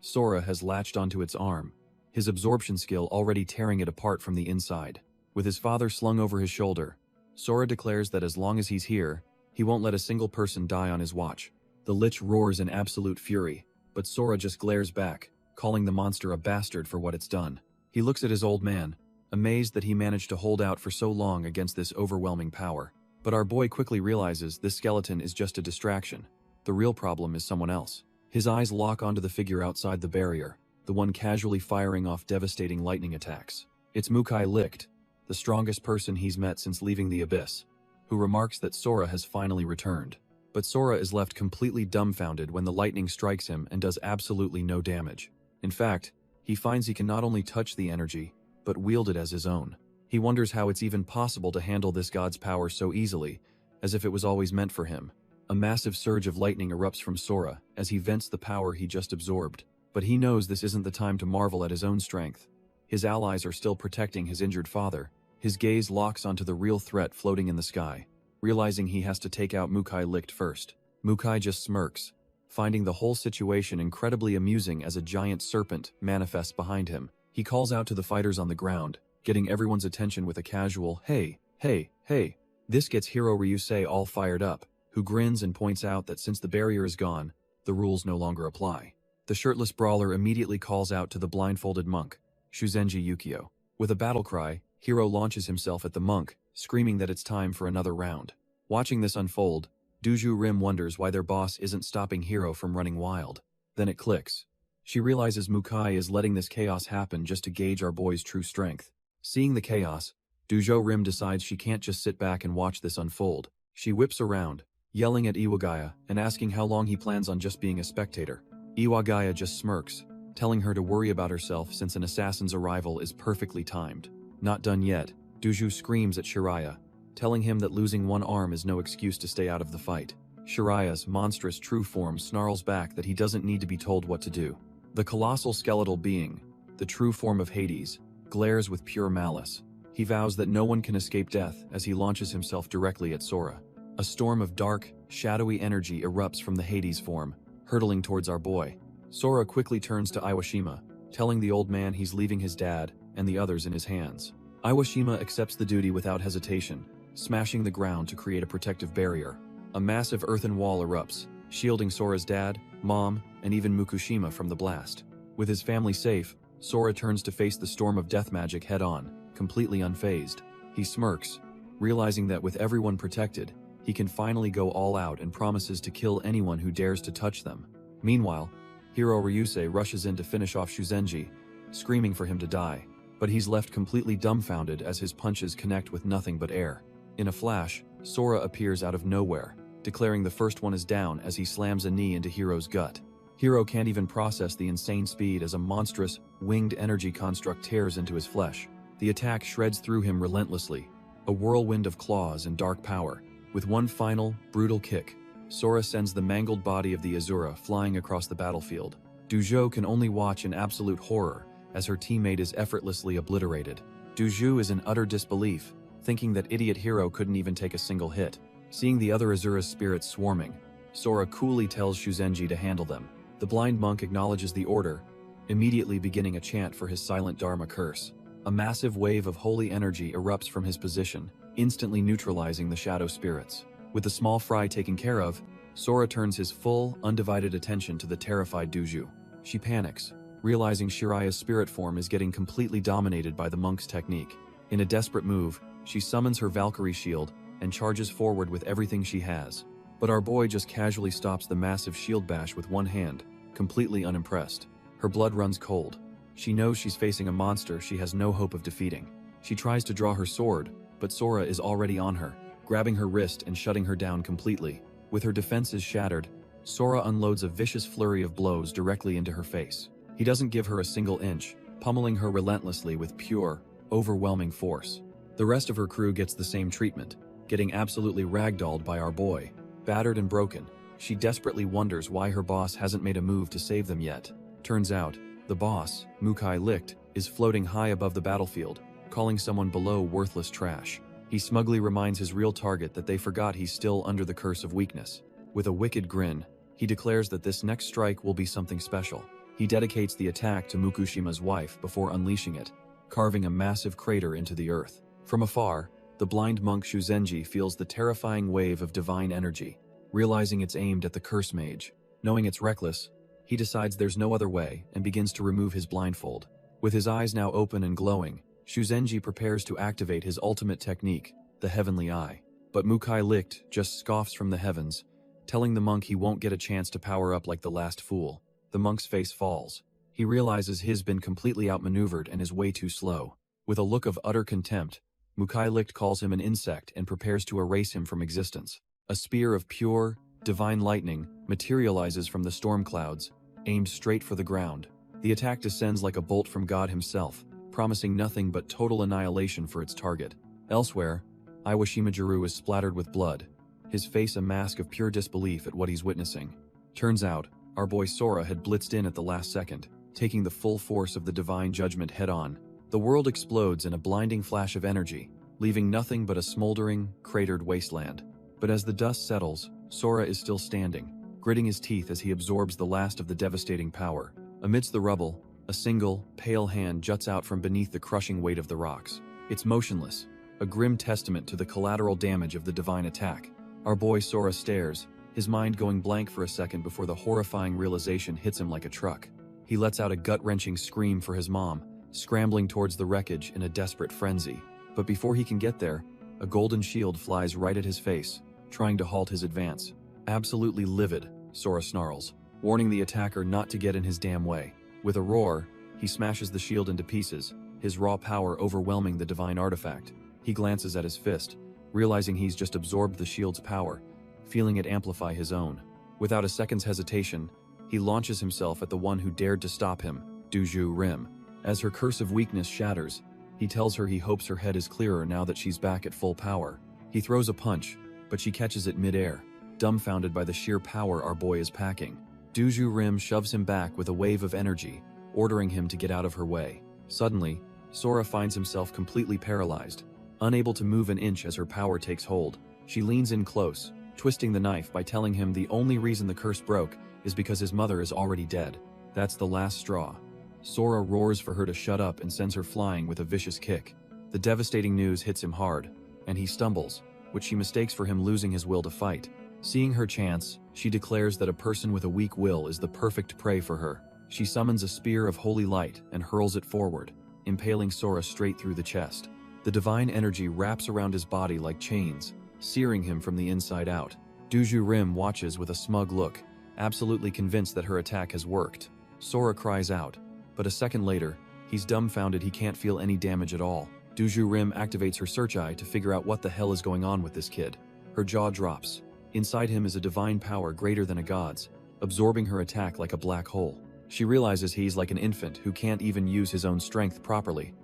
Sora has latched onto its arm, his absorption skill already tearing it apart from the inside. With his father slung over his shoulder, Sora declares that as long as he's here, he won't let a single person die on his watch. The lich roars in absolute fury, but Sora just glares back, calling the monster a bastard for what it's done. He looks at his old man, amazed that he managed to hold out for so long against this overwhelming power. But our boy quickly realizes this skeleton is just a distraction. The real problem is someone else. His eyes lock onto the figure outside the barrier, the one casually firing off devastating lightning attacks. It's Mukai Licht, the strongest person he's met since leaving the Abyss, who remarks that Sora has finally returned. But Sora is left completely dumbfounded when the lightning strikes him and does absolutely no damage. In fact, he finds he can not only touch the energy, but wield it as his own. He wonders how it's even possible to handle this god's power so easily, as if it was always meant for him. A massive surge of lightning erupts from Sora as he vents the power he just absorbed. But he knows this isn't the time to marvel at his own strength. His allies are still protecting his injured father. His gaze locks onto the real threat floating in the sky, realizing he has to take out Mukai Licht first. Mukai just smirks, finding the whole situation incredibly amusing as a giant serpent manifests behind him. He calls out to the fighters on the ground, getting everyone's attention with a casual, "Hey, hey, hey." This gets Hiro Ryusei all fired up, who grins and points out that since the barrier is gone, the rules no longer apply. The shirtless brawler immediately calls out to the blindfolded monk, Shuzenji Yukio. With a battle cry, Hiro launches himself at the monk, screaming that it's time for another round. Watching this unfold, Duju Rim wonders why their boss isn't stopping Hiro from running wild. Then it clicks. She realizes Mukai is letting this chaos happen just to gauge our boy's true strength. Seeing the chaos, Dujo Rim decides she can't just sit back and watch this unfold. She whips around, yelling at Iwagaya and asking how long he plans on just being a spectator. Iwagaya just smirks, telling her to worry about herself since an assassin's arrival is perfectly timed. Not done yet, Duju screams at Shiraya, telling him that losing one arm is no excuse to stay out of the fight. Shiraya's monstrous true form snarls back that he doesn't need to be told what to do. The colossal skeletal being, the true form of Hades, glares with pure malice. He vows that no one can escape death as he launches himself directly at Sora. A storm of dark, shadowy energy erupts from the Hades form, hurtling towards our boy. Sora quickly turns to Iwashima, telling the old man he's leaving his dad and the others in his hands. Iwashima accepts the duty without hesitation, smashing the ground to create a protective barrier. A massive earthen wall erupts, shielding Sora's dad, mom, and even Mukushima from the blast. With his family safe, Sora turns to face the storm of death magic head-on, completely unfazed. He smirks, realizing that with everyone protected, he can finally go all out and promises to kill anyone who dares to touch them. Meanwhile, Hiro Ryusei rushes in to finish off Shuzenji, screaming for him to die, but he's left completely dumbfounded as his punches connect with nothing but air. In a flash, Sora appears out of nowhere, declaring the first one is down as he slams a knee into Hiro's gut. Hiro can't even process the insane speed as a monstrous, winged energy construct tears into his flesh. The attack shreds through him relentlessly, a whirlwind of claws and dark power. With one final, brutal kick, Sora sends the mangled body of the Asura flying across the battlefield. Dujo can only watch in absolute horror as her teammate is effortlessly obliterated. Duju is in utter disbelief, thinking that idiot Hiro couldn't even take a single hit. Seeing the other Asura's spirits swarming, Sora coolly tells Shuzenji to handle them. The blind monk acknowledges the order, immediately beginning a chant for his silent Dharma curse. A massive wave of holy energy erupts from his position, instantly neutralizing the shadow spirits. With the small fry taken care of, Sora turns his full, undivided attention to the terrified Duju. She panics, realizing Shiraya's spirit form is getting completely dominated by the monk's technique. In a desperate move, she summons her Valkyrie shield and charges forward with everything she has. But our boy just casually stops the massive shield bash with one hand, completely unimpressed. Her blood runs cold. She knows she's facing a monster she has no hope of defeating. She tries to draw her sword, but Sora is already on her, grabbing her wrist and shutting her down completely. With her defenses shattered, Sora unloads a vicious flurry of blows directly into her face. He doesn't give her a single inch, pummeling her relentlessly with pure, overwhelming force. The rest of her crew gets the same treatment, getting absolutely ragdolled by our boy. Battered and broken, she desperately wonders why her boss hasn't made a move to save them yet. Turns out, the boss, ManhwaCapped, is floating high above the battlefield, calling someone below worthless trash. He smugly reminds his real target that they forgot he's still under the curse of weakness. With a wicked grin, he declares that this next strike will be something special. He dedicates the attack to Mukushima's wife before unleashing it, carving a massive crater into the earth. From afar, the blind monk Shuzenji feels the terrifying wave of divine energy. Realizing it's aimed at the curse mage, knowing it's reckless, he decides there's no other way and begins to remove his blindfold. With his eyes now open and glowing, Shuzenji prepares to activate his ultimate technique, the Heavenly Eye. But ManhwaCapped just scoffs from the heavens, telling the monk he won't get a chance to power up like the last fool. The monk's face falls. He realizes he's been completely outmaneuvered and is way too slow. With a look of utter contempt, ManhwaCapped calls him an insect and prepares to erase him from existence. A spear of pure, divine lightning materializes from the storm clouds, aimed straight for the ground. The attack descends like a bolt from God himself, promising nothing but total annihilation for its target. Elsewhere, Iwashimajiru is splattered with blood, his face a mask of pure disbelief at what he's witnessing. Turns out, our boy Sora had blitzed in at the last second, taking the full force of the divine judgment head-on. The world explodes in a blinding flash of energy, leaving nothing but a smoldering, cratered wasteland. But as the dust settles, Sora is still standing, gritting his teeth as he absorbs the last of the devastating power. Amidst the rubble, a single, pale hand juts out from beneath the crushing weight of the rocks. It's motionless, a grim testament to the collateral damage of the divine attack. Our boy Sora stares, his mind going blank for a second before the horrifying realization hits him like a truck. He lets out a gut-wrenching scream for his mom, scrambling towards the wreckage in a desperate frenzy. But before he can get there, a golden shield flies right at his face, trying to halt his advance. Absolutely livid, Sora snarls, warning the attacker not to get in his damn way. With a roar, he smashes the shield into pieces, his raw power overwhelming the divine artifact. He glances at his fist, realizing he's just absorbed the shield's power, feeling it amplify his own. Without a second's hesitation, he launches himself at the one who dared to stop him, Dronzer Rim. As her curse of weakness shatters, he tells her he hopes her head is clearer now that she's back at full power. He throws a punch, but she catches it mid-air, dumbfounded by the sheer power our boy is packing. Dronzer Rim shoves him back with a wave of energy, ordering him to get out of her way. Suddenly, Sora finds himself completely paralyzed, unable to move an inch as her power takes hold. She leans in close, twisting the knife by telling him the only reason the curse broke is because his mother is already dead. That's the last straw. Sora roars for her to shut up and sends her flying with a vicious kick. The devastating news hits him hard, and he stumbles, which she mistakes for him losing his will to fight. Seeing her chance, she declares that a person with a weak will is the perfect prey for her. She summons a spear of holy light and hurls it forward, impaling Sora straight through the chest. The divine energy wraps around his body like chains, searing him from the inside out. Dronzer Rim watches with a smug look, absolutely convinced that her attack has worked. Sora cries out, but a second later, he's dumbfounded he can't feel any damage at all. Dronzer Rim activates her search eye to figure out what the hell is going on with this kid. Her jaw drops. Inside him is a divine power greater than a god's, absorbing her attack like a black hole. She realizes he's like an infant who can't even use his own strength properly.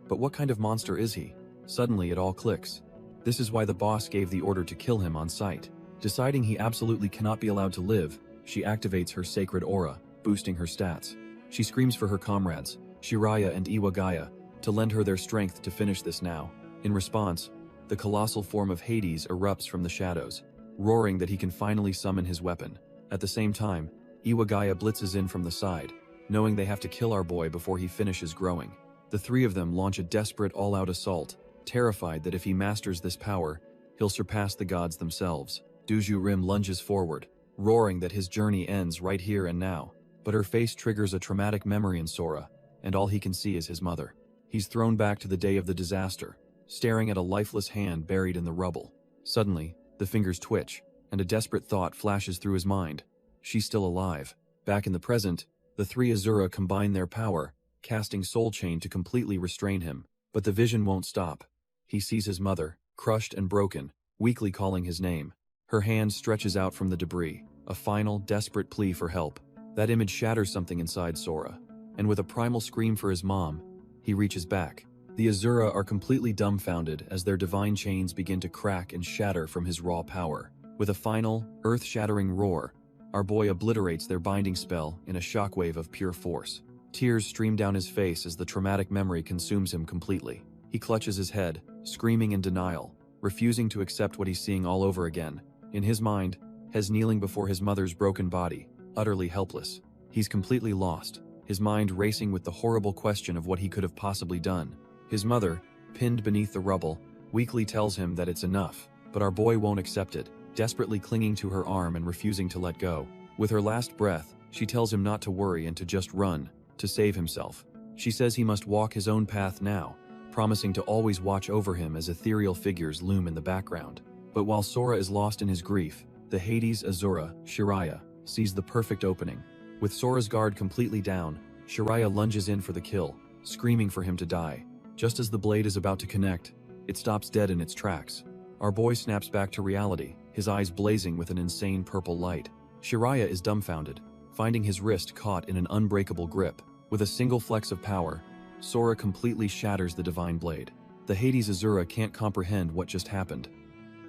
But what kind of monster is he? Suddenly it all clicks. This is why the boss gave the order to kill him on sight. Deciding he absolutely cannot be allowed to live, she activates her sacred aura, boosting her stats. She screams for her comrades, Shiraya and Iwagaya, to lend her their strength to finish this now. In response, the colossal form of Hades erupts from the shadows, roaring that he can finally summon his weapon. At the same time, Iwagaya blitzes in from the side, knowing they have to kill our boy before he finishes growing. The three of them launch a desperate all-out assault, terrified that if he masters this power, he'll surpass the gods themselves. Dronzer Rim lunges forward, roaring that his journey ends right here and now. But her face triggers a traumatic memory in Sora, and all he can see is his mother. He's thrown back to the day of the disaster, staring at a lifeless hand buried in the rubble. Suddenly, the fingers twitch, and a desperate thought flashes through his mind. She's still alive. Back in the present, the three Asura combine their power, casting Soul Chain to completely restrain him. But the vision won't stop. he sees his mother, crushed and broken, weakly calling his name. Her hand stretches out from the debris, a final, desperate plea for help. That image shatters something inside Sora, and with a primal scream for his mom, he reaches back. The Asura are completely dumbfounded as their divine chains begin to crack and shatter from his raw power. With a final, earth-shattering roar, our boy obliterates their binding spell in a shockwave of pure force. Tears stream down his face as the traumatic memory consumes him completely. He clutches his head, screaming in denial, refusing to accept what he's seeing all over again. In his mind, Hez kneeling before his mother's broken body, utterly helpless. He's completely lost, his mind racing with the horrible question of what he could have possibly done. His mother, pinned beneath the rubble, weakly tells him that it's enough, but our boy won't accept it, desperately clinging to her arm and refusing to let go. With her last breath, she tells him not to worry and to just run, to save himself. She says he must walk his own path now, promising to always watch over him as ethereal figures loom in the background. But while Sora is lost in his grief, the Hades Asura, Shiraya, sees the perfect opening. With Sora's guard completely down, Shiraya lunges in for the kill, screaming for him to die. Just as the blade is about to connect, it stops dead in its tracks. Our boy snaps back to reality, his eyes blazing with an insane purple light. Shiraya is dumbfounded, finding his wrist caught in an unbreakable grip. With a single flex of power, Sora completely shatters the divine blade. The Hades Asura can't comprehend what just happened.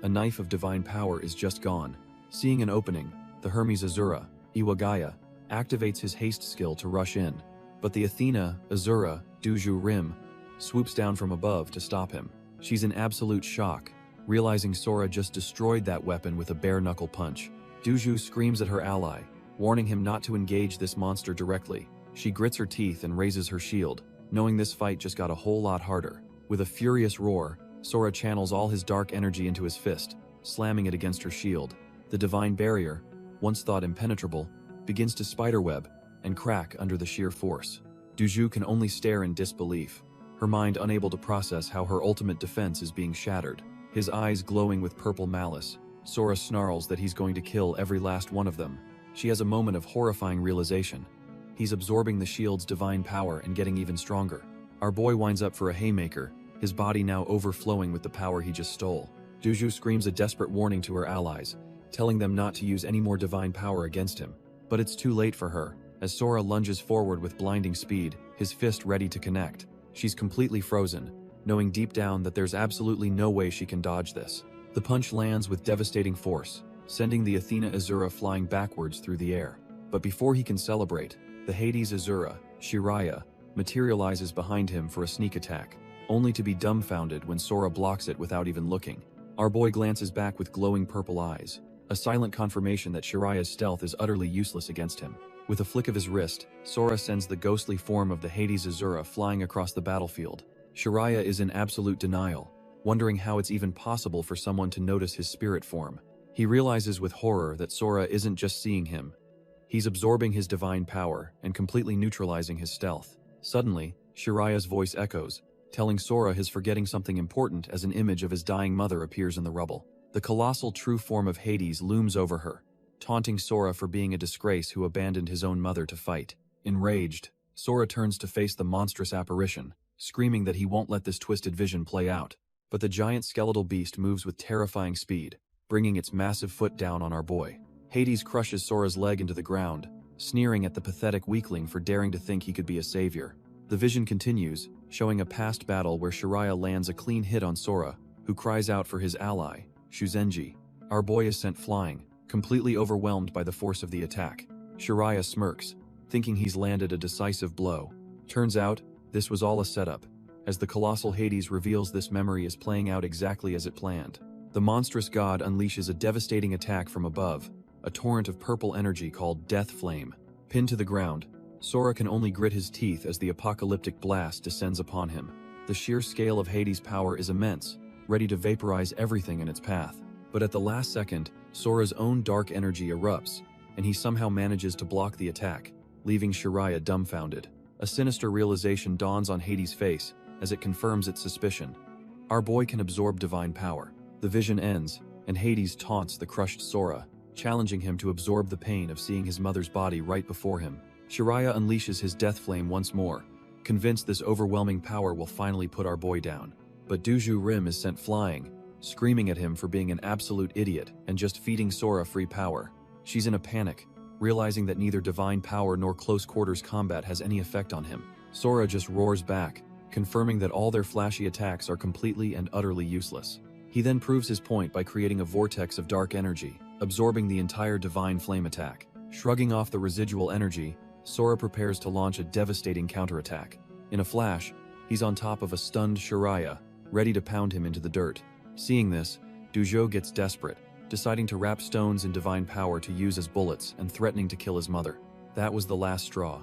A knife of divine power is just gone. Seeing an opening, the Hermes Asura, Iwagaya, activates his haste skill to rush in. But the Athena Asura, Duju Rim, swoops down from above to stop him. She's in absolute shock, realizing Sora just destroyed that weapon with a bare-knuckle punch. Duju screams at her ally, warning him not to engage this monster directly. She grits her teeth and raises her shield, knowing this fight just got a whole lot harder. With a furious roar, Sora channels all his dark energy into his fist, slamming it against her shield. The divine barrier, once thought impenetrable, begins to spiderweb and crack under the sheer force. Duju can only stare in disbelief, her mind unable to process how her ultimate defense is being shattered. His eyes glowing with purple malice, Sora snarls that he's going to kill every last one of them. She has a moment of horrifying realization. He's absorbing the shield's divine power and getting even stronger. Our boy winds up for a haymaker, his body now overflowing with the power he just stole. Duju screams a desperate warning to her allies, telling them not to use any more divine power against him. But it's too late for her, as Sora lunges forward with blinding speed, his fist ready to connect. She's completely frozen, knowing deep down that there's absolutely no way she can dodge this. The punch lands with devastating force, sending the Athena Asura flying backwards through the air. But before he can celebrate, the Hades Asura, Shiraya, materializes behind him for a sneak attack, only to be dumbfounded when Sora blocks it without even looking. Our boy glances back with glowing purple eyes, a silent confirmation that Shiraya's stealth is utterly useless against him. With a flick of his wrist, Sora sends the ghostly form of the Hades Asura flying across the battlefield. Shiraya is in absolute denial, wondering how it's even possible for someone to notice his spirit form. He realizes with horror that Sora isn't just seeing him. He's absorbing his divine power and completely neutralizing his stealth. Suddenly, Shiraya's voice echoes, telling Sora he's forgetting something important as an image of his dying mother appears in the rubble. The colossal true form of Hades looms over her, taunting Sora for being a disgrace who abandoned his own mother to fight. Enraged, Sora turns to face the monstrous apparition, screaming that he won't let this twisted vision play out. But the giant skeletal beast moves with terrifying speed, bringing its massive foot down on our boy. Hades crushes Sora's leg into the ground, sneering at the pathetic weakling for daring to think he could be a savior. The vision continues, showing a past battle where Shiraya lands a clean hit on Sora, who cries out for his ally, Shuzenji. Our boy is sent flying, completely overwhelmed by the force of the attack. Shiraya smirks, thinking he's landed a decisive blow. Turns out, this was all a setup, as the colossal Hades reveals this memory is playing out exactly as it planned. The monstrous god unleashes a devastating attack from above, a torrent of purple energy called Death Flame. Pinned to the ground, Sora can only grit his teeth as the apocalyptic blast descends upon him. The sheer scale of Hades' power is immense, ready to vaporize everything in its path. But at the last second, Sora's own dark energy erupts, and he somehow manages to block the attack, leaving Shiraya dumbfounded. A sinister realization dawns on Hades' face as it confirms its suspicion. Our boy can absorb divine power. The vision ends, and Hades taunts the crushed Sora, challenging him to absorb the pain of seeing his mother's body right before him. Shiraya unleashes his death flame once more, convinced this overwhelming power will finally put our boy down. but Duju Rim is sent flying, screaming at him for being an absolute idiot and just feeding Sora free power. She's in a panic, realizing that neither divine power nor close quarters combat has any effect on him. Sora just roars back, confirming that all their flashy attacks are completely and utterly useless. He then proves his point by creating a vortex of dark energy, absorbing the entire divine flame attack. Shrugging off the residual energy, Sora prepares to launch a devastating counterattack. In a flash, he's on top of a stunned Shiraya, ready to pound him into the dirt. Seeing this, Dujo gets desperate, deciding to wrap stones in divine power to use as bullets and threatening to kill his mother. That was the last straw.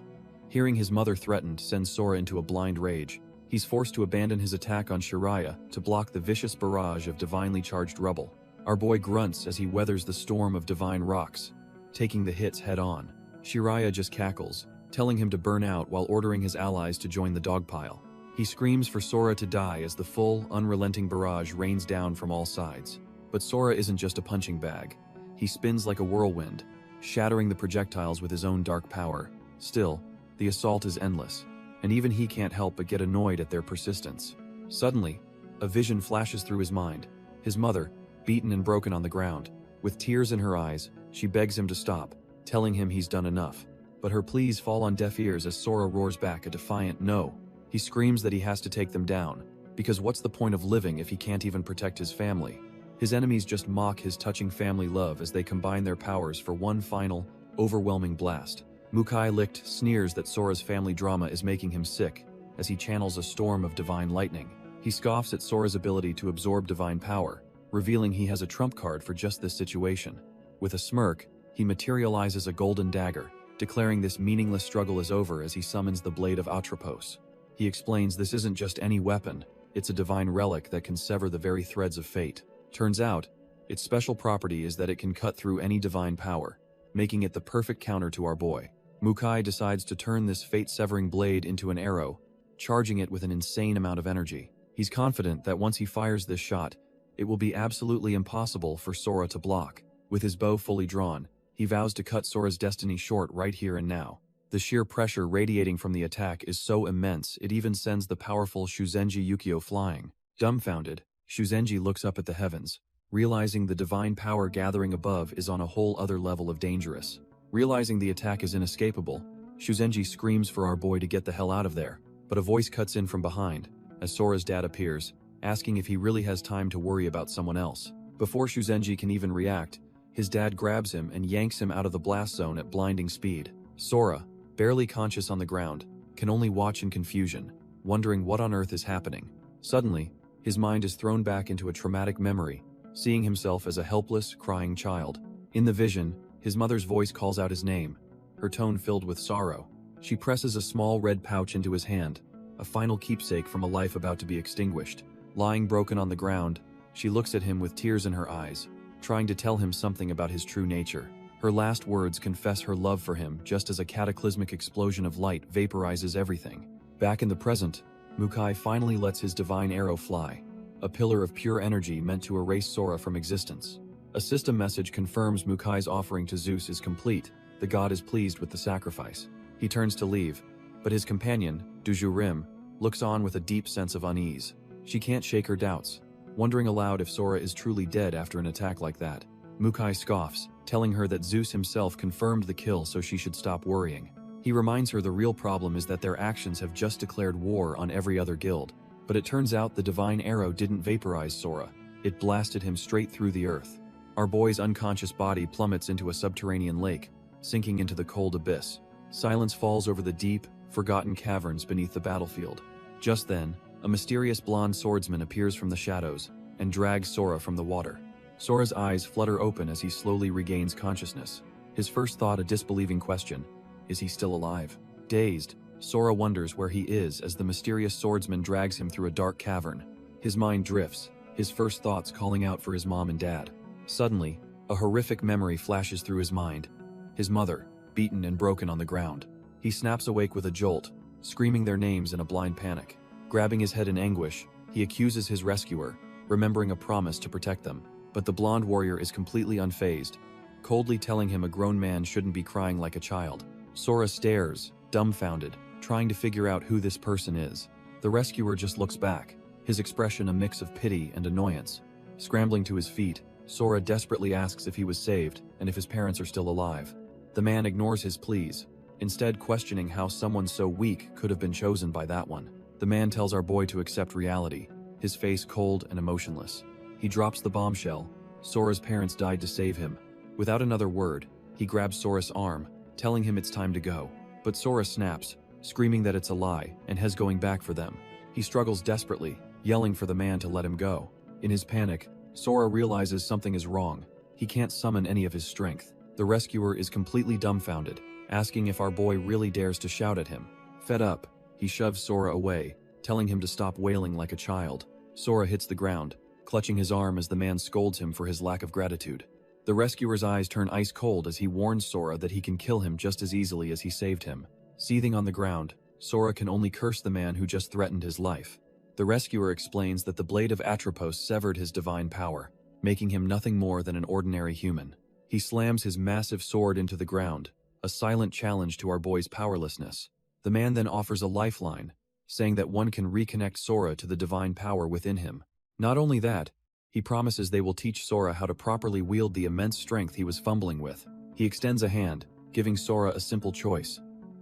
Hearing his mother threatened sends Sora into a blind rage. He's forced to abandon his attack on Shiraya to block the vicious barrage of divinely charged rubble. Our boy grunts as he weathers the storm of divine rocks, taking the hits head-on. Shiraya just cackles, telling him to burn out while ordering his allies to join the dogpile. He screams for Sora to die as the full, unrelenting barrage rains down from all sides. But Sora isn't just a punching bag. He spins like a whirlwind, shattering the projectiles with his own dark power. Still, the assault is endless, and even he can't help but get annoyed at their persistence. Suddenly, a vision flashes through his mind. His mother, beaten and broken on the ground. With tears in her eyes, she begs him to stop, telling him he's done enough. But her pleas fall on deaf ears as Sora roars back a defiant no. He screams that he has to take them down, because what's the point of living if he can't even protect his family? His enemies just mock his touching family love as they combine their powers for one final, overwhelming blast. Mukai Licht sneers that Sora's family drama is making him sick, as he channels a storm of divine lightning. He scoffs at Sora's ability to absorb divine power, revealing he has a trump card for just this situation. With a smirk, he materializes a golden dagger, declaring this meaningless struggle is over as he summons the Blade of Atropos. He explains this isn't just any weapon, it's a divine relic that can sever the very threads of fate. Turns out, its special property is that it can cut through any divine power, making it the perfect counter to our boy. Mukai decides to turn this fate-severing blade into an arrow, charging it with an insane amount of energy. He's confident that once he fires this shot, it will be absolutely impossible for Sora to block. With his bow fully drawn, he vows to cut Sora's destiny short right here and now. The sheer pressure radiating from the attack is so immense it even sends the powerful Shuzenji Yukio flying. Dumbfounded, Shuzenji looks up at the heavens, realizing the divine power gathering above is on a whole other level of dangerous. Realizing the attack is inescapable, Shuzenji screams for our boy to get the hell out of there, but a voice cuts in from behind, as Sora's dad appears, asking if he really has time to worry about someone else. Before Shuzenji can even react, his dad grabs him and yanks him out of the blast zone at blinding speed. Sora, barely conscious on the ground, can only watch in confusion, wondering what on earth is happening. Suddenly, his mind is thrown back into a traumatic memory, seeing himself as a helpless, crying child. In the vision, his mother's voice calls out his name, her tone filled with sorrow. She presses a small red pouch into his hand, a final keepsake from a life about to be extinguished. Lying broken on the ground, she looks at him with tears in her eyes, trying to tell him something about his true nature. Her last words confess her love for him just as a cataclysmic explosion of light vaporizes everything. Back in the present, Mukai finally lets his divine arrow fly, a pillar of pure energy meant to erase Sora from existence. A system message confirms Mukai's offering to Zeus is complete. The god is pleased with the sacrifice. He turns to leave, but his companion, Duju Rim, looks on with a deep sense of unease. She can't shake her doubts, wondering aloud if Sora is truly dead after an attack like that. Mukai scoffs, telling her that Zeus himself confirmed the kill so she should stop worrying. He reminds her the real problem is that their actions have just declared war on every other guild. But it turns out the divine arrow didn't vaporize Sora. It blasted him straight through the earth. Our boy's unconscious body plummets into a subterranean lake, sinking into the cold abyss. Silence falls over the deep, forgotten caverns beneath the battlefield. Just then, a mysterious blonde swordsman appears from the shadows and drags Sora from the water. Sora's eyes flutter open as he slowly regains consciousness. His first thought a disbelieving question: is he still alive? Dazed, Sora wonders where he is as the mysterious swordsman drags him through a dark cavern. His mind drifts, his first thoughts calling out for his mom and dad. Suddenly, a horrific memory flashes through his mind. His mother, beaten and broken on the ground. He snaps awake with a jolt, screaming their names in a blind panic. Grabbing his head in anguish, he accuses his rescuer, remembering a promise to protect them. But the blonde warrior is completely unfazed, coldly telling him a grown man shouldn't be crying like a child. Sora stares, dumbfounded, trying to figure out who this person is. The rescuer just looks back, his expression a mix of pity and annoyance. Scrambling to his feet, Sora desperately asks if he was saved and if his parents are still alive. The man ignores his pleas, instead questioning how someone so weak could have been chosen by that one. The man tells our boy to accept reality, his face cold and emotionless. He drops the bombshell. Sora's parents died to save him. Without another word, he grabs Sora's arm, telling him it's time to go. But Sora snaps, screaming that it's a lie and Hez going back for them. He struggles desperately, yelling for the man to let him go. In his panic, Sora realizes something is wrong. He can't summon any of his strength. The rescuer is completely dumbfounded, asking if our boy really dares to shout at him. Fed up, he shoves Sora away, telling him to stop wailing like a child. Sora hits the ground, clutching his arm as the man scolds him for his lack of gratitude. The rescuer's eyes turn ice cold as he warns Sora that he can kill him just as easily as he saved him. Seething on the ground, Sora can only curse the man who just threatened his life. The rescuer explains that the blade of Atropos severed his divine power, making him nothing more than an ordinary human. He slams his massive sword into the ground, a silent challenge to our boy's powerlessness. The man then offers a lifeline, saying that one can reconnect Sora to the divine power within him. Not only that, he promises they will teach Sora how to properly wield the immense strength he was fumbling with. He extends a hand, giving Sora a simple choice.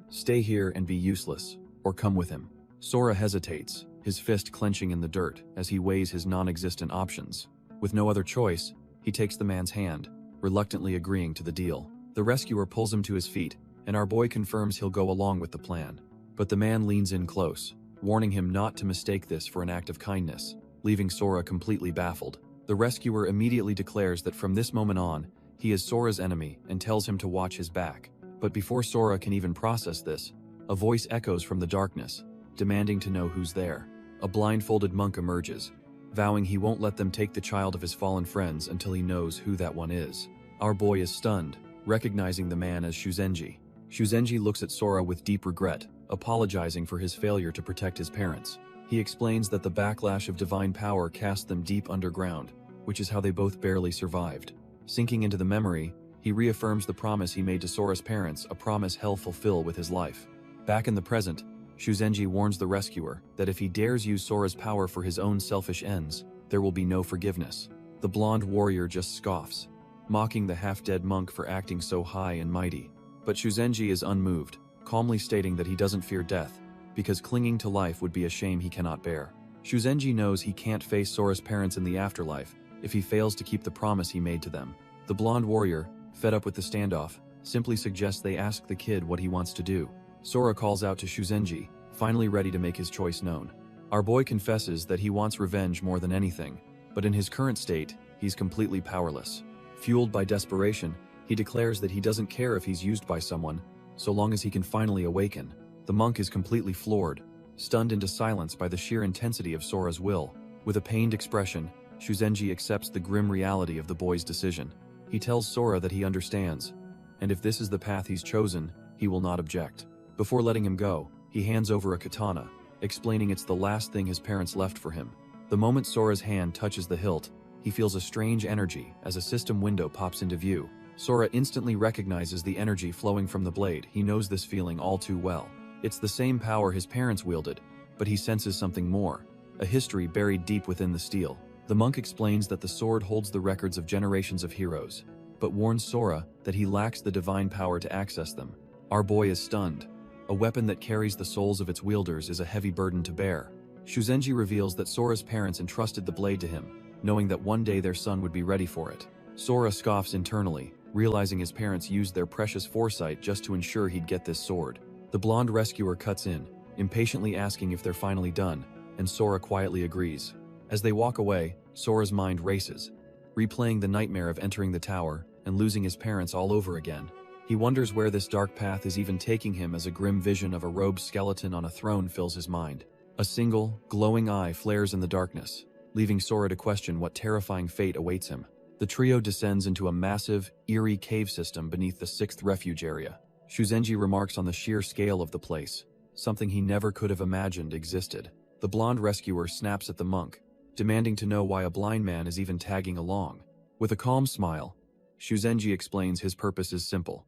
Stay here and be useless, or come with him. Sora hesitates, his fist clenching in the dirt as he weighs his non-existent options. With no other choice, he takes the man's hand, reluctantly agreeing to the deal. The rescuer pulls him to his feet, and our boy confirms he'll go along with the plan. But the man leans in close, warning him not to mistake this for an act of kindness, leaving Sora completely baffled. The rescuer immediately declares that from this moment on, he is Sora's enemy and tells him to watch his back. But before Sora can even process this, a voice echoes from the darkness, demanding to know who's there. A blindfolded monk emerges, vowing he won't let them take the child of his fallen friends until he knows who that one is. Our boy is stunned, recognizing the man as Shuzenji. Shuzenji looks at Sora with deep regret, apologizing for his failure to protect his parents. He explains that the backlash of divine power cast them deep underground, which is how they both barely survived. Sinking into the memory, he reaffirms the promise he made to Sora's parents, a promise he'll fulfill with his life. Back in the present, Shuzenji warns the rescuer that if he dares use Sora's power for his own selfish ends, there will be no forgiveness. The blonde warrior just scoffs, mocking the half-dead monk for acting so high and mighty. But Shuzenji is unmoved, calmly stating that he doesn't fear death, because clinging to life would be a shame he cannot bear. Shuzenji knows he can't face Sora's parents in the afterlife if he fails to keep the promise he made to them. The blonde warrior, fed up with the standoff, simply suggests they ask the kid what he wants to do. Sora calls out to Shuzenji, finally ready to make his choice known. Our boy confesses that he wants revenge more than anything, but in his current state, he's completely powerless. Fueled by desperation, he declares that he doesn't care if he's used by someone, so long as he can finally awaken. The monk is completely floored, stunned into silence by the sheer intensity of Sora's will. With a pained expression, Shuzenji accepts the grim reality of the boy's decision. He tells Sora that he understands, and if this is the path he's chosen, he will not object. Before letting him go, he hands over a katana, explaining it's the last thing his parents left for him. The moment Sora's hand touches the hilt, he feels a strange energy as a system window pops into view. Sora instantly recognizes the energy flowing from the blade. He knows this feeling all too well. It's the same power his parents wielded, but he senses something more, a history buried deep within the steel. The monk explains that the sword holds the records of generations of heroes, but warns Sora that he lacks the divine power to access them. Our boy is stunned. A weapon that carries the souls of its wielders is a heavy burden to bear. Shuzenji reveals that Sora's parents entrusted the blade to him, knowing that one day their son would be ready for it. Sora scoffs internally, realizing his parents used their precious foresight just to ensure he'd get this sword. The blonde rescuer cuts in, impatiently asking if they're finally done, and Sora quietly agrees. As they walk away, Sora's mind races, replaying the nightmare of entering the tower and losing his parents all over again. He wonders where this dark path is even taking him as a grim vision of a robed skeleton on a throne fills his mind. A single, glowing eye flares in the darkness, leaving Sora to question what terrifying fate awaits him. The trio descends into a massive, eerie cave system beneath the 6th refuge area. Shuzenji remarks on the sheer scale of the place, something he never could have imagined existed. The blonde rescuer snaps at the monk, demanding to know why a blind man is even tagging along. With a calm smile, Shuzenji explains his purpose is simple: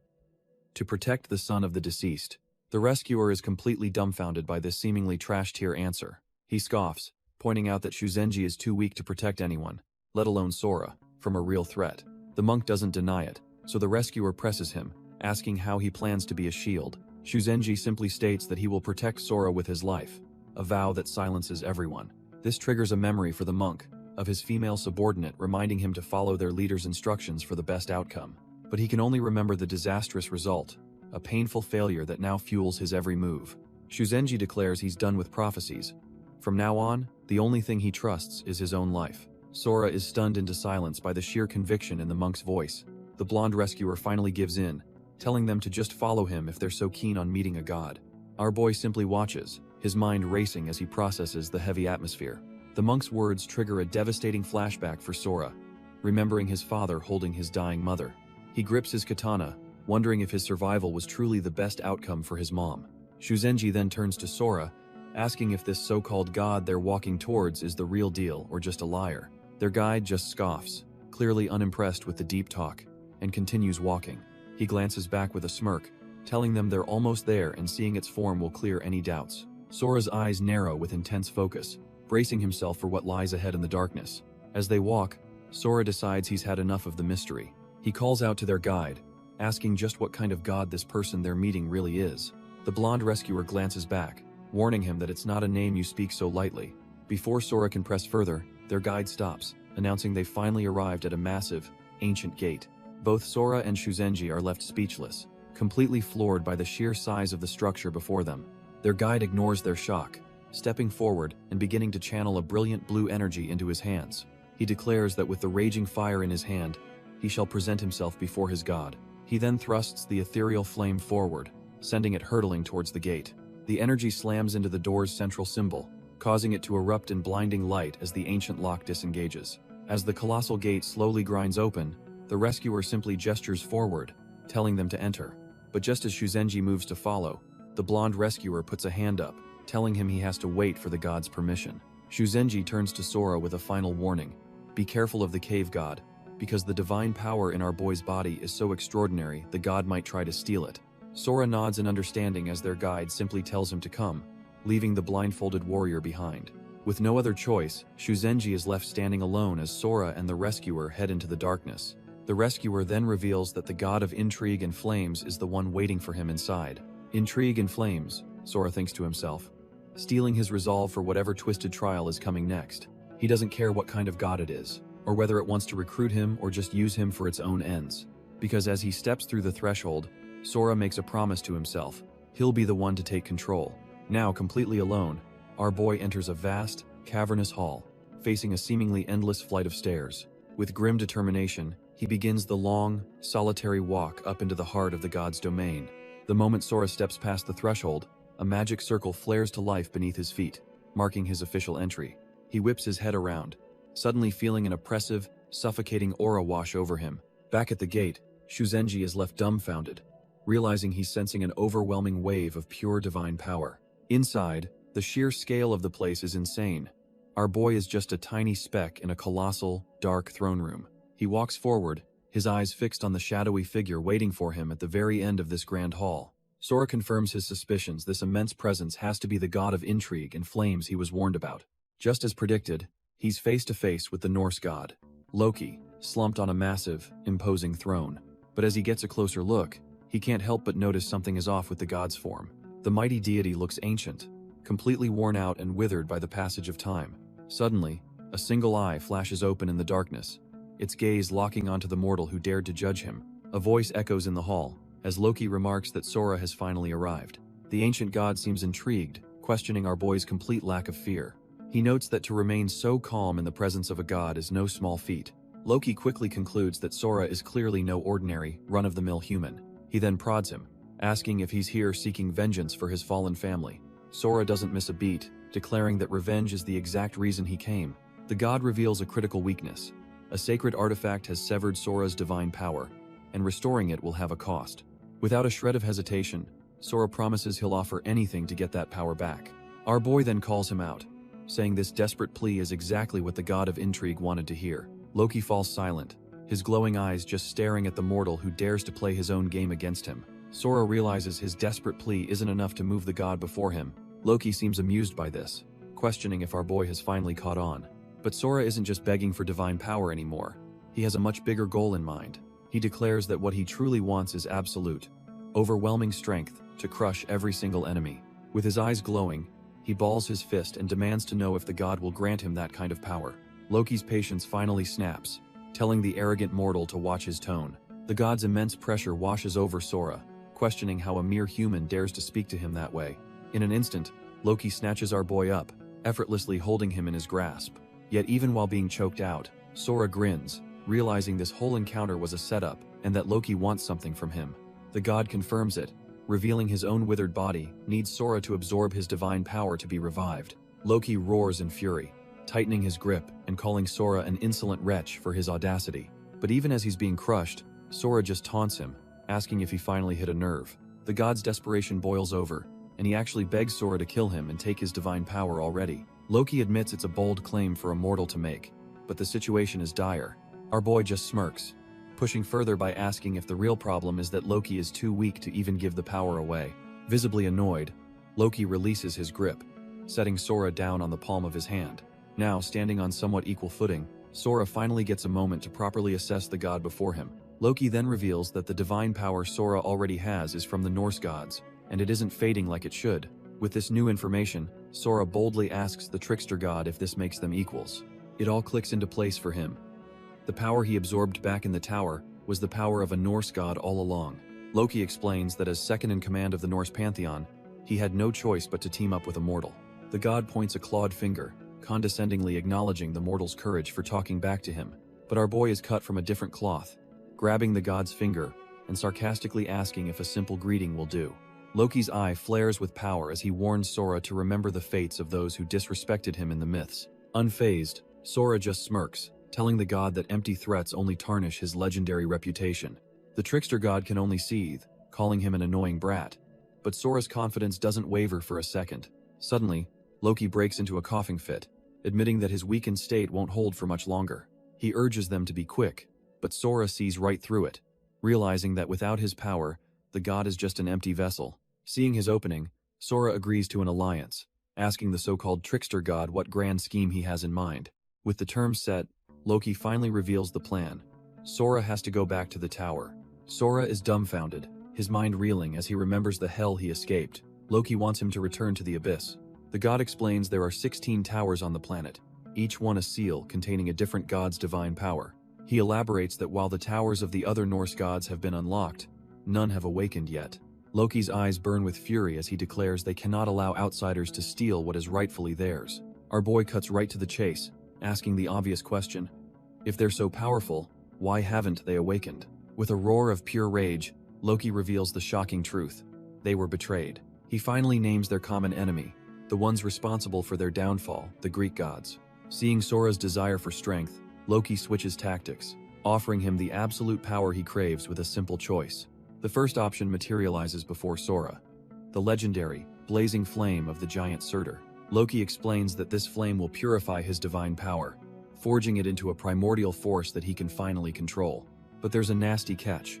to protect the son of the deceased. The rescuer is completely dumbfounded by this seemingly trash-tier answer. He scoffs, pointing out that Shuzenji is too weak to protect anyone, let alone Sora, from a real threat. The monk doesn't deny it, so the rescuer presses him, asking how he plans to be a shield. Shuzenji simply states that he will protect Sora with his life, a vow that silences everyone. This triggers a memory for the monk of his female subordinate, reminding him to follow their leader's instructions for the best outcome. But he can only remember the disastrous result, a painful failure that now fuels his every move. Shuzenji declares he's done with prophecies. From now on, the only thing he trusts is his own life. Sora is stunned into silence by the sheer conviction in the monk's voice. The blonde rescuer finally gives in, telling them to just follow him if they're so keen on meeting a god. Our boy simply watches, his mind racing as he processes the heavy atmosphere. The monk's words trigger a devastating flashback for Sora, remembering his father holding his dying mother. He grips his katana, wondering if his survival was truly the best outcome for his mom. Shuzenji then turns to Sora, asking if this so-called god they're walking towards is the real deal or just a liar. Their guide just scoffs, clearly unimpressed with the deep talk, and continues walking. He glances back with a smirk, telling them they're almost there and seeing its form will clear any doubts. Sora's eyes narrow with intense focus, bracing himself for what lies ahead in the darkness. As they walk, Sora decides he's had enough of the mystery. He calls out to their guide, asking just what kind of god this person they're meeting really is. The blonde rescuer glances back, warning him that it's not a name you speak so lightly. Before Sora can press further, their guide stops, announcing they've finally arrived at a massive, ancient gate. Both Sora and Shuzenji are left speechless, completely floored by the sheer size of the structure before them. Their guide ignores their shock, stepping forward and beginning to channel a brilliant blue energy into his hands. He declares that with the raging fire in his hand, he shall present himself before his god. He then thrusts the ethereal flame forward, sending it hurtling towards the gate. The energy slams into the door's central symbol, causing it to erupt in blinding light as the ancient lock disengages. As the colossal gate slowly grinds open, the rescuer simply gestures forward, telling them to enter. But just as Shuzenji moves to follow, the blonde rescuer puts a hand up, telling him he has to wait for the god's permission. Shuzenji turns to Sora with a final warning. Be careful of the cave god, because the divine power in our boy's body is so extraordinary the god might try to steal it. Sora nods in understanding as their guide simply tells him to come, leaving the blindfolded warrior behind. With no other choice, Shuzenji is left standing alone as Sora and the rescuer head into the darkness. The rescuer then reveals that the god of intrigue and flames is the one waiting for him inside. Intrigue and flames, Sora thinks to himself, steeling his resolve for whatever twisted trial is coming next. He doesn't care what kind of god it is, or whether it wants to recruit him or just use him for its own ends. Because as he steps through the threshold, Sora makes a promise to himself. He'll be the one to take control. Now completely alone, our boy enters a vast, cavernous hall, facing a seemingly endless flight of stairs. With grim determination, he begins the long, solitary walk up into the heart of the god's domain. The moment Sora steps past the threshold, a magic circle flares to life beneath his feet, marking his official entry. He whips his head around, suddenly feeling an oppressive, suffocating aura wash over him. Back at the gate, Shuzenji is left dumbfounded, realizing he's sensing an overwhelming wave of pure divine power. Inside, the sheer scale of the place is insane. Our boy is just a tiny speck in a colossal, dark throne room. He walks forward, his eyes fixed on the shadowy figure waiting for him at the very end of this grand hall. Sora confirms his suspicions. This immense presence has to be the god of intrigue and flames he was warned about. Just as predicted, he's face to face with the Norse god, Loki, slumped on a massive, imposing throne. But as he gets a closer look, he can't help but notice something is off with the god's form. The mighty deity looks ancient, completely worn out and withered by the passage of time. Suddenly, a single eye flashes open in the darkness, its gaze locking onto the mortal who dared to judge him. A voice echoes in the hall, as Loki remarks that Sora has finally arrived. The ancient god seems intrigued, questioning our boy's complete lack of fear. He notes that to remain so calm in the presence of a god is no small feat. Loki quickly concludes that Sora is clearly no ordinary, run-of-the-mill human. He then prods him, asking if he's here seeking vengeance for his fallen family. Sora doesn't miss a beat, declaring that revenge is the exact reason he came. The god reveals a critical weakness. A sacred artifact has severed Sora's divine power, and restoring it will have a cost. Without a shred of hesitation, Sora promises he'll offer anything to get that power back. Our boy then calls him out, saying this desperate plea is exactly what the god of intrigue wanted to hear. Loki falls silent, his glowing eyes just staring at the mortal who dares to play his own game against him. Sora realizes his desperate plea isn't enough to move the god before him. Loki seems amused by this, questioning if our boy has finally caught on. But Sora isn't just begging for divine power anymore. He has a much bigger goal in mind. He declares that what he truly wants is absolute, overwhelming strength to crush every single enemy. With his eyes glowing, he balls his fist and demands to know if the god will grant him that kind of power. Loki's patience finally snaps, telling the arrogant mortal to watch his tone. The god's immense pressure washes over Sora, questioning how a mere human dares to speak to him that way. In an instant, Loki snatches our boy up, effortlessly holding him in his grasp. Yet even while being choked out, Sora grins, realizing this whole encounter was a setup and that Loki wants something from him. The god confirms it, revealing his own withered body needs Sora to absorb his divine power to be revived. Loki roars in fury, tightening his grip and calling Sora an insolent wretch for his audacity. But even as he's being crushed, Sora just taunts him, asking if he finally hit a nerve. The god's desperation boils over, and he actually begs Sora to kill him and take his divine power already. Loki admits it's a bold claim for a mortal to make, but the situation is dire. Our boy just smirks, pushing further by asking if the real problem is that Loki is too weak to even give the power away. Visibly annoyed, Loki releases his grip, setting Sora down on the palm of his hand. Now, standing on somewhat equal footing, Sora finally gets a moment to properly assess the god before him. Loki then reveals that the divine power Sora already has is from the Norse gods, and it isn't fading like it should. With this new information, Sora boldly asks the trickster god if this makes them equals. It all clicks into place for him. The power he absorbed back in the tower was the power of a Norse god all along. Loki explains that as second in command of the Norse pantheon, he had no choice but to team up with a mortal. The god points a clawed finger, condescendingly acknowledging the mortal's courage for talking back to him. But our boy is cut from a different cloth, grabbing the god's finger and sarcastically asking if a simple greeting will do. Loki's eye flares with power as he warns Sora to remember the fates of those who disrespected him in the myths. Unfazed, Sora just smirks, telling the god that empty threats only tarnish his legendary reputation. The trickster god can only seethe, calling him an annoying brat. But Sora's confidence doesn't waver for a second. Suddenly, Loki breaks into a coughing fit, admitting that his weakened state won't hold for much longer. He urges them to be quick, but Sora sees right through it, realizing that without his power, the god is just an empty vessel. Seeing his opening, Sora agrees to an alliance, asking the so-called trickster god what grand scheme he has in mind. With the terms set, Loki finally reveals the plan. Sora has to go back to the tower. Sora is dumbfounded, his mind reeling as he remembers the hell he escaped. Loki wants him to return to the abyss. The god explains there are 16 towers on the planet, each one a seal containing a different god's divine power. He elaborates that while the towers of the other Norse gods have been unlocked, none have awakened yet. Loki's eyes burn with fury as he declares they cannot allow outsiders to steal what is rightfully theirs. Our boy cuts right to the chase, asking the obvious question: if they're so powerful, why haven't they awakened? With a roar of pure rage, Loki reveals the shocking truth. They were betrayed. He finally names their common enemy, the ones responsible for their downfall, the Greek gods. Seeing Sora's desire for strength, Loki switches tactics, offering him the absolute power he craves with a simple choice. The first option materializes before Sora: the legendary, blazing flame of the giant Surtur. Loki explains that this flame will purify his divine power, forging it into a primordial force that he can finally control. But there's a nasty catch.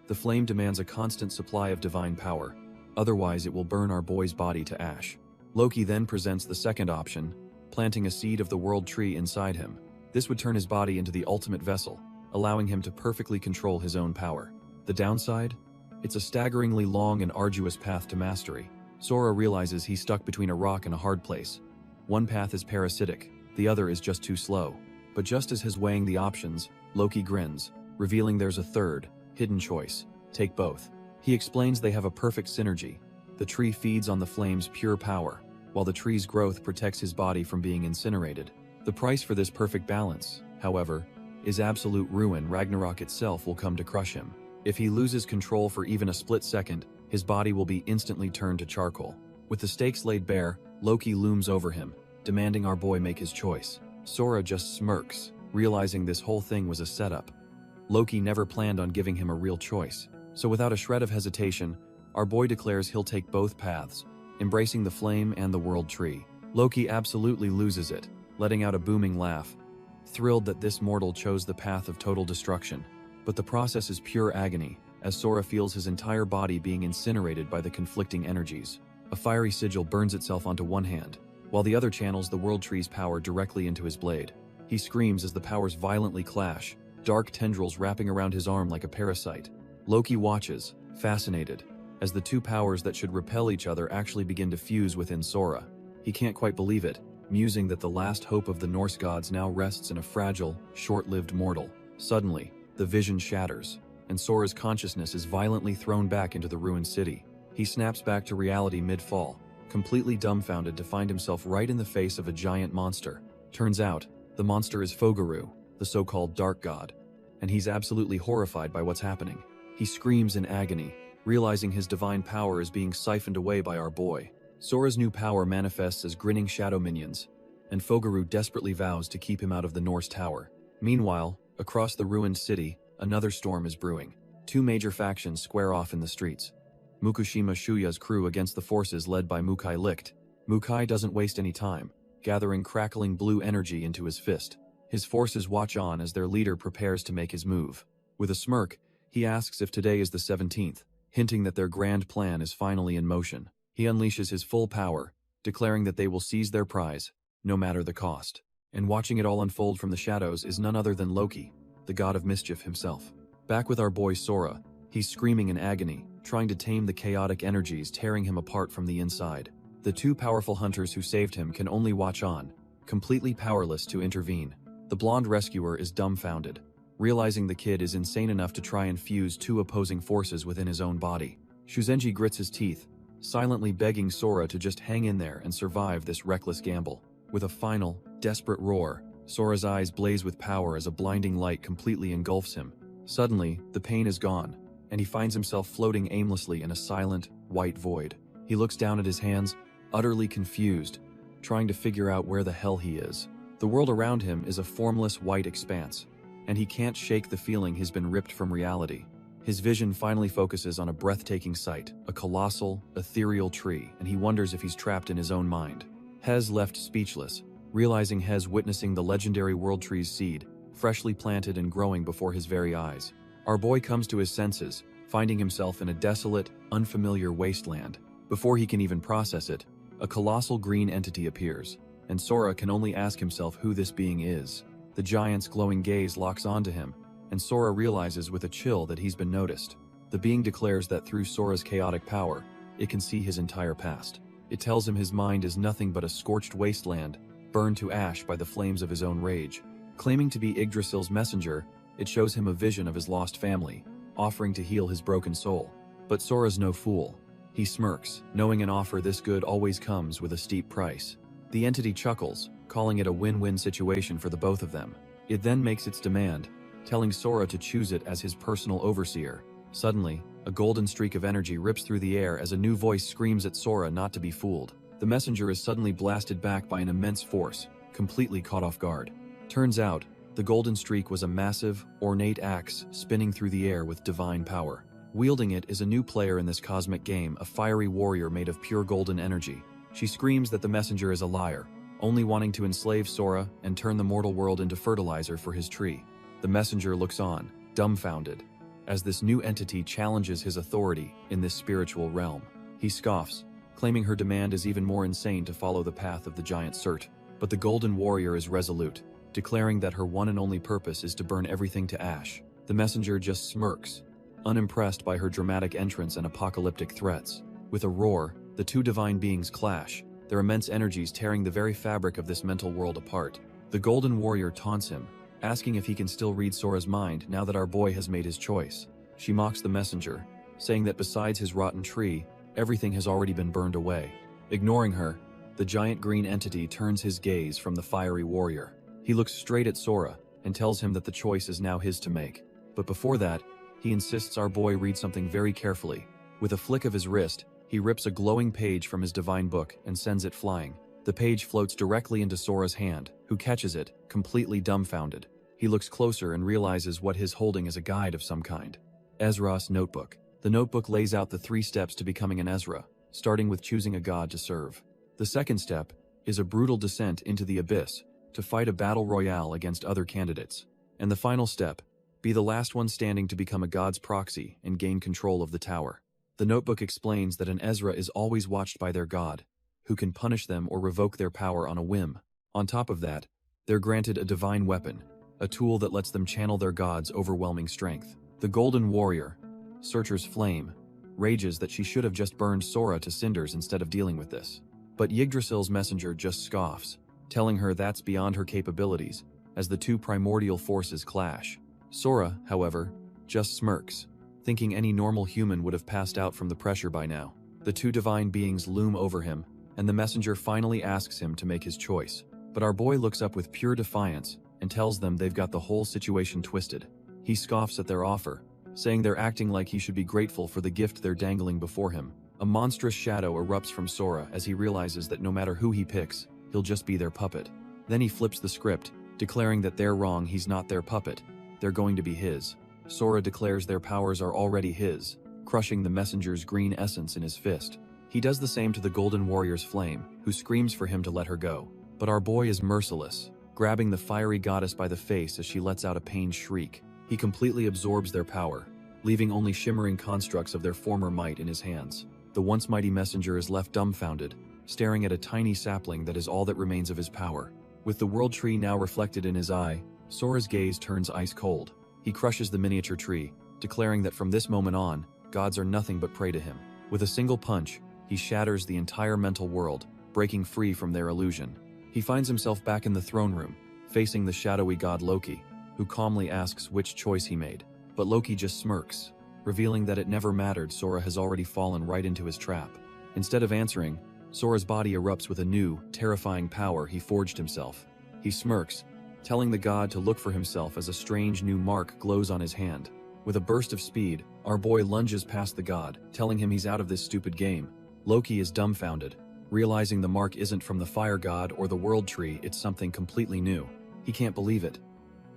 The flame demands a constant supply of divine power, otherwise it will burn our boy's body to ash. Loki then presents the second option, planting a seed of the world tree inside him. This would turn his body into the ultimate vessel, allowing him to perfectly control his own power. The downside? It's a staggeringly long and arduous path to mastery. Sora realizes he's stuck between a rock and a hard place. One path is parasitic, the other is just too slow. But just as he's weighing the options, Loki grins, revealing there's a third, hidden choice: take both. He explains they have a perfect synergy. The tree feeds on the flame's pure power, while the tree's growth protects his body from being incinerated. The price for this perfect balance, however, is absolute ruin. Ragnarok itself will come to crush him. If he loses control for even a split second, his body will be instantly turned to charcoal. With the stakes laid bare, Loki looms over him, demanding our boy make his choice. Sora just smirks, realizing this whole thing was a setup. Loki never planned on giving him a real choice. So without a shred of hesitation, our boy declares he'll take both paths, embracing the flame and the world tree. Loki absolutely loses it, letting out a booming laugh, thrilled that this mortal chose the path of total destruction. But the process is pure agony, as Sora feels his entire body being incinerated by the conflicting energies. A fiery sigil burns itself onto one hand, while the other channels the World Tree's power directly into his blade. He screams as the powers violently clash, dark tendrils wrapping around his arm like a parasite. Loki watches, fascinated, as the two powers that should repel each other actually begin to fuse within Sora. He can't quite believe it, musing that the last hope of the Norse gods now rests in a fragile, short-lived mortal. Suddenly, the vision shatters, and Sora's consciousness is violently thrown back into the ruined city. He snaps back to reality mid-fall, completely dumbfounded to find himself right in the face of a giant monster. Turns out, the monster is Fogaru, the so-called Dark God, and he's absolutely horrified by what's happening. He screams in agony, realizing his divine power is being siphoned away by our boy. Sora's new power manifests as grinning shadow minions, and Fogaru desperately vows to keep him out of the Norse tower. Meanwhile, across the ruined city, another storm is brewing. Two major factions square off in the streets. Mukushima Shuya's crew against the forces led by Mukai Licht. Mukai doesn't waste any time, gathering crackling blue energy into his fist. His forces watch on as their leader prepares to make his move. With a smirk, he asks if today is the 17th, hinting that their grand plan is finally in motion. He unleashes his full power, declaring that they will seize their prize, no matter the cost. And watching it all unfold from the shadows is none other than Loki, the god of mischief himself. Back with our boy Sora, he's screaming in agony, trying to tame the chaotic energies tearing him apart from the inside. The two powerful hunters who saved him can only watch on, completely powerless to intervene. The blonde rescuer is dumbfounded, realizing the kid is insane enough to try and fuse two opposing forces within his own body. Shuzenji grits his teeth, silently begging Sora to just hang in there and survive this reckless gamble. With a final, desperate roar, Sora's eyes blaze with power as a blinding light completely engulfs him. Suddenly, the pain is gone, and he finds himself floating aimlessly in a silent, white void. He looks down at his hands, utterly confused, trying to figure out where the hell he is. The world around him is a formless white expanse, and he can't shake the feeling he's been ripped from reality. His vision finally focuses on a breathtaking sight, a colossal, ethereal tree, and he wonders if he's trapped in his own mind. Hez left speechless, realizing Hez witnessing the legendary world tree's seed, freshly planted and growing before his very eyes. Our boy comes to his senses, finding himself in a desolate, unfamiliar wasteland. Before he can even process it, a colossal green entity appears, and Sora can only ask himself who this being is. The giant's glowing gaze locks onto him, and Sora realizes with a chill that he's been noticed. The being declares that through Sora's chaotic power, it can see his entire past. It tells him his mind is nothing but a scorched wasteland, burned to ash by the flames of his own rage. Claiming to be Yggdrasil's messenger, it shows him a vision of his lost family, offering to heal his broken soul. But Sora's no fool. He smirks, knowing an offer this good always comes with a steep price. The entity chuckles, calling it a win-win situation for the both of them. It then makes its demand, telling Sora to choose it as his personal overseer. Suddenly, a golden streak of energy rips through the air as a new voice screams at Sora not to be fooled. The messenger is suddenly blasted back by an immense force, completely caught off guard. Turns out, the golden streak was a massive, ornate axe spinning through the air with divine power. Wielding it is a new player in this cosmic game, a fiery warrior made of pure golden energy. She screams that the messenger is a liar, only wanting to enslave Sora and turn the mortal world into fertilizer for his tree. The messenger looks on, dumbfounded, as this new entity challenges his authority in this spiritual realm. He scoffs, claiming her demand is even more insane to follow the path of the giant Surt. But the golden warrior is resolute, declaring that her one and only purpose is to burn everything to ash. The messenger just smirks, unimpressed by her dramatic entrance and apocalyptic threats. With a roar, the two divine beings clash, their immense energies tearing the very fabric of this mental world apart. The golden warrior taunts him, asking if he can still read Sora's mind now that our boy has made his choice. She mocks the messenger, saying that besides his rotten tree, everything has already been burned away. Ignoring her, the giant green entity turns his gaze from the fiery warrior. He looks straight at Sora and tells him that the choice is now his to make. But before that, he insists our boy read something very carefully. With a flick of his wrist, he rips a glowing page from his divine book and sends it flying. The page floats directly into Sora's hand, who catches it, completely dumbfounded. He looks closer and realizes what his holding is a guide of some kind. Ezra's notebook. The notebook lays out the 3 steps to becoming an Ezra, starting with choosing a god to serve. The second step is a brutal descent into the abyss to fight a battle royale against other candidates. And the final step, be the last one standing to become a god's proxy and gain control of the tower. The notebook explains that an Ezra is always watched by their god, who can punish them or revoke their power on a whim. On top of that, they're granted a divine weapon, a tool that lets them channel their god's overwhelming strength. The Golden Warrior, Searcher's Flame, rages that she should have just burned Sora to cinders instead of dealing with this. But Yggdrasil's messenger just scoffs, telling her that's beyond her capabilities, as the two primordial forces clash. Sora, however, just smirks, thinking any normal human would have passed out from the pressure by now. The two divine beings loom over him, and the messenger finally asks him to make his choice. But our boy looks up with pure defiance and tells them they've got the whole situation twisted. He scoffs at their offer, saying they're acting like he should be grateful for the gift they're dangling before him. A monstrous shadow erupts from Sora as he realizes that no matter who he picks, he'll just be their puppet. Then he flips the script, declaring that they're wrong, he's not their puppet, they're going to be his. Sora declares their powers are already his, crushing the messenger's green essence in his fist. He does the same to the Golden Warrior's flame, who screams for him to let her go. But our boy is merciless, grabbing the fiery goddess by the face as she lets out a pained shriek. He completely absorbs their power, leaving only shimmering constructs of their former might in his hands. The once mighty messenger is left dumbfounded, staring at a tiny sapling that is all that remains of his power. With the world tree now reflected in his eye, Sora's gaze turns ice cold. He crushes the miniature tree, declaring that from this moment on, gods are nothing but prey to him. With a single punch, he shatters the entire mental world, breaking free from their illusion. He finds himself back in the throne room, facing the shadowy god Loki, who calmly asks which choice he made. But Loki just smirks, revealing that it never mattered. Sora has already fallen right into his trap. Instead of answering, Sora's body erupts with a new, terrifying power he forged himself. He smirks, telling the god to look for himself as a strange new mark glows on his hand. With a burst of speed, our boy lunges past the god, telling him he's out of this stupid game. Loki is dumbfounded, realizing the mark isn't from the fire god or the world tree, it's something completely new. He can't believe it.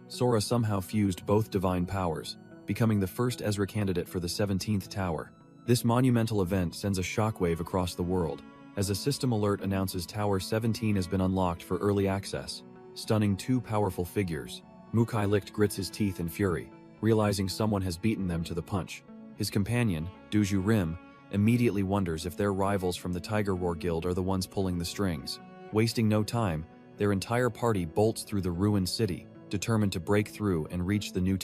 Sora somehow fused both divine powers, becoming the first Ezra candidate for the 17th Tower. This monumental event sends a shockwave across the world, as a system alert announces Tower 17 has been unlocked for early access, stunning two powerful figures. Mukai Licht grits his teeth in fury, realizing someone has beaten them to the punch. His companion, Duju Rim, immediately wonders if their rivals from the Tiger Roar Guild are the ones pulling the strings. Wasting no time, their entire party bolts through the ruined city, determined to break through and reach the new